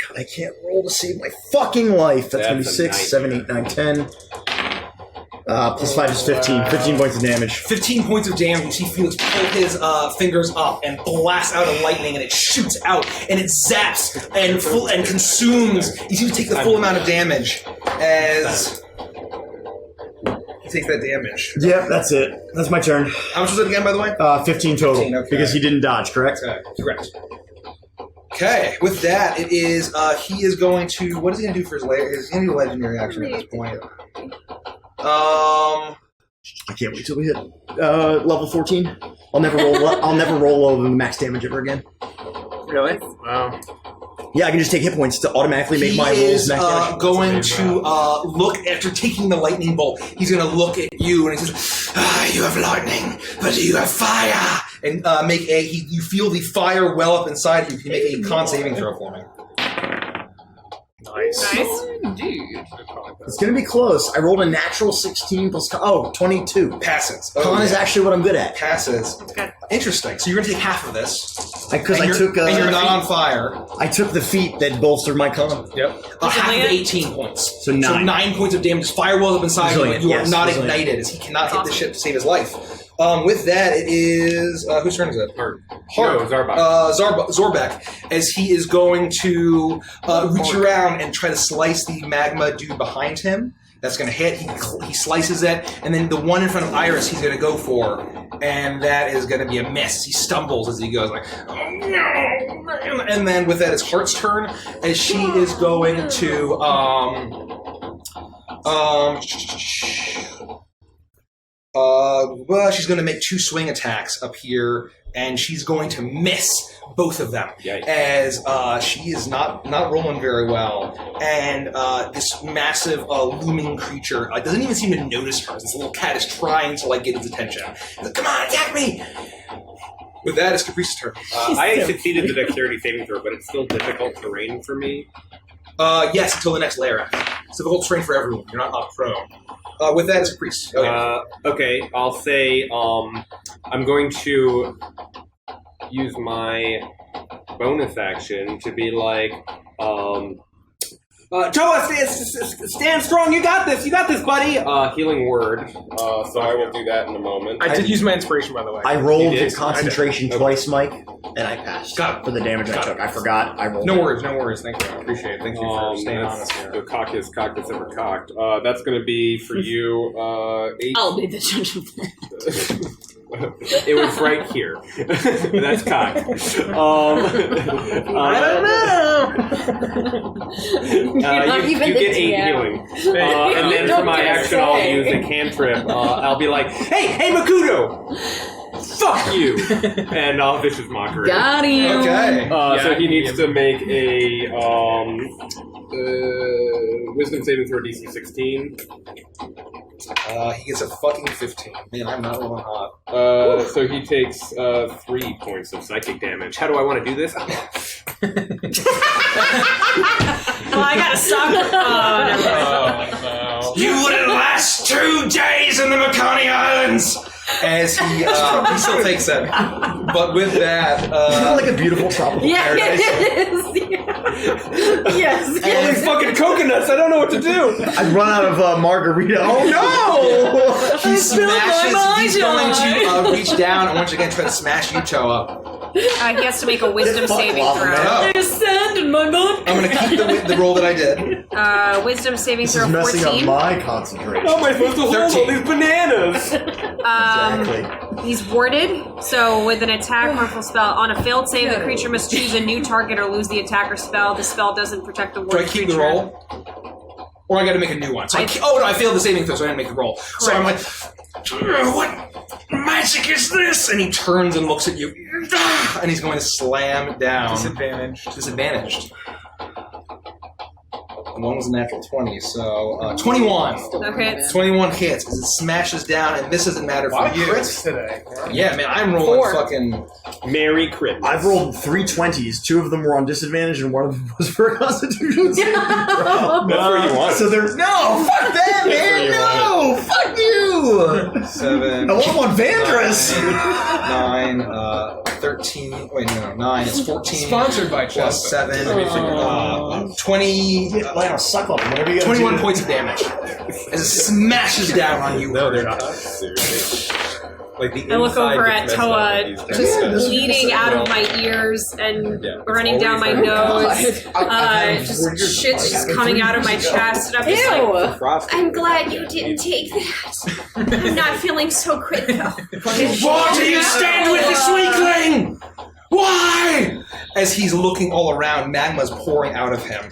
God, I can't roll to save my fucking life. That's gonna be 6, 7, 8, 9, 10. Plus 5 is 15. 15 points of damage. 15 points of damage. You see Felix pull his fingers up and blast out a lightning, and it shoots out, and it zaps and consumes. You see him take the full amount of damage as he takes that damage. Yep, that's it. That's my turn. How much was it again, by the way? 15 total. 15, okay. Because he didn't dodge, correct? Correct. Okay, with that, it is, he is going to, what is he going to do for his he's going to do a legendary action at this point. I can't wait till we hit level 14. I'll never roll lower than the max damage ever again. Really? Wow. Yeah, I can just take hit points to automatically make my rolls max damage. Going to look after taking the lightning bolt. He's going to look at you and he says, "You have lightning, but you have fire." And you feel the fire well up inside you. Can you make a con saving throw for me? Nice. Indeed. It's going to be close. I rolled a natural 16 plus 22. Passes. Con is actually what I'm good at. Passes. Okay. Interesting. So you're going to take half of this. Because and you're not on fire. I took the feat that bolstered my con. Yep. Half of 18 points. So 9. So 9 points of damage. Fire wells up inside you, and you are not resilient. ignited, as he cannot hit the ship to save his life. With that, it is whose turn is it? Hart. No, Zarbak. Zorbek, as he is going to reach around and try to slice the magma dude behind him. That's going to hit. He slices it, and then the one in front of Iris he's going to go for, and that is going to be a miss. He stumbles as he goes, like, "Oh no!" And then with that, it's Heart's turn, as she is going to she's going to make 2 swing attacks up here, and she's going to miss both of them. Yikes. As she is not rolling very well, and this massive looming creature doesn't even seem to notice her. This little cat is trying to get its attention. He's like, "Come on, attack me!" With that, it's Caprice's turn. I succeeded the dexterity saving throw, but it's still difficult terrain for me. Yes, until the next layer. It's difficult terrain for everyone. You're not prone. With that, it's Caprice. Okay, I'll say I'm going to use my bonus action to be like, Toa, stand strong. You got this, buddy. Healing word. So I will do that in a moment. I did use my inspiration, by the way. I rolled the concentration twice, Mike, and I passed for the damage I took. I forgot. I rolled. No worries. Thank you. I appreciate it. Thank you for staying honest here. The cockiest cock that's ever cocked. That's going to be for you. 8. I'll be the judge of that. It was right here. That's cocked. I don't know. You get 8 healing. And then for my action, I'll use a cantrip. I'll be like, hey, Makutu! Fuck you! And I'll vicious mockery. Got him! Okay. So he needs to make a wisdom saving throw DC 16. He gets a fucking 15. Man, I'm not rolling hot. So he takes 3 points of psychic damage. How do I want to do this? I gotta suck. No. You wouldn't last 2 days in the Makani Islands! As he still takes it. But with that... like a beautiful tropical paradise. Yes. All these fucking coconuts, I don't know what to do. I'd run out of margarita. Oh no! He smashes. He's going to reach down and once again try to smash Yucho up. He has to make a wisdom saving throw. There's sand in my mouth. I'm going to keep the roll that I did. Wisdom saving This throw is messing 14. up my concentration. How am I supposed to hold all these bananas? Exactly. He's warded, so with an attack harmful spell, on a failed save, the creature must choose a new target or lose the attacker spell. The spell doesn't protect the Do warded I keep creature. the roll? Or I got to make a new one. So I failed the saving throw, so I didn't make the roll. So I'm like, What magic is this? And he turns and looks at you. And he's going to slam down. Disadvantaged. And one was a natural 20, so 21. Okay. 21 hits as it smashes down, and this doesn't matter for you. Crits today. Yeah, man, I'm rolling fucking Merry crit. I've rolled 3 20s. 2 of them were on disadvantage, and one of them was for a Constitution saving throw. That's where you want it. So there's no fuck that, man. No, fuck you. 7. I want one Vandrus. 9, 13. Wait, no, 9 is 14. Sponsored by plus Chester. 7. 20. Like a suck on them, whatever you gotta 21 do. points of damage as it smashes down on you. No, they're not. Seriously. Like the I look inside over at gets messed Toa, up with these just guys. bleeding out of my ears and running down my nose. Just shit's just coming out of my chest, and I'm just like, I'm glad you didn't take that. I'm not feeling so critical. Why do you stand with this weakling? Why? As he's looking all around, magma's pouring out of him.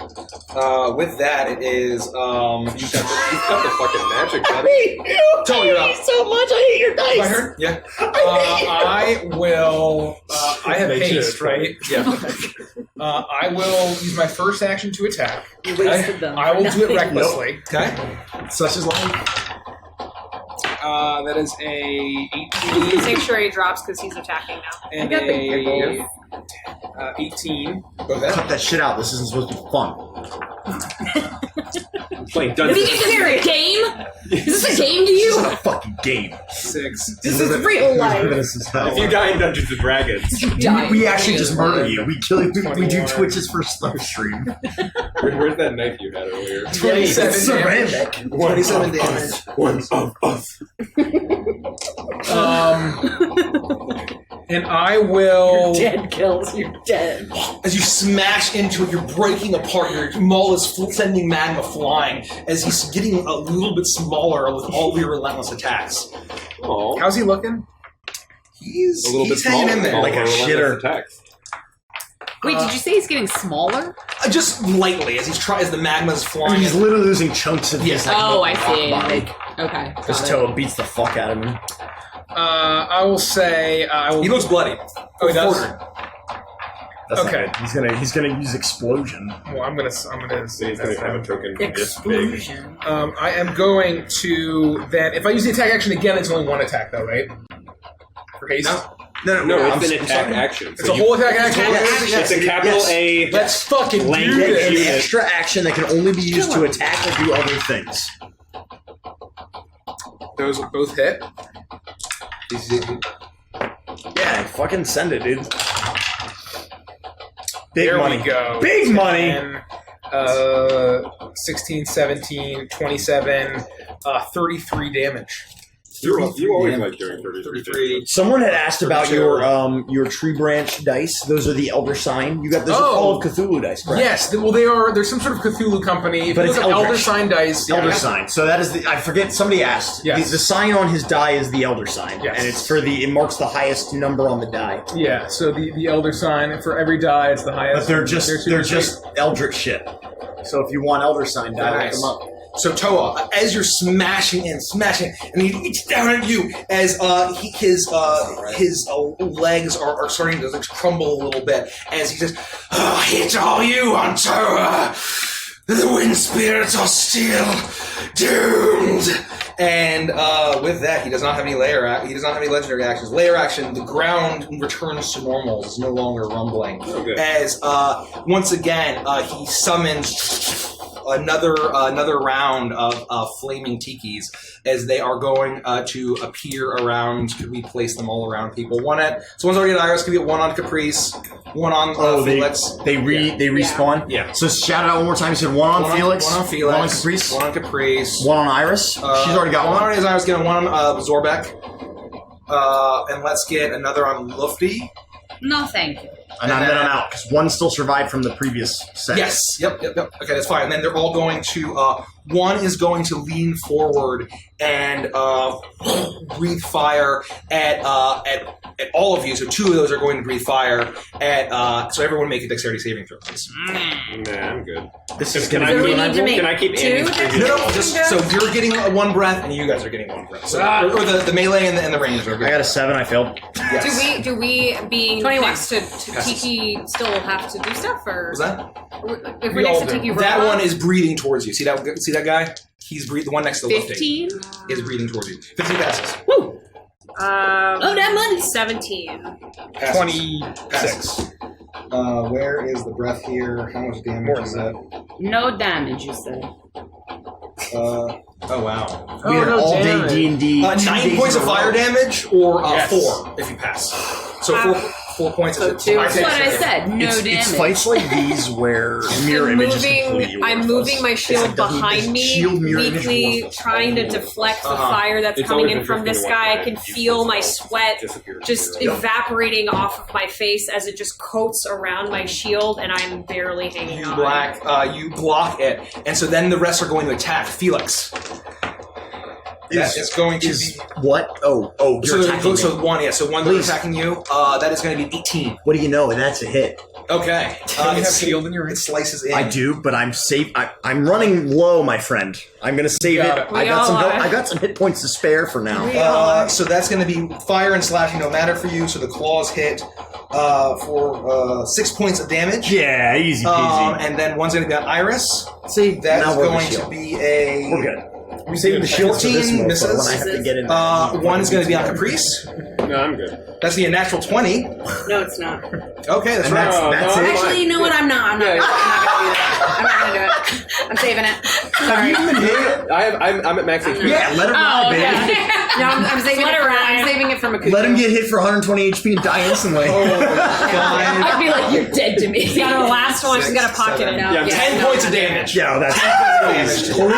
With that, it is You've got the fucking magic, I buddy. hate you. Tell you I hate you so much. I hate your dice. I heard? Yeah. I will. I have haste, right? Yeah. I will use my first action to attack. You wasted them. I will do it recklessly. Okay. Such is life. That is a 18 Please make sure he drops because he's attacking now. and got the a 18. Go ahead. Cut that shit out. This isn't supposed to be fun. Playing Is Dungeons. this a game? Is this a game to This you? isn't a fucking game. 6. This is real life. This is hell. If you die in Dungeons and Dragons, We actually just murder you. We kill you. We do 21. Twitch's first live stream. where's that knife you had earlier? 27 It's damage. ceramic. 27 damage. One of us. And I will. Dead kills. You're dead. As you smash into it, you're breaking apart. Your maul is sending magma flying as he's getting a little bit smaller with all of your relentless attacks. Oh, How's he looking? He's a little bit hanging smaller. in there. Like a shitter. Attacks. Wait, did you say he's getting smaller? Just lightly as as the magma's I flying. mean, he's literally losing chunks of his Oh, I see. body. Okay. Because Toa beats the fuck out of him. I will say. I will. He looks bloody. Oh, he does. That's Okay. not good. He's gonna use explosion. Well, I'm gonna So say he's going to have a token this big. Explosion. I am going to then. If I use the attack action again, it's only one attack, though, right? For haste. No, I'm it's an attack sorry. action. It's a whole attack action. It's a capital A. Let's fucking do Language. An this. extra action that can only be used to attack or do other things. Those both hit. Yeah, fucking send it, dude. Big There money. we go. Big money. 10, 16, 17, 27, 33 damage. You always like doing 33. Someone had asked about your tree branch dice. Those are the Elder Sign. You got those are Call of Cthulhu dice, correct? Yes, well, there's some sort of Cthulhu company. If But you it's look up Elder Eldritch. Sign dice. Elder yeah. Sign. So that is the. I forget. Somebody asked. Yes. The sign on his die is the Elder Sign, Yes. and it's for the. It marks the highest number on the die. Yeah, so the Elder Sign, for every die, it's the highest. But they're just Eldritch shit. So if you want Elder Sign die, look Nice. them up. So Toa, as you're smashing, and he reaches down at you as his legs are starting to crumble a little bit as he says, "Hit all you on Toa. The wind spirits are still doomed." And with that, he does not have any he does not have any legendary actions. Layer action, the ground returns to normal. It's no longer rumbling. Okay. As once again, he summons another round of flaming tikis as they are going to appear around. Could we place them all around people? One's already at Iris. Could be one on Caprice, one on Felix. They respawn. Yeah. So shout it out one more time. You said one on Felix, one on Felix, one on Caprice, one on Caprice, one on Iris. She's already got one. Already has Iris. Getting one on Zorbeck, and let's get another on Lufty. No, thank you. And then I'm out, because one still survived from the previous set. Yes. Yep. Okay, that's fine. And then they're all going to. One is going to lean forward and breathe fire at all of you. So 2 of those are going to breathe fire at. So everyone make a dexterity saving throw, please. Nah, I'm good. This is Can I keep Andy's previous? No. So you're getting 1 breath, and you guys are getting 1 breath. So, or the melee and the range are good. I got a 7. I failed. Yes. Do we being next to Tiki still have to do stuff, or Was that? if we're next to Tiki, That one is breathing towards you. See that guy? He's breathing. The one next to the lift 15 is breathing towards you. 15 passes. Woo! that money. 17. 26. Where is the breath here? How much damage is that? No damage, you said. Oh wow. We are all day D&D. 9 points of fire damage, or 4 if you pass. So 4 points. That's what I said. No damage. It's fights like these where mirror image is completely I'm moving my shield behind me, weakly trying to deflect the fire that's coming in from this guy. I can feel my sweat just evaporating off of my face as it just coats around my shield, and I'm barely hanging on. You block it, and so then the rest are going to attack Felix. That is going to be what? Oh, you're attacking me. So one that's attacking you. That is going to be 18. What do you know? That's a hit. Okay. You have shield in your hand? It slices in. I do, but I'm safe. I'm running low, my friend. I'm going to save it. I got some hit points to spare for now. So that's going to be fire and slashing no matter for you. So the claws hit for 6 points of damage. Yeah, easy peasy. And then one's going to be on Iris. See, that is going to be a. We're good. We're saving the shield for this one, misses. when I have to get in. One is going to be on Caprice. No, I'm good. That's the natural 20. No, it's not. Okay, that's right. That's it. Actually, you know what? I'm not. I'm not going to do that. I'm not going to do it. I'm saving it. Have you even hit? I'm at max HP. Yeah, let him ride, baby. No, I'm saving it for. I'm saving it for Makutu. Let him get hit for 120 HP and die instantly. I'd be like, you're dead to me. Yeah, the last one, she's got to pocket it. Yeah, 10 points of damage. Yeah, that's 10 points of damage.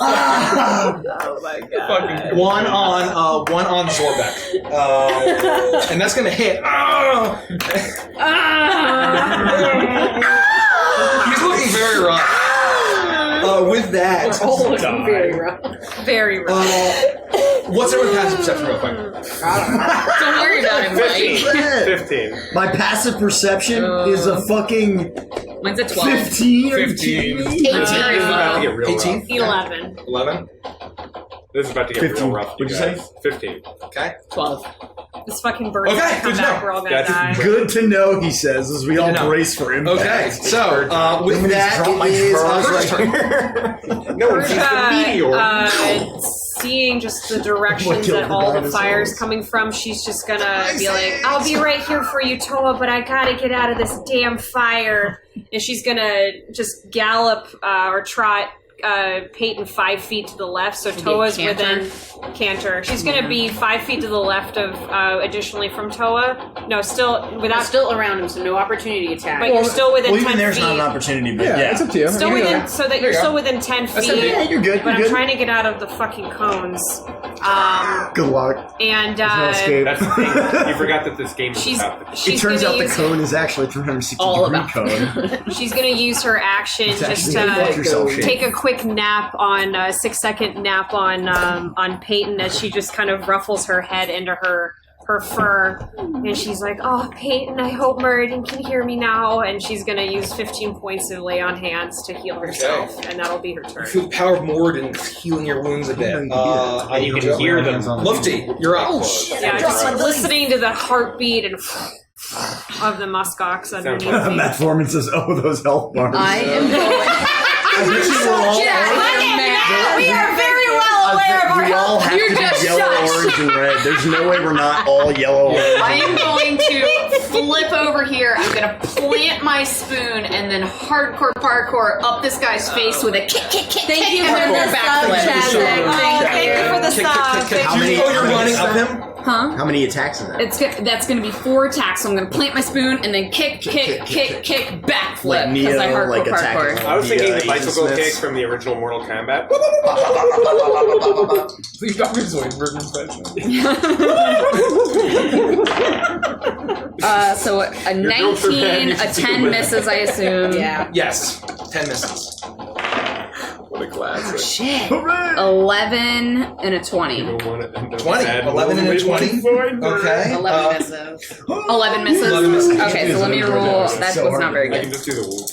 Oh my god! One on Zorbek, and that's gonna hit. He's looking very rough. With that, very rough. Very rough. What's everyone's passive perception real quick? Don't worry about it, Mike. 15. My passive perception is a fucking. Mine's a 12. 15. 15. 18. This is about to get real 18? rough. 11. 11. This is about to get 15. real rough. What'd you say? 15. Okay. 12. This fucking bird's gonna come back. We're all gonna die. Good to know, he says, as we all brace for impact. Okay, so with that, it is Bert's turn. No one sees the meteor. Seeing just the directions that all the fire's coming from, she's just gonna be like, I'll be right here for you, Toa, but I gotta get out of this damn fire. And she's gonna just gallop or trot Peyton 5 feet to the left, so Toa's within Canter. She's gonna be 5 feet to the left of additionally from Toa. No, still without still around him, so no opportunity attack. But you're still within 10 even there's feet. not an opportunity, but yeah. It's up to you. Still within, so that you're still within 10 feet. Yeah, you're good. But You're I'm good. trying to get out of the fucking cones. Good luck. And There's no escape. That's the thing. You forgot that this game is she's about the It turns gonna out the use, cone is actually 360 all degree about cone. she's gonna use her action It's just actually a fuck yourself to shape. take a quick nap on 6-second nap on Peyton as she just kind of ruffles her head into her fur, and she's like, "Oh, Peyton, I hope Mourning can hear me now." And she's gonna use 15 points of lay on hands to heal herself, and that'll be her turn. You feel the power of Morbid healing your wounds a bit. And you can hear them. Lufty, you're up. Oh shit! Yeah, just listening to the heartbeat and of the muskox underneath me. Matt Foreman says, "Oh, those health bars." I am going. We are very well aware of our We all health. have to be yellow, orange, and red. There's no way we're not all yellow. I am going to flip over here. I'm going to plant my spoon and then hardcore parkour up this guy's face with a kick. Thank you and for then the backflip. Thank you for the kick. How many? You're running up him? Huh? How many attacks is that? That's going to be 4 attacks. So I'm going to plant my spoon and then kick, backflip. Like Neo, because I hardcore like parkour. I was thinking the bicycle kick from the original Mortal Kombat. Please stop me Zoidberg So a 19, a 10 misses, I assume. Yeah. Yes. 10 misses. What a classic. Oh, shit. 11 and a 20. 20. 11 and a 20. Okay. 11 misses. 11 misses? 11 misses. Okay, so let me roll. That was not very I good. can just do the wolf.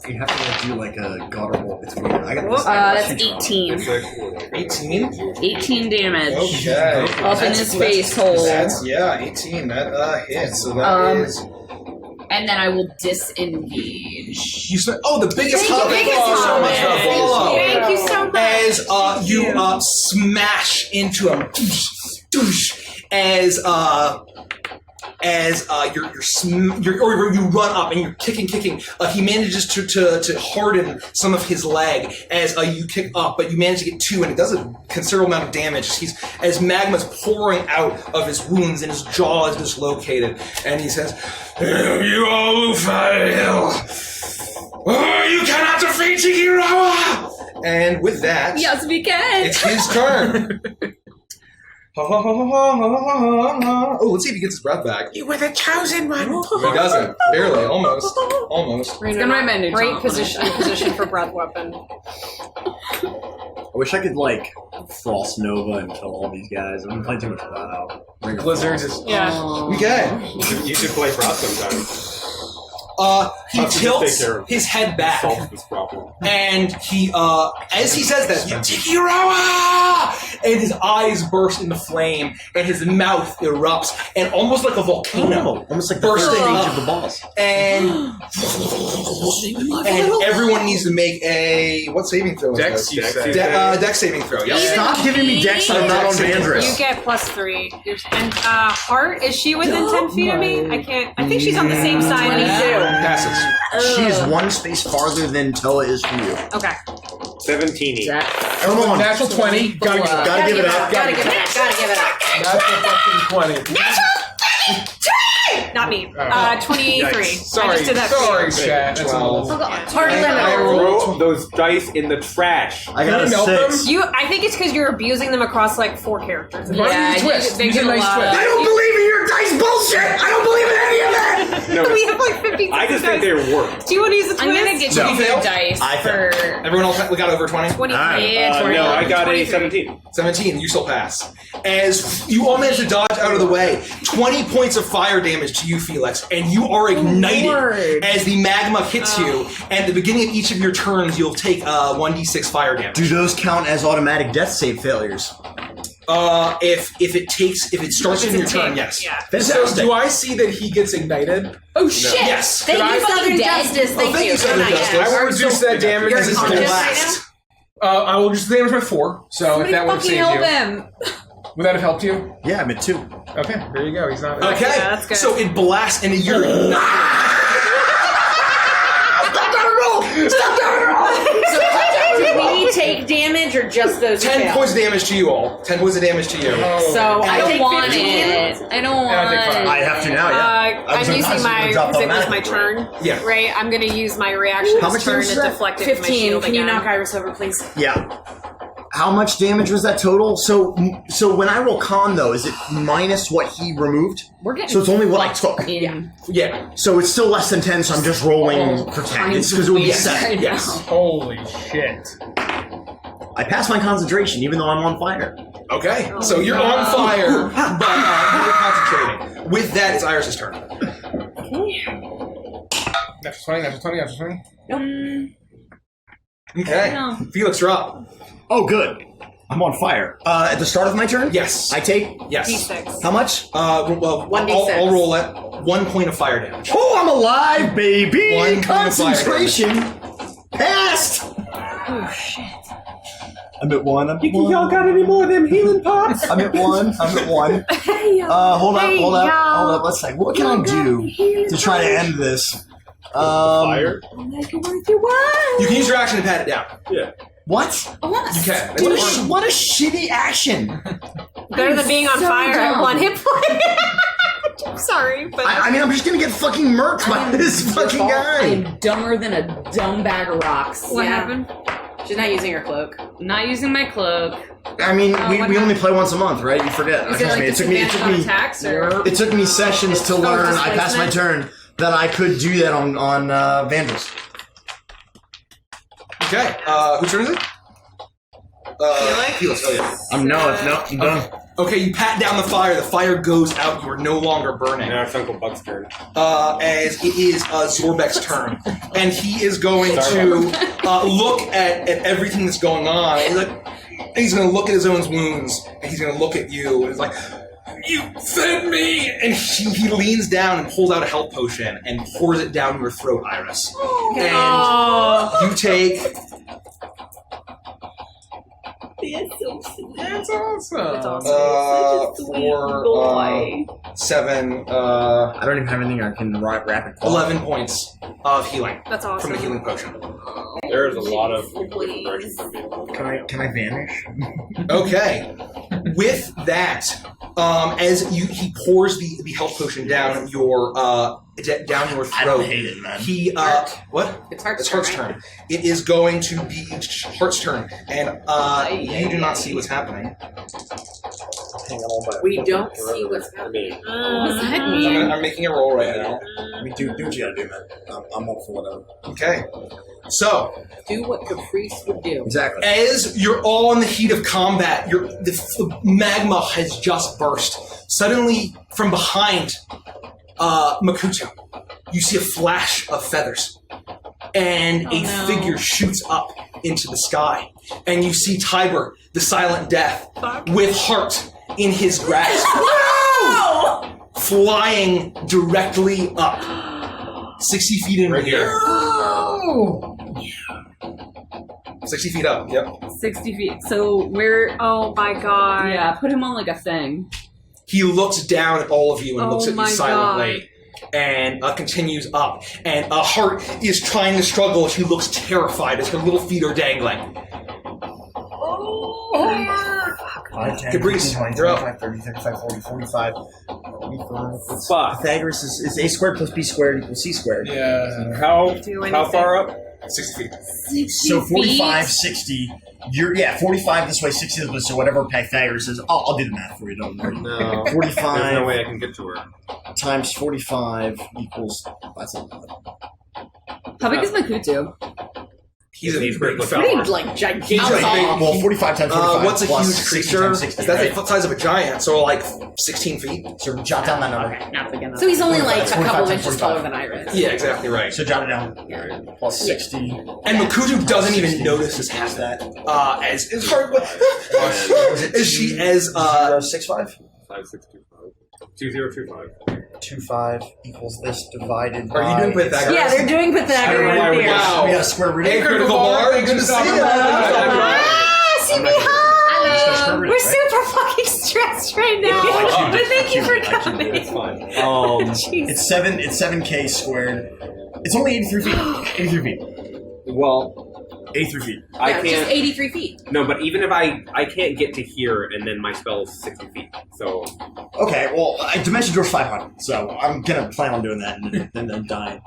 You have to do like a god roll. It's weird. I got this. That's 18. 18? 18 damage. Okay. Up in his face hole. That's, 18. That hits. So that is... And then I will disengage. You said, the biggest Thank hobbit. you so much for the follow. Thank you so much. As you smash into him, you run up and you're kicking. He manages to harden some of his leg as you kick up, but you manage to get 2, and it does a considerable amount of damage. As magma's pouring out of his wounds and his jaw is dislocated, and he says, "You all fail. You cannot defeat Chikirawa!" And with that, Yes, we can. it's his turn. Oh, let's see if he gets his breath back. You were the chosen one. He doesn't. Barely. Almost. It's gonna remind me. Great position for breath weapon. I wish I could Frost Nova and kill all these guys. I'm playing too much WoW. Blizzard is... Yeah. Okay. You should play Frost sometime. He tilts his head back, Solve this problem. and he, as he says that, Chikirawa! And his eyes burst into flame, and his mouth erupts, and almost like a volcano, Almost like the bursting first stage up. of the boss. And everyone needs to make a what saving throw? Dex, you say. Dex saving throw. Yep. Stop giving me Dex that I'm not on Vandress. You get +3. And Heart, is she within 10 feet of me? I can't. I think she's on the same side. 22. Passes. She is one space farther than Toa is from you. Okay. 17. Come on. Natural 20. Gotta Give it up. Gotta give it up. Natural fucking 20. Not me. 23. Sorry. I just did that. Sorry, chat. That's a little... Hard I limit. wrote those dice in the trash. I got a melt 6. I think it's because you're abusing them across 4 characters. Yeah, twist. They Use a get a nice lot. twist. I don't believe in your dice bullshit! I don't believe in any of that! No, We have 50. I just think they work. Do you want to use a twist? I'm gonna get No. you your dice I for. Everyone else, we got over 20? 20. Yeah, No, I got a 23. 17. 17, you still pass. As you all manage to dodge out of the way, 20 points of fire damage to you, Felix, and you are ignited Lord. as the magma hits you. And at the beginning of each of your turns, you'll take 1d6 fire damage. Do those count as automatic death save failures? If it starts in your turn, yes. Yeah. Fantastic. Do I see that he gets ignited? Oh shit! Yes. Thank you, Southern Justice. Thank you. Southern Justice. I will reduce that damage. You're as it's unconscious blast. I will just damage by 4. So if that would have Fucking saved help you, him! would that have helped you? Yeah, I'm at 2. Okay, there you go. He's not. Okay, Yeah, that's good. so it blasts and you're Stop that roll! Did we take damage or just those 10 fail? points of damage to you all. 10 points of damage to you. So I don't take want 15. it. I don't want take 5. I have to now, yeah. I'm using because it was my turn. Yeah. Right? I'm going to use my reaction How this much turn damage to is that? deflect it with my 15. shield Can you again. knock Iris over, please? Yeah. How much damage was that total? So when I roll con, though, is it minus what he removed? We're getting So it's only what I took. Yeah. So it's still less than 10, so I'm just rolling for 10. It's because it would be 7. Yes. Holy shit! I passed my concentration, even though I'm on fire. Okay, so you're on fire, but you're concentrating. With that, it's Iris' turn. Natural 20. Okay, No. Felix, you're up. Oh, good. I'm on fire. At the start of my turn? Yes. I take? Yes. D6. How much? Well, 1d6. I'll roll it. 1 point of fire damage. Oh, I'm alive, baby! 1 point of fire Concentration! Passed! Oh shit! I'm at 1. I'm at 1. Y'all got any more of them healing pots? I'm at 1. I'm at 1. Hey, Hold up. y'all. Let's see. What can I do to try to end this? Fire? Make it worth your while. You can use your action to pat it down. Yeah. What? What? You can. Dude, what a shitty action. Better than being on so fire at dumb. 1 hit point. I'm sorry, but I mean, I'm just gonna get fucking murked by this fucking guy. I'm dumber than a dumb bag of rocks. what happened? She's not using her cloak. Not using my cloak. I mean, what we only play once a month, right? You forget. Is it like Trust me, disadvantage on attacks or? It took me sessions to learn. I passed my displacement? turn that I could do that on Vandals. Okay. Whose turn is it? Felix. Oh yeah. I'm done. Okay, you pat down the fire. The fire goes out. You are no longer burning. Now it's Uncle Buck's turn. As it is Zorbek's turn, and he is going to look at everything that's going on. He's going to look at his own wounds, and he's going to look at you, and he's like, "You fed me!" And he leans down and pulls out a health potion and pours it down your throat, Iris. And you take. That's awesome. That's awesome. 4, 7, I don't even have anything I can rapid. 11 points of healing. That's awesome. From the healing potion. There's a lot of different directions from people. Can I vanish? Okay. With that, as he pours the health potion down your down your throat. I don't hate it, man. He what? It's Heart's turn. It is going to be Heart's turn, and you do not see what's happening. We don't see what's happening. What does that mean? I'm making a roll right now. I mean, do what you gotta do, man. I'm up for whatever. Okay. So, Do what Caprice would do. Exactly. as you're all in the heat of combat, the magma has just burst. Suddenly, from behind Makutu, you see a flash of feathers, and a figure shoots up into the sky. And you see Tiber, the Silent Death, with Heart in his grasp, flying directly up, 60 feet in the air. 60 feet up, yep. 60 feet. So we're. Oh my god. Yeah, put him on like a thing. He looks down at all of you and looks at you my silently, and continues up. And Heart is trying to struggle. She looks terrified as her little feet are dangling. 5, 10, Caprice, 15, 20, you're up. 25, 30, 35, 40, 45. Fuck. Pythagoras is a squared plus b squared equals c squared. Yeah. How far up? 60 feet. 60 So 45, feet? 60. 45 this way, 60 this way. So whatever Pythagoras is, I'll do the math for you. Don't worry. No. 45. There's no way I can get to her. Times 45 equals. That's it. How big is Makutu? He's a big Pretty fella. like gigantic. He's a big, Well, 45 times 45 what's a plus huge 60 creature? times 60, That's right? the size of a giant, so like 16 feet. So jot down that number. Okay, not big enough. So he's only like a 45 couple times inches 45. taller than Iris. Yeah, exactly right. So jot it down. Plus 60. And Makutu doesn't even 60. notice this Half happening. that. As Heart, as she as 65? 2025. 25 equals this divided Are by. you doing Pythagoras? Yeah, they're doing Pythagoras here. Wow. We got a square root. Hey, Critical Bar, good to see you. CB, hi! We're super fucking stressed right now. But thank you for coming. It's fine. It's 7k squared. It's only 83 feet. 83 feet. Well, 83 feet. I Yeah, it's just can't. 83 feet. No, but even if I can't get to here, and then my spell is 60 feet. So Okay, well, Dimension Door's 500, so I'm gonna plan on doing that and then dying.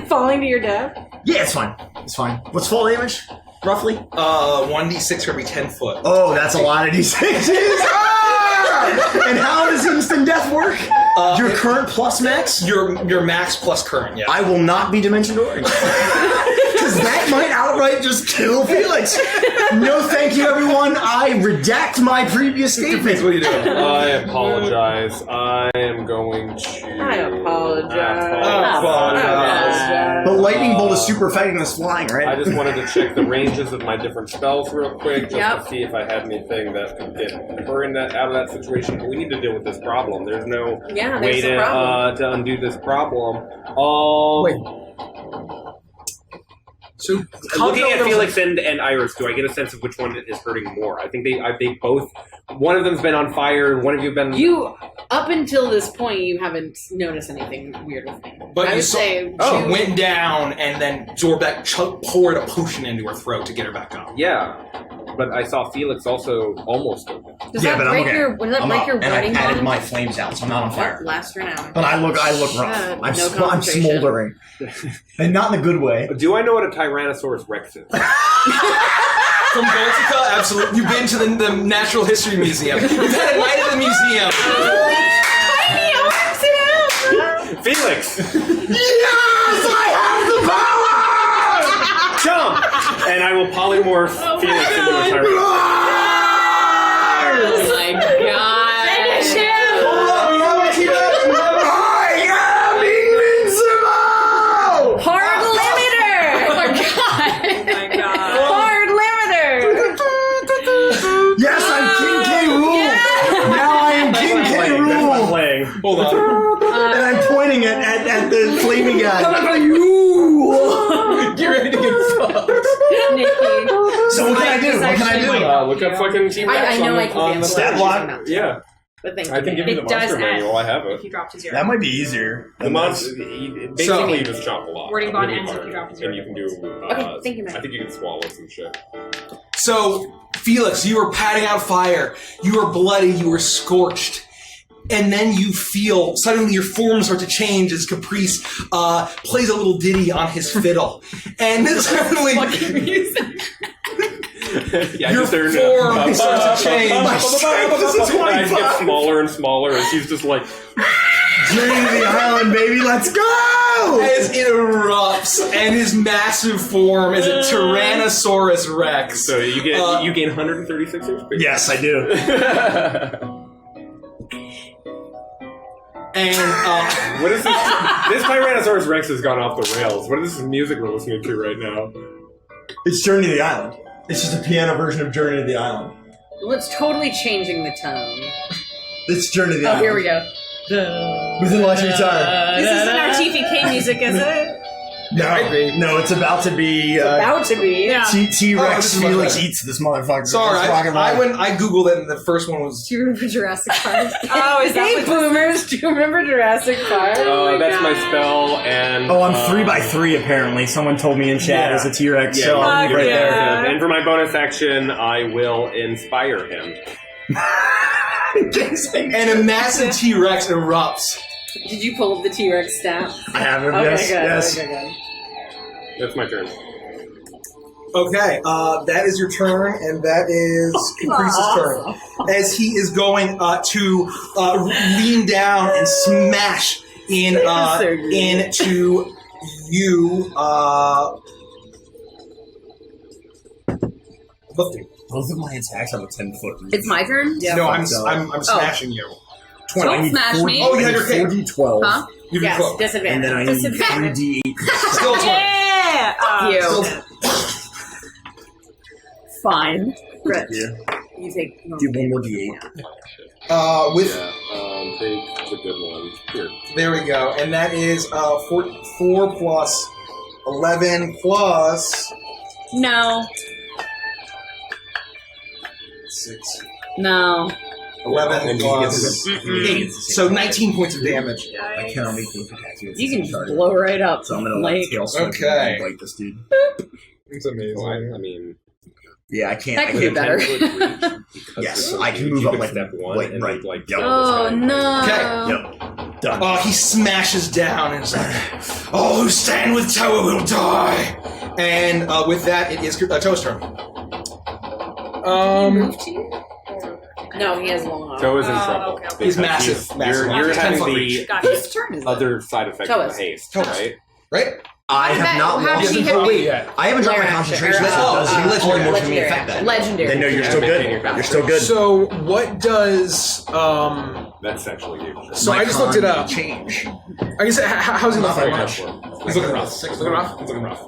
Falling to your death? Yeah, it's fine. It's fine. What's fall damage, roughly? 1d6 for every 10 foot. Oh, that's a lot of d6s! And how does instant death work? Your current plus max? Your max plus current, yeah. I will not be Dimension Door. Because that might outright just kill Felix. No thank you, everyone. I redact my previous statement. What are you doing? I apologize. I am going to. I apologize. The lightning bolt is super effective in this flying, right? I just wanted to check the ranges of my different spells real quick, just to see if I had anything that could get her out of that situation. But we need to deal with this problem. There's no way to undo this problem. So, looking at Felix and Iris, do I get a sense of which one is hurting more? I think they both. One of them's been on fire. One of you have been. Up until this point, you haven't noticed anything weird with me. But I you would saw say she went down, and then Zorbek poured a potion into her throat to get her back up. Yeah, but I saw Felix also almost open. Does that break your? Would that break your and I writing added bond? my flames out, so I'm not on fire. Last for now. But I look rough. I'm smoldering, and not in a good way. Do I know what a Tyrannosaurus Rex is? From Baltica, absolutely. You've been to the Natural History Museum. You've had a night at the museum. Felix! Yes! I have the power! Jump! And I will polymorph Felix into a Tyrannosaurus. Oh my god. Finish him! I am invincible! Hard limiter! Oh my god. Hard limiter! Yes, I'm King K. Rool! Now I am King K. Rool! Hold on. And I'm pointing at the flaming guy. Get ready to get fucked. So what can I do? What can I do? Look up fucking T-Rex I know I can on be the stat block. Yeah. But thank I can give you the It does monster add manual. I have if it. you drop to 0. That might be easier. The monster, basically, you just chop a lot. Wording bond Really ends if hard. you drop to 0. And you can do. Okay, thank you, man. I think you can swallow some shit. So, Felix, you were patting out fire. You were bloody. You were scorched. And then you feel, suddenly your form starts to change as Caprice plays a little ditty on his fiddle. And then suddenly Yeah, your just there form starts to change. My strength gets smaller and smaller as he's just like. Journey to the island, baby, let's go! As it erupts, and his massive form is a Tyrannosaurus Rex. So you gain 136 HP. Yes, I do. And what is this? This Tyrannosaurus Rex has gone off the rails. What is this music we're listening to right now? It's Journey to the Island. It's just a piano version of Journey to the Island. Well, it's totally changing the tone. It's Journey to the Island. Here we go. With the electric guitar. This isn't our TVK music, is it? No, it's about to be. About to be. Yeah. T-Rex Felix eats this motherfucker. Sorry, It's rock and roll. I googled it, and the first one was. Do you remember Jurassic Park? Oh, is that Hey, what boomers, do you remember Jurassic Park? That's my spell, and I'm 3x3 apparently. Someone told me in chat as a T-Rex. So I'll be right there. And for my bonus action, I will inspire him. And a massive T-Rex erupts. Did you pull up the T-Rex stat? I have it. Okay, Yes. good. Yes. Okay, good. That's my turn. Okay, that is your turn, and that is Caprice's turn. As he is going to lean down and smash into you. Both of my attacks have a 10-foot. It's my turn? Yeah. No, I'm smashing you. 20. Don't smash me. Oh, you had your cape. 4d12. Huh? You Yes, can disadvantage. And then I need Disadvantage. 3d8. Still 20. Yeah! Still Fine. Rich. Yeah. You take. Do one more d8. with take the good one. Here. there we go, and that is 4 plus 11 plus No. 6. No. 11 And plus 8. So 19 points of damage. I cannot make those attacks. You can just blow right up. So I'm gonna like, tail swipe Okay. and bite this dude. It's amazing. I mean, Yeah, I can't. That I could be can't- better. Yes, I can move up like step one like and right. like Yep. Oh no. Okay. Yep. Done. Oh, he smashes down and is like, "All who stand with Tower will die." And with that, it is Toa's turn. No, he has long arms. Toe is in trouble. okay. He's Because massive, massive. You're He's 10 having foot the reach. Whose turn is it? other side effect Toe of is. the haste, Toe is. right? Right? I have not How lost did he hit control. me? I haven't dropped my Lair concentration, action. so it does legendary. more for me affect that. Legendary. Then no, you're still good. You're still good. So what does That's actually you. So My I just looked it con up. Change. I guess how's he Not looking? very much. He's looking rough. He's looking rough. He's looking rough.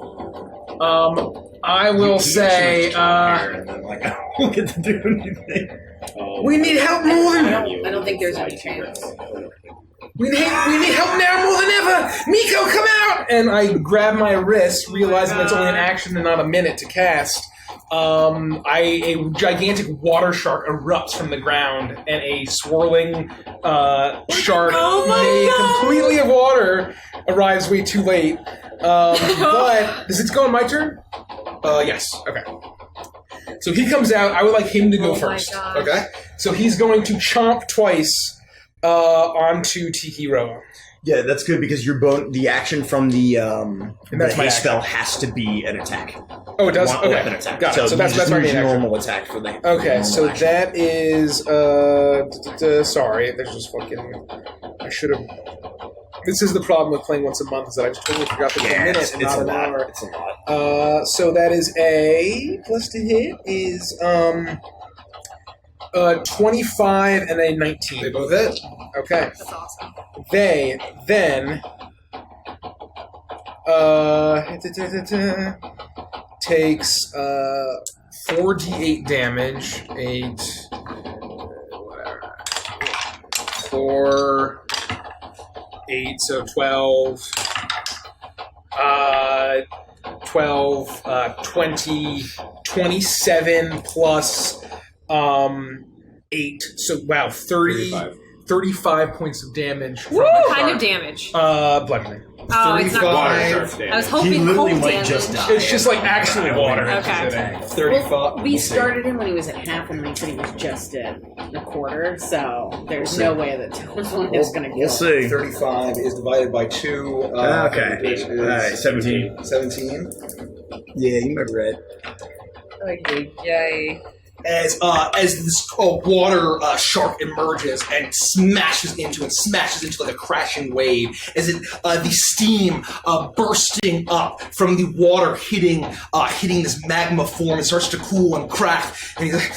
I will say and then, like, I don't get to do anything. we need help more than I don't think there's any chance. we need help now more than ever. Miko, come out! And I grab my wrist, realizing it's only an action and not a minute to cast. a gigantic water shark erupts from the ground, and a swirling shark made completely of water arrives way too late. But does it go on my turn? Yes. Okay. So he comes out. I would like him to go first. Okay. So he's going to chomp twice onto Tiki Roa. Yeah, that's good because your the action from the that's my haste spell has to be an attack. Oh, it does. Okay, weapon attack. got it. So that's my main action. normal attack for the. Okay, so that is sorry, there's just fucking. I should have. This is the problem with playing once a month is that I just totally forgot that it's a minute and not an hour. It's a lot. So that is a plus to hit is 25 and a 19. They both hit. Okay. That's awesome. They then takes 4d8 damage. 8 4 8, so 12 12 20 27 plus 8, so wow, 35 points of damage. What kind of damage? Bludgeoning. Oh, it's not water. I was hoping cold damage. It's just like actually water. Okay. 35. Well, we started him when he was at half, and my city was just at a quarter, so there's no way that Toad's one is going to We'll see. 35 is divided by 2. Okay. Which is All right, 17. 17. Yeah, you might be right. Yay. As this water shark emerges and smashes into like a crashing wave, as it the steam bursting up from the water hitting this magma form, it starts to cool and crack, and he's like,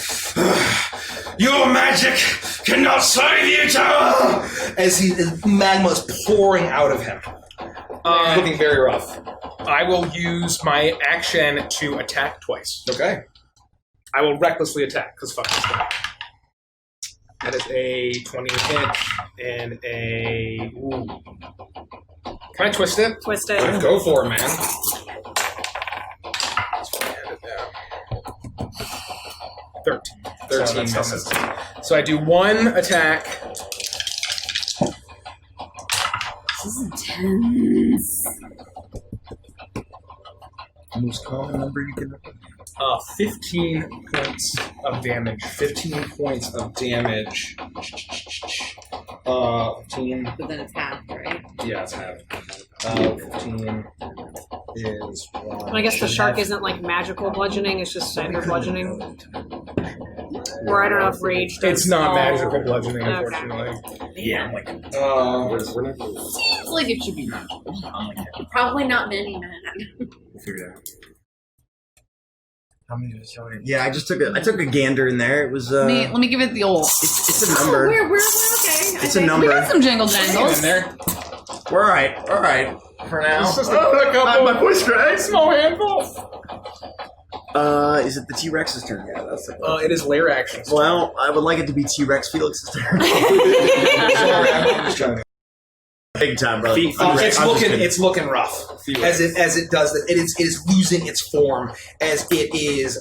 "Your magic cannot save you, Tower!" As magma is pouring out of him, looking very rough. I will use my action to attack twice. Okay. I will recklessly attack, because fuck this guy. That is a 20 hit and a... Ooh. Can I twist it? Twist it. Go for it, man. 13 misses. So I do one attack. This is intense. Most common number you can. 15 points of damage. 15 points of damage. 15. But then it's half, right? Yeah, it's half. 15 is 1. I guess the shark isn't like magical bludgeoning; it's just standard bludgeoning. Or I don't know if rage does. It's not all- magical bludgeoning, Okay. unfortunately. Yeah, I'm like. It's like it should be magical. Probably not many men. We'll figure it out. How many was it? Yeah, I took a gander in there. It was. Let me give it the old. It's a number. We're okay. It's a number. We got some jingle jangles. In there. We're all right. For now. It's just a couple. My voice cracks. Small handful. Is it the T-Rex's turn? Yeah, that's it. It is lair action. Well, I would like it to be T-Rex Felix's turn. Sorry, I'm just trying to. Big time, brother. It's looking rough as it does that. It is losing its form as it is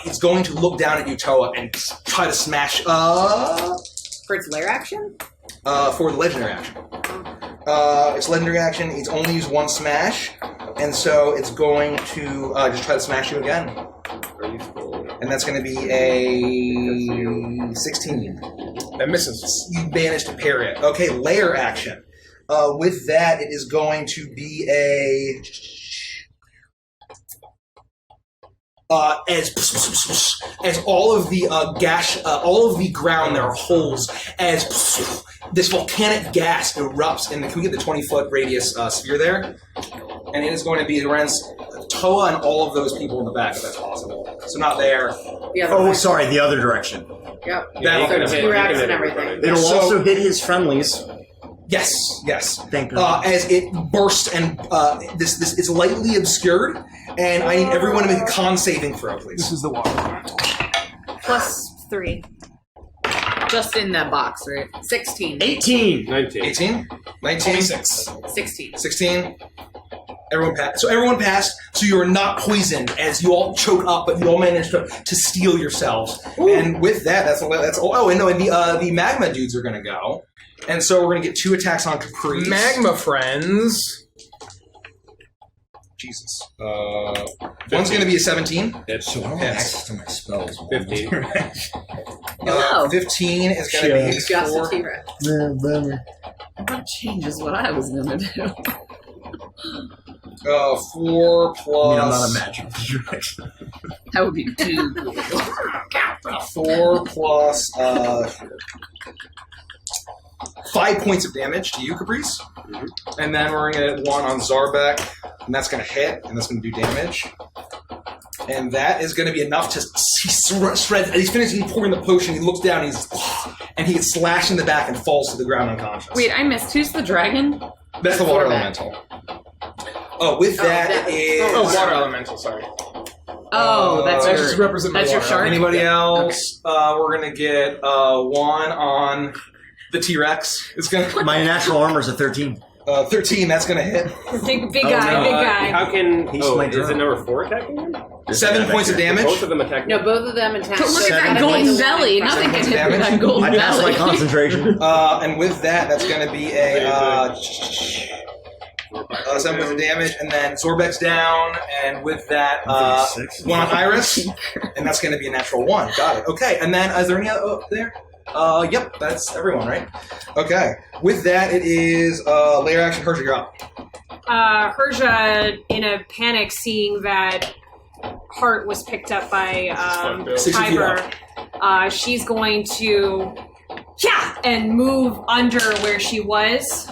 it's going to look down at Utoa and try to smash For its lair action? For the legendary action. It's legendary action. It's only used one smash, and so it's going to just try to smash you again. And that's going to be a 16. That misses. You managed to parry it. Okay, layer action. With that, it is going to be a... as all of the all of the ground, there are holes, as this volcanic gas erupts, and can we get the 20-foot radius sphere there? And it is going to be around Toa and all of those people in the back, if that's possible. So not there. Sorry, the other direction. Yep. That'll So T-Rex and everything. It'll also hit his friendlies. Yes. Thank you. As it bursts and this it's lightly obscured, and I need everyone to make a con saving throw, please. This is the water. +3. Just in that box, right? 16. 18. 19. 18? 19? 26. 16. 16? Everyone passed, so you are not poisoned as you all choke up, but you all managed to steal yourselves. Ooh. And with that, that's all. Oh, and no, and the magma dudes are going to go. And so we're going to get 2 attacks on Caprice. Magma friends. Jesus. One's going to be a 17. So I don't have access to my spells. 15. 15 is going to be Just a 4. T-Rex. That changes what I was gonna do. 4 plus. I'm not a magic T-Rex. That would be too cool. 4 plus 5 points of damage to you, Caprice. Mm-hmm. And then we're going to get 1 on Zarbek, and that's going to hit, and that's going to do damage. And that is going to be enough to shred. He's finishing pouring the potion. He looks down, and he gets slashed in the back and falls to the ground unconscious. Wait, I missed. Who's the dragon? That's the water elemental. Oh, with that is... Oh, water elemental, sorry. Oh, that's your shark. Anybody else? We're going to get 1 on the T-Rex. It's gonna. My natural armor is a 13. 13, that's going to hit. Big guy. How can... is it number 4 attacking him? 7 points of damage. Both of them attack. No, both of them attack. But look at that golden belly. Nothing can hit with that golden belly. I passed my concentration. And with that, that's going to be a 7 points of damage, and then Zorbek's down, and with that, 1 on Iris, and that's going to be a natural 1. Got it. Okay, and then is there any other there? Yep, that's everyone, right? Okay. With that, it is layer action. Herja, you're up. Herja, in a panic, seeing that Heart was picked up by Tiber, she's going to and move under where she was,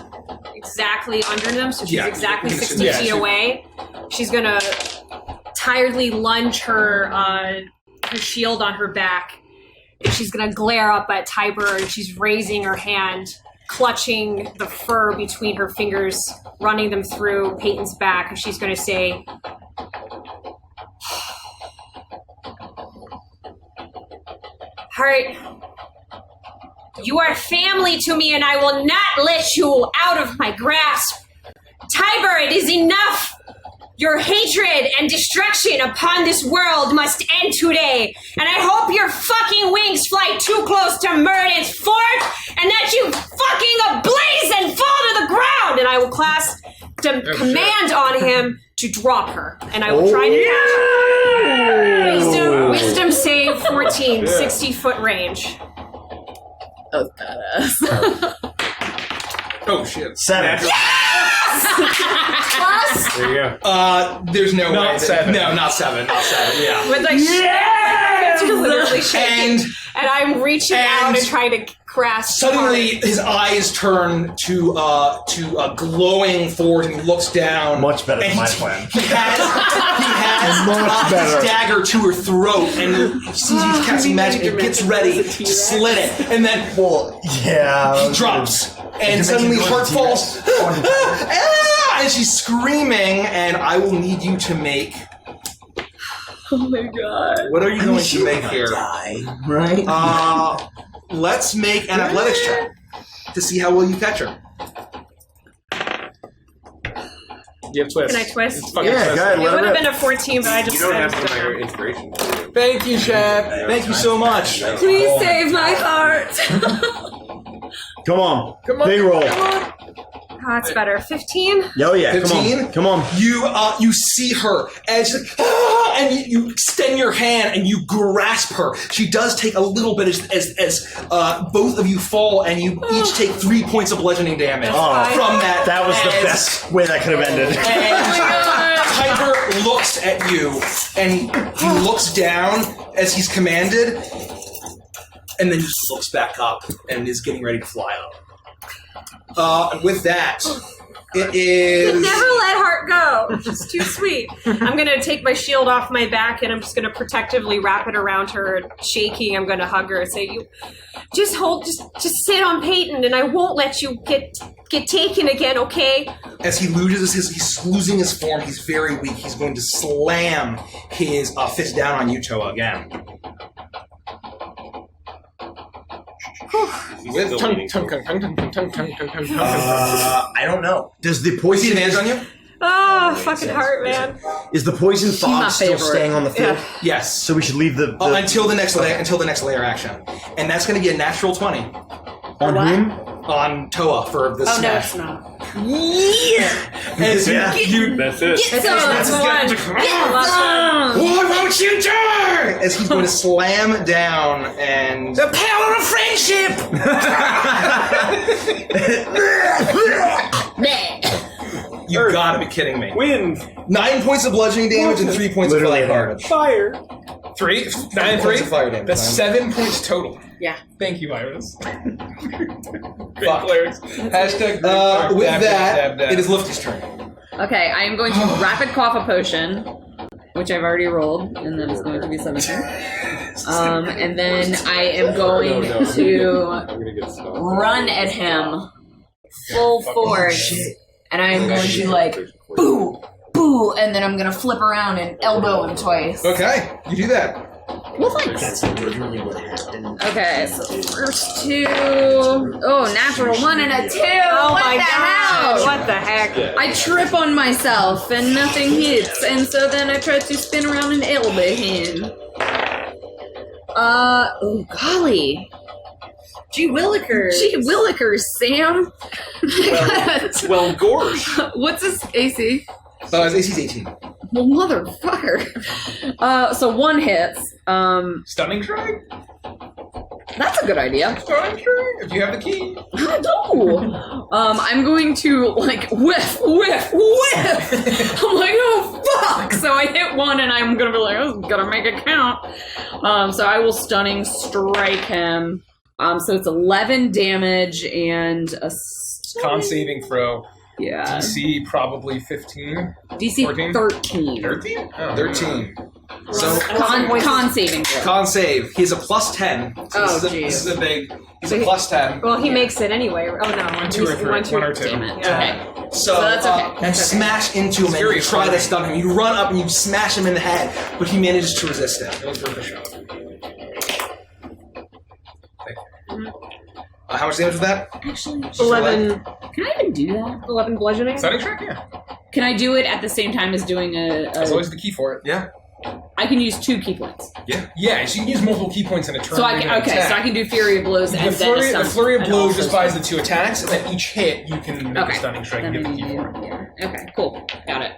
exactly under them, so she's exactly 60 feet away. She's going to tiredly lunge her shield on her back. And she's going to glare up at Tiber, and she's raising her hand, clutching the fur between her fingers, running them through Peyton's back, and she's going to say, Heart, you are family to me, and I will not let you out of my grasp. Tiber, it is enough. Your hatred and destruction upon this world must end today, and I hope your fucking wings fly too close to Murden's fort, and that you fucking ablaze and fall to the ground, and I will cast the command on him to drop her, and I will try to wisdom save 14, 60-foot range. That was badass. Oh shit! 7. Plus? There you go. There's no way. Not 7. No, not 7. Not 7. Yeah. With like it's literally shaking, and I'm reaching out and trying to grasp. Suddenly, his eyes turn to glowing forward, and he looks down. Much better than my plan. He has his dagger to her throat, and he sees you casting magic, and gets ready to slit it, and then he drops, and suddenly Heart falls, and she's screaming, and I will need you to make. Oh my god! What are you going to make here? Right? Let's make an athletics check to see how well you catch her. You have twist. Can I twist? It's Yeah, go ahead. It would have been a 14, but I just. You don't have to make your inspiration. Thank you, Chef. Thank you so much. Please save my heart. Come on. Come on. Big roll. Come on. Oh, that's better. 15? Oh, yeah. 15? Come on. You see her as and you extend your hand and you grasp her. She does take a little bit as both of you fall, and you each take 3 points of bludgeoning damage from that. That was the best way that could have ended. And Tiber looks at you, and he looks down as he's commanded, and then just looks back up and is getting ready to fly up. And with that, it is... Never let Heart go. She's too sweet. I'm going to take my shield off my back, and I'm just going to protectively wrap it around her, shaking. I'm going to hug her and say, "You just sit on Peyton, and I won't let you get taken again, okay?" As he loses he's losing his form, he's very weak. He's going to slam his fist down on Yuto again. With I don't know. Does the poison advantage on you? Fucking heart, man. Is the poison fog still staying on the field? Yes. So we should leave the until the next layer action, and that's going to be a natural 20. On whom? On Toa for the smash. No, it's not. That's it. Get some. Why won't you die? As he's going to slam down and the power of friendship. You gotta be kidding me. Wins. 9 points of bludgeoning damage and 3 points of fire damage. Fire. 3, 9, 3. Points of fire damage. That's 7 points total. Yeah. Thank you, Iris. Great players. Hashtag. With that, it is Lufty's turn. Okay, I am going to rapid cough a potion, which I've already rolled, and that is going to be 17. And then I am going to run at him full force, and I am going to like boo, boo, and then I'm going to flip around and elbow him twice. Okay, you do that. Well, thanks. That's literally what happened. Okay, so first 2. Oh, natural 1 and a 2. Oh what my the god! hell? What the heck? I trip on myself and nothing hits, and so then I try to spin around and elbow him. Oh golly. Gee willikers. Gee willikers, Sam. Well, gorge. What's his AC? His AC's 18. Well, motherfucker. So 1 hits. Stunning strike? That's a good idea. Stunning strike? If you have the key. I do. I'm going to like whiff. I'm like, oh fuck! So I hit 1, and I'm gonna be like, oh, gotta make it count. So I will stunning strike him. So it's 11 damage and a con saving throw. Yeah. DC probably 15. DC 14? 13. 13? Oh, 13. So Con saving throw. Con save. He has a plus 10. So Oh, this is a big. He's a plus 10. Well, he makes it anyway. Oh no. 1, 2, or 3. 1 or 2. Damn it. Yeah. Okay. So that's okay. You smash into him and you try to stun him. You run up and you smash him in the head, but he manages to resist it. It was worth a shot. How much damage was that? Actually, 11. Can I even do that? 11 bludgeoning. Stunning strike? Yeah. Can I do it at the same time as doing That's always the key for it. Yeah. I can use 2 key points. Yeah, so you can use multiple key points in a turn. So I can, so I can do Fury of Blows and the then a stun. The Flurry of and Blows also just buys the 2 attacks, and then each hit you can make a stunning strike and Then get the key for it. yeah. Okay, cool. Got it.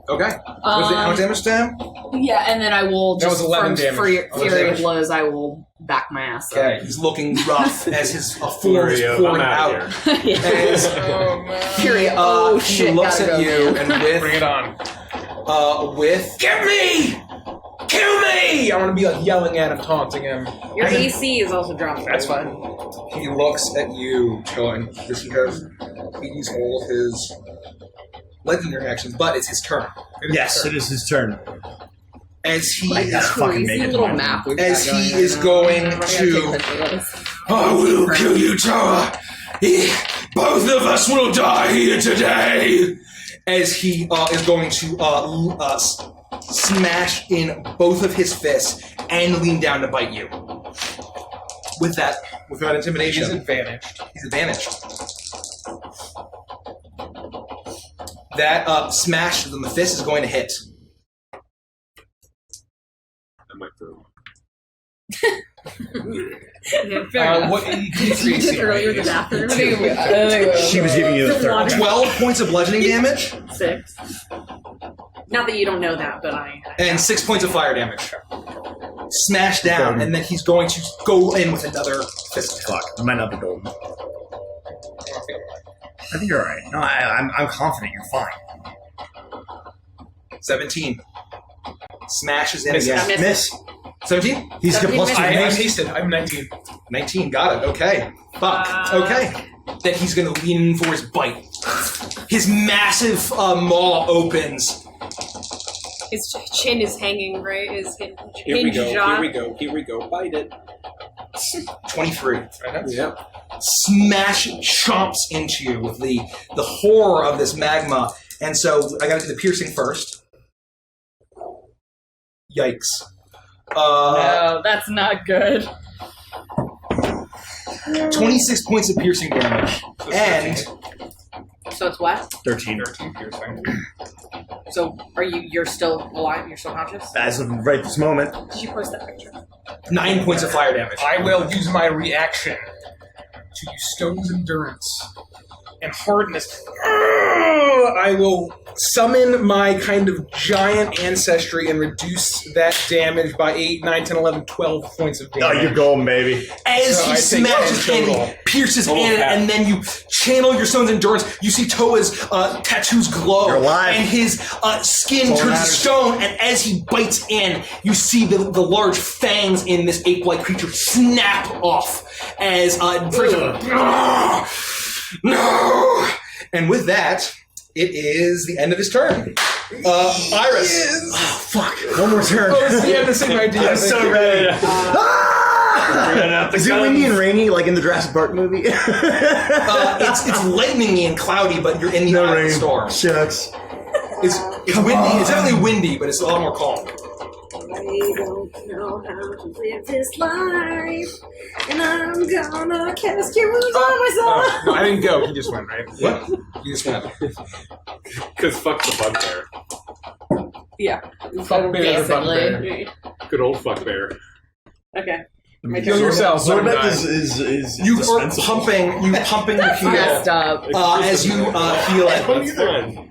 Okay. How much damage to him? Yeah, and then I will That just was 11 damage. Fury 11 of damage. Blows, I will back my ass up. Okay. He's looking rough as his form is pouring out. Yeah. As Fury. he Shit, looks gotta at go. you and with Bring it on. Get me! Kill me! I want to be like yelling at him, taunting him. Your AC is also dropped. That's fine. He looks at you, Chilling, just because he used all of his legendary actions, but it's his turn. Yes, it is his turn. As he I gotta fucking make it little mine. map. as he is going to, I will kill you, Tower. Both of us will die here today. as he is going to smash in both of his fists and lean down to bite you. With that, without intimidation, He's advantaged. He's advantaged. That smash on the fist is going to hit. I might throw. What D3 earlier this afternoon. She was giving you the third. 12 points of bludgeoning damage 6. Not that you don't know that, but I. and 6 points of fire damage. Smash down, and then he's going to go in with another fist. Fuck, it might not be golden. I think you're alright. No, I'm confident you're fine. 17. Smashes in Miss. again. Miss. 17? He's got plus 2. I'm hasted. I'm 19. 19, got it. Okay. Fuck. Okay. Then he's going to lean in for his bite. His massive maw opens. His chin is hanging, right? His Here we go. jaw. Here we go. Here we go. Bite it. 23. Yeah. Smash chomps into you with the horror of this magma. And so I got to do the piercing first. Yikes. No, that's not good. 26 points of piercing damage. And So it's what? 13. 13 piercing. So you're still alive? You're still conscious? As of right this moment. Did you post that picture? 9 points of fire damage. I will use my reaction to use Stone's Endurance and Hardness. I will summon my kind of giant ancestry and reduce that damage by 8, 9, 10, 11, 12 points of damage. Oh, you're golden, baby. As he smashes in, pierces in, and then you channel your Stone's Endurance, you see Toa's tattoos glow. You're alive. And his skin turns to stone, and as he bites in, you see the large fangs in this ape-like creature snap off as no! And with that, it is the end of his turn. Iris. Oh, fuck. One more turn. Oh, it's the end of the same idea. I'm so ready. Is it windy and rainy like in the Jurassic Park movie? It's lightningy and cloudy, but you're in the eye of the storm. Shucks. It's windy. It's definitely windy, but it's a lot more calm. I don't know how to live this life, and I'm gonna cast your moves on myself. No, I didn't go. He just went, right? What? You just went. Because fuck the bugbear. Yeah. Fuck bear, fuck bear. Basically. Good old fuck bear. Okay. Kill yourself. Zorbeck is you are pumping the heal Messed up. as you heal it, That's fun.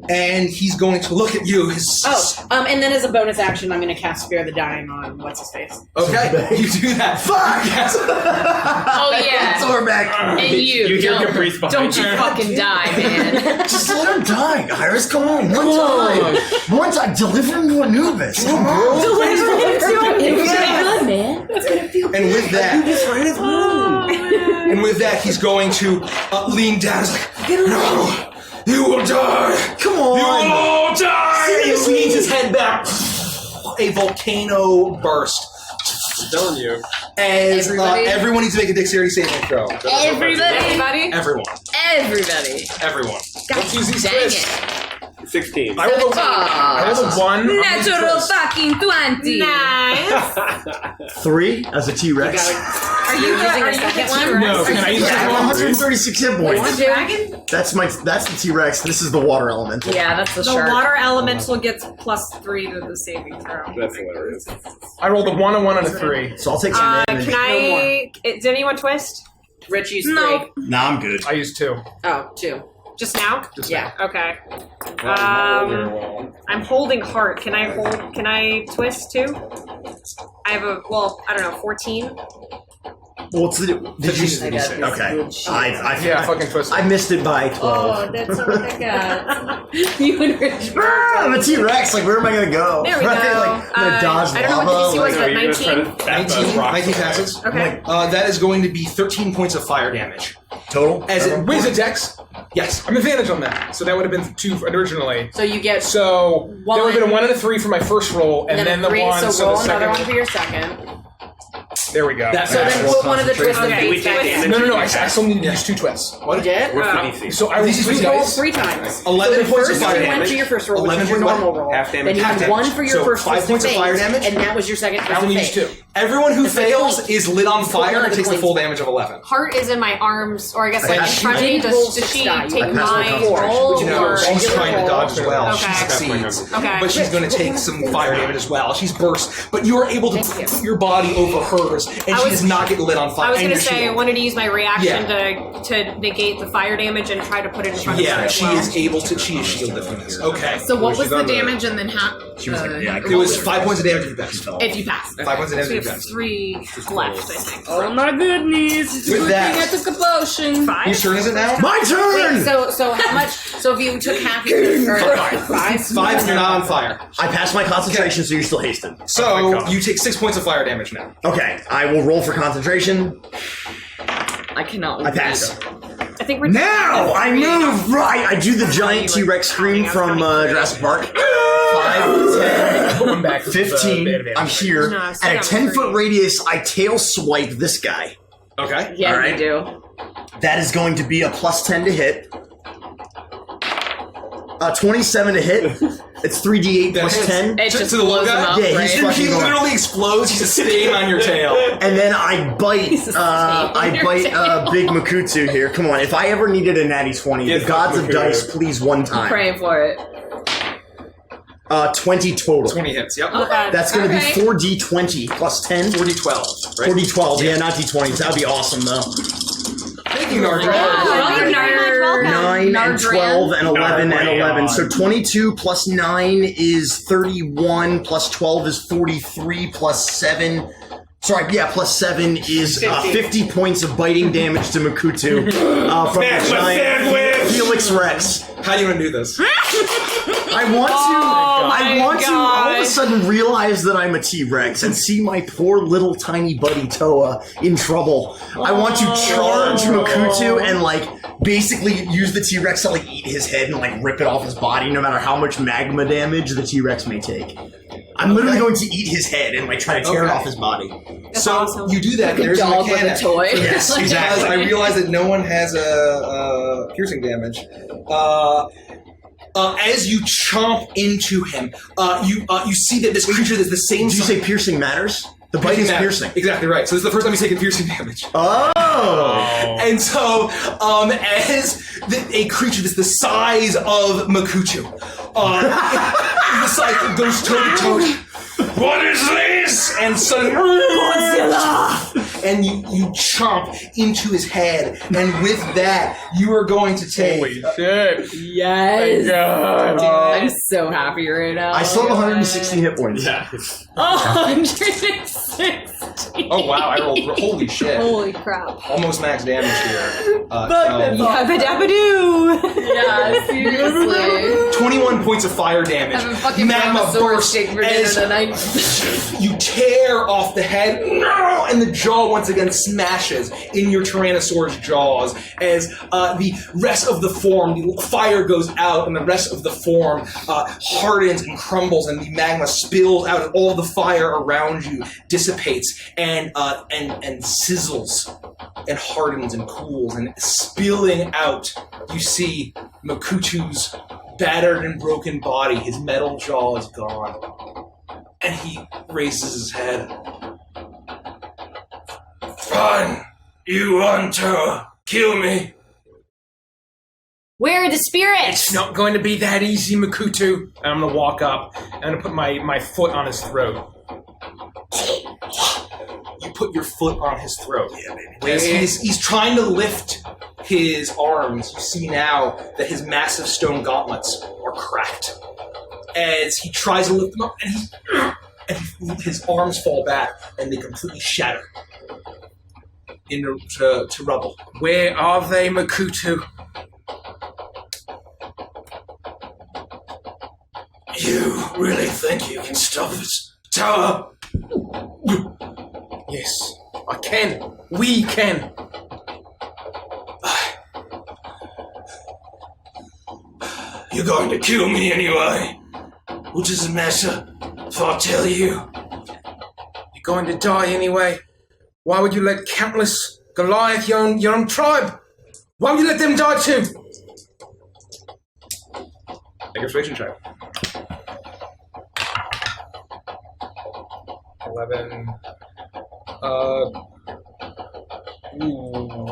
and he's going to look at you. And then as a bonus action, I'm going to cast Spare the Dying on what's-his-face. Okay, you do that. Fuck! Yes. Oh yeah. Zorbeck. And you hear don't, Caprice behind don't you fucking die, man. Just let him die, Iris. Come on. One time. One time. Deliver him to Anubis. Come on. Deliver him to Anubis. Good, man. It's gonna feel And with that, he's going to lean down. He's like, no, you will die. Come on. You will all die. He leans his head back. A volcano burst. I'm telling you. As everyone needs to make a dexterity saving throw. Everybody. Everyone. Let's use these Dang twists. it. 16. I rolled a 1. natural fucking 20. Nice. 3 as a T-Rex. Are you using a second one? No, can I use Yeah, this one? 136 hit points. That's the T-Rex. This is the water element. Yeah, that's the The shark. water elemental gets +3 to the saving throw. That's hilarious. I rolled a 1, a 1, and a 3. So I'll take some damage. Can I? Did anyone twist? Rich used No. 3. Nah, I'm good. I used 2. Oh, 2. Just now? Yeah. Okay. I'm holding heart. Can I twist too? I have I don't know, 14. What's the? Did you? I got this. Okay. Yeah, fucking twist. I missed it by 12. Oh, that's not what I got. You and Rich. I'm a T-Rex. Like, where am I gonna go? There we go. Like, I'm gonna dodge I don't know what the DC was, lava. but 19? 19 passes. Okay. That is going to be 13 points of fire damage. Total. As it Wait, is it Dex? Yes. I'm advantage on that. So that would have been 2 originally. So you get So there would have been a 1 and a 3 for my first roll, and then the 3, 1. so roll the another second. one for your second. There we go. So then put one of the twists Okay, we face take back damage. in. No. I still need to use 2 twists. You did? What's the DC? So I rolled These 3 are Roll dice. 3 times. 11 so points first of fire you went damage. to your first roll, which 11 is your points of normal roll. half damage. Then you Half had damage. 1 for your So first 5 twist points of face, fire damage? and that was your second twist I of only used fate. 2. Everyone who It's like fails point. is lit on Put fire one of and the takes the points full back. damage of 11. Heart is in my arms, or I guess like in front of me. didn't roll Does 6 she die. take I passed my my concentration. roll? No, Or? she's trying to dodge as well. Okay. She succeeds. Okay. But she's going to take some fire damage as well. She's burst. But you are able to put your body over hers, and she does not get lit on fire. I was and going to your say I shield. wanted to use my reaction to negate the fire damage and try to put it in front of her as she well. is able to. She is shielded from this. Okay. So what was the damage and then how? She was like, yeah, It was 5 points of damage if you passed. If you pass. 5 points of damage So we if you have passed. 3 left, I think. Oh my goodness. With that, I took a potion. 5? whose turn is it now? My turn! Wait, so how much? So if you took half your or 5? 5 and you're not on fire. I passed my concentration, so you're still hasted. So you take 6 points of fire damage now. Okay, I will roll for concentration. I cannot. I pass. I think we're Now I move right. I do the giant T-Rex scream from Jurassic Park. 5, 10, 15. I'm here. No, At a sit down, 10-foot radius, I tail swipe this guy. Okay. Yeah, All right. you do. That is going to be a +10 to hit. 27 to hit. It's 3d8 plus 10. It just to the blows little him guy? up, Yeah, right? he's fucking He going. literally explodes. He's a stain on your tail. And then I bite, He's a snake on your tail. Big Makutu here. Come on, if I ever needed a natty 20, Get the gods of Makutu. dice, please one time. Praying for it. 20 total. 20 hits. Yep. Okay. That's going to Alright. be 4d20 plus 10. 40-12. Right? 40-12, yeah, not d20s. That'd be awesome, though. Thank you, Nardra. Oh, you're very much welcome. 9 and Nardran. 12 and 11 and Nardran. 11. So 22 plus 9 is 31, plus 12 is 43, plus 7... Sorry, yeah, plus 7 is 50 points of biting damage to Makutu from the giant Felix Rex. How do you want to do this? I want to all of a sudden realize that I'm a T-Rex and see my poor little tiny buddy Toa in trouble. I want to charge Makutu and basically use the T-Rex to eat his head and rip it off his body no matter how much magma damage the T-Rex may take. I'm literally going to eat his head and try to tear it off his body. That's So awesome. you do that. Like a There's dog with a mechanic. toy. Yes, Because exactly. I realize that no one has a piercing damage. As you chomp into him, you see that this creature is the same. Did you say piercing matters? The bite is piercing. Exactly right. So this is the first time he's taken piercing damage. Oh! And so, as a creature that's the size of Makutu, the size goes toe to toe. What is this? And suddenly, Godzilla! And you chomp into his head, and with that, you are going to take. Holy shit! Yes. God. I'm so happy right now. I still have 116 hit points. Yeah. 160. Oh wow! I rolled. Holy shit! Holy crap. Almost max damage here. Yabba-dabba-doo! Yeah, seriously. 21 points of fire damage. I've been fucking Magma bursts steak for dinner as tonight. you tear off the head, and the jaw once again smashes in your Tyrannosaurus jaws as the rest of the form, the fire goes out, and the rest of the form hardens and crumbles, and the magma spills out, and all the fire around you dissipates and sizzles and hardens and cools, and spilling out, you see Makutu's battered and broken body. His metal jaw is gone. And he raises his head. Fine. You want to kill me? Where are the spirits? It's not going to be that easy, Makutu. And I'm going to walk up, and I'm going to put my foot on his throat. You put your foot on his throat. Yeah, baby. As he's trying to lift his arms, you see now that his massive stone gauntlets are cracked. As he tries to lift them up, and his arms fall back, and they completely shatter into rubble. Where are they, Makutu? You really think you can stop this tower? Yes, I can. We can. You're going to kill me anyway. What does it matter if I tell you? You're going to die anyway. Why would you let countless Goliath, your own tribe? Why would you let them die too? Make a persuasion check. 11.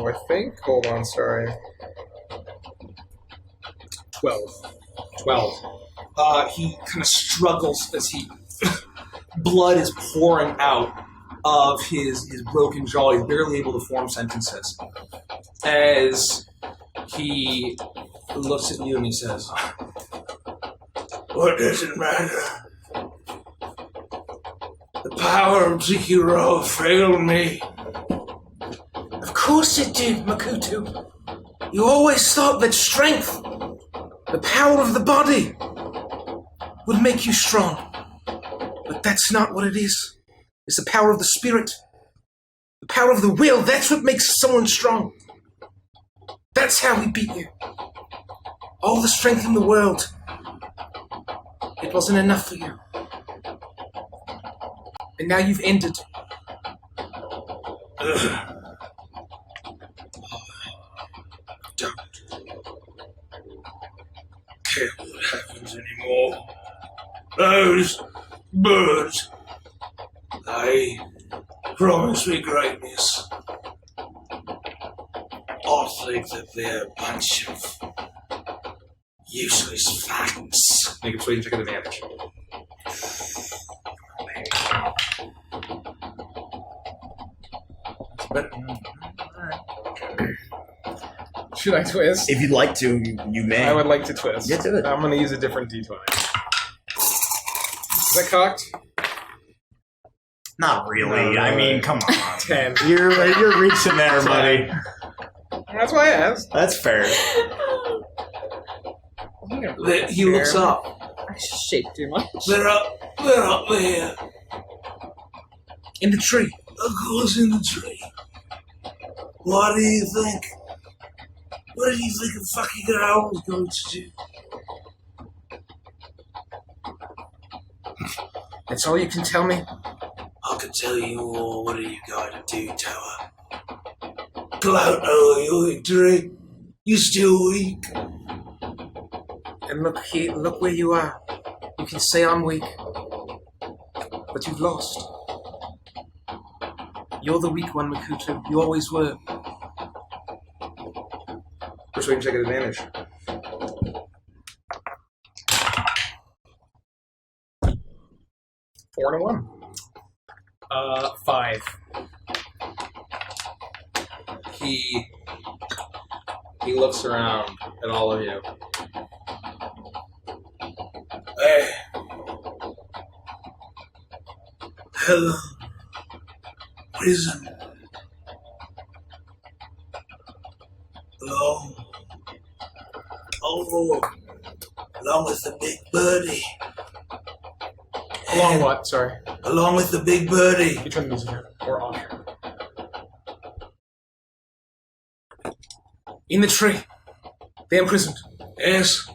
I think. Hold on, sorry. 12. He kind of struggles as he blood is pouring out of his broken jaw. He's barely able to form sentences. As he looks at you and he says, What does it matter? The power of Zekiro failed me. Of course it did, Makutu. You always thought that strength, the power of the body, would make you strong. But that's not what it is. It's the power of the spirit. The power of the will. That's what makes someone strong. That's how we beat you. All the strength in the world. It wasn't enough for you. And now you've ended. Don't care what happens anymore. Those birds, they promise me greatness. I think that they're a bunch of useless facts. Make a persuasion check at advantage. Should I twist? If you'd like to, you may. I would like to twist. Yeah, do it. I'm going to use a different d20. Is that cocked? Not really. I mean, come on. 10. You're reaching there, buddy. That's why I asked. That's fair. He looks up. I shake too much. They're up there. In the tree. Of course, in the tree. What do you think? What do you think a fucking owl is going to do? That's all you can tell me? I can tell you all. What are you going to do, Tower? Gloat over your victory. You're still weak. And look here, look where you are. You can say I'm weak, but you've lost. You're the weak one, Makutu. You always were. Persuasion check at advantage. 4 and a 1. 5. He looks around at all of you. Hey. Hello. Prison. Along. Oh. Along with the big birdie. Along what? Sorry. Along with the big birdie. You turn the music on. Or off. In the tree. They're imprisoned. Yes.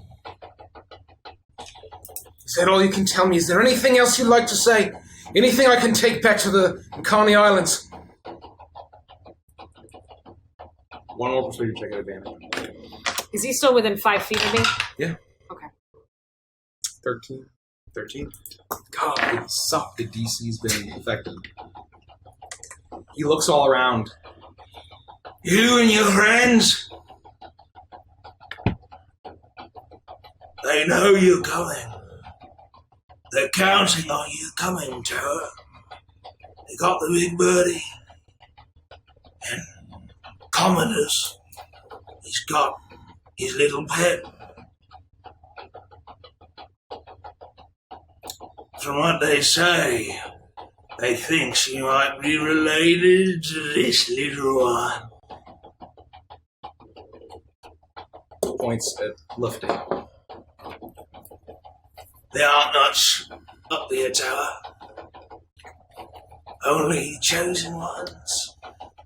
Is that all you can tell me? Is there anything else you'd like to say? Anything I can take back to the Makani Islands? One more persuasion check at advantage. Is he still within 5 feet of me? Yeah. Okay. 13. 13. God, it sucked. The DC's been affected. He looks all around. You and your friends. They know you're coming. They're counting on you coming, Tower. They got the big birdie. And Commodus, he's got his little pet. From what they say, they think she might be related to this little one. Points at lifting. There aren't much up there, Tower. Only the chosen ones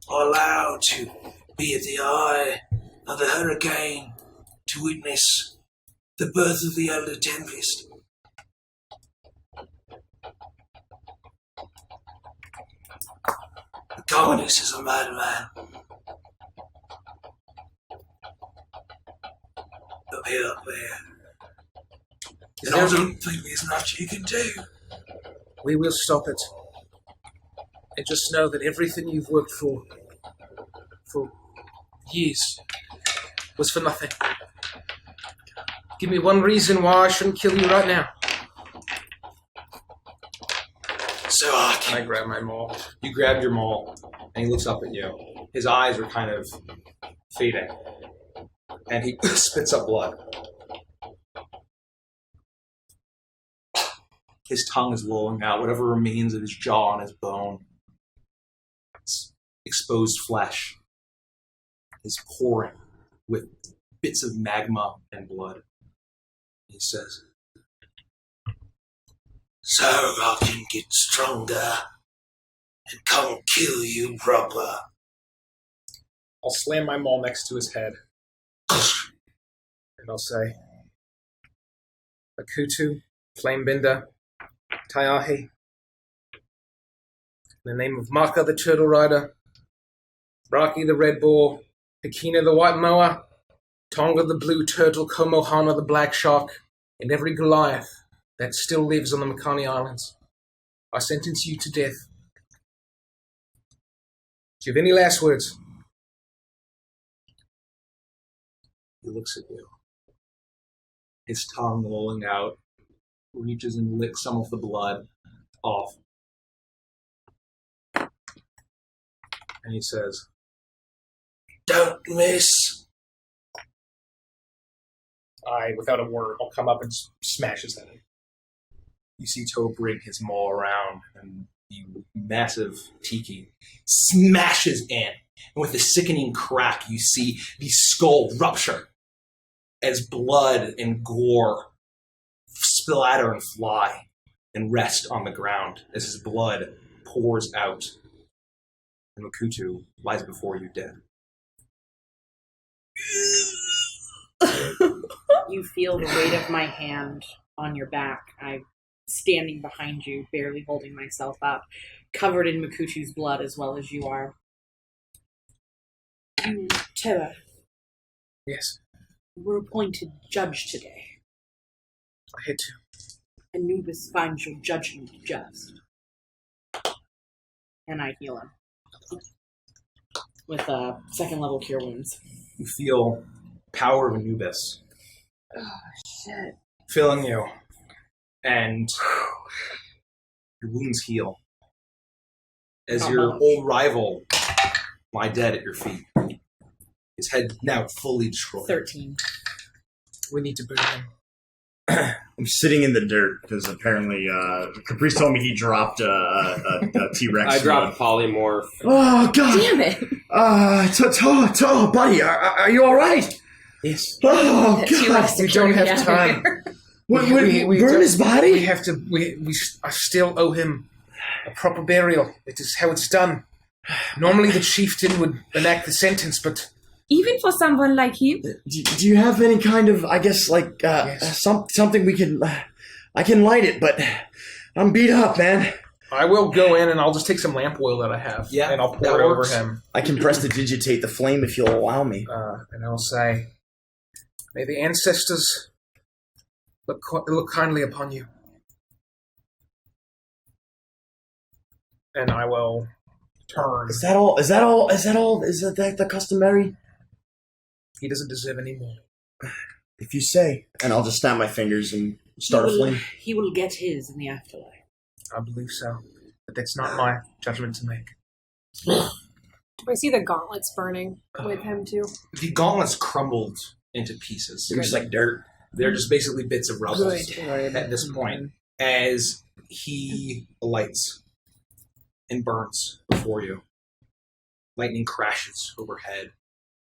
are allowed to be at the eye of the hurricane to witness the birth of the Elder Tempest. Commodus is a madman. But they're up there. And I don't think there's much you can do. We will stop it. And just know that everything you've worked for years was for nothing. Give me one reason why I shouldn't kill you right now. So I can... I grab my maul. You grab your maul, and he looks up at you. His eyes are kind of fading. And he spits up blood. His tongue is lolling out. Whatever remains of his jaw and his bone. It's exposed flesh is pouring with bits of magma and blood. He says, so I can get stronger and come kill you proper. I'll slam my maul next to his head. And I'll say, Makutu, Flamebender, Tayahi, in the name of Maka the Turtle Rider, Raki the Red Boar, Hikina the White Moa, Tonga the Blue Turtle, Komohana the Black Shark, and every Goliath that still lives on the Makani Islands. I sentence you to death. Do you have any last words? He looks at you. His tongue lolling out, reaches and licks some of the blood off. And he says, Don't miss. I, without a word, I'll come up and smash his head in. You see Toe bring his maul around, and the massive tiki smashes in. And with a sickening crack, you see the skull rupture as blood and gore splatter and fly and rest on the ground as his blood pours out. And Makutu lies before you dead. You feel the weight of my hand on your back. I'm standing behind you, barely holding myself up, covered in Makutu's blood as well as you are. You, Toa. Yes. Were appointed judge today. I had to. Anubis finds your judgment just. And I heal him. With second level cure wounds. You feel power of Anubis Oh, shit. filling you, and your wounds heal. As your old rival lie dead at your feet. His head now fully destroyed. 13. We need to burn him. I'm sitting in the dirt because apparently Caprice told me he dropped a T-Rex. I dropped Polymorph. Oh, God. Damn it. Toe, buddy, are you all right? Yes. Oh, God. We don't have time. We burn his body? We have to. I still owe him a proper burial. It is how it's done. Normally the chieftain would enact the sentence, but Even for someone like him? Do you have any kind of, I guess, like, something we can... I can light it, but I'm beat up, man. I will go in and I'll just take some lamp oil that I have, and I'll pour it over him. I can prestidigitate the flame if you'll allow me. And I'll say, may the ancestors look kindly upon you. And I will turn. Is that all? Is that the customary? He doesn't deserve any more. If you say. And I'll just snap my fingers and start a flame. He will get his in the afterlife. I believe so. But that's not my judgment to make. I see the gauntlets burning with him, too. The gauntlets crumbled into pieces. They're just like dirt. They're just basically bits of rubble Good. at this point. As he alights and burns before you. Lightning crashes overhead.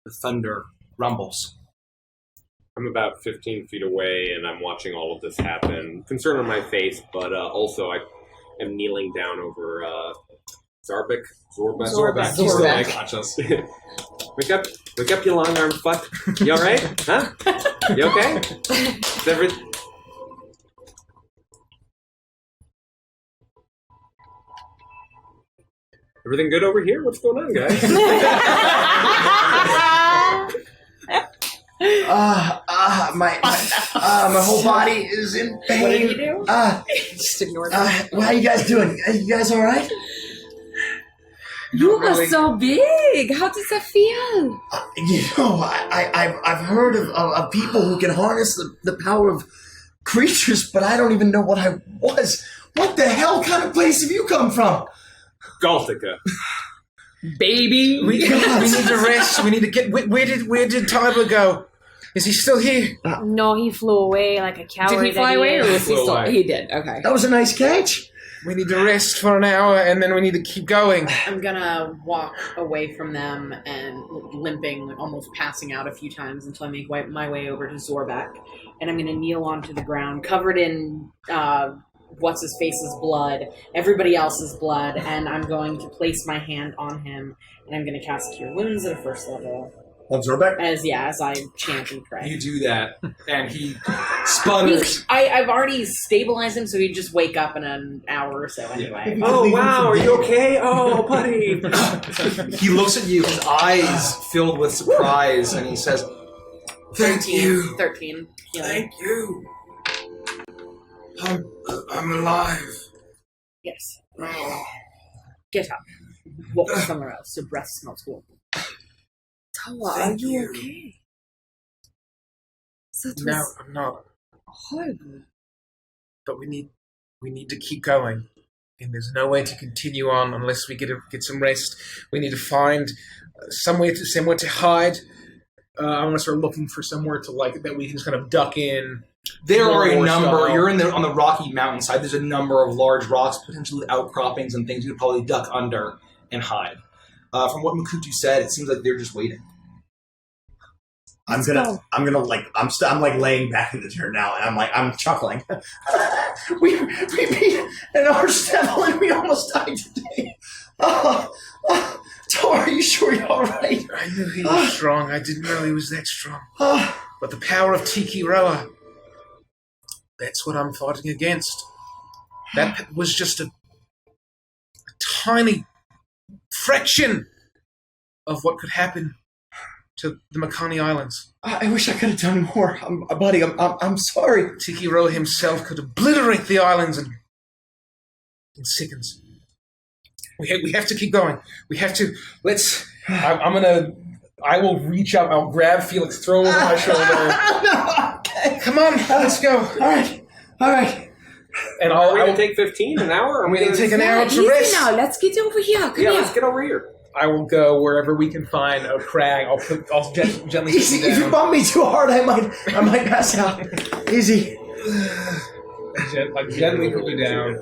The thunder rumbles. I'm about 15 feet away, and I'm watching all of this happen. Concern on my face, but also I am kneeling down over Zorbek. He's still unconscious. Wake up, you long-armed fuck. You all right? Huh? You okay? Is everything good over here? What's going on, guys? My whole body is in pain. What did you do? Just ignore that. How you guys doing? You guys all right? You are so big. How does that feel? I've heard of people who can harness the power of creatures, but I don't even know what I was. What the hell kind of place have you come from? Galtica. Baby. We need to rest. We need to get. Where did Tiber go? Is he still here? No, he flew away like a coward. Did he fly away or was he Flew still? away. He did. Okay. That was a nice catch. We need to rest for an hour, and then we need to keep going. I'm gonna walk away from them and limping, almost passing out a few times until I make my way over to Zorbek. And I'm gonna kneel onto the ground, covered in what's-his-face's blood, everybody else's blood, and I'm going to place my hand on him, and I'm gonna cast Cure Wounds at a first level. On Zorbek? As I chant and pray. You do that, and he sputters. I've already stabilized him, so he'd just wake up in an hour or so anyway. Oh, wow, are you okay? Oh, buddy. He looks at you, his eyes filled with surprise, and he says, "Thank you. 13. Thank you. I'm alive. Yes. Get up. Walk somewhere else. Your breath smells horrible. Tower, are you okay? That was No, I'm not. horrible. But we need to keep going. And there's no way to continue on unless we get some rest. We need to find somewhere to hide. I'm gonna start looking for somewhere to that we can just kind of duck in. There are a War number. style. You're on the rocky mountainside. There's a number of large rocks, potentially outcroppings and things you could probably duck under and hide. From what Makutu said, it seems like they're just waiting. I'm laying back in the chair now, and I'm chuckling. we beat an archdevil, and we almost died today. Tower, are you sure you're all right? I knew he was strong. I didn't know he was that strong. But the power of Tiki Roa, that's what I'm fighting against. That was just a tiny fraction of what could happen to the Makani Islands. I wish I could have done more, buddy. I'm sorry. Tiki Roa himself could obliterate the islands in seconds. We have to keep going. We have to. Let's. I will reach out. I'll grab Felix, throw him over my shoulder. Okay. Come on, let's go. All right. And Are we going to take 15 an hour? Or we gonna take an hour to Easy rest. now. Let's get over here. Come here. let's get over here. I will go wherever we can find a crag. I'll gently Easy. put you If you down. bump me too hard, I might pass out. Easy. Gently put you down.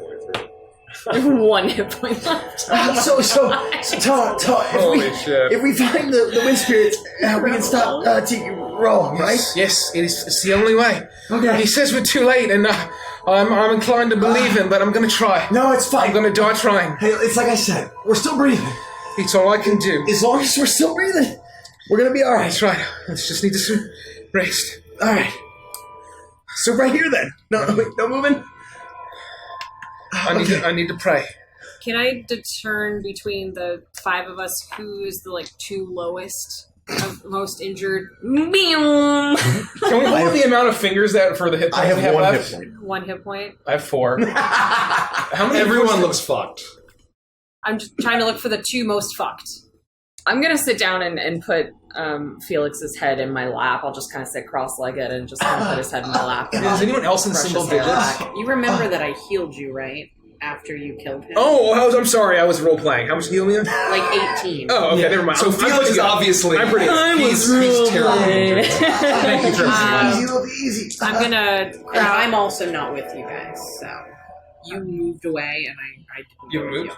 I have 1 hit point left. So, Holy shit. if we find the wind spirits, we can stop Tiki Roa, right? Yes, it's the only way. Okay. He says we're too late, and I'm inclined to believe him, but I'm going to try. No, it's fine. I'm going to die trying. Hey, it's like I said, we're still breathing. It's all I can do. As long as we're still breathing, we're gonna be all right. That's right. Let's just need to rest. All right. So right here then. No moving. I need to pray. Can I discern between the 5 of us who is the 2 lowest of most injured? Can we hold the amount of fingers that for the hit points we have one left? hit point. 1 hit point. I have 4. How many? Everyone looks fucked. I'm just trying to look for the 2 most fucked. I'm gonna sit down and put Felix's head in my lap. I'll just kind of sit cross-legged and just kind of put his head in my lap. Is anyone else in Brush single his hair digits? back. You remember that I healed you, right? After you killed him. Oh, I'm sorry. I was role playing. How much do you heal me? Like 18. Oh, okay. Never mind. So Felix is obviously. I'm pretty. He's terrible. Thank you, Tracy. Easy. I'm gonna. And I'm also not with you guys, so you moved away, and I didn't You go with moved? you.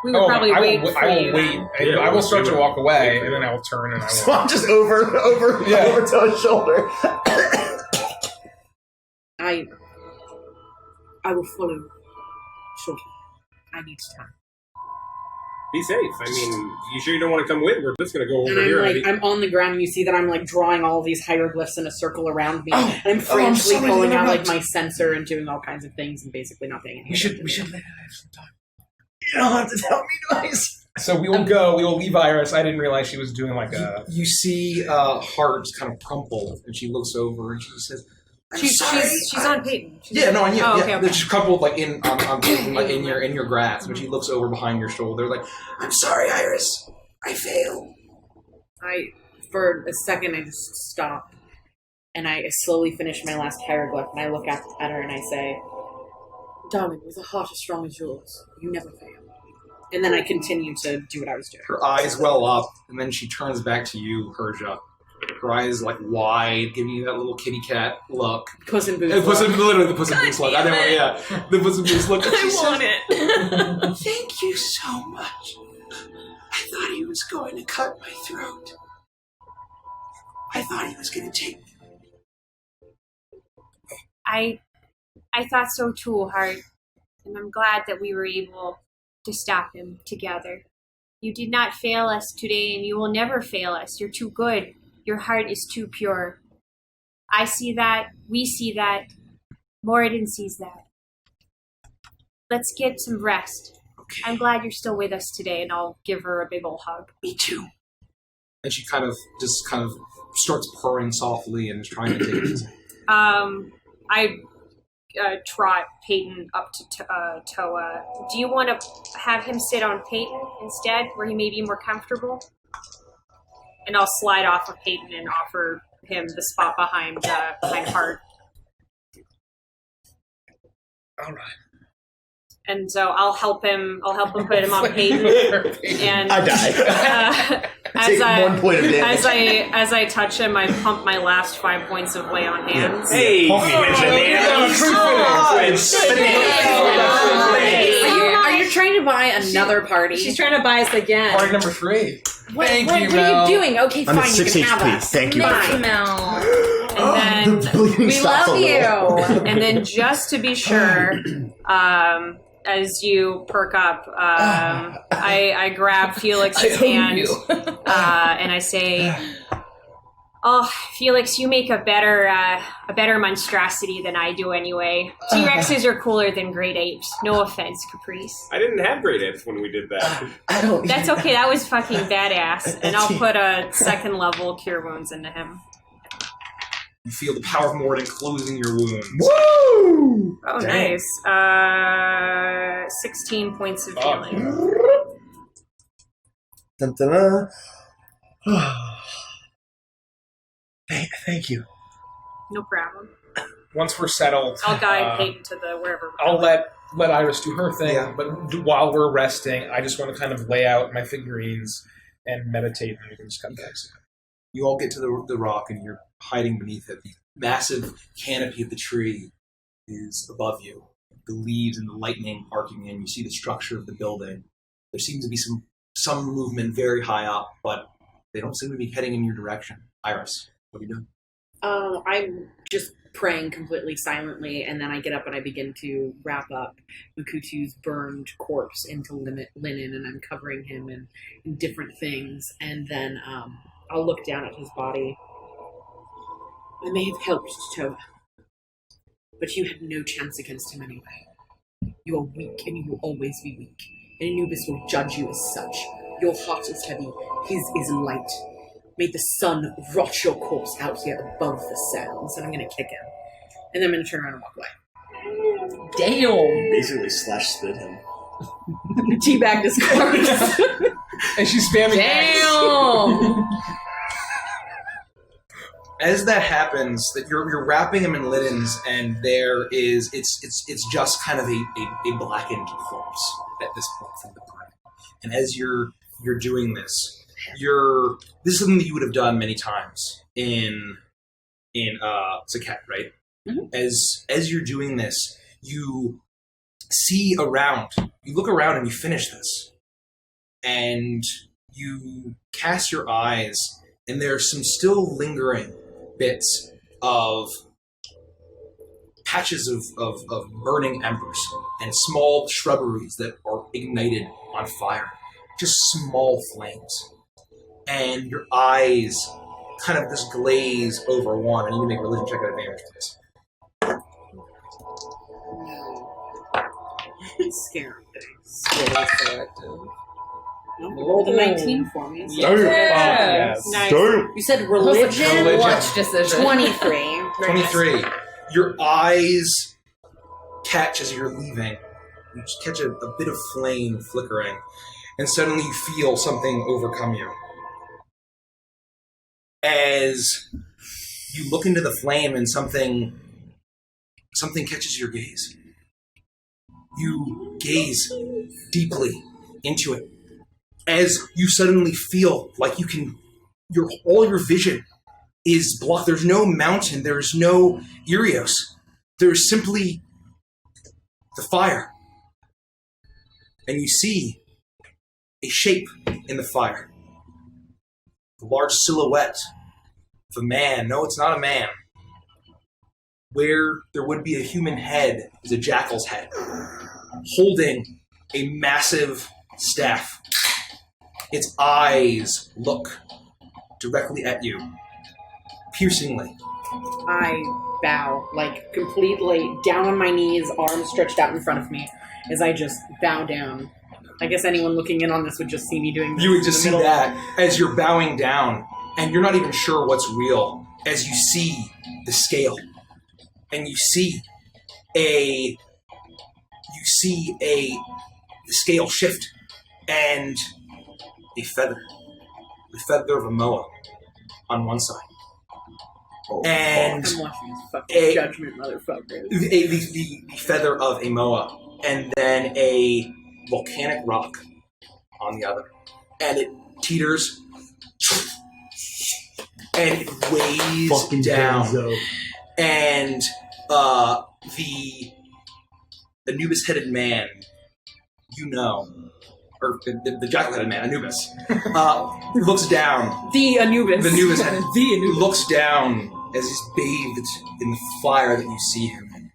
We would probably wait I for will you. wait. then. I will start to walk away, and then I will turn and I So will. I'm just over to his shoulder. I will follow shortly. I need time. Be safe. I mean, you sure you don't want to come with? We're just going to go over And here. I'm on the ground, and you see that I'm drawing all these hieroglyphs in a circle around me. Oh, and I'm frantically sorry, pulling out interrupt. my sensor and doing all kinds of things, and basically not paying any attention. We should let it have some time. You don't have to tell me twice. So we will go. We will leave Iris. I didn't realize she was doing like a. You see Heart kind of crumple, and she looks over and she says, She's on Peyton. "Yeah, no, yeah, Oh, yeah." okay, okay. She's crumpled in your grasp, and she looks over behind your shoulder, like, "I'm sorry, Iris. I failed." For a second, I just stop, and I slowly finish my last hieroglyph, and I look at her and I say, "Darling, with a heart as strong as yours, you never fail." And then I continue to do what I was doing. Her eyes well up, and then she turns back to you, Persia. Her eyes wide, giving you that little kitty cat look. Puss in Boots. Literally the Puss in Boots look. I didn't want the Puss in Boots look. I want it. Thank you so much. I thought he was going to cut my throat. I thought he was going to take me. I thought so too, Hart. And I'm glad that we were able to stop him together. You did not fail us today, and you will never fail us. You're too good. Your heart is too pure. I see that. We see that. Moradin sees that. Let's get some rest. Okay. I'm glad you're still with us today, and I'll give her a big ol' hug. Me too. And she kind of starts purring softly and is trying to take it easy. I trot Peyton up to Toa. Do you want to have him sit on Peyton instead, where he may be more comfortable? And I'll slide off of Peyton and offer him the spot behind Hart. All right. And so I'll help him put him on Peyton. And I die. Take 1 point of damage. as I touch him, I pump my last 5 points of lay on hands. Hey, Are you trying to buy another party? She's trying to buy us again. Party number 3. What Thank you, are Mel. you doing? Okay, I'm fine. at 6 you can have HP. us. Thank you. Fine. And then We love you. and then just to be sure, as you perk up, I grab Felix's hand and I say, "Oh, Felix, you make a better monstrosity than I do anyway. T-Rexes are cooler than great apes. No offense, Caprice." I didn't have great apes when we did that. I don't. That's okay. That was fucking badass. And I'll put a 2nd level Cure Wounds into him. You feel the power of Mourning closing your wounds. Woo! Oh, Dang. nice. 16 points of healing. Dun, dun, dun. Thank you. No problem. Once we're settled, I'll guide Peyton to the wherever. I'll let Iris do her thing, Yeah. but while we're resting, I just want to kind of lay out my figurines and meditate, and we can just come back. You all get to the rock, and you're hiding beneath it. The massive canopy of the tree is above you. The leaves and the lightning arcing in. You see the structure of the building. There seems to be some movement very high up, but they don't seem to be heading in your direction. Iris, what are you doing? I'm just praying completely silently, and then I get up and I begin to wrap up Makutu's burned corpse into linen, and I'm covering him in different things, and then I'll look down at his body. I may have helped Toa, but you had no chance against him anyway. You are weak, and you will always be weak, and Anubis will judge you as such. Your heart is heavy, his is light. May the sun rot your corpse out here above the sands, and I'm going to kick him. And then I'm going to turn around and walk away. Damn. Basically slash spit him. Teabag this corpse. And she's spamming Damn. As that happens, that you're wrapping him in linens, and there is it's just kind of a blackened corpse at this point from the burning. And as you're doing this, this is something that you would have done many times in Zaket, right? Mm-hmm. As you're doing this, you see around, you look around and you finish this, and you cast your eyes, and there's some still lingering bits of patches of burning embers and small shrubberies that are ignited on fire. Just small flames. And your eyes kind of just glaze over one. I need to make a religion check at advantage, please. Scary things. Rolled a 19 for me. So Yes. Nice. you said religion? Clutch decision. 23. 23. Your eyes catch as you're leaving. You just catch a bit of flame flickering, and suddenly you feel something overcome you. As you look into the flame and something catches your gaze. You gaze deeply into it. As you suddenly feel like all your vision is blocked. There's no mountain, there's no Irios. There's simply the fire. And you see a shape in the fire. A large silhouette of a man. No, it's not a man. Where there would be a human head is a jackal's head, holding a massive staff. Its eyes look directly at you, piercingly. I bow, like, completely down on my knees, arms stretched out in front of me, as I just bow down. I guess anyone looking in on this would just see me doing this. You would just see that as you're bowing down, and you're not even sure what's real, as you see the scale. And you see you see the scale shift, and the feather of a moa on one side. And I'm watching this fucking judgment, motherfucker. The feather of a moa, and then a volcanic rock on the other. And it teeters, and it weighs Fucking down. Benzo. And the Anubis-headed man, or the jackal-headed man, Anubis, looks down. The Anubis. The Anubis-headed The Anubis. looks down as he's bathed in the fire that you see him in,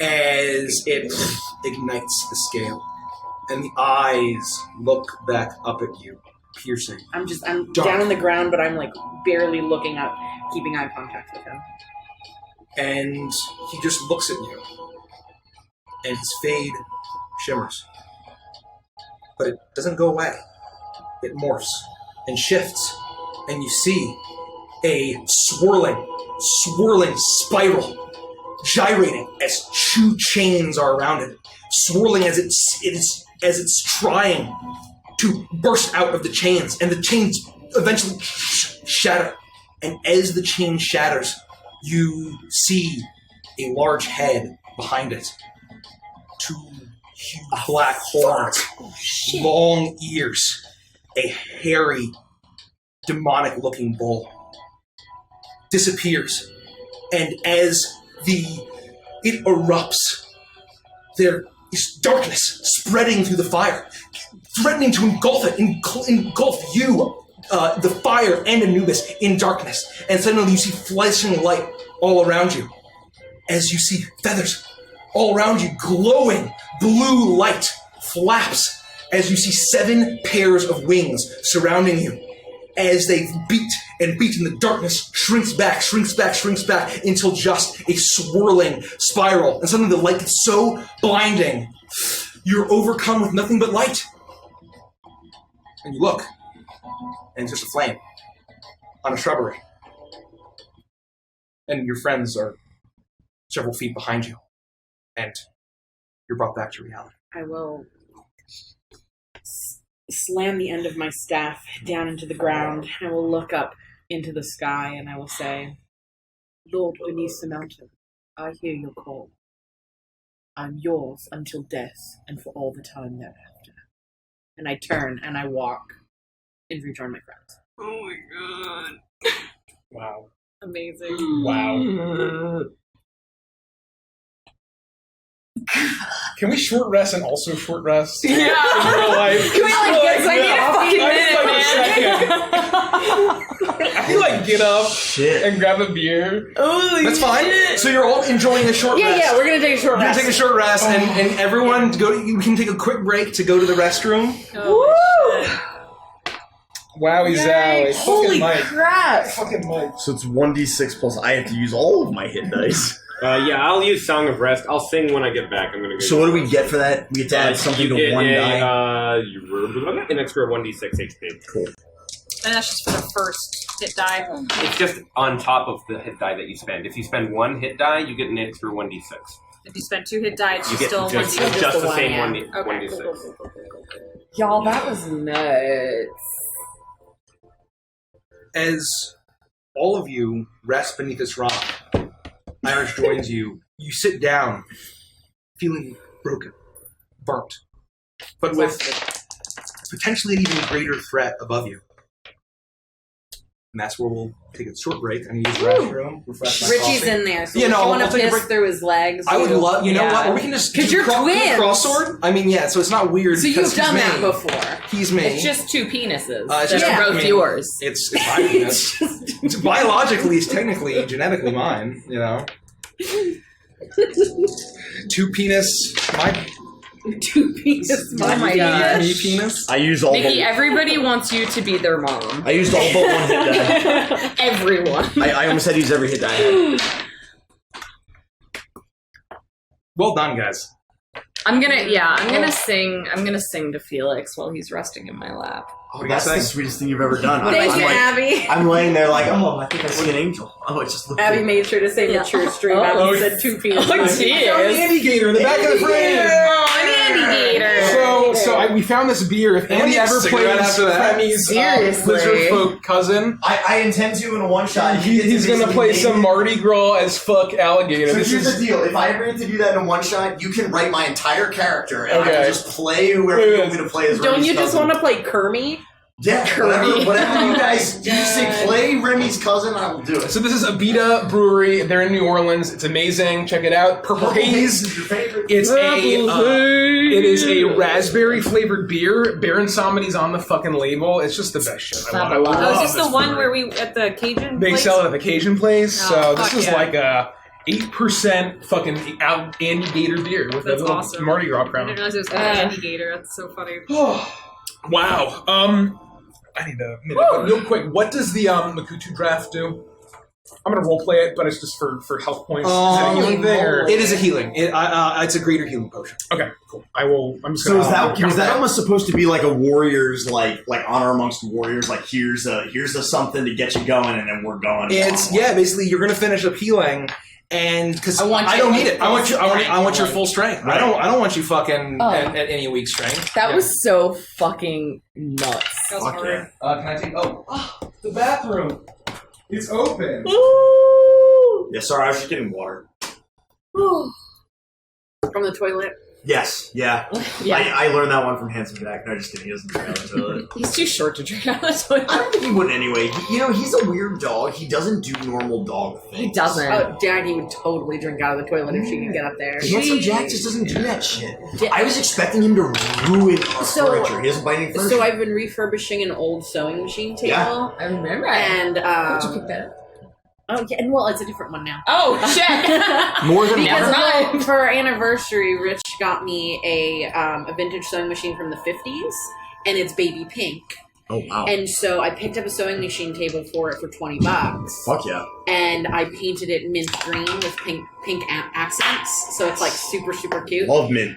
as it ignites the scale, and the eyes look back up at you, piercing. I'm dark. down on the ground, but I'm like barely looking up, keeping eye contact with him. And he just looks at you, and his fade shimmers. But it doesn't go away. It morphs and shifts, and you see a swirling spiral, gyrating as two chains are around it, swirling as it's trying to burst out of the chains, and the chains eventually shatter. And as the chain shatters, you see a large head behind it, two huge black horns, long ears, a hairy, demonic-looking bull disappears, and as it erupts, there is darkness spreading through the fire, threatening to engulf you, the fire and Anubis, in darkness. And suddenly you see flashing light all around you, as you see feathers all around you, glowing blue light flaps as you see 7 pairs of wings surrounding you, as they beat and beat in the darkness, shrinks back until just a swirling spiral. And suddenly the light gets so blinding, you're overcome with nothing but light. And you look, and it's just a flame on a shrubbery. And your friends are several feet behind you, and you're brought back to reality. I will slam the end of my staff down into the ground. I will look up into the sky, and I will say, Lord beneath the mountain, I hear your call. I'm yours until death and for all the time thereafter. And I turn and I walk and rejoin my friends. Oh my god. Wow. Amazing. Wow. Can we short rest and also short rest? Yeah. In real life? Can we I need a fucking minute, I can get up and grab a beer. That's fine. So you're all enjoying a short rest. Yeah, we're gonna take a short rest. We're gonna take a short rest, and everyone you can take a quick break to go to the restroom. Woo! Wowie zowie. Holy crap! Fucking Mike. So it's 1d6 plus I have to use all of my hit dice. Yeah, I'll use Song of Rest. I'll sing when I get back. I'm gonna go. So what do we get for that? We get to add something to one die? An extra 1d6 HP. Cool. And that's just for the first hit die. It's just on top of the hit die that you spend. If you spend 1 hit die, you get an extra 1d6. If you spend 2 hit die, it's You get still just 1d6. the same 1d6. Okay. Y'all, that was nuts. As all of you rest beneath this rock, Irish joins you. You sit down, feeling broken, burnt, but with potentially an even greater threat above you. And that's where we'll take a short break. I'm going to use the restroom, refresh my Richie's coffee. in there, so You if know, you want we'll to take a piss break. through his legs. I would love, you know what? Or we can just because you're twins. cross-sword. I mean, yeah, so it's not weird. So because you've done he's that me. before. He's me. It's just 2 penises. It's that just are both yours. It's my penis. It's biologically, it's technically, genetically mine. You know, 2 penis, my 2 penis. Oh my gosh. me penis. I use all Mickey, but everybody wants you to be their mom. I used all but 1 hit die. Everyone. I almost had to use every hit die. Well done, guys. I'm gonna sing to Felix while he's resting in my lap. Oh, that's the sweetest thing you've ever done. Thank you, Abby. I'm laying there like, oh, I think I see an angel. Oh, it just looks Abby made sure to say mature stream. Abby said 2 feet. Oh, the Andy Gator in the back of the frame. So we found this beer. If Andy ever plays Remy's lizard folk cousin, I intend to in a one shot. He's gonna play some Mardi Gras as fuck alligator. So here's the deal: if I ever get to do that in a one shot, you can write my entire character, and I can just play whoever you want me to play as. Don't you just want to play Kermie? Yeah, whatever you guys do, say play Remy's cousin, I will do it. So this is Abita Brewery. They're in New Orleans. It's amazing. Check it out. Purple Haze is your favorite. It is a raspberry flavored beer. Baron Somebody's on the fucking label. It's just the best shit. I love is this the one where we at the Cajun? They place? sell it at the Cajun place. Oh, so this is like a 8% fucking Andy Gator beer with a little Mardi Gras I crown. didn't realize it was called Andy Gator. That's so funny. Wow. I need a minute. But real quick, what does the Makutu draft do? I'm gonna roleplay it, but it's just for health points. Is it a healing thing? Or? It is a healing. It's a greater healing potion. Okay, cool. I'm just So gonna was that almost supposed to be like a warriors, like honor amongst warriors? Like here's a something to get you going, and then we're going. It's basically you're gonna finish up healing. And because I don't need it, I want your full strength. Right. I don't want you fucking at any weak strength. That was so fucking nuts. That was hard. Can I take? The bathroom. It's open. Yeah, sorry, I was just getting water. From the toilet. Yes, yeah. I learned that one from Handsome Jack. No, just kidding. He doesn't drink out of the toilet. He's too short to drink out of the toilet. I don't think he would anyway. He's a weird dog. He doesn't do normal dog things. He doesn't. Oh, Daddy would totally drink out of the toilet if she could get up there. Handsome Jack just doesn't do that shit. I was expecting him to ruin our furniture. He doesn't buy any furniture. So I've been refurbishing an old sewing machine table. Yeah. I remember. And where'd you pick that up? Oh yeah, and well, it's a different one now. Oh shit! More than one. For our anniversary, Rich got me a vintage sewing machine from the 50s, and it's baby pink. Oh wow! And so I picked up a sewing machine table for it for $20. Fuck yeah! And I painted it mint green with pink accents, so it's like super cute. Love mint.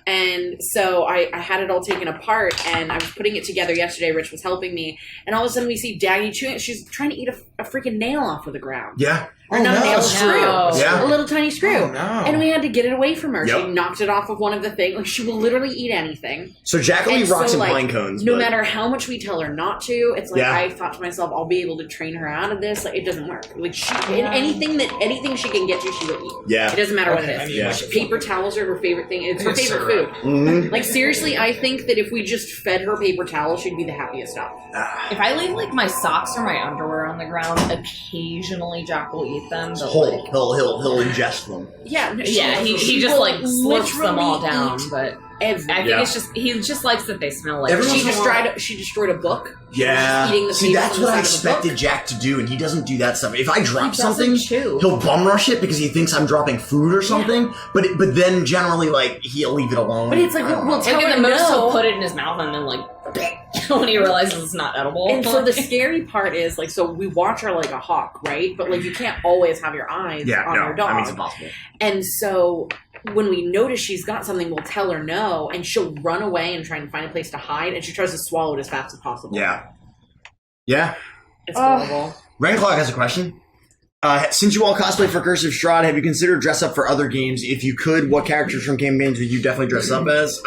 And so I had it all taken apart, and I was putting it together yesterday. Rich was helping me, and all of a sudden we see Daggy chewing. She's trying to eat a freaking nail off of the ground. Yeah. Or not a nail, a screw. Yeah. A little tiny screw. Oh, no. And we had to get it away from her. Yep. She knocked it off of one of the things. Like, she will literally eat anything. So Jack will eat rocks and pine cones. No matter how much we tell her not to, it's like, Yeah. I thought to myself, I'll be able to train her out of this. Like, it doesn't work. Like, anything she can get to, she will eat. Yeah. It doesn't matter what it is. Yeah. Paper towels are her favorite thing. It's her Yes, favorite sir. food. Mhm. Like, seriously, I think that if we just fed her paper towels, she'd be the happiest off. If I leave like my socks or my underwear on the ground, occasionally Jack will eat them. But He'll ingest them. Yeah, he just like slurps them all down. But I think Yeah. it's just he just likes that they smell like. Every She once in a while- destroyed a book. Yeah. Eating the See, paper that's on the what I side of the book. expected Jack to do, and he doesn't do that stuff. If I drop He doesn't something, chew. he'll bum rush it because he thinks I'm dropping food or something. But then generally, like, he'll leave it alone. But it's like, I don't we'll know. tell Like, her the most no. he'll put it in his mouth and then like when he realizes it's not edible. And so the scary part is, like, so we watch her like a hawk, right? But, like, you can't always have your eyes on your dog. I mean, it's impossible. And so when we notice she's got something, we'll tell her no, and she'll run away and try and find a place to hide, and she tries to swallow it as fast as possible. Yeah. Yeah. It's horrible. Ranclock has a question. Since you all cosplay for Curse of Strahd, have you considered dress up for other games? If you could, what characters from campaigns would you definitely dress up as?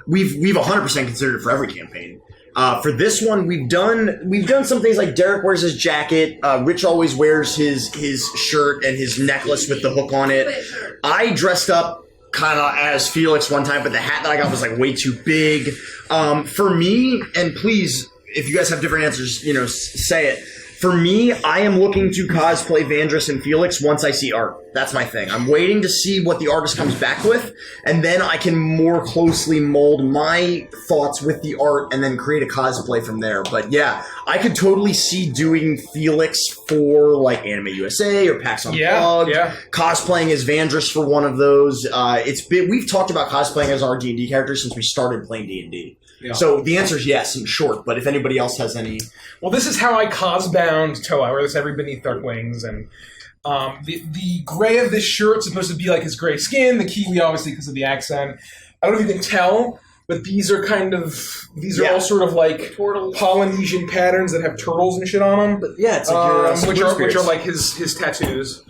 We've 100% considered it for every campaign. For this one, we've done some things like Derek wears his jacket. Rich always wears his shirt and his necklace with the hook on it. I dressed up kind of as Felix one time, but the hat that I got was like way too big. For me, and please, if you guys have different answers, say it. For me, I am looking to cosplay Vandris and Felix once I see art. That's my thing. I'm waiting to see what the artist comes back with, and then I can more closely mold my thoughts with the art and then create a cosplay from there. But yeah, I could totally see doing Felix for like Anime USA or PAX Unplugged. Yeah. Cosplaying as Vandris for one of those. We've talked about cosplaying as our D&D characters since we started playing D&D. Yeah. So the answer is yes, in short. But if anybody else has any... Well, this is how I cosbound Toa. I wear this every beneath dark wings, and The gray of this shirt is supposed to be like his gray skin. The kiwi, obviously, because of the accent. I don't know if you can tell, but these are all sort of like Polynesian patterns that have turtles and shit on them. But yeah, it's like which are like his tattoos.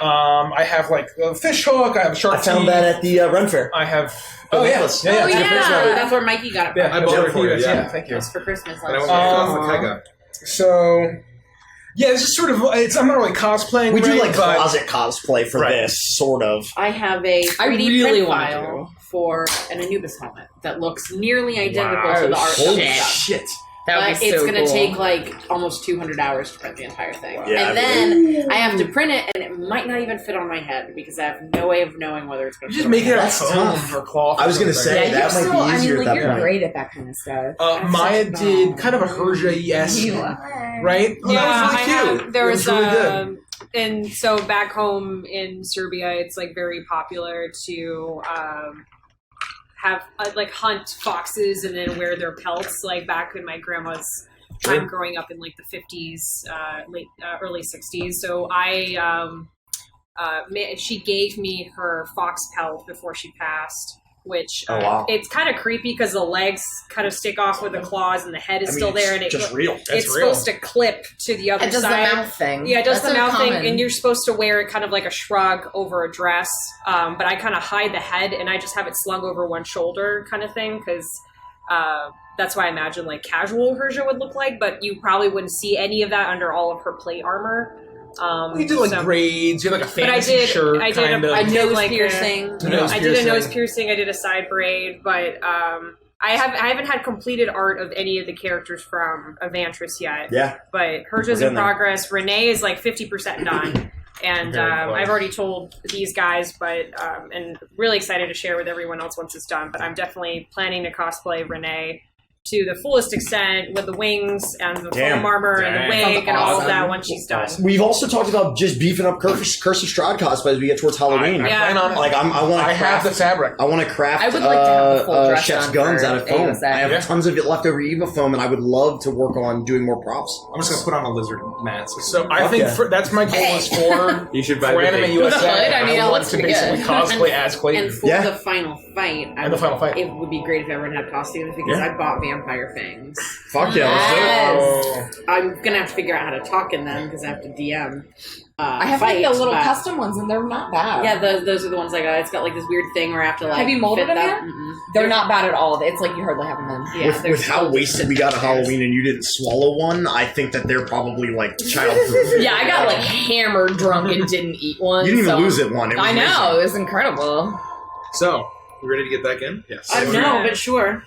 I have like a fish hook. I have a shark. I found that at the Ren Fair. I have. Yeah. That's where Mikey got it from. Yeah, I bought it for you. Yeah, thank you. It was for Christmas. So, yeah, it's just sort of. I'm not really cosplaying. We do like closet cosplay for this, sort of. I have a 3D print file for an Anubis helmet that looks nearly identical to the art. Holy shit! That would be so cool. It's going to take like almost 200 hours to print the entire thing. Yeah, and then I have to print it, and it might not even fit on my head because I have no way of knowing whether it's going to fit. Just make it out of foam or cloth. I was going to say, that might be easier at that you're point. great at that kind of stuff. Maya did kind of a Herja-esque, right? Yeah, that was really cute. There It was really good. and so back home in Serbia, it's like very popular to have like hunt foxes and then wear their pelts. Like back in my grandma's time, growing up in like the 50s, early 60s. So she gave me her fox pelt before she passed. Which it's kind of creepy because the legs kind of stick off with the claws and the head is still there, and it's supposed to clip to the other side. It does the mouth thing. Yeah, it does That's the mouth thing, common. and you're supposed to wear it kind of like a shrug over a dress. But I kind of hide the head, and I just have it slung over one shoulder, kind of thing, because that's why I imagine like casual Herja would look like. But you probably wouldn't see any of that under all of her plate armor. You did like braids. You had like a fancy shirt. I did a nose piercing. I did a nose piercing. I did a side braid, but I haven't had completed art of any of the characters from Avantris yet. Yeah, but Herja's in progress. Renee is like 50% done, and I've already told these guys, but and really excited to share with everyone else once it's done. But I'm definitely planning to cosplay Renee to the fullest extent with the wings and the foam armor and the wig and all of that once she's done. We've also talked about just beefing up Curse of Strahd cosplay as we get towards Halloween. I plan on it. Like I have the fabric. I want to craft. I would like to have the full dress chef's on guns for out of foam. AOSA. I have tons of it leftover Eva foam, and I would love to work on doing more props. I'm just gonna put on a lizard mask. So I think that's my goal is for you should buy for Anime USA. I mean, I want to basically cosplay as Clayton. And for the final fight, it would be great if everyone had costumes because I bought vampire fangs. Fuck yeah, let's do it. I'm gonna have to figure out how to talk in them because I have to DM. I have like the little custom ones, and they're not bad. Yeah, those are the ones I got. It's got like this weird thing where I have to like. Have you molded fit them them. yet? Mm-mm. They're not bad at all. It's like you hardly have them in. Yeah, with how wasted we got at Halloween and you didn't swallow one, I think that they're probably like childproof. Yeah, I got like hammered drunk and didn't eat one. You didn't even lose it one. It was I know, amazing. it was incredible. So, you ready to get back in? Yes. No, but sure.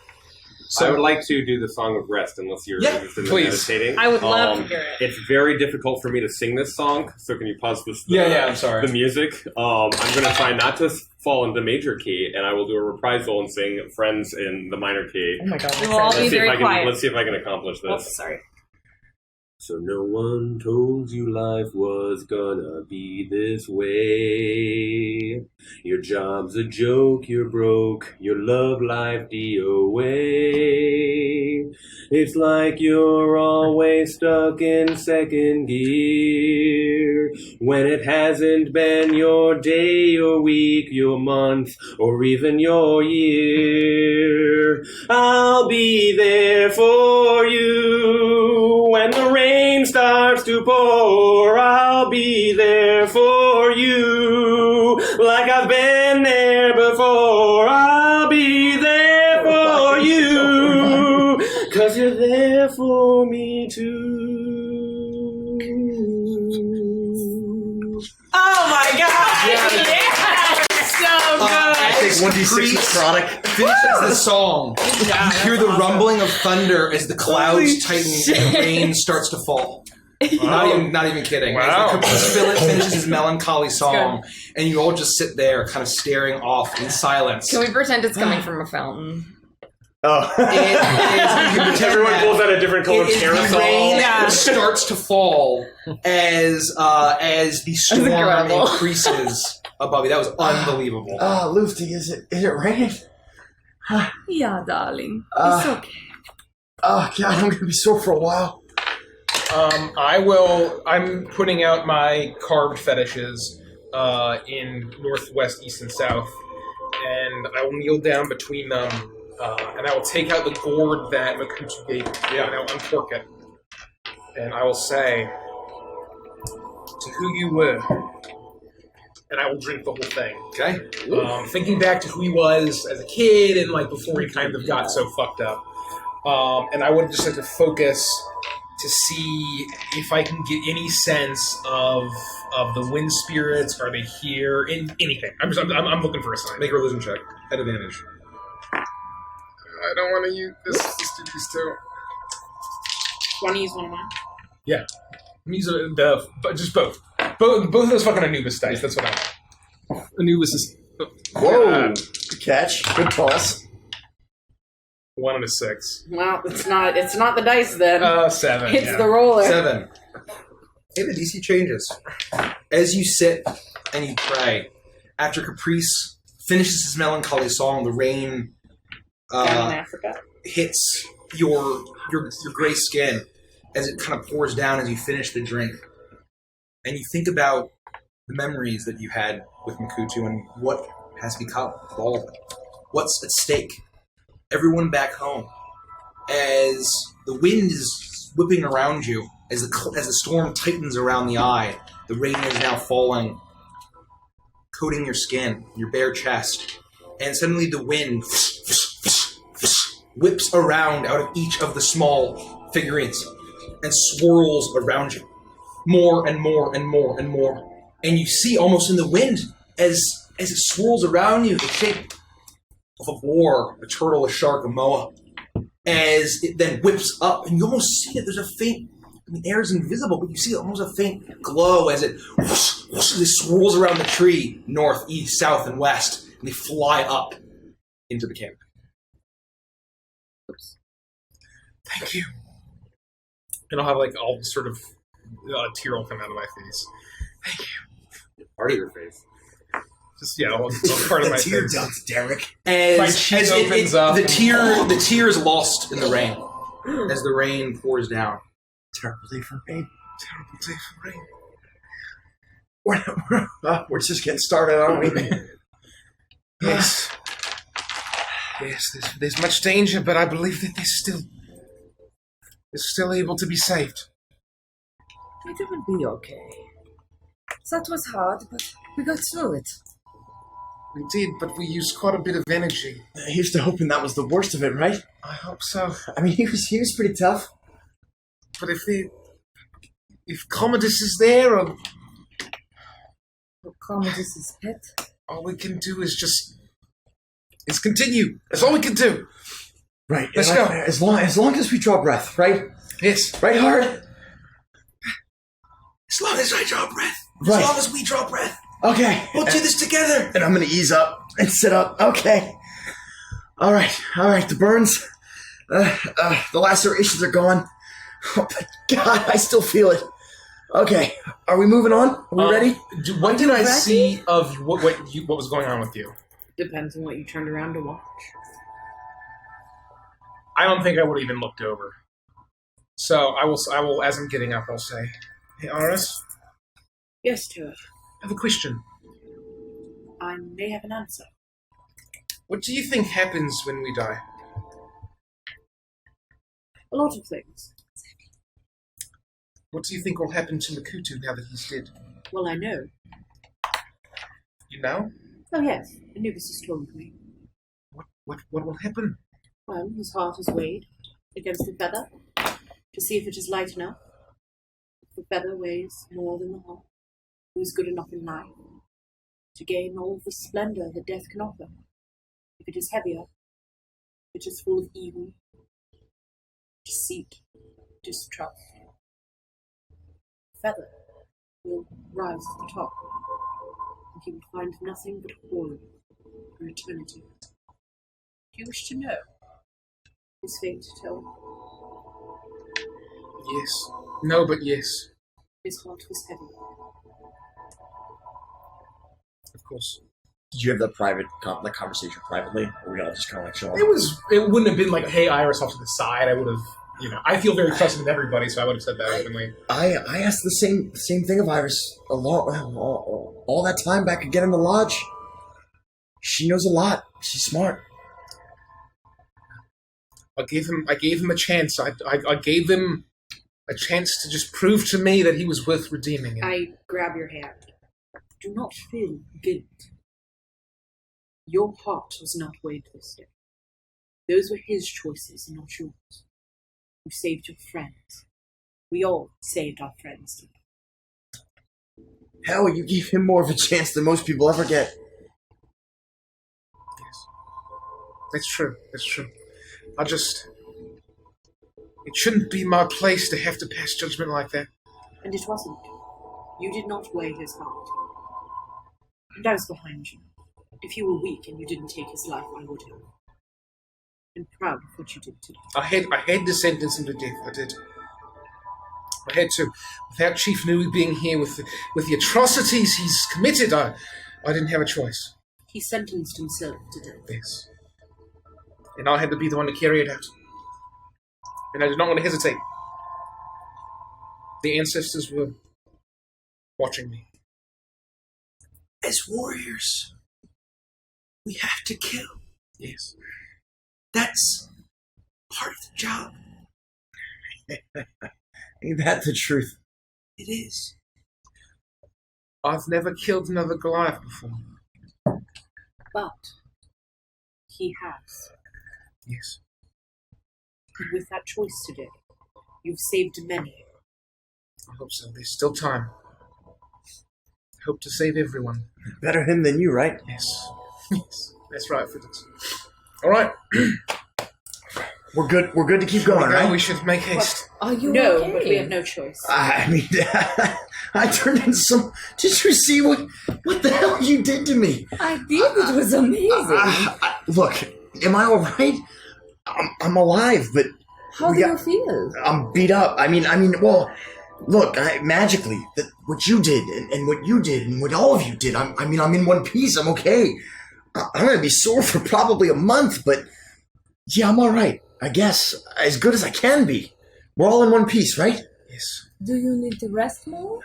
So I would like to do the Song of Rest, unless you're interested in meditating. I would love to hear it. It's very difficult for me to sing this song, so can you pause this? I'm sorry. The music. I'm going to try not to fall into major key, and I will do a reprisal and sing Friends in the minor key. Oh my god. We will all be very quiet. Let's see if I can accomplish this. Oh, sorry. So no one told you life was gonna be this way. Your job's a joke, you're broke, your love life DOA. It's like you're always stuck in second gear, when it hasn't been your day, your week, your month, or even your year. I'll be there for you when the rain starts to pour. I'll be there for you like I've been there before. I'll be there for you 'cause you're there for me too. Oh my god! Yeah. So good! I think 1d6 necrotic finishes the song. You hear the rumbling of thunder as the clouds tighten and the rain starts to fall. Not even kidding. Wow. As Philip finishes his melancholy song, and you all just sit there, kind of staring off in silence. Can we pretend it's coming from a fountain? Oh. Everyone pulls out a different colored The parasol. rain starts to fall as the storm increases above you. That was unbelievable. Lucy, is it raining? Yeah, darling. Uh, It's okay. Oh, God, I'm going to be sore for a while. I'm putting out my carved fetishes in northwest, east, and south, and I will kneel down between them, and I will take out the gourd that Makutu gave me, and I will uncork it. And I will say, to who you were, and I will drink the whole thing. Okay. Thinking back to who he was as a kid and like before he kind of got so fucked up. And I would just like to focus to see if I can get any sense of the wind spirits. Are they here? In anything. I'm looking for a sign. Make a religion check at advantage. I don't want to use this. Let's do these two. Want to use one of mine? Yeah. These are just both. Both of those fucking Anubis dice. That's what I want. Anubis is. Whoa! Good catch. Good toss. 1 and a 6. Well, it's not the dice then. 7. It's the roller. 7. Hey, the DC changes. As you sit and you pray, after Caprice finishes his melancholy song, the rain Down in Africa. hits your gray skin as it kind of pours down as you finish the drink. And you think about the memories that you had with Makutu and what has become of all of it. What's at stake? Everyone back home. As the wind is whipping around you, as the storm tightens around the eye, the rain is now falling, coating your skin, your bare chest, and suddenly the wind whips around out of each of the small figurines and swirls around you. More and more and more and more. And you see almost in the wind, as it swirls around you, the shape of a boar, a turtle, a shark, a moa, as it then whips up, and you almost see it. There's a faint, the air is invisible, but you see almost a faint glow as it swirls around the tree, north, east, south, and west, and they fly up into the camp. Thank you. And I'll have all sort of a tear will come out of my face. Thank you. Part of your face. Just part of my tear face. ducts, Derek. My cheek opens up. The tear is lost in the rain as the rain pours down. Terrible day for rain. Terrible day for rain. We're just getting started, aren't we? Yes. Yes, there's much danger, but I believe that they're still able to be saved. It will be okay. That was hard, but we got through it. We did, but we used quite a bit of energy. Here's to hoping that was the worst of it, right? I hope so. I mean, he was pretty tough. But if Commodus is there, or Commodus' pet, all we can do is continue. That's all we can do. Right. Let's go. As long as we draw breath, right? Yes. Right, Hard? As long as I draw breath. Right. As long as we draw breath. Okay. We'll do this together. And I'm going to ease up and sit up. Okay. All right. The burns, the lacerations are gone. Oh, my God, I still feel it. Okay. Are we moving on? Are we ready? What did I see of what was going on with you? Depends on what you turned around to watch. I don't think I would have even looked over. So I will, as I'm getting up, I'll say, "Hey, Aris, Yes, Toa. I have a question. I may have an answer. What do you think happens when we die?" A lot of things. What do you think will happen to Makutu now that he's dead? Well, I know. You know? Oh, yes. Anubis has told me. What will happen? Well, his heart is weighed against the feather to see if it is light enough. If the feather weighs more than the heart, who is good enough in life to gain all the splendor that death can offer. If it is heavier, it is full of evil, deceit, distrust. The feather will rise at the top, and he will find nothing but horror for eternity. Do you wish to know his fate, Toa? Yes. No, but yes. His heart was heavy. Of course. Did you have that conversation privately, or we all just kind of show up? It wouldn't have been like, "Hey, Iris," off to the side. I would have I feel very trusting of everybody, so I would have said that openly. I asked the same thing of Iris all that time back again in the lodge. She knows a lot. She's smart. I gave him a chance. I gave him a chance to just prove to me that he was worth redeeming. I grab your hand. Do not feel guilt. Your heart was not weighed this day. Those were his choices, not yours. You saved your friends. We all saved our friends today. Hell, you gave him more of a chance than most people ever get. Yes. That's true. It shouldn't be my place to have to pass judgment like that. And it wasn't. You did not weigh his heart. And I was behind you. If you were weak and you didn't take his life, I would have. I'm proud of what you did today. I had to sentence him to death. I did. I had to. Without Chief Nui being here with the atrocities he's committed, I didn't have a choice. He sentenced himself to death. Yes. And I had to be the one to carry it out. And I did not want to hesitate. The ancestors were watching me. As warriors, we have to kill. Yes. That's part of the job. Ain't that the truth? It is. I've never killed another Goliath before. But he has. Yes. And with that choice today, you've saved many. I hope so. There's still time. I hope to save everyone. Better him than you, right? Yes. Yes. That's right, Fiddles. All right. We're good to keep going, right? We should make haste. Are you okay? But we have no choice. I mean, I turned into some... Did you see what the hell you did to me? I did. It was amazing. Look, am I all right? I'm alive, but... How do you feel? I'm beat up. I mean, well, look, magically, what you did and what you did and what all of you did, I'm in one piece. I'm okay. I'm going to be sore for probably a month, but yeah, I'm all right. I guess. As good as I can be. We're all in one piece, right? Yes. Do you need to rest more?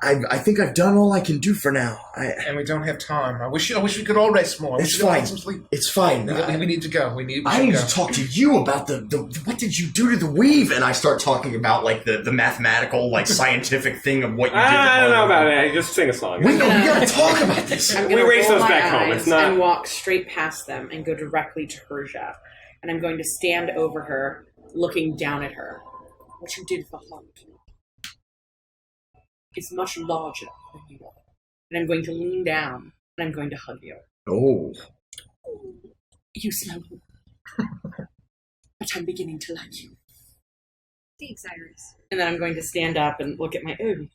I think I've done all I can do for now. And we don't have time. I wish we could all rest more. It's fine. Some sleep. It's fine. We need to go. I need to talk to you about the what did you do to the weave? And I start talking about like the mathematical, like scientific thing of what you did. I don't know about it. Just sing a song. We gotta talk about this. I'm We gonna race roll those my back home. eyes It's not. and walk straight past them and go directly to Herja. And I'm going to stand over her, looking down at her. What you did for Hunt is much larger than you are. And I'm going to lean down and I'm going to hug you. Oh. You smell good. But I'm beginning to like you. Thanks, Iris. And then I'm going to stand up and look at my own.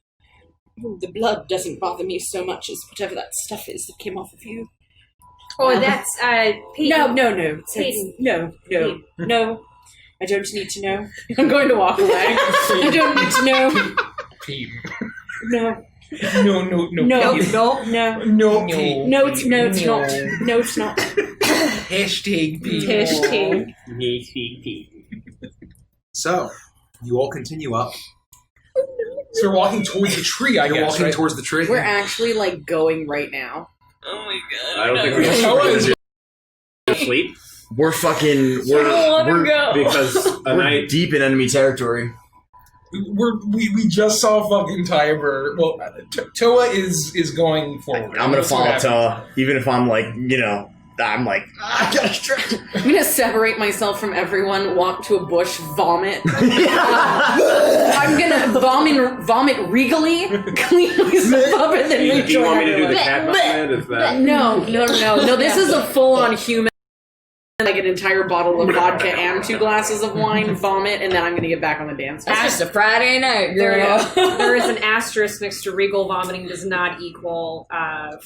The blood doesn't bother me so much as whatever that stuff is that came off of you. Oh, that's Peyton. No. Peyton. No. I don't need to know. I'm going to walk away. I don't need to know. Pete. No. No. No, Pete. no. Pete. No, it's not. No, it's not. Hashtag Pete. Hashtag. So, you all continue up. So we're walking towards the tree, I guess, You're walking right? towards the tree. We're actually like going right now. Oh my god. I don't think we should sleep. We're fucking. We're deep in enemy territory. We just saw fucking Tiber. Well, Toa is going forward. I'm gonna follow Toa, even if I'm like, I'm like, I gotta stretch. I'm gonna separate myself from everyone, walk to a bush, vomit. I'm gonna vomit regally, clean myself up, and then rejoin. Do you want me to do the everyone. cat vomit? Is that... No. This is a full-on human, like an entire bottle of vodka and 2 glasses of wine, vomit, and then I'm gonna get back on the dance floor. It's just a Friday night, girl. There is an asterisk next to regal vomiting does not equal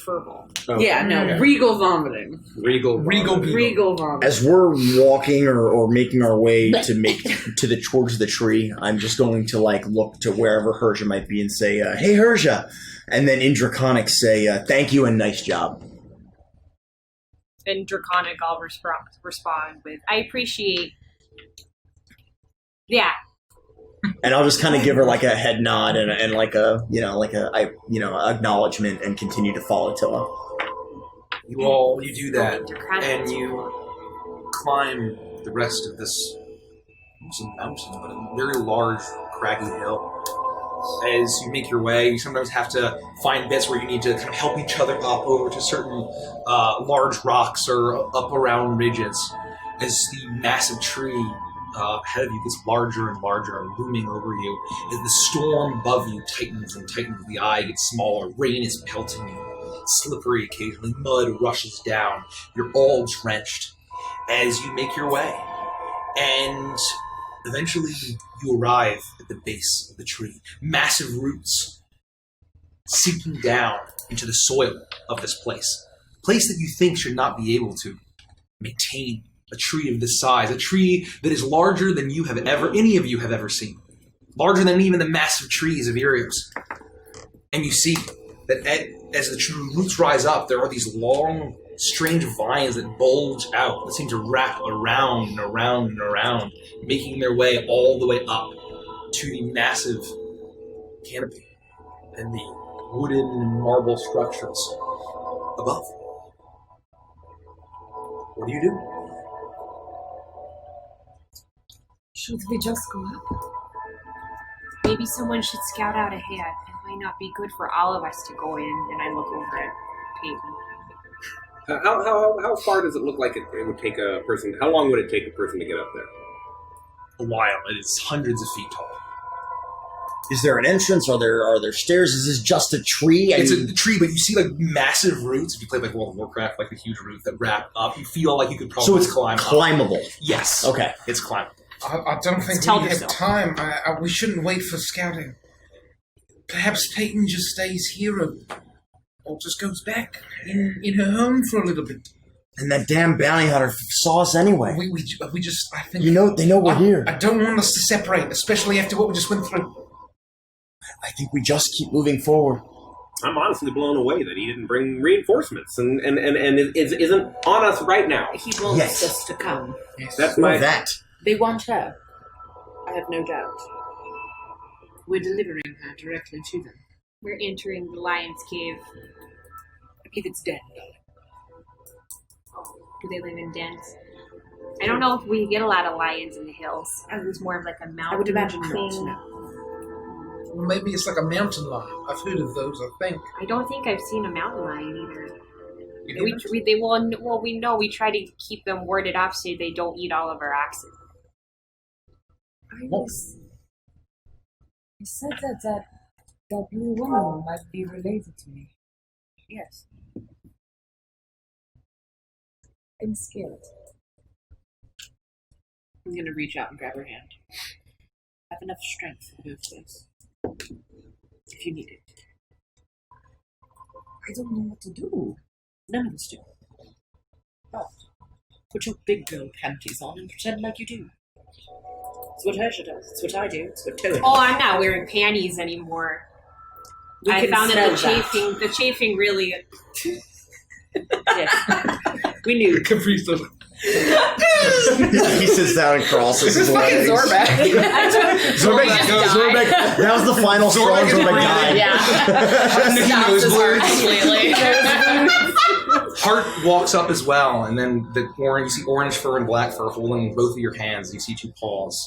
verbal. Oh. Yeah, no, regal vomiting. Regal vomiting. As we're walking or making our way towards the tree, I'm just going to like look to wherever Herja might be and say, "Hey, Herja," and then in Draconic say, "Thank you and nice job." In Draconic, I'll respond with, I appreciate Yeah. And I'll just kind of give her like a head nod and like a acknowledgement and continue to follow Tilla. You do that, and you climb the rest of this some mountain, but a very large, craggy hill. As you make your way, you sometimes have to find bits where you need to kind of help each other up over to certain large rocks or up around ridges. As the massive tree ahead of you gets larger and larger and looming over you, as the storm above you tightens and tightens, the eye gets smaller, rain is pelting you, slippery occasionally, mud rushes down, you're all drenched as you make your way. And eventually you arrive at the base of the tree. Massive roots sinking down into the soil of this place. A place that you think should not be able to maintain a tree of this size. A tree that is larger than any of you have ever seen. Larger than even the massive trees of Erios. And you see that as the roots rise up, there are these long, strange vines that bulge out, that seem to wrap around and around and around, making their way all the way up to the massive canopy and the wooden and marble structures above. What do you do? Should we just go up? Maybe someone should scout out ahead. It might not be good for all of us to go in. And I look over at Peyton. How far does it look like it would take a person? How long would it take a person to get up there? A while. It is hundreds of feet tall. Is there an entrance? Are there stairs? Is this just a tree? It's a tree, but you see like massive roots. If you play like World of Warcraft, like the huge roots that wrap up, you feel like you could probably climb climbable. Up. Yes. Okay. It's climbable. I don't think we have time. We shouldn't wait for scouting. Perhaps Peyton just stays here or just goes back in her home for a little bit. And that damn bounty hunter saw us anyway. We just, I think... they know we're here. I don't want us to separate, especially after what we just went through. I think we just keep moving forward. I'm honestly blown away that he didn't bring reinforcements and isn't on us right now. He wants us to come. Yes. That's that. They want her. I have no doubt. We're delivering her directly to them. We're entering the lion's cave. I believe it's den. Do they live in dens? I don't know if we get a lot of lions in the hills. It was more of like a mountain I would imagine thing. not, no. Well, maybe it's like a mountain lion. I've heard of those, I think. I don't think I've seen a mountain lion either. You We know we try to keep them warded off so they don't eat all of our oxen. I said that blue woman might be related to me. Yes. I'm scared. I'm going to reach out and grab her hand. I have enough strength to move this. If you need it. I don't know what to do. None of us do. But put your big girl panties on and pretend like you do. It's what Hersha does. It's what I do. It's what Toa does. Oh, I'm not wearing panties anymore. I found that the chafing really... Yes. We knew. Caprice doesn't. He sits down and crosses his legs. Zorbek. Zorbek. That was the final straw. Zorbek died. Yeah. Hart walks up as well, and then you see orange fur and black fur holding both of your hands. You see two paws,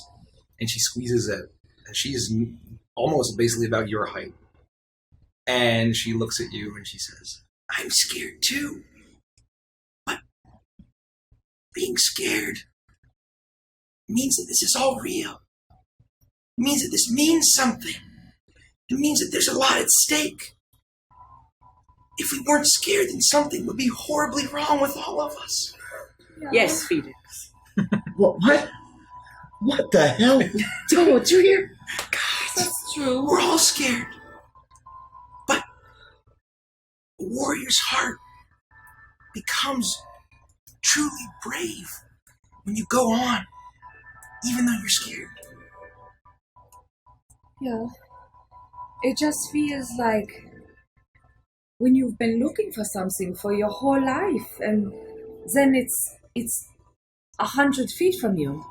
and she squeezes it, and she is almost basically about your height. And she looks at you and she says, "I'm scared too, but being scared means that this is all real. It means that this means something. It means that there's a lot at stake. If we weren't scared, then something would be horribly wrong with all of us." Yes, Phoenix. What? What the hell? Don't you hear? Guys, that's true. We're all scared. But a warrior's heart becomes truly brave when you go on, even though you're scared. Yeah. It just feels like when you've been looking for something for your whole life and then it's 100 feet from you.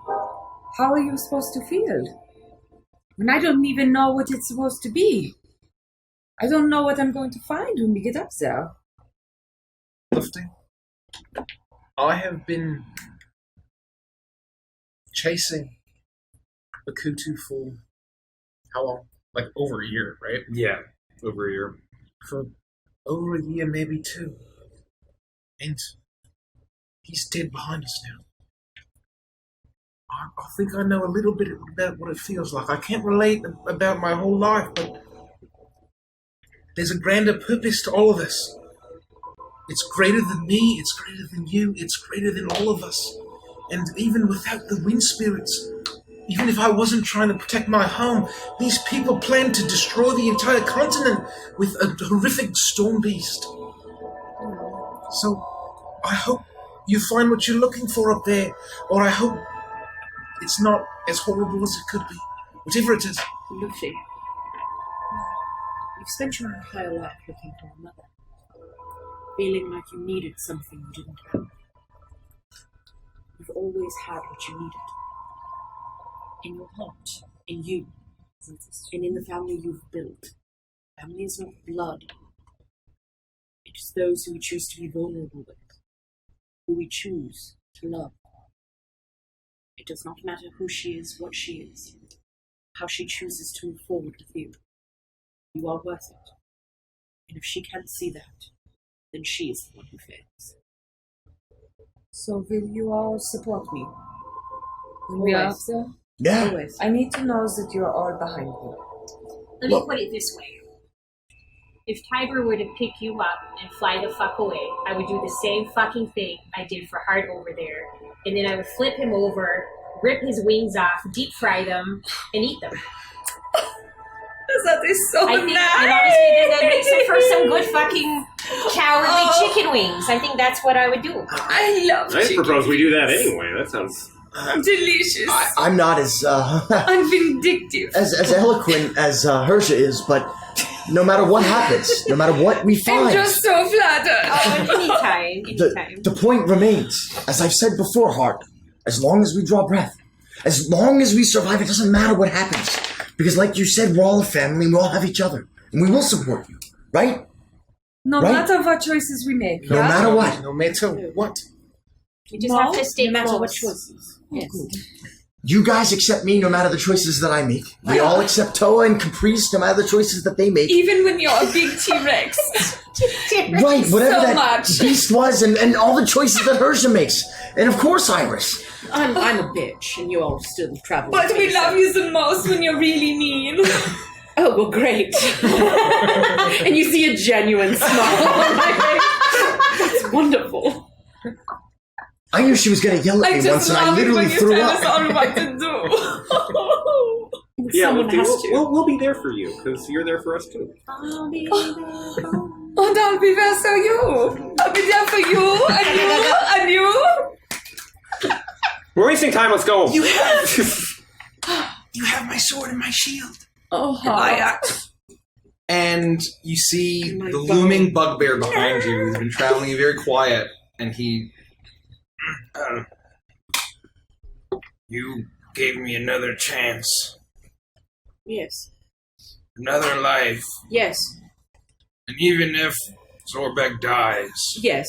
how are you supposed to feel? When I don't even know what it's supposed to be. I don't know what I'm going to find when we get up there. Lufty, I have been chasing Makutu for how long? Like over a year, right? Yeah, over a year. For over a year, maybe 2. And he's dead behind us now. I think I know a little bit about what it feels like. I can't relate about my whole life, but there's a grander purpose to all of us. It's greater than me, it's greater than you, it's greater than all of us. And even without the wind spirits, even if I wasn't trying to protect my home, these people plan to destroy the entire continent with a horrific storm beast. So, I hope you find what you're looking for up there, or I hope it's not as horrible as it could be. Whatever it is. Luffy, you've spent your entire life looking for a mother, feeling like you needed something you didn't have. You've always had what you needed. In your heart, in you, and in the family you've built. Family is not blood. It is those who we choose to be vulnerable with, who we choose to love. It does not matter who she is, what she is, how she chooses to move forward with you. You are worth it. And if she can't see that, then she is the one who fails. So will you all support me? When we are up there? Yeah. Always. I need to know that you're all behind me. Let me put it this way. If Tiber were to pick you up and fly the fuck away, I would do the same fucking thing I did for Hart over there. And then I would flip him over, rip his wings off, deep fry them, and eat them. That is so I think, nice! and honestly, that makes it for some good fucking cowardly chicken wings. I think that's what I would do. I love I chicken. propose we do that anyway. That sounds... delicious. I'm not as I'm vindictive. as eloquent as Hersha is, but no matter what happens, no matter what we find, I'm just so flattered. Oh, anytime. the point remains, as I've said before, Hart, as long as we draw breath, as long as we survive, it doesn't matter what happens. Because like you said, we're all a family, we all have each other, and we will support you, right? No Right? matter what choices we make. No matter what. No matter what. You just have to stay no matter close. what choices. Yes. You guys accept me no matter the choices that I make. We all accept Toa and Caprice no matter the choices that they make. Even when you're a big T-Rex. Right, whatever So that much. beast was, and all the choices that Hersha makes. And of course Iris. I'm a bitch, and you all still travel. But we love you the most when you're really mean. Oh, well, great. And you see a genuine smile on my face. That's wonderful. I knew she was going to yell at me once, and I literally threw tell up. us all what to do. Yeah, Someone has to. we'll be there for you, because you're there for us too. I'll be there. And I'll be there for you. I'll be there for you, and you, and you. We're wasting time, let's go! You have my sword and my shield. Oh, My hi. axe. And you see the looming bugbear behind you, who's been traveling very quiet, and he... You gave me another chance. Yes. Another life. Yes. And even if Zorbek dies, Yes.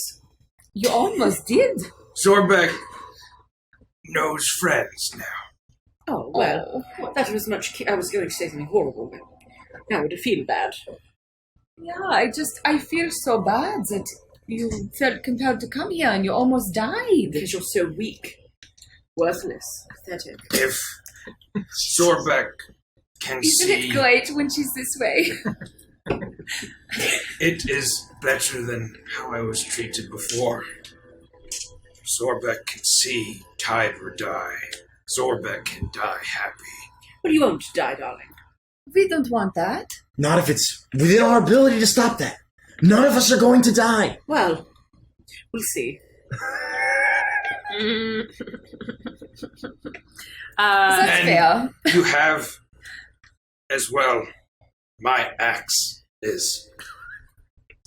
You almost did. Zorbek knows friends now. Oh, well, that was much... I was going to say something horrible, but now would feel bad. Yeah, I feel so bad that you felt compelled to come here and you almost died. Because you're so weak. Worthless. Pathetic. If Zorbek can Isn't see, it great when she's this way? it is better than how I was treated before. Zorbek can see Tiber die. Zorbek can die happy. But you won't die, darling. We don't want that. Not if it's within our ability to stop that. None of us are going to die. Well, we'll see. That's And fair. you have, as well, my axe is.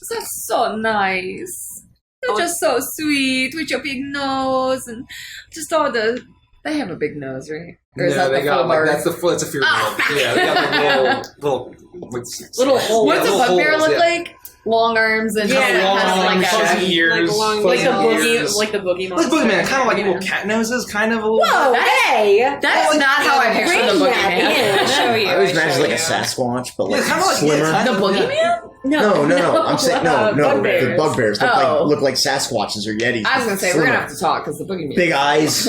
That's so nice. You're just so sweet with your big nose and just all the They have a big nose, right? Or is No, that they the got full like bird? that's a fear bulb. Yeah, they got the little Little holes. What's a bugbear look yeah. like? Long arms and Yeah, long kind of arms, like fuzzy ears, like the ears. boogie, like the boogie Like monster. Boogeyman, kind of like little cat noses, kind of a little. Whoa, hey! That's Well, not how I picture the boogeyman. I'll show you. I always I'll imagine show like a you. Sasquatch, but like kind of like slimmer. The boogeyman? No. I'm saying no. The Bugbears. bugbears look like Sasquatches or Yetis. I was gonna say we're Slimmer. gonna have to talk because the boogeyman. Big eyes.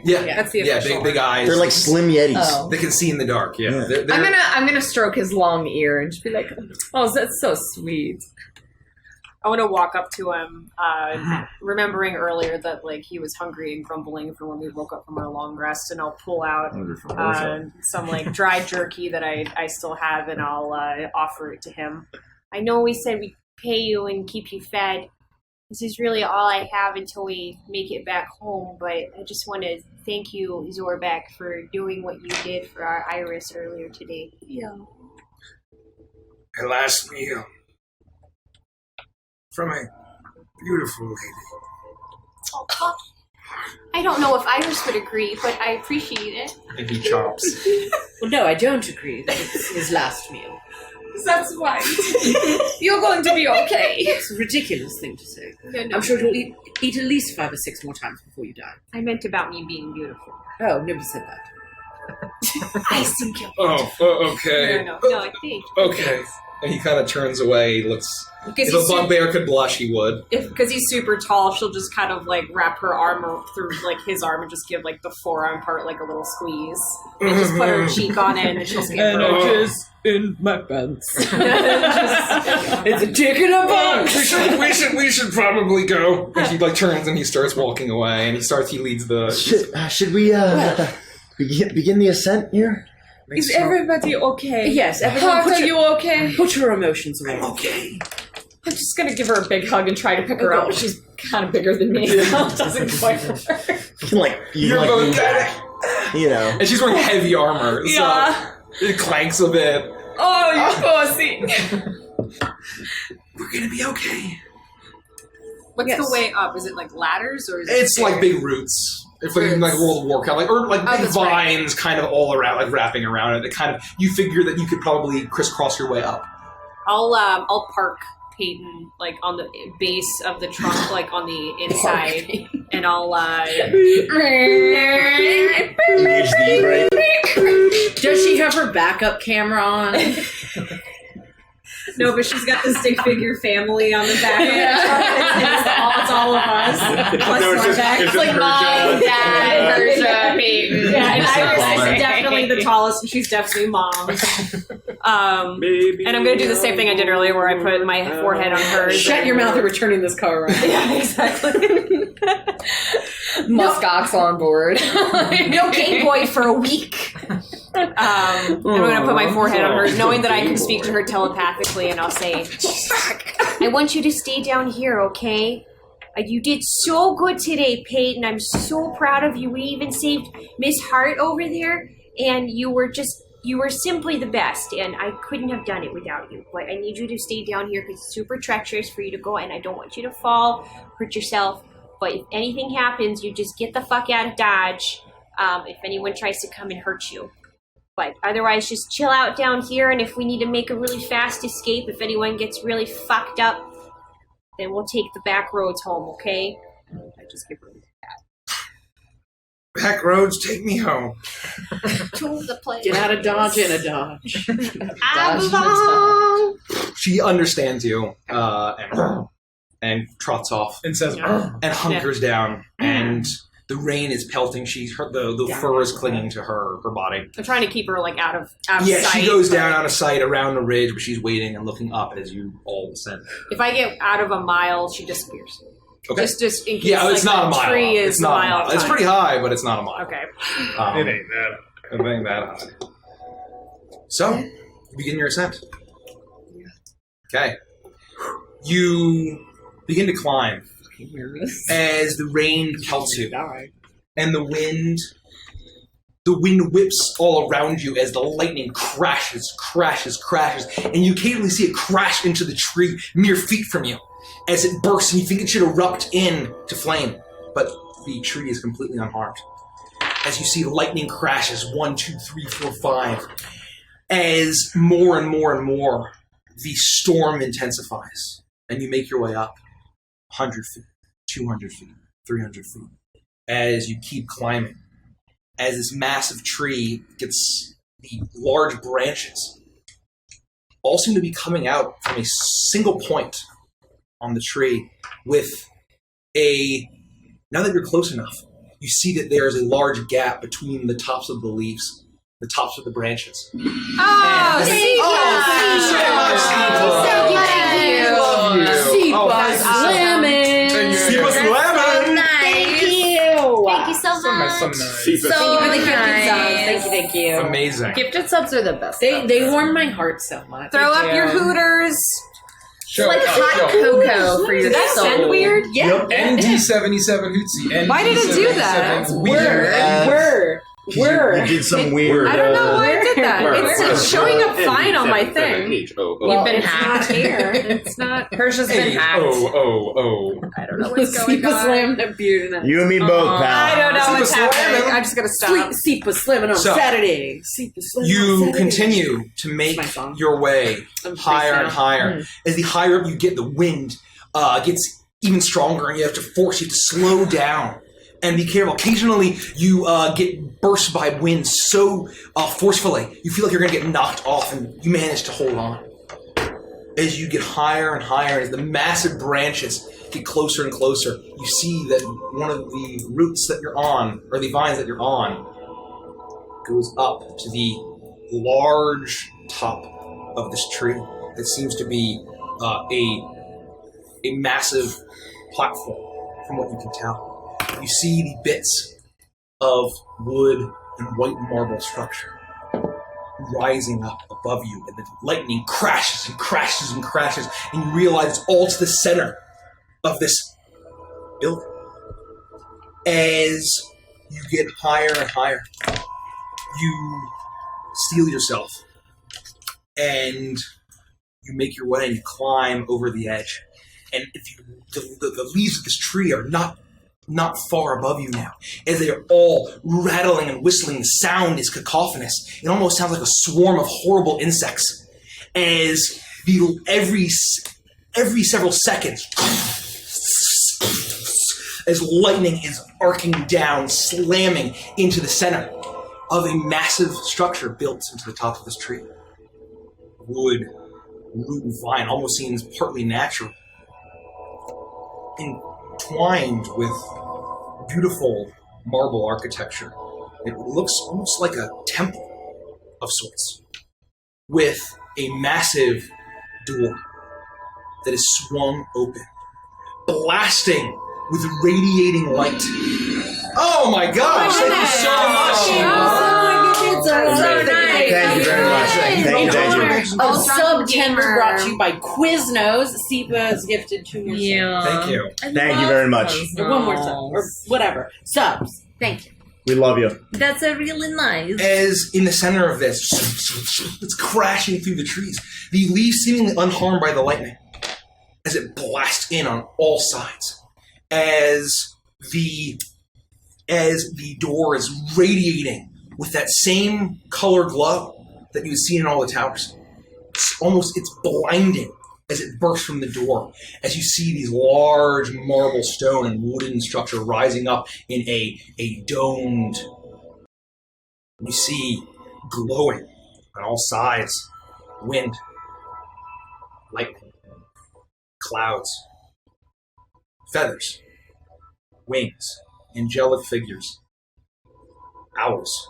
Yeah, That's the official big eyes. They're like slim Yetis. Oh. They can see in the dark. Yeah, Yeah. They're- I'm gonna stroke his long ear and just be like, oh, that's so sweet. I want to walk up to him, remembering earlier that like he was hungry and grumbling from when we woke up from our long rest, and I'll pull out some like dry jerky that I still have, and I'll offer it to him. I know we said we'd pay you and keep you fed. This is really all I have until we make it back home, but I just want to thank you, Zorbek, for doing what you did for our Iris earlier today. Yeah. A last meal from a beautiful lady. I don't know if Iris would agree, but I appreciate it. And he chops. Well, no, I don't agree that it's his last meal. That's right. You're going to be okay. It's a ridiculous thing to say. No. I'm sure you'll eat at least 5 or 6 more times before you die. I meant about me being beautiful. Oh, nobody said that. I think you're Okay. No, I think. Okay. And he kind of turns away. Looks. Because If a bugbear could blush, he would. Because he's super tall, she'll just kind of like wrap her arm through like his arm and just give like the forearm part like a little squeeze, and just put her cheek on it, and then she'll skip And her. a kiss in my pants. It's a chick in a box. We should probably go. And he like turns and he starts walking away. And he leads the. Should we begin the ascent here? Is everybody okay? Yes, everyone. Heart, are you okay? Put your emotions away. Okay. I'm just gonna give her a big hug and try to pick her up. She's kind of bigger than me. It doesn't quite work. You're both you know. And she's wearing heavy armor. Yeah. So it clanks a bit. Oh, you pussy! We're gonna be okay. What's the way up? Is it like ladders or is it It's like stairs? big roots. It's like in like World of Warcraft, or like big that's right. vines kind of all around, like wrapping around it. It kind of you figure that you could probably crisscross your way up. I'll park Peyton like on the base of the trunk, like on the inside, and I'll Engage the e-brake. Does she have her backup camera on? No, but she's got the stick figure family on the back of the truck. It's all of us. Plus No, it's just- Zorbek. it's just like mom, Virgil. dad, Virgil, Peyton. Yeah, and Iris is Bummer. definitely the tallest, and she's definitely mom. And I'm going to do the same thing I did earlier where I put my forehead on hers. Shut your mouth and we're turning this car around. Yeah, exactly. Muskox on board. No Game Boy for a week. And I'm going to put my forehead on hers, knowing that I can speak to her telepathically, and I'll say, I want you to stay down here, okay? You did so good today, Peyton. I'm so proud of you. We even saved Miss Hart over there, and you were simply the best, and I couldn't have done it without you. But I need you to stay down here because it's super treacherous for you to go, and I don't want you to fall, hurt yourself. But if anything happens, you just get the fuck out of Dodge if anyone tries to come and hurt you. But otherwise, just chill out down here, and if we need to make a really fast escape, if anyone gets really fucked up, then we'll take the back roads home, okay? I just give her Back roads, take me home. To the place. Get out of Dodge in a Dodge. I belong. She understands you and trots off And says, and hunkers down, and the rain is pelting. The fur is clinging to her body. I'm trying to keep her like out of Yeah, sight. she goes down out of sight around the ridge, but she's waiting and looking up as you all descend. If I get out of a mile, she disappears. Okay. Just in case. Yeah, it's like, not a the mile. Tree is It's not a mile. It's high. pretty high, but it's not a mile. Okay. it ain't that. It ain't that high. So, you begin your ascent. Okay. You begin to climb as the rain pelts you, and the wind whips all around you as the lightning crashes, and you occasionally see it crash into the tree mere feet from you as it bursts, and you think it should erupt into flame, but the tree is completely unharmed. as you see lightning crashes 1, 2, 3, 4, 5. As more and more and more the storm intensifies, and you make your way up 100 feet, 200 feet, 300 feet, as you keep climbing. As this massive tree gets the large branches all seem to be coming out from a single point on the tree with now that you're close enough, you see that there's a large gap between the tops of the leaves, the tops of the branches. Oh, Thank you. Seabass Lemon. Seabass Lemon. Thank you. Thank you so much. So nice. Thank you for the gifted subs. Thank you. Amazing. Gifted subs are the best. They warm my heart so much. Throw up your Hooters. It's like hot cocoa for your Did that soul. sound weird? Yeah. ND77 Hootsie. Why did it do that? You did some weird. I don't know why it did that. It's showing up fine on my thing. You've been hacked. Here. It's not. Persia's been hacked. Oh. I don't know what's going on. Slam that beard in You and me both, pal. I don't know what's happening. I'm just going to stop. Seepa Slamming on So, Saturday. Seepa Slamming You on Saturday. continue to make That's my song. your way I'm higher and freaked out. higher. As the higher up you get, the wind gets even stronger, and you have to force you to slow down and be careful. Occasionally, you get burst by wind so forcefully, you feel like you're going to get knocked off, and you manage to hold on. As you get higher and higher, as the massive branches get closer and closer, you see that one of the roots that you're on, or the vines that you're on, goes up to the large top of this tree that seems to be a massive platform, from what you can tell. You see the bits of wood and white marble structure rising up above you, and the lightning crashes and crashes and crashes, and you realize it's all to the center of this building. As you get higher and higher, you steel yourself, and you make your way and you climb over the edge. And the leaves of this tree are not far above you now, as they are all rattling and whistling. The sound is cacophonous. It almost sounds like a swarm of horrible insects, as every several seconds, as lightning is arcing down, slamming into the center of a massive structure built into the top of this tree. Wood, root, and vine almost seems partly natural, entwined with beautiful marble architecture. It looks almost like a temple of sorts, with a massive door that is swung open, blasting with radiating light. Oh my gosh! Thank you so much! Thank you very much. Thank you. A sub tender brought to you by Quiznos. Seepa is gifted 2 more subs. Thank you. Thank you very much. Or 1 more sub. Or whatever. Subs. Thank you. We love you. That's a really nice. As in the center of this, it's crashing through the trees. The leaves seemingly unharmed by the lightning, as it blasts in on all sides. As the door is radiating with that same color glow that you see in all the towers. It's blinding as it bursts from the door, as you see these large marble stone and wooden structure rising up in a domed. You see glowing on all sides, wind, lightning, clouds, feathers, wings, angelic figures, owls.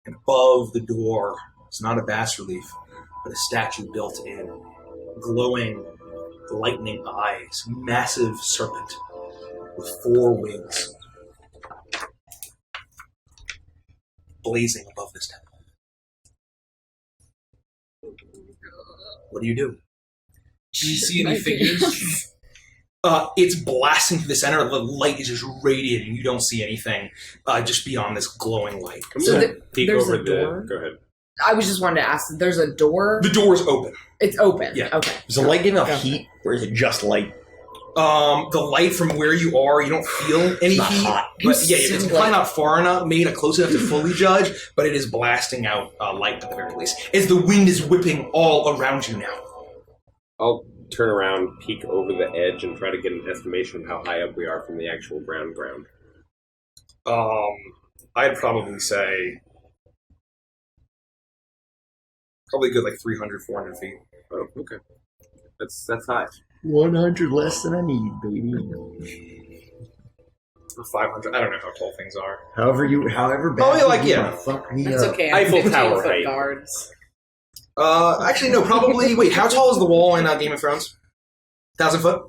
And above the door, it's not a bas-relief, but a statue built in, glowing, lightning eyes, massive serpent with 4 wings, blazing above this temple. What do you do? Do you see any figures? It's blasting through the center. The light is just radiating. You don't see anything just beyond this glowing light. So Peek there's over a door? Go ahead. I was just wanting to ask, there's a door? The door is open. It's open. Yeah. Okay. Is the light getting enough heat, or is it just light? The light from where you are, you don't feel any heat. But yeah, it's probably not far enough, maybe not close enough to fully judge, but it is blasting out light at the very least. As the wind is whipping all around you now. I'll turn around, peek over the edge, and try to get an estimation of how high up we are from the actual ground. I'd probably say probably a good like 300, 400 feet. Oh, okay. That's high. 100 less than I need, baby. 500. I don't know how tall things are. However bad. Oh, yeah. Fuck me That's up. okay. Eiffel Tower height. Guards. Actually, no. Probably. Wait, how tall is the wall in Game of Thrones? 1,000 foot,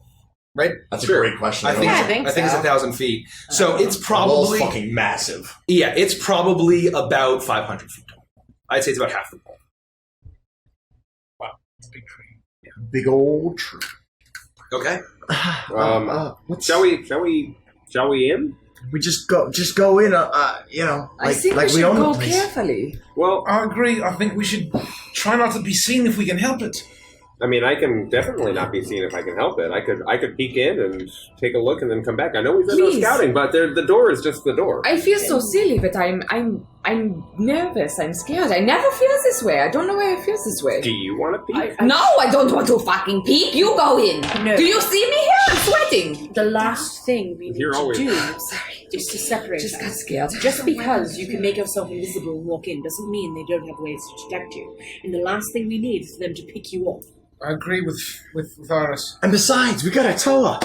right? That's a great question. I think it's 1,000 feet. So it's probably the wall's fucking massive. Yeah, it's probably about 500 feet tall. I'd say it's about half the wall. Wow, it's a big tree. Yeah. Big old tree. Okay. Shall we in? We just go in. I think we should go carefully. Well, I agree. I think we should try not to be seen if we can help it. I mean, I can definitely not be seen if I can help it. I could peek in and take a look and then come back. I know we've done no scouting, but the door is just the door. I feel so silly, but I'm nervous. I'm scared. I never feel this way. I don't know why I feel this way. Do you want to peek? No, I don't want to fucking peek. You go in. No. Do you see me here? I'm sweating. The last thing we need to do is to separate. Just got scared. Just because you can make yourself invisible and walk in doesn't mean they don't have ways to detect you. And the last thing we need is for them to pick you off. I agree with Iris. And besides, we got a Toa.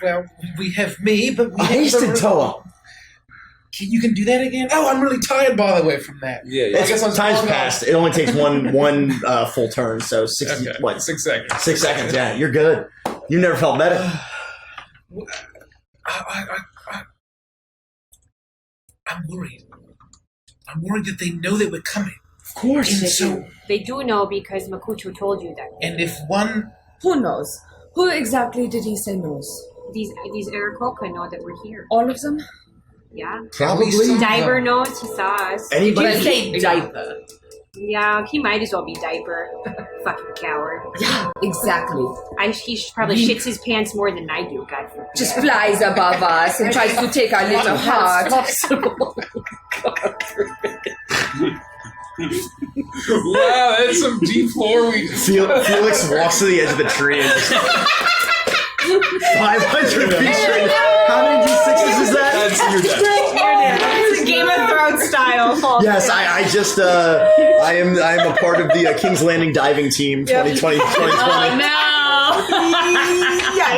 Well, we have me, but we a hasted Toa. You can do that again? Oh, I'm really tired, by the way, from that. Yeah. I guess time's passed. It only takes one full turn, so 60. Okay. What? 6 seconds. 6 seconds. Yeah, you're good. You never felt better. I'm worried. I'm worried that they know that we're coming. Of course. And so, They do know because Makutu told you that. and if one... Who knows? Who exactly did he say knows? These Irakoka know that we're here. All of them? Yeah. Probably. Tiber knows, he saw us. Anybody? Say diaper. Yeah, he might as well be diaper. Fucking coward. Yeah, exactly. He probably shits his pants more than I do, God forbid. Just flies above us and tries to take our little heart. Wow, that's some deep lore. Felix walks to the edge of the tree and just 500 feet straight. How many D6s is that? That's your death. It's Game of Thrones style. Yes, I am a part of the King's Landing diving team 2020. Oh no!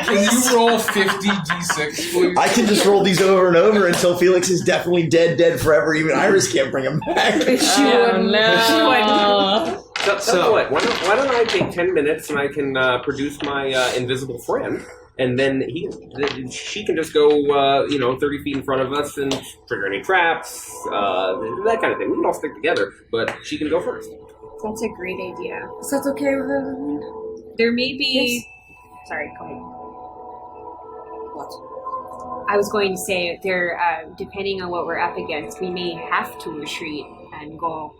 Can you roll 50 D6, please? I can just roll these over and over until Felix is definitely dead forever. Even Iris can't bring him back. So what? Why don't I take 10 minutes and I can produce my invisible friend, and then she can just go 30 feet in front of us and trigger any traps, that kind of thing. We can all stick together, but she can go first. That's a great idea. Is that okay with everyone? There may be... Yes. Sorry, go ahead. What? I was going to say, depending on what we're up against, we may have to retreat and go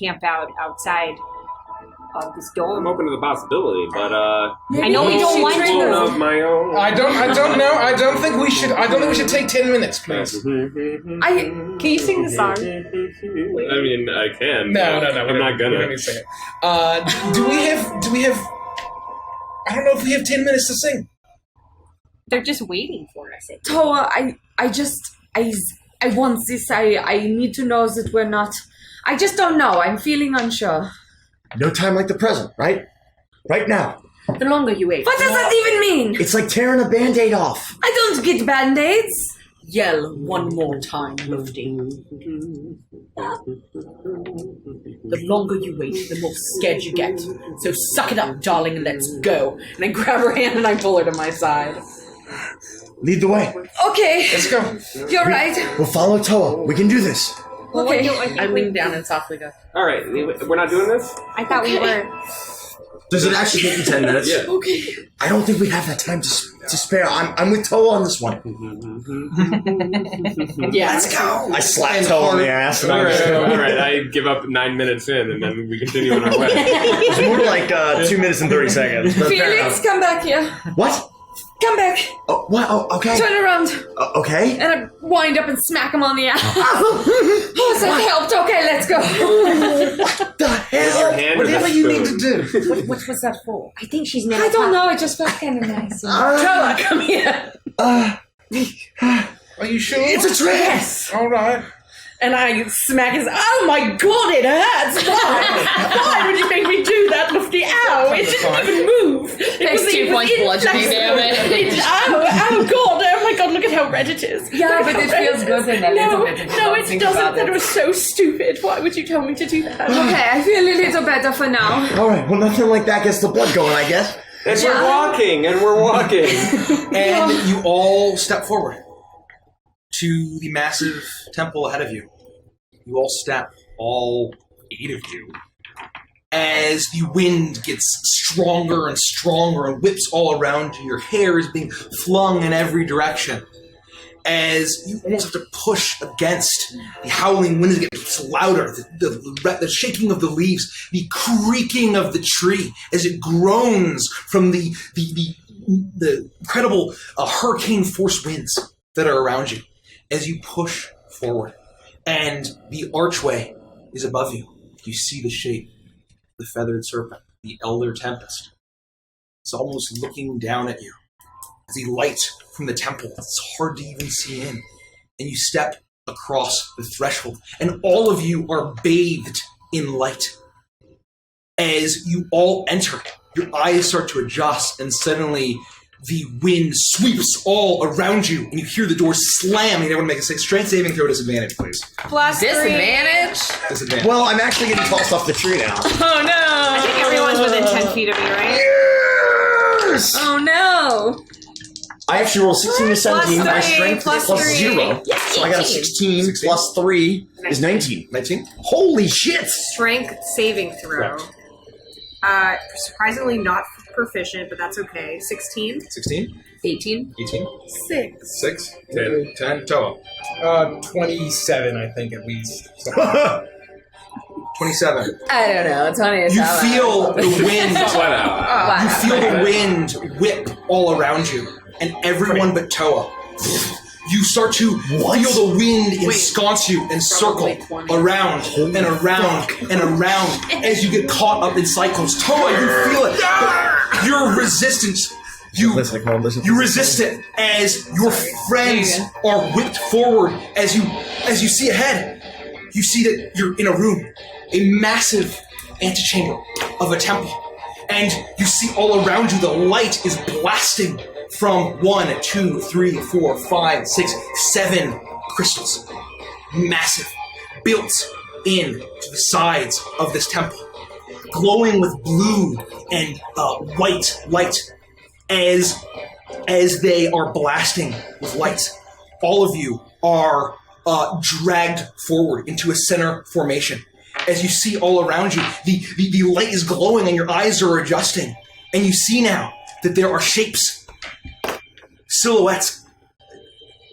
camp out outside of this dome. I'm open to the possibility, but I know we don't want to. Of my own. I don't know. I don't think we should take 10 minutes, please. Can you sing the song? I mean, I can. No. I'm not gonna. We're gonna sing it. Do we have? I don't know if we have 10 minutes to sing. They're just waiting for us. Toa, I want this. I need to know that we're not. I just don't know. I'm feeling unsure. No time like the present, right? Right now. The longer you wait. What does that even mean? It's like tearing a Band-Aid off. I don't get Band-Aids. Yell one more time, Lofty. The longer you wait, the more scared you get. So suck it up, darling, and let's go. And I grab her hand and I pull her to my side. Lead the way. Okay. Let's go. You're right. We'll follow Toa. We can do this. Okay. I lean down and softly go. All right, we're not doing this? I thought we were. Does it actually take you 10 minutes? Yeah. Okay. I don't think we have that time to spare. I'm with Toa on this one. Yeah. Let's go. I slap Toa on the ass. All right. I give up 9 minutes in, and then we continue on our way. It's more like 2 minutes and 30 seconds. But Felix, come back here. What? Come back. Oh, what? Oh, okay. Turn around. Okay. And I wind up and smack him on the ass. Oh, so that helped. Okay, let's go. What the hell? Whatever you need to do. What was that for? I think she's I don't know. It just felt kind of nice. Toa, come here. Are you sure? It's a trick. Yes. All right. And I smack his. Oh my god, it hurts! Why would you make me do that, Lufty? Ow! It didn't even move. Takes 2 points bludgeoning damage. Oh god! Oh my god! Look at how red it is. Yeah, but it feels good in a little bit. No, it doesn't. That was so stupid. Why would you tell me to do that? Okay, I feel a little better for now. All right. Well, nothing like that gets the blood going, I guess. And we're walking, and we're walking. And you all step forward to the massive temple ahead of you. You all step, all 8 of you, as the wind gets stronger and stronger and whips all around you. Your hair is being flung in every direction. As you almost have to push against the howling wind, it gets louder, the shaking of the leaves, the creaking of the tree as it groans from the incredible hurricane force winds that are around you. As you push forward, and the archway is above you. You see the shape, the feathered serpent, the elder tempest. It's almost looking down at you. The light from the temple, it's hard to even see in. And you step across the threshold, and all of you are bathed in light. As you all enter, your eyes start to adjust, and suddenly the wind sweeps all around you, and you hear the doors slam. Anyone make a strength saving throw disadvantage, please. Plus Disadvantage? Disadvantage. Well, I'm actually getting tossed off the tree now. Oh no! I think everyone's within 10 feet of me, right? Yes! Oh no! I actually rolled 16 to 17. Plus My three, strength plus plus three. 0. So I got a 16 plus 3 is 19. 19? Holy shit! Strength saving throw. Surprisingly not proficient, but that's okay. 16. 16? 18. 18? 6. 6? 10. 10. Toa. 27, I think, at least. 27. I don't know. 20 is You how feel the wind. Wow. You feel the wind whip all around you, and everyone but Toa. You start to feel the wind ensconce you and circle around and around and around as you get caught up in cycles. Toa, you feel it. But your resistance, you resist it as your friends are whipped forward as you see ahead. You see that you're in a room, a massive antechamber of a temple. And you see all around you the light is blasting from 1, 2, 3, 4, 5, 6, 7 crystals. Massive. Built in to the sides of this temple. Glowing with blue and white light as they are blasting with light. All of you are dragged forward into a center formation. As you see all around you, the light is glowing and your eyes are adjusting. And you see now that there are shapes, silhouettes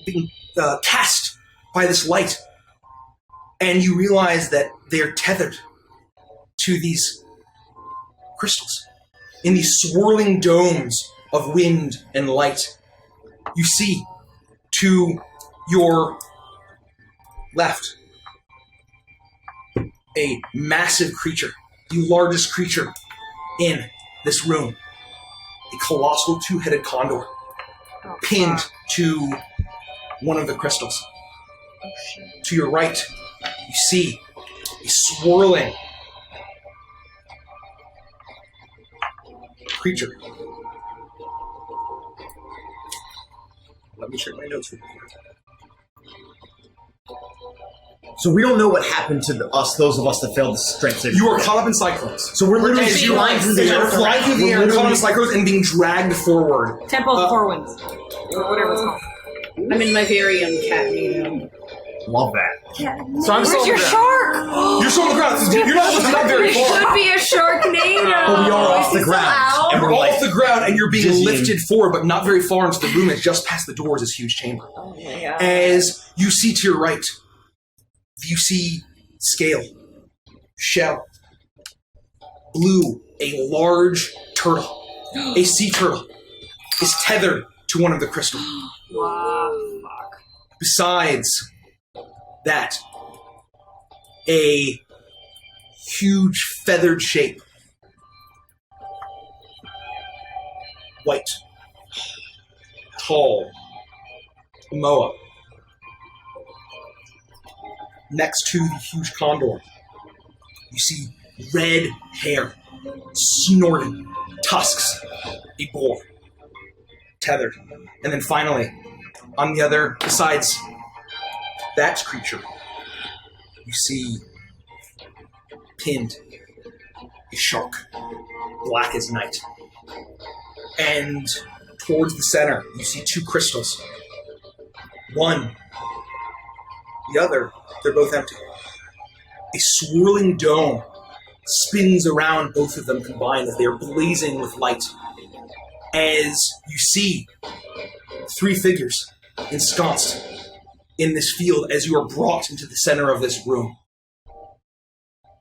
being cast by this light. And you realize that they're tethered to these crystals in these swirling domes of wind and light. You see to your left a massive creature, the largest creature in this room, a colossal two-headed condor pinned to one of the crystals. To your right, you see a swirling creature. Let me check my notes real quick. So we don't know what happened to those of us that failed the strength saving. You are caught up in cyclones. So we're literally flying through the air. You're flying through the air, caught up in cyclones, and being dragged forward. Temple of Four Winds. Or whatever it's called. I'm in my very own cat medium. Love that. So I'm Where's your shark? You're still on the ground. You're not lifted up very far. It should be a Sharknado. But we are off the ground. And we're off the ground, and you're being dizzying. lifted forward, but not very far into the room. It's just past the doors, this huge chamber. Oh my god. As you see to your right, you see scale shell. Blue, a large turtle, a sea turtle, is tethered to one of the crystals. Wow, fuck. Besides that, a huge feathered shape, white, tall, moa, next to the huge condor. You see red hair, snorting, tusks, a boar, tethered. And then finally, on the other, besides that creature, you see pinned a shark, black as night. And towards the center, you see two crystals. One, the other, they're both empty. A swirling dome spins around both of them combined as they are blazing with light. As you see three figures ensconced in this field as you are brought into the center of this room.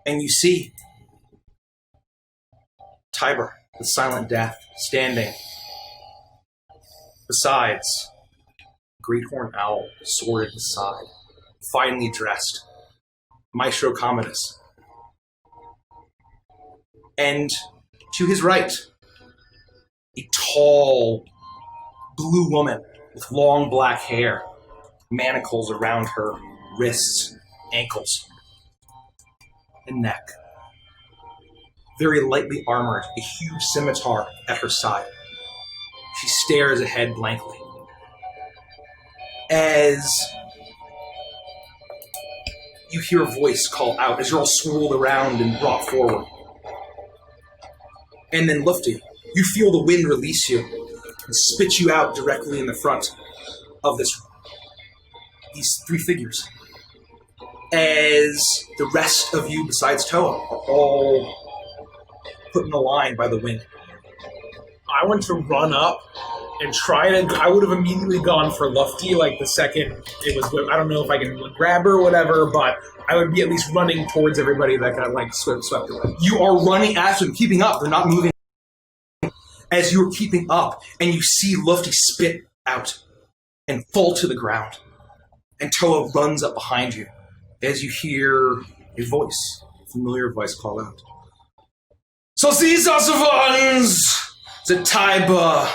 And you see Tiber, the Silent Death, standing besides a great horned owl, sword at his side, finely dressed, Maestro Commodus. And to his right, a tall, blue woman with long black hair, manacles around her wrists, ankles, and neck. Very lightly armored, a huge scimitar at her side. She stares ahead blankly. As you hear a voice call out, as you're all swirled around and brought forward. And then Lufty, you feel the wind release you and spit you out directly in the front of these three figures. As the rest of you, besides Toa, are all put in a line by the wind. I want to run up and try to... I would have immediately gone for Lufty, like the second it was... I don't know if I can grab her or whatever, but I would be at least running towards everybody that got, like, swept away. You are running after them, keeping up. They're not moving. As you're keeping up, and you see Lufty spit out and fall to the ground. And Toa runs up behind you as you hear a voice, a familiar voice call out. So these are the ones that Tiber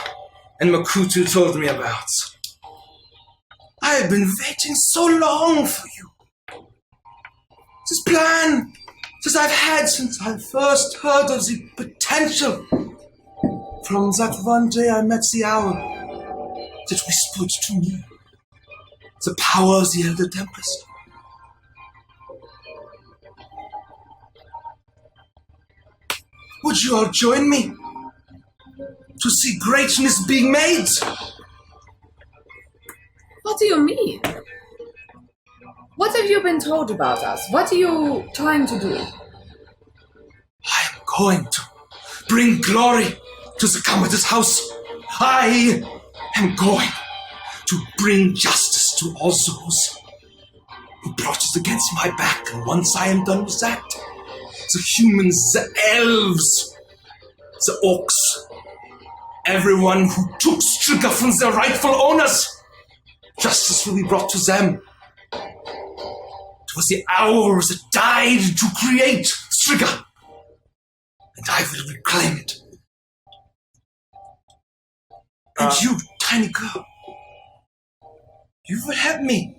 and Makutu told me about. I have been waiting so long for you. This plan that I've had since I first heard of the potential. From that one day I met the owl that whispered to me the power of the Elder Tempest. Would you all join me to see greatness being made? What do you mean? What have you been told about us? What are you trying to do? I am going to bring glory to the Commodus house. I am going to bring justice to all those who brought us against my back. And once I am done with that, the humans, the elves, the orcs, everyone who took Striga from their rightful owners, justice will be brought to them. It was the hours that died to create Striga, and I will reclaim it. And you, tiny girl, you will help me.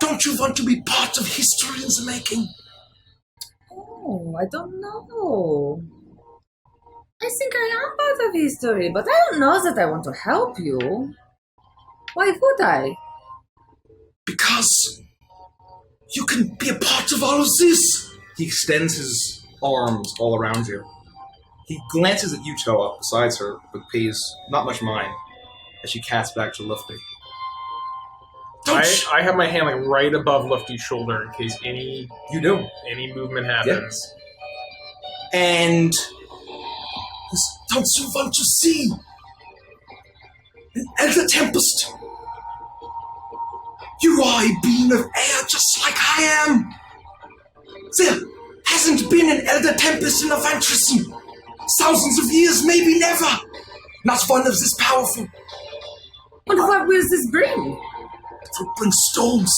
Don't you want to be part of history in the making? Oh, I don't know. I think I am part of history, but I don't know that I want to help you. Why would I? Because you can be a part of all of this. He extends his arms all around you. He glances at you, Toa, besides her, but pays not much mind as she casts back to Lufty. I have my hand like right above Lufty's shoulder in case any movement happens. Yeah. And don't you want to see an Elder Tempest? You are a being of air just like I am. There, hasn't been an Elder Tempest in Avantris in thousands of years, maybe never. Not one of this powerful. And what will this bring? It will bring storms,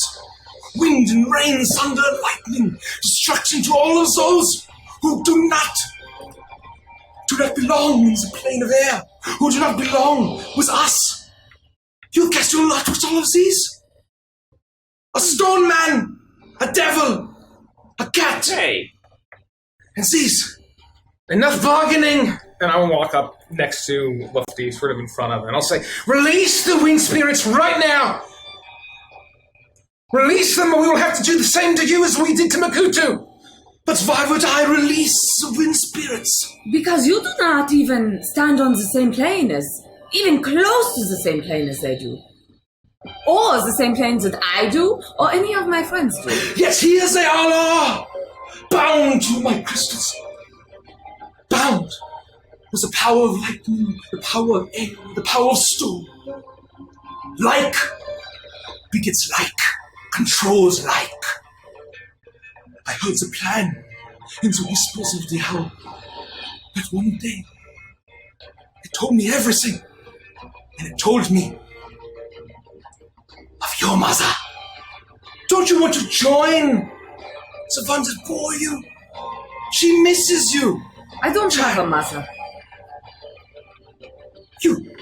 wind and rain, thunder and lightning, destruction to all of those who do not belong in the plane of air, who do not belong with us. You cast your lot with all of these? A stone man, a devil, a cat. Hey. And these. Enough bargaining! And I will walk up next to Lufty, sort of in front of him, and I'll say, release the wind spirits right now! Release them, or we will have to do the same to you as we did to Makutu! But why would I release the wind spirits? Because you do not even stand on the same plane even close to the same plane as they do. Or the same plane that I do, or any of my friends do. Yes, here they all are! Bound to my crystals. Bound with the power of lightning, the power of air, the power of stone. Like begets like, controls like. I heard the plan in the whispers of the owl. That one day, it told me everything. And it told me of your mother. Don't you want to join the one that bore you? She misses you. I don't have a mother. You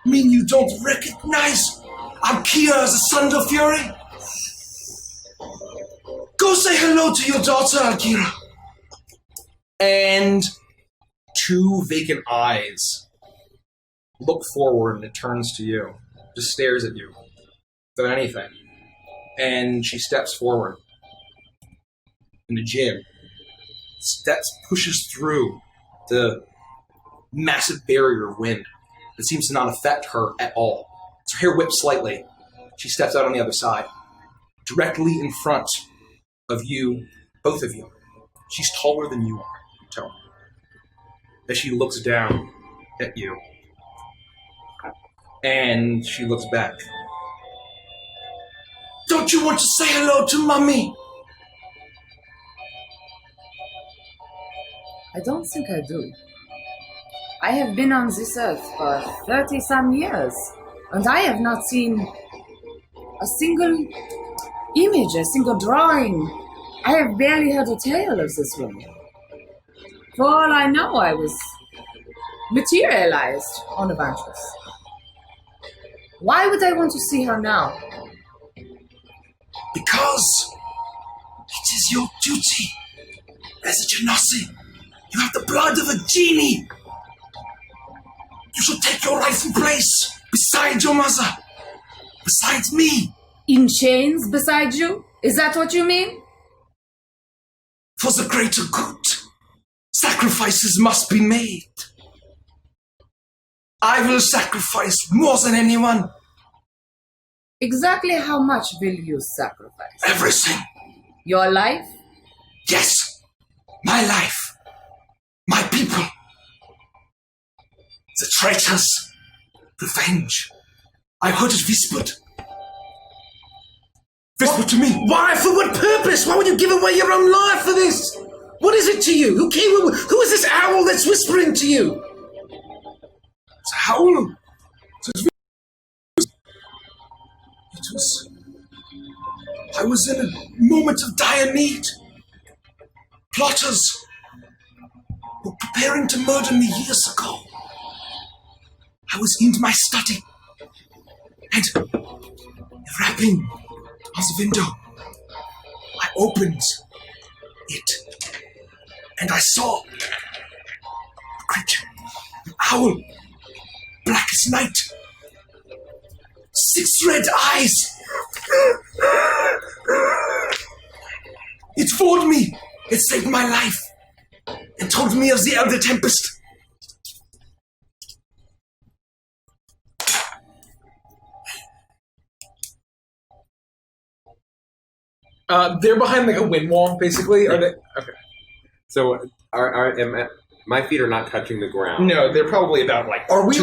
mean you don't recognize Akira the Thunder Fury? Go say hello to your daughter, Akira. And two vacant eyes look forward and it turns to you. Just stares at you. Without anything. And she steps forward. And the gym pushes through the massive barrier of wind that seems to not affect her at all. Her hair whips slightly. She steps out on the other side. Directly in front of you, both of you. She's taller than you are, Tony. As she looks down at you. And she looks back. Don't you want to say hello to Mommy? I don't think I do. I have been on this earth for 30-some years, and I have not seen a single image, a single drawing. I have barely heard a tale of this woman. For all I know, I was materialized on Avantris. Why would I want to see her now? Because it is your duty as a Genasi. You have the blood of a genie. You should take your rightful place beside your mother, besides me. In chains beside you? Is that what you mean? For the greater good, sacrifices must be made. I will sacrifice more than anyone. Exactly how much will you sacrifice? Everything. Your life? Yes. My life. My people. The traitors. Revenge. I heard it whispered. Whispered to me. Why? For what purpose? Why would you give away your own life for this? What is it to you? Who is this owl that's whispering to you? It's a howl. I was in a moment of dire need. Plotters were preparing to murder me years ago. I was in my study, and rapping on the window, I opened it, and I saw a creature, an owl, black as night. 6 red eyes. It fooled me. It saved my life and told me of the Elder Tempest. They're behind like a wind wall, basically. Are they? Okay. So my feet are not touching the ground. No, they're probably about like. Are we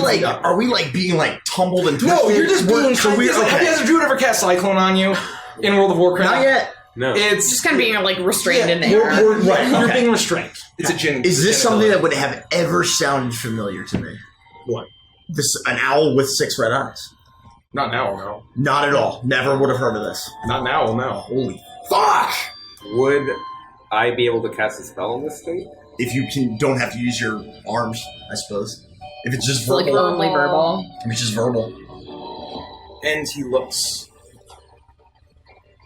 being like tumbled and twisted? No, you're just being so weird. Have you ever cast Cyclone on you in World of Warcraft? Not yet. No. It's just kind of being like restrained in there. Right. You're Okay. being restrained. It's a gin. Is this gin something ability. that would have ever sounded familiar to me? What? An owl with 6 red eyes. Not now, no. Not at all. Never would have heard of this. Not now, no. Holy fuck! Would I be able to cast a spell in this state? If you don't have to use your arms, I suppose. If it's just verbal. Like only verbal. If it's just verbal. And he looks.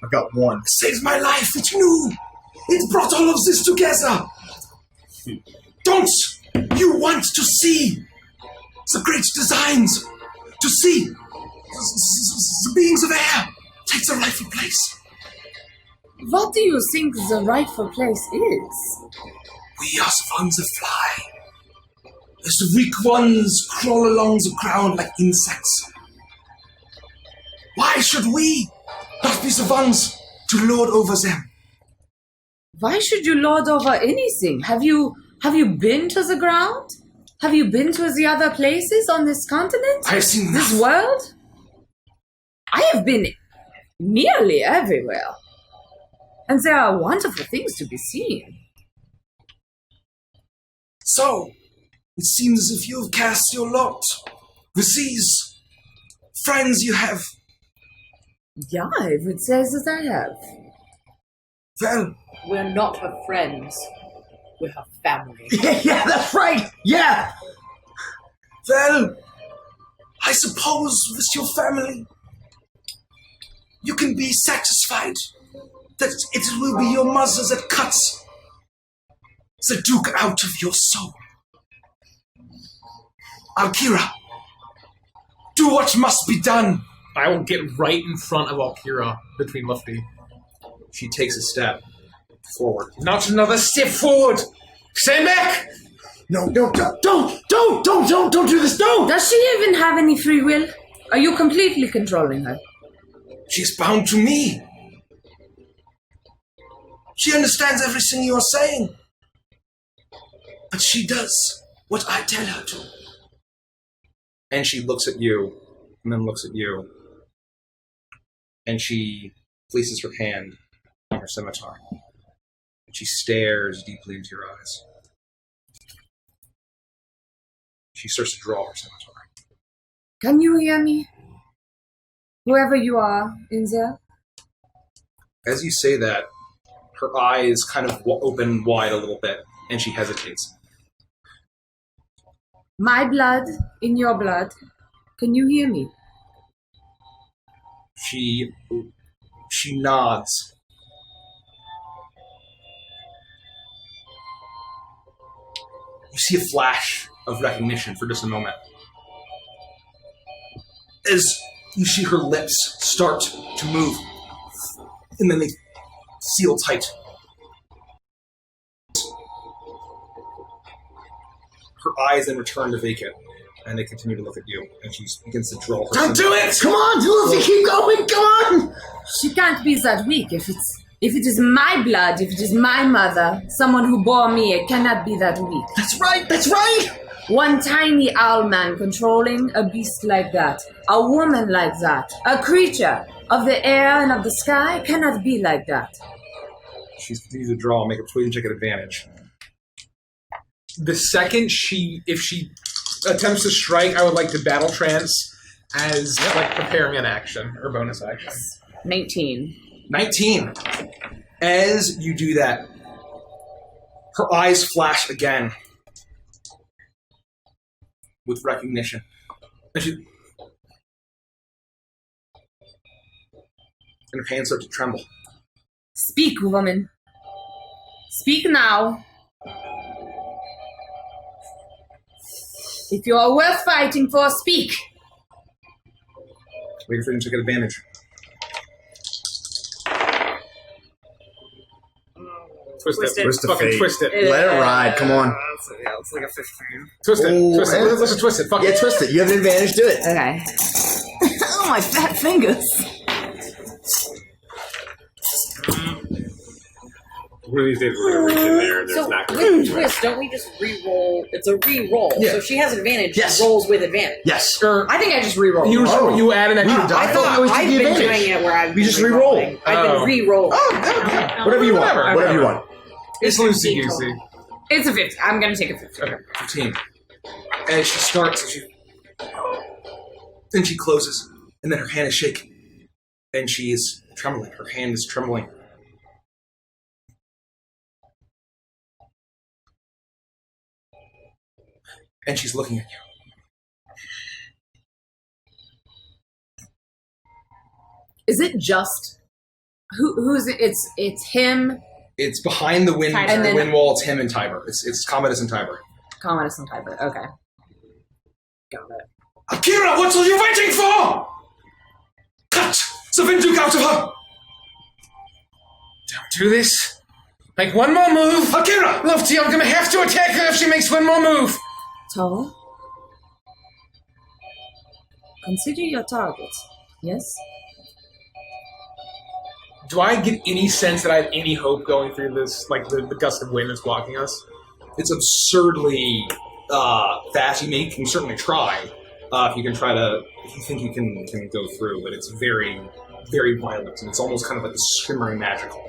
I've got one. It saved my life. It knew. It brought all of this together. Don't you want to see the great designs? To see the beings of air take their rightful place? What do you think the rightful place is? We are the ones that fly. As the weak ones crawl along the ground like insects. Why should we not be the ones to lord over them? Why should you lord over anything? Have you been to the ground? Have you been to the other places on this continent? I have seen this world. I have been nearly everywhere, and there are wonderful things to be seen. So, it seems as if you have cast your lot with these friends you have. Yeah, I would say that I have. Well, we're not her friends. We're her family. Yeah, that's right. Yeah. Well, I suppose with your family, you can be satisfied that it will be your mother that cuts the Duke out of your soul. Alkira, do what must be done. I will get right in front of Alkira between Lufty. She takes a step forward. Not another step forward. Stand back. No, don't do this. Don't. Does she even have any free will? Are you completely controlling her? She's bound to me. She understands everything you are saying. But she does what I tell her to. And she looks at you, and then looks at you. And she places her hand on her scimitar. And she stares deeply into your eyes. She starts to draw her scimitar. Can you hear me? Whoever you are in there? As you say that, her eyes kind of open wide a little bit, and she hesitates. My blood in your blood. Can you hear me? She nods. You see a flash of recognition for just a moment. As you see her lips start to move, and then they seal tight. Her eyes then return to vacant, and they continue to look at you, and she begins to draw her. Don't do it! Come on, Lucy, keep going, come on! She can't be that weak. If it is my blood, if it is my mother, someone who bore me, it cannot be that weak. That's right! One tiny owl man controlling a beast like that, a woman like that, a creature of the air and of the sky cannot be like that. She continues to draw, make a persuasion check at advantage. The second if she attempts to strike, I would like to battle trance as like preparing an action or bonus action. 19. 19. As you do that, her eyes flash again with recognition. And her hands start to tremble. Speak, woman. Speak now. If you are worth fighting for, speak. Wait for him to get advantage. Twist it. Twist of Fucking fate. twist it. Let it ride, come on. It's like a 15. Twist it. Ooh, Twist it. Let's just twist it. Fuck Yeah, it. twist it. You have an advantage, do it. Okay. Oh, my fat fingers. One of these days we're going to reach in there and there's So not going with to be twist, don't we just re-roll? It's a re-roll, Yeah. so she has advantage. Yes. She rolls with advantage. Yes. I think I just re-roll. You add an extra. I thought I've been doing it where I've We been just re-roll. re-rolling. I've been re-rolling. Whatever you want. Whatever you want. It's loosey goosey. It's a 50. I'm gonna take a 50. Okay, 15. As she starts, then she closes, and then her hand is shaking, and she is trembling. Her hand is trembling. And she's looking at you. Is it just who's it? It's him, It's behind the wind, Tiber. the wind wall. It's him and Tiber. It's Commodus and Tiber. Commodus and Tiber. Okay. Got it. Akira, what are you waiting for? Cut the Vinduk out of her! Don't do this. Make one more move. Akira! Lofty, I'm gonna have to attack her if she makes one more move. Tower? Consider your target. Yes? Do I get any sense that I have any hope going through this, like the gust of wind that's blocking us? It's absurdly fast. You can certainly try if you can try to. If you think you can go through, but it's very, very violent, and it's almost kind of like a shimmering magical.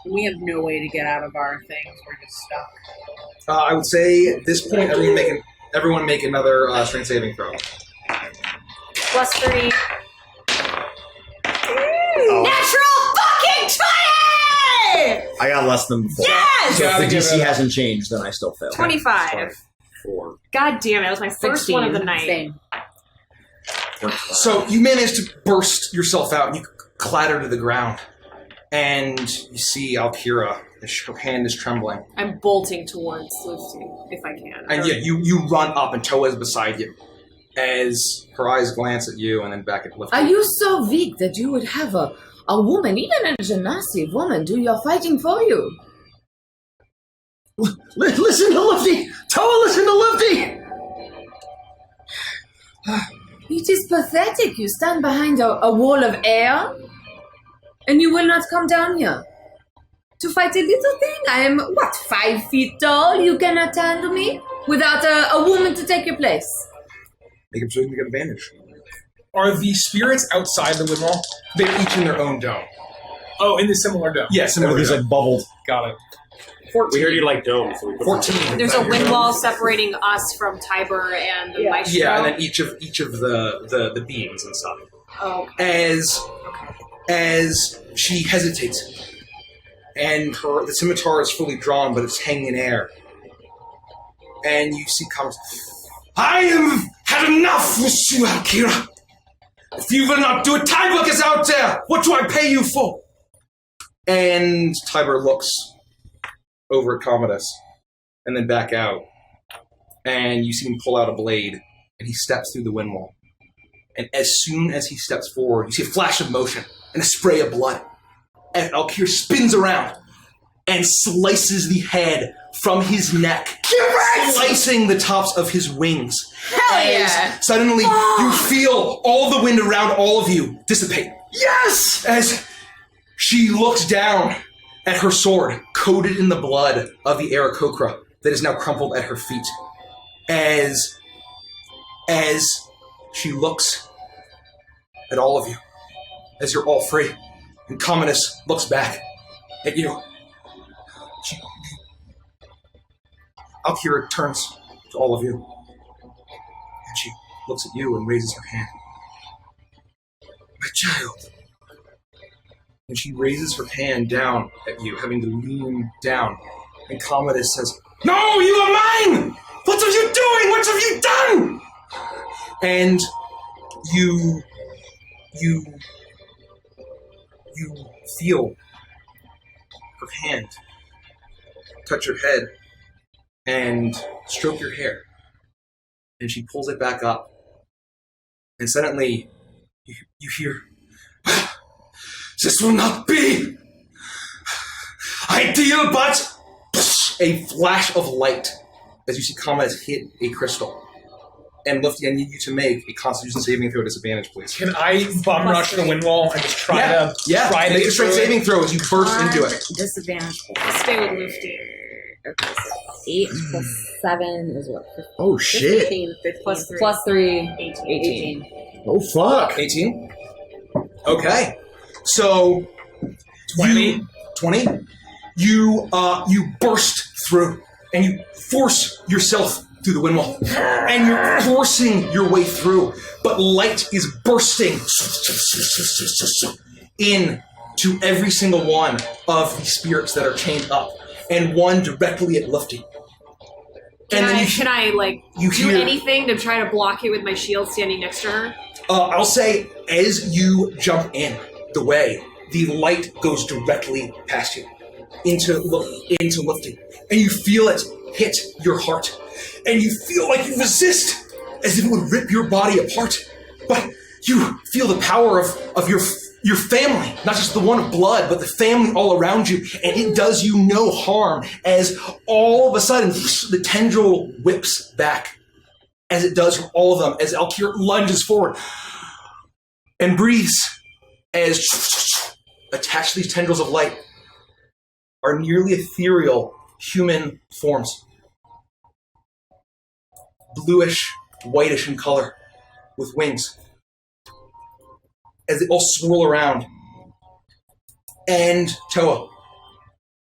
We have no way to get out of our things. We're just stuck. I would say at this point, everyone make another strength saving throw. +3. Natural fucking 20! I got less than before. Yes! So if the DC hasn't changed, then I still fail. 25. 4. God damn it, that was my first one of the night. Same. So you manage to burst yourself out, and you clatter to the ground, and you see Alkira. Her hand is trembling. I'm bolting towards Lucy, if I can. And yeah, you run up, and Toa is beside you. As her eyes glance at you, and then back at Lifty. Are you so weak that you would have a woman, even a Genasi woman, do your fighting for you? Listen to Lifty! Toa, listen to Lifty! It is pathetic. You stand behind a wall of air, and you will not come down here to fight a little thing. I am, 5 feet tall? You cannot handle me without a woman to take your place. Make them so you can get advantage. Are the spirits outside the wind wall? They're each in their own dome. Oh, in the similar dome. Yeah, similar Everything's dome. like bubbled. Got it. 14. We heard you like domes. So we put 14. There's a wind wall separating us from Tiber and the Maestro. Yeah, and then each of the beams and stuff. Oh. As she hesitates, and the scimitar is fully drawn, but it's hanging in air, and you see comments. I have had enough with you, Akira. If you will not do it, Tiber is out there. What do I pay you for? And Tiber looks over at Commodus, and then back out, and you see him pull out a blade, and he steps through the wind wall. And as soon as he steps forward, you see a flash of motion and a spray of blood. And Alkir spins around and slices the head from his neck, slicing the tops of his wings. Hell yeah! Suddenly, you feel all the wind around all of you dissipate. Yes! As she looks down at her sword, coated in the blood of the Aarakocra that is now crumpled at her feet. As she looks at all of you, as you're all free, and Commodus looks back at you. Alkira turns to all of you, and she looks at you and raises her hand. My child. And she raises her hand down at you, having to lean down. And Commodus says, "No, you are mine! What are you doing? What have you done?" And you feel her hand touch your head and stroke your hair. And she pulls it back up. And suddenly, you hear, "This will not be ideal, but..." a flash of light as you see Commodus hit a crystal. and Lufty, I need you to make a Constitution saving throw disadvantage, please. Can I bum rush the wind wall and just try to make a strength saving throw as you burst into it. Disadvantage. Stay with Lufty. Okay, so 8 plus 7 is what? Oh, shit. 15 Plus 3, 18. Oh, fuck. 18? Okay. So... 20? 20? You burst through, and you force yourself through the wind wall. And you're forcing your way through, but light is bursting into every single one of the spirits that are chained up, and one directly at Lufty. Can I you do hear- anything to try to block it with my shield standing next to her? I'll say, as you jump in the way, the light goes directly past you into Lufty, and you feel it hit your heart, and you feel like you resist, as if it would rip your body apart. But you feel the power of your family, not just the one of blood, but the family all around you, and it does you no harm, as all of a sudden the tendril whips back, as it does from all of them, as Alkir lunges forward and breathes, as attached to these tendrils of light are nearly ethereal human forms. Bluish, whitish in color, with wings, as they all swirl around. And Toa,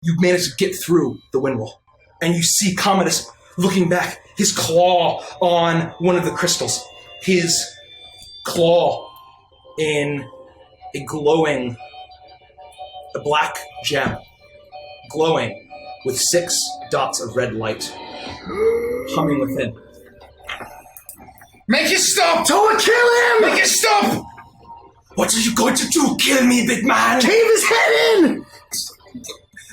you manage to get through the wind wall, and you see Commodus looking back, his claw on one of the crystals, his claw in a glowing, a black gem, glowing with 6 dots of red light, humming within. Make it stop! Toa, kill him! Make it stop! What are you going to do? Kill me, big man! Cave his head in!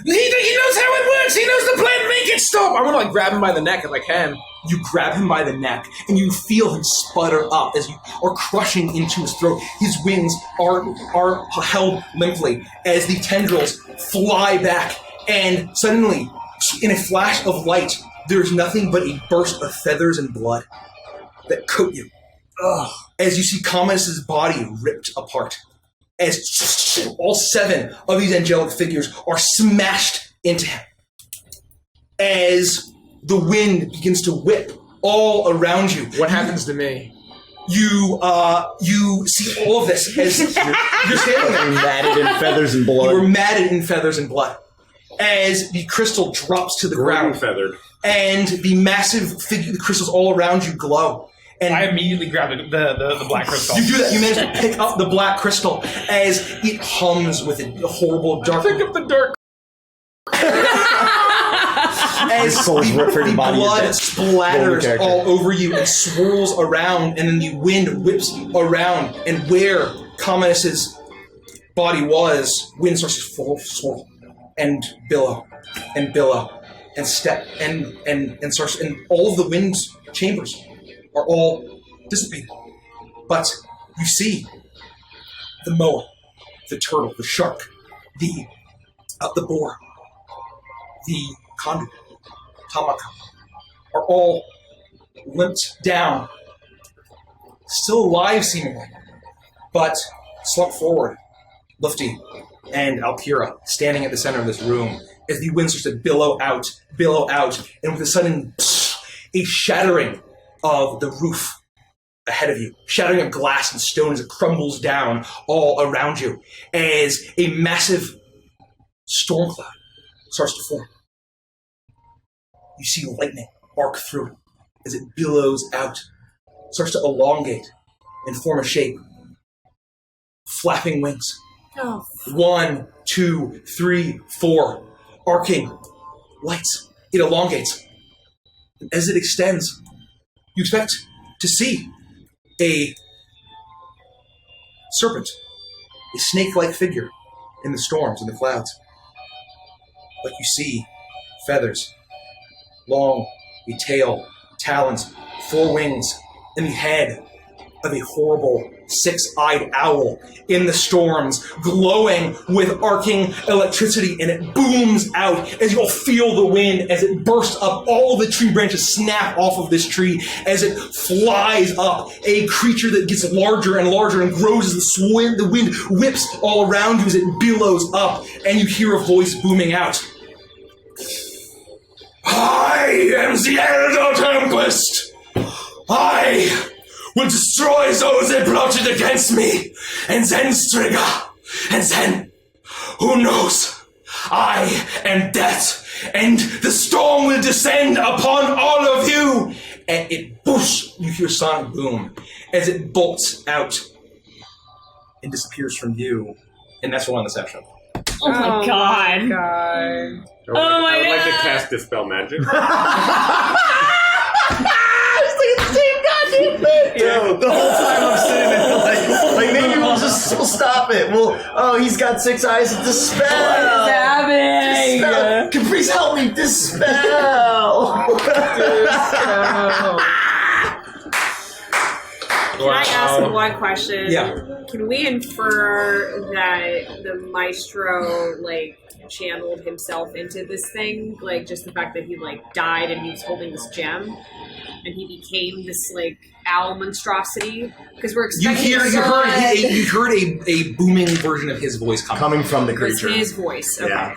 He knows how it works! He knows the plan! Make it stop! I want to like grab him by the neck if I can. You grab him by the neck, and you feel him sputter up as you are crushing into his throat. His wings are held limply as the tendrils fly back, and suddenly, in a flash of light, there's nothing but a burst of feathers and blood that coat you. Ugh. As you see Commodus's body ripped apart, as all 7 of these angelic figures are smashed into him. As the wind begins to whip all around you. What happens to me? You see all of this as you're standing there. Matted in feathers and blood. You were matted in feathers and blood. As the crystal drops to the ground. Feathered. And the massive figure, the crystals all around you glow. And I immediately grab the black crystal. You do that. You manage to pick up the black crystal as it hums with a horrible dark. Pick up the dark. As the blood splatters all over you and swirls around, and then the wind whips around, and where Commodus's body was, wind starts to swirl and billow and step and starts, and all of the wind's chambers are all dissipated. But you see the moa, the turtle, the shark, the boar, the condor, Tamaka, are all limped down, still alive seemingly, but slumped forward. Lufty and Alkira standing at the center of this room as the wind starts to billow out, and with a sudden a shattering of the roof ahead of you, shattering of glass and stone as it crumbles down all around you, as a massive storm cloud starts to form. You see lightning arc through it as it billows out, starts to elongate and form a shape. Flapping wings. Oh. 1, 2, 3, 4. Arcing lights. It elongates. And as it extends, you expect to see a serpent, a snake-like figure in the storms and the clouds. But you see feathers, long, a tail, talons, 4 wings, and the head of a horrible six-eyed owl in the storms, glowing with arcing electricity, and it booms out as you'll feel the wind as it bursts up. All the tree branches snap off of this tree as it flies up, a creature that gets larger and larger and grows as the wind whips all around you as it billows up, and you hear a voice booming out. I am the Elder Tempest. I will destroy those that plotted against me, and then Strigger, and then, who knows? I am death, and the storm will descend upon all of you. And it whoosh, you hear sonic boom as it bolts out and disappears from view, and that's one deception. Oh my god. Oh my god. I would like to cast Dispel Magic. Yo, the whole time I'm sitting there like maybe we'll stop it. He's got 6 eyes of dispel. What is happening? Dispel. Caprice, help me dispel. Can I ask one question? Yeah. Can we infer that the maestro channeled himself into this thing? Just the fact that he died and he was holding this gem and he became this owl monstrosity? Because we're expecting you heard a booming version of his voice coming from the it was creature. his voice. Okay. Yeah.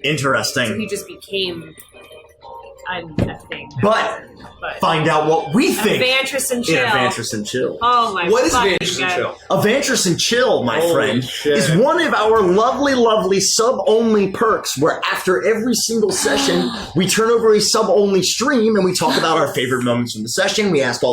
Interesting. So he just became a thing. But find out what we think. Avantris and Chill. In Avantris and Chill. Oh my god. What is Avantris and Chill? Avantris and Chill, my Holy friend, shit. is one of our lovely, lovely sub-only perks where after every single session, we turn over a sub-only stream and we talk about our favorite moments from the session. We answer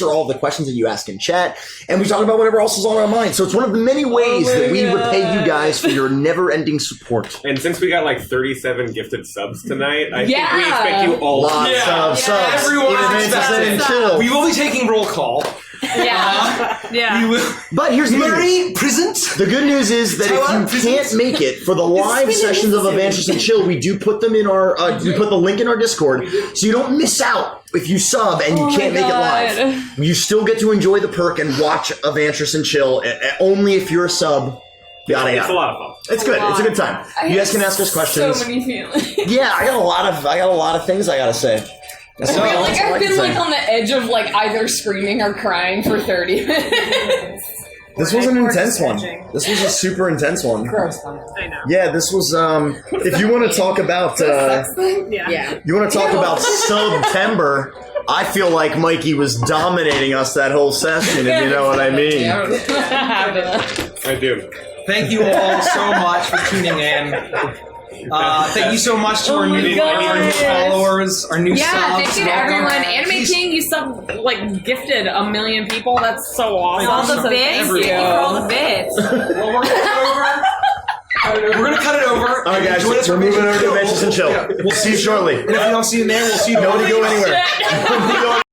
all of the questions that you ask in chat, and we talk about whatever else is on our mind. So it's one of the many ways that we repay you guys for your never-ending support. And since we got 37 gifted subs tonight, I think Yeah. we expect you all Lots of subs. Everyone In Avantris and Chill. We will be taking roll call. Yeah. Yeah. We will. But here's the Murray, present. The good news is that if you can't make it for the live sessions of Avantris and Chill, we do put them in our. We put the link in our Discord, so you don't miss out if you sub and you can't make it live. You still get to enjoy the perk and watch Avantris and Chill only if you're a sub. Yada It's a yada. lot of fun. It's good. It's a good time. You guys can ask us questions. So many feelings. Yeah, I got a lot of things I gotta say. I feel like I've been on the edge of either screaming or crying for 30 minutes. This was an intense one. This was a super intense one. Gross. I know. Yeah, this was. If you want to talk about, Yeah. you want to talk about September. I feel like Mikey was dominating us that whole session, if you know what I mean. I do. Thank you all so much for tuning in. Thank you so much to our new followers, our new subs. Thank you to Welcome. everyone. Anime King, you gifted 1 million people. That's so awesome. All the So bits. thank Thank you for all the bits. Well, we're going to cut it over. All right, guys, Join us we're for moving over to Chill. Adventures and Chill. Yeah. We'll see you shortly. And if we don't see you there, we'll see you Nobody go tomorrow. anywhere.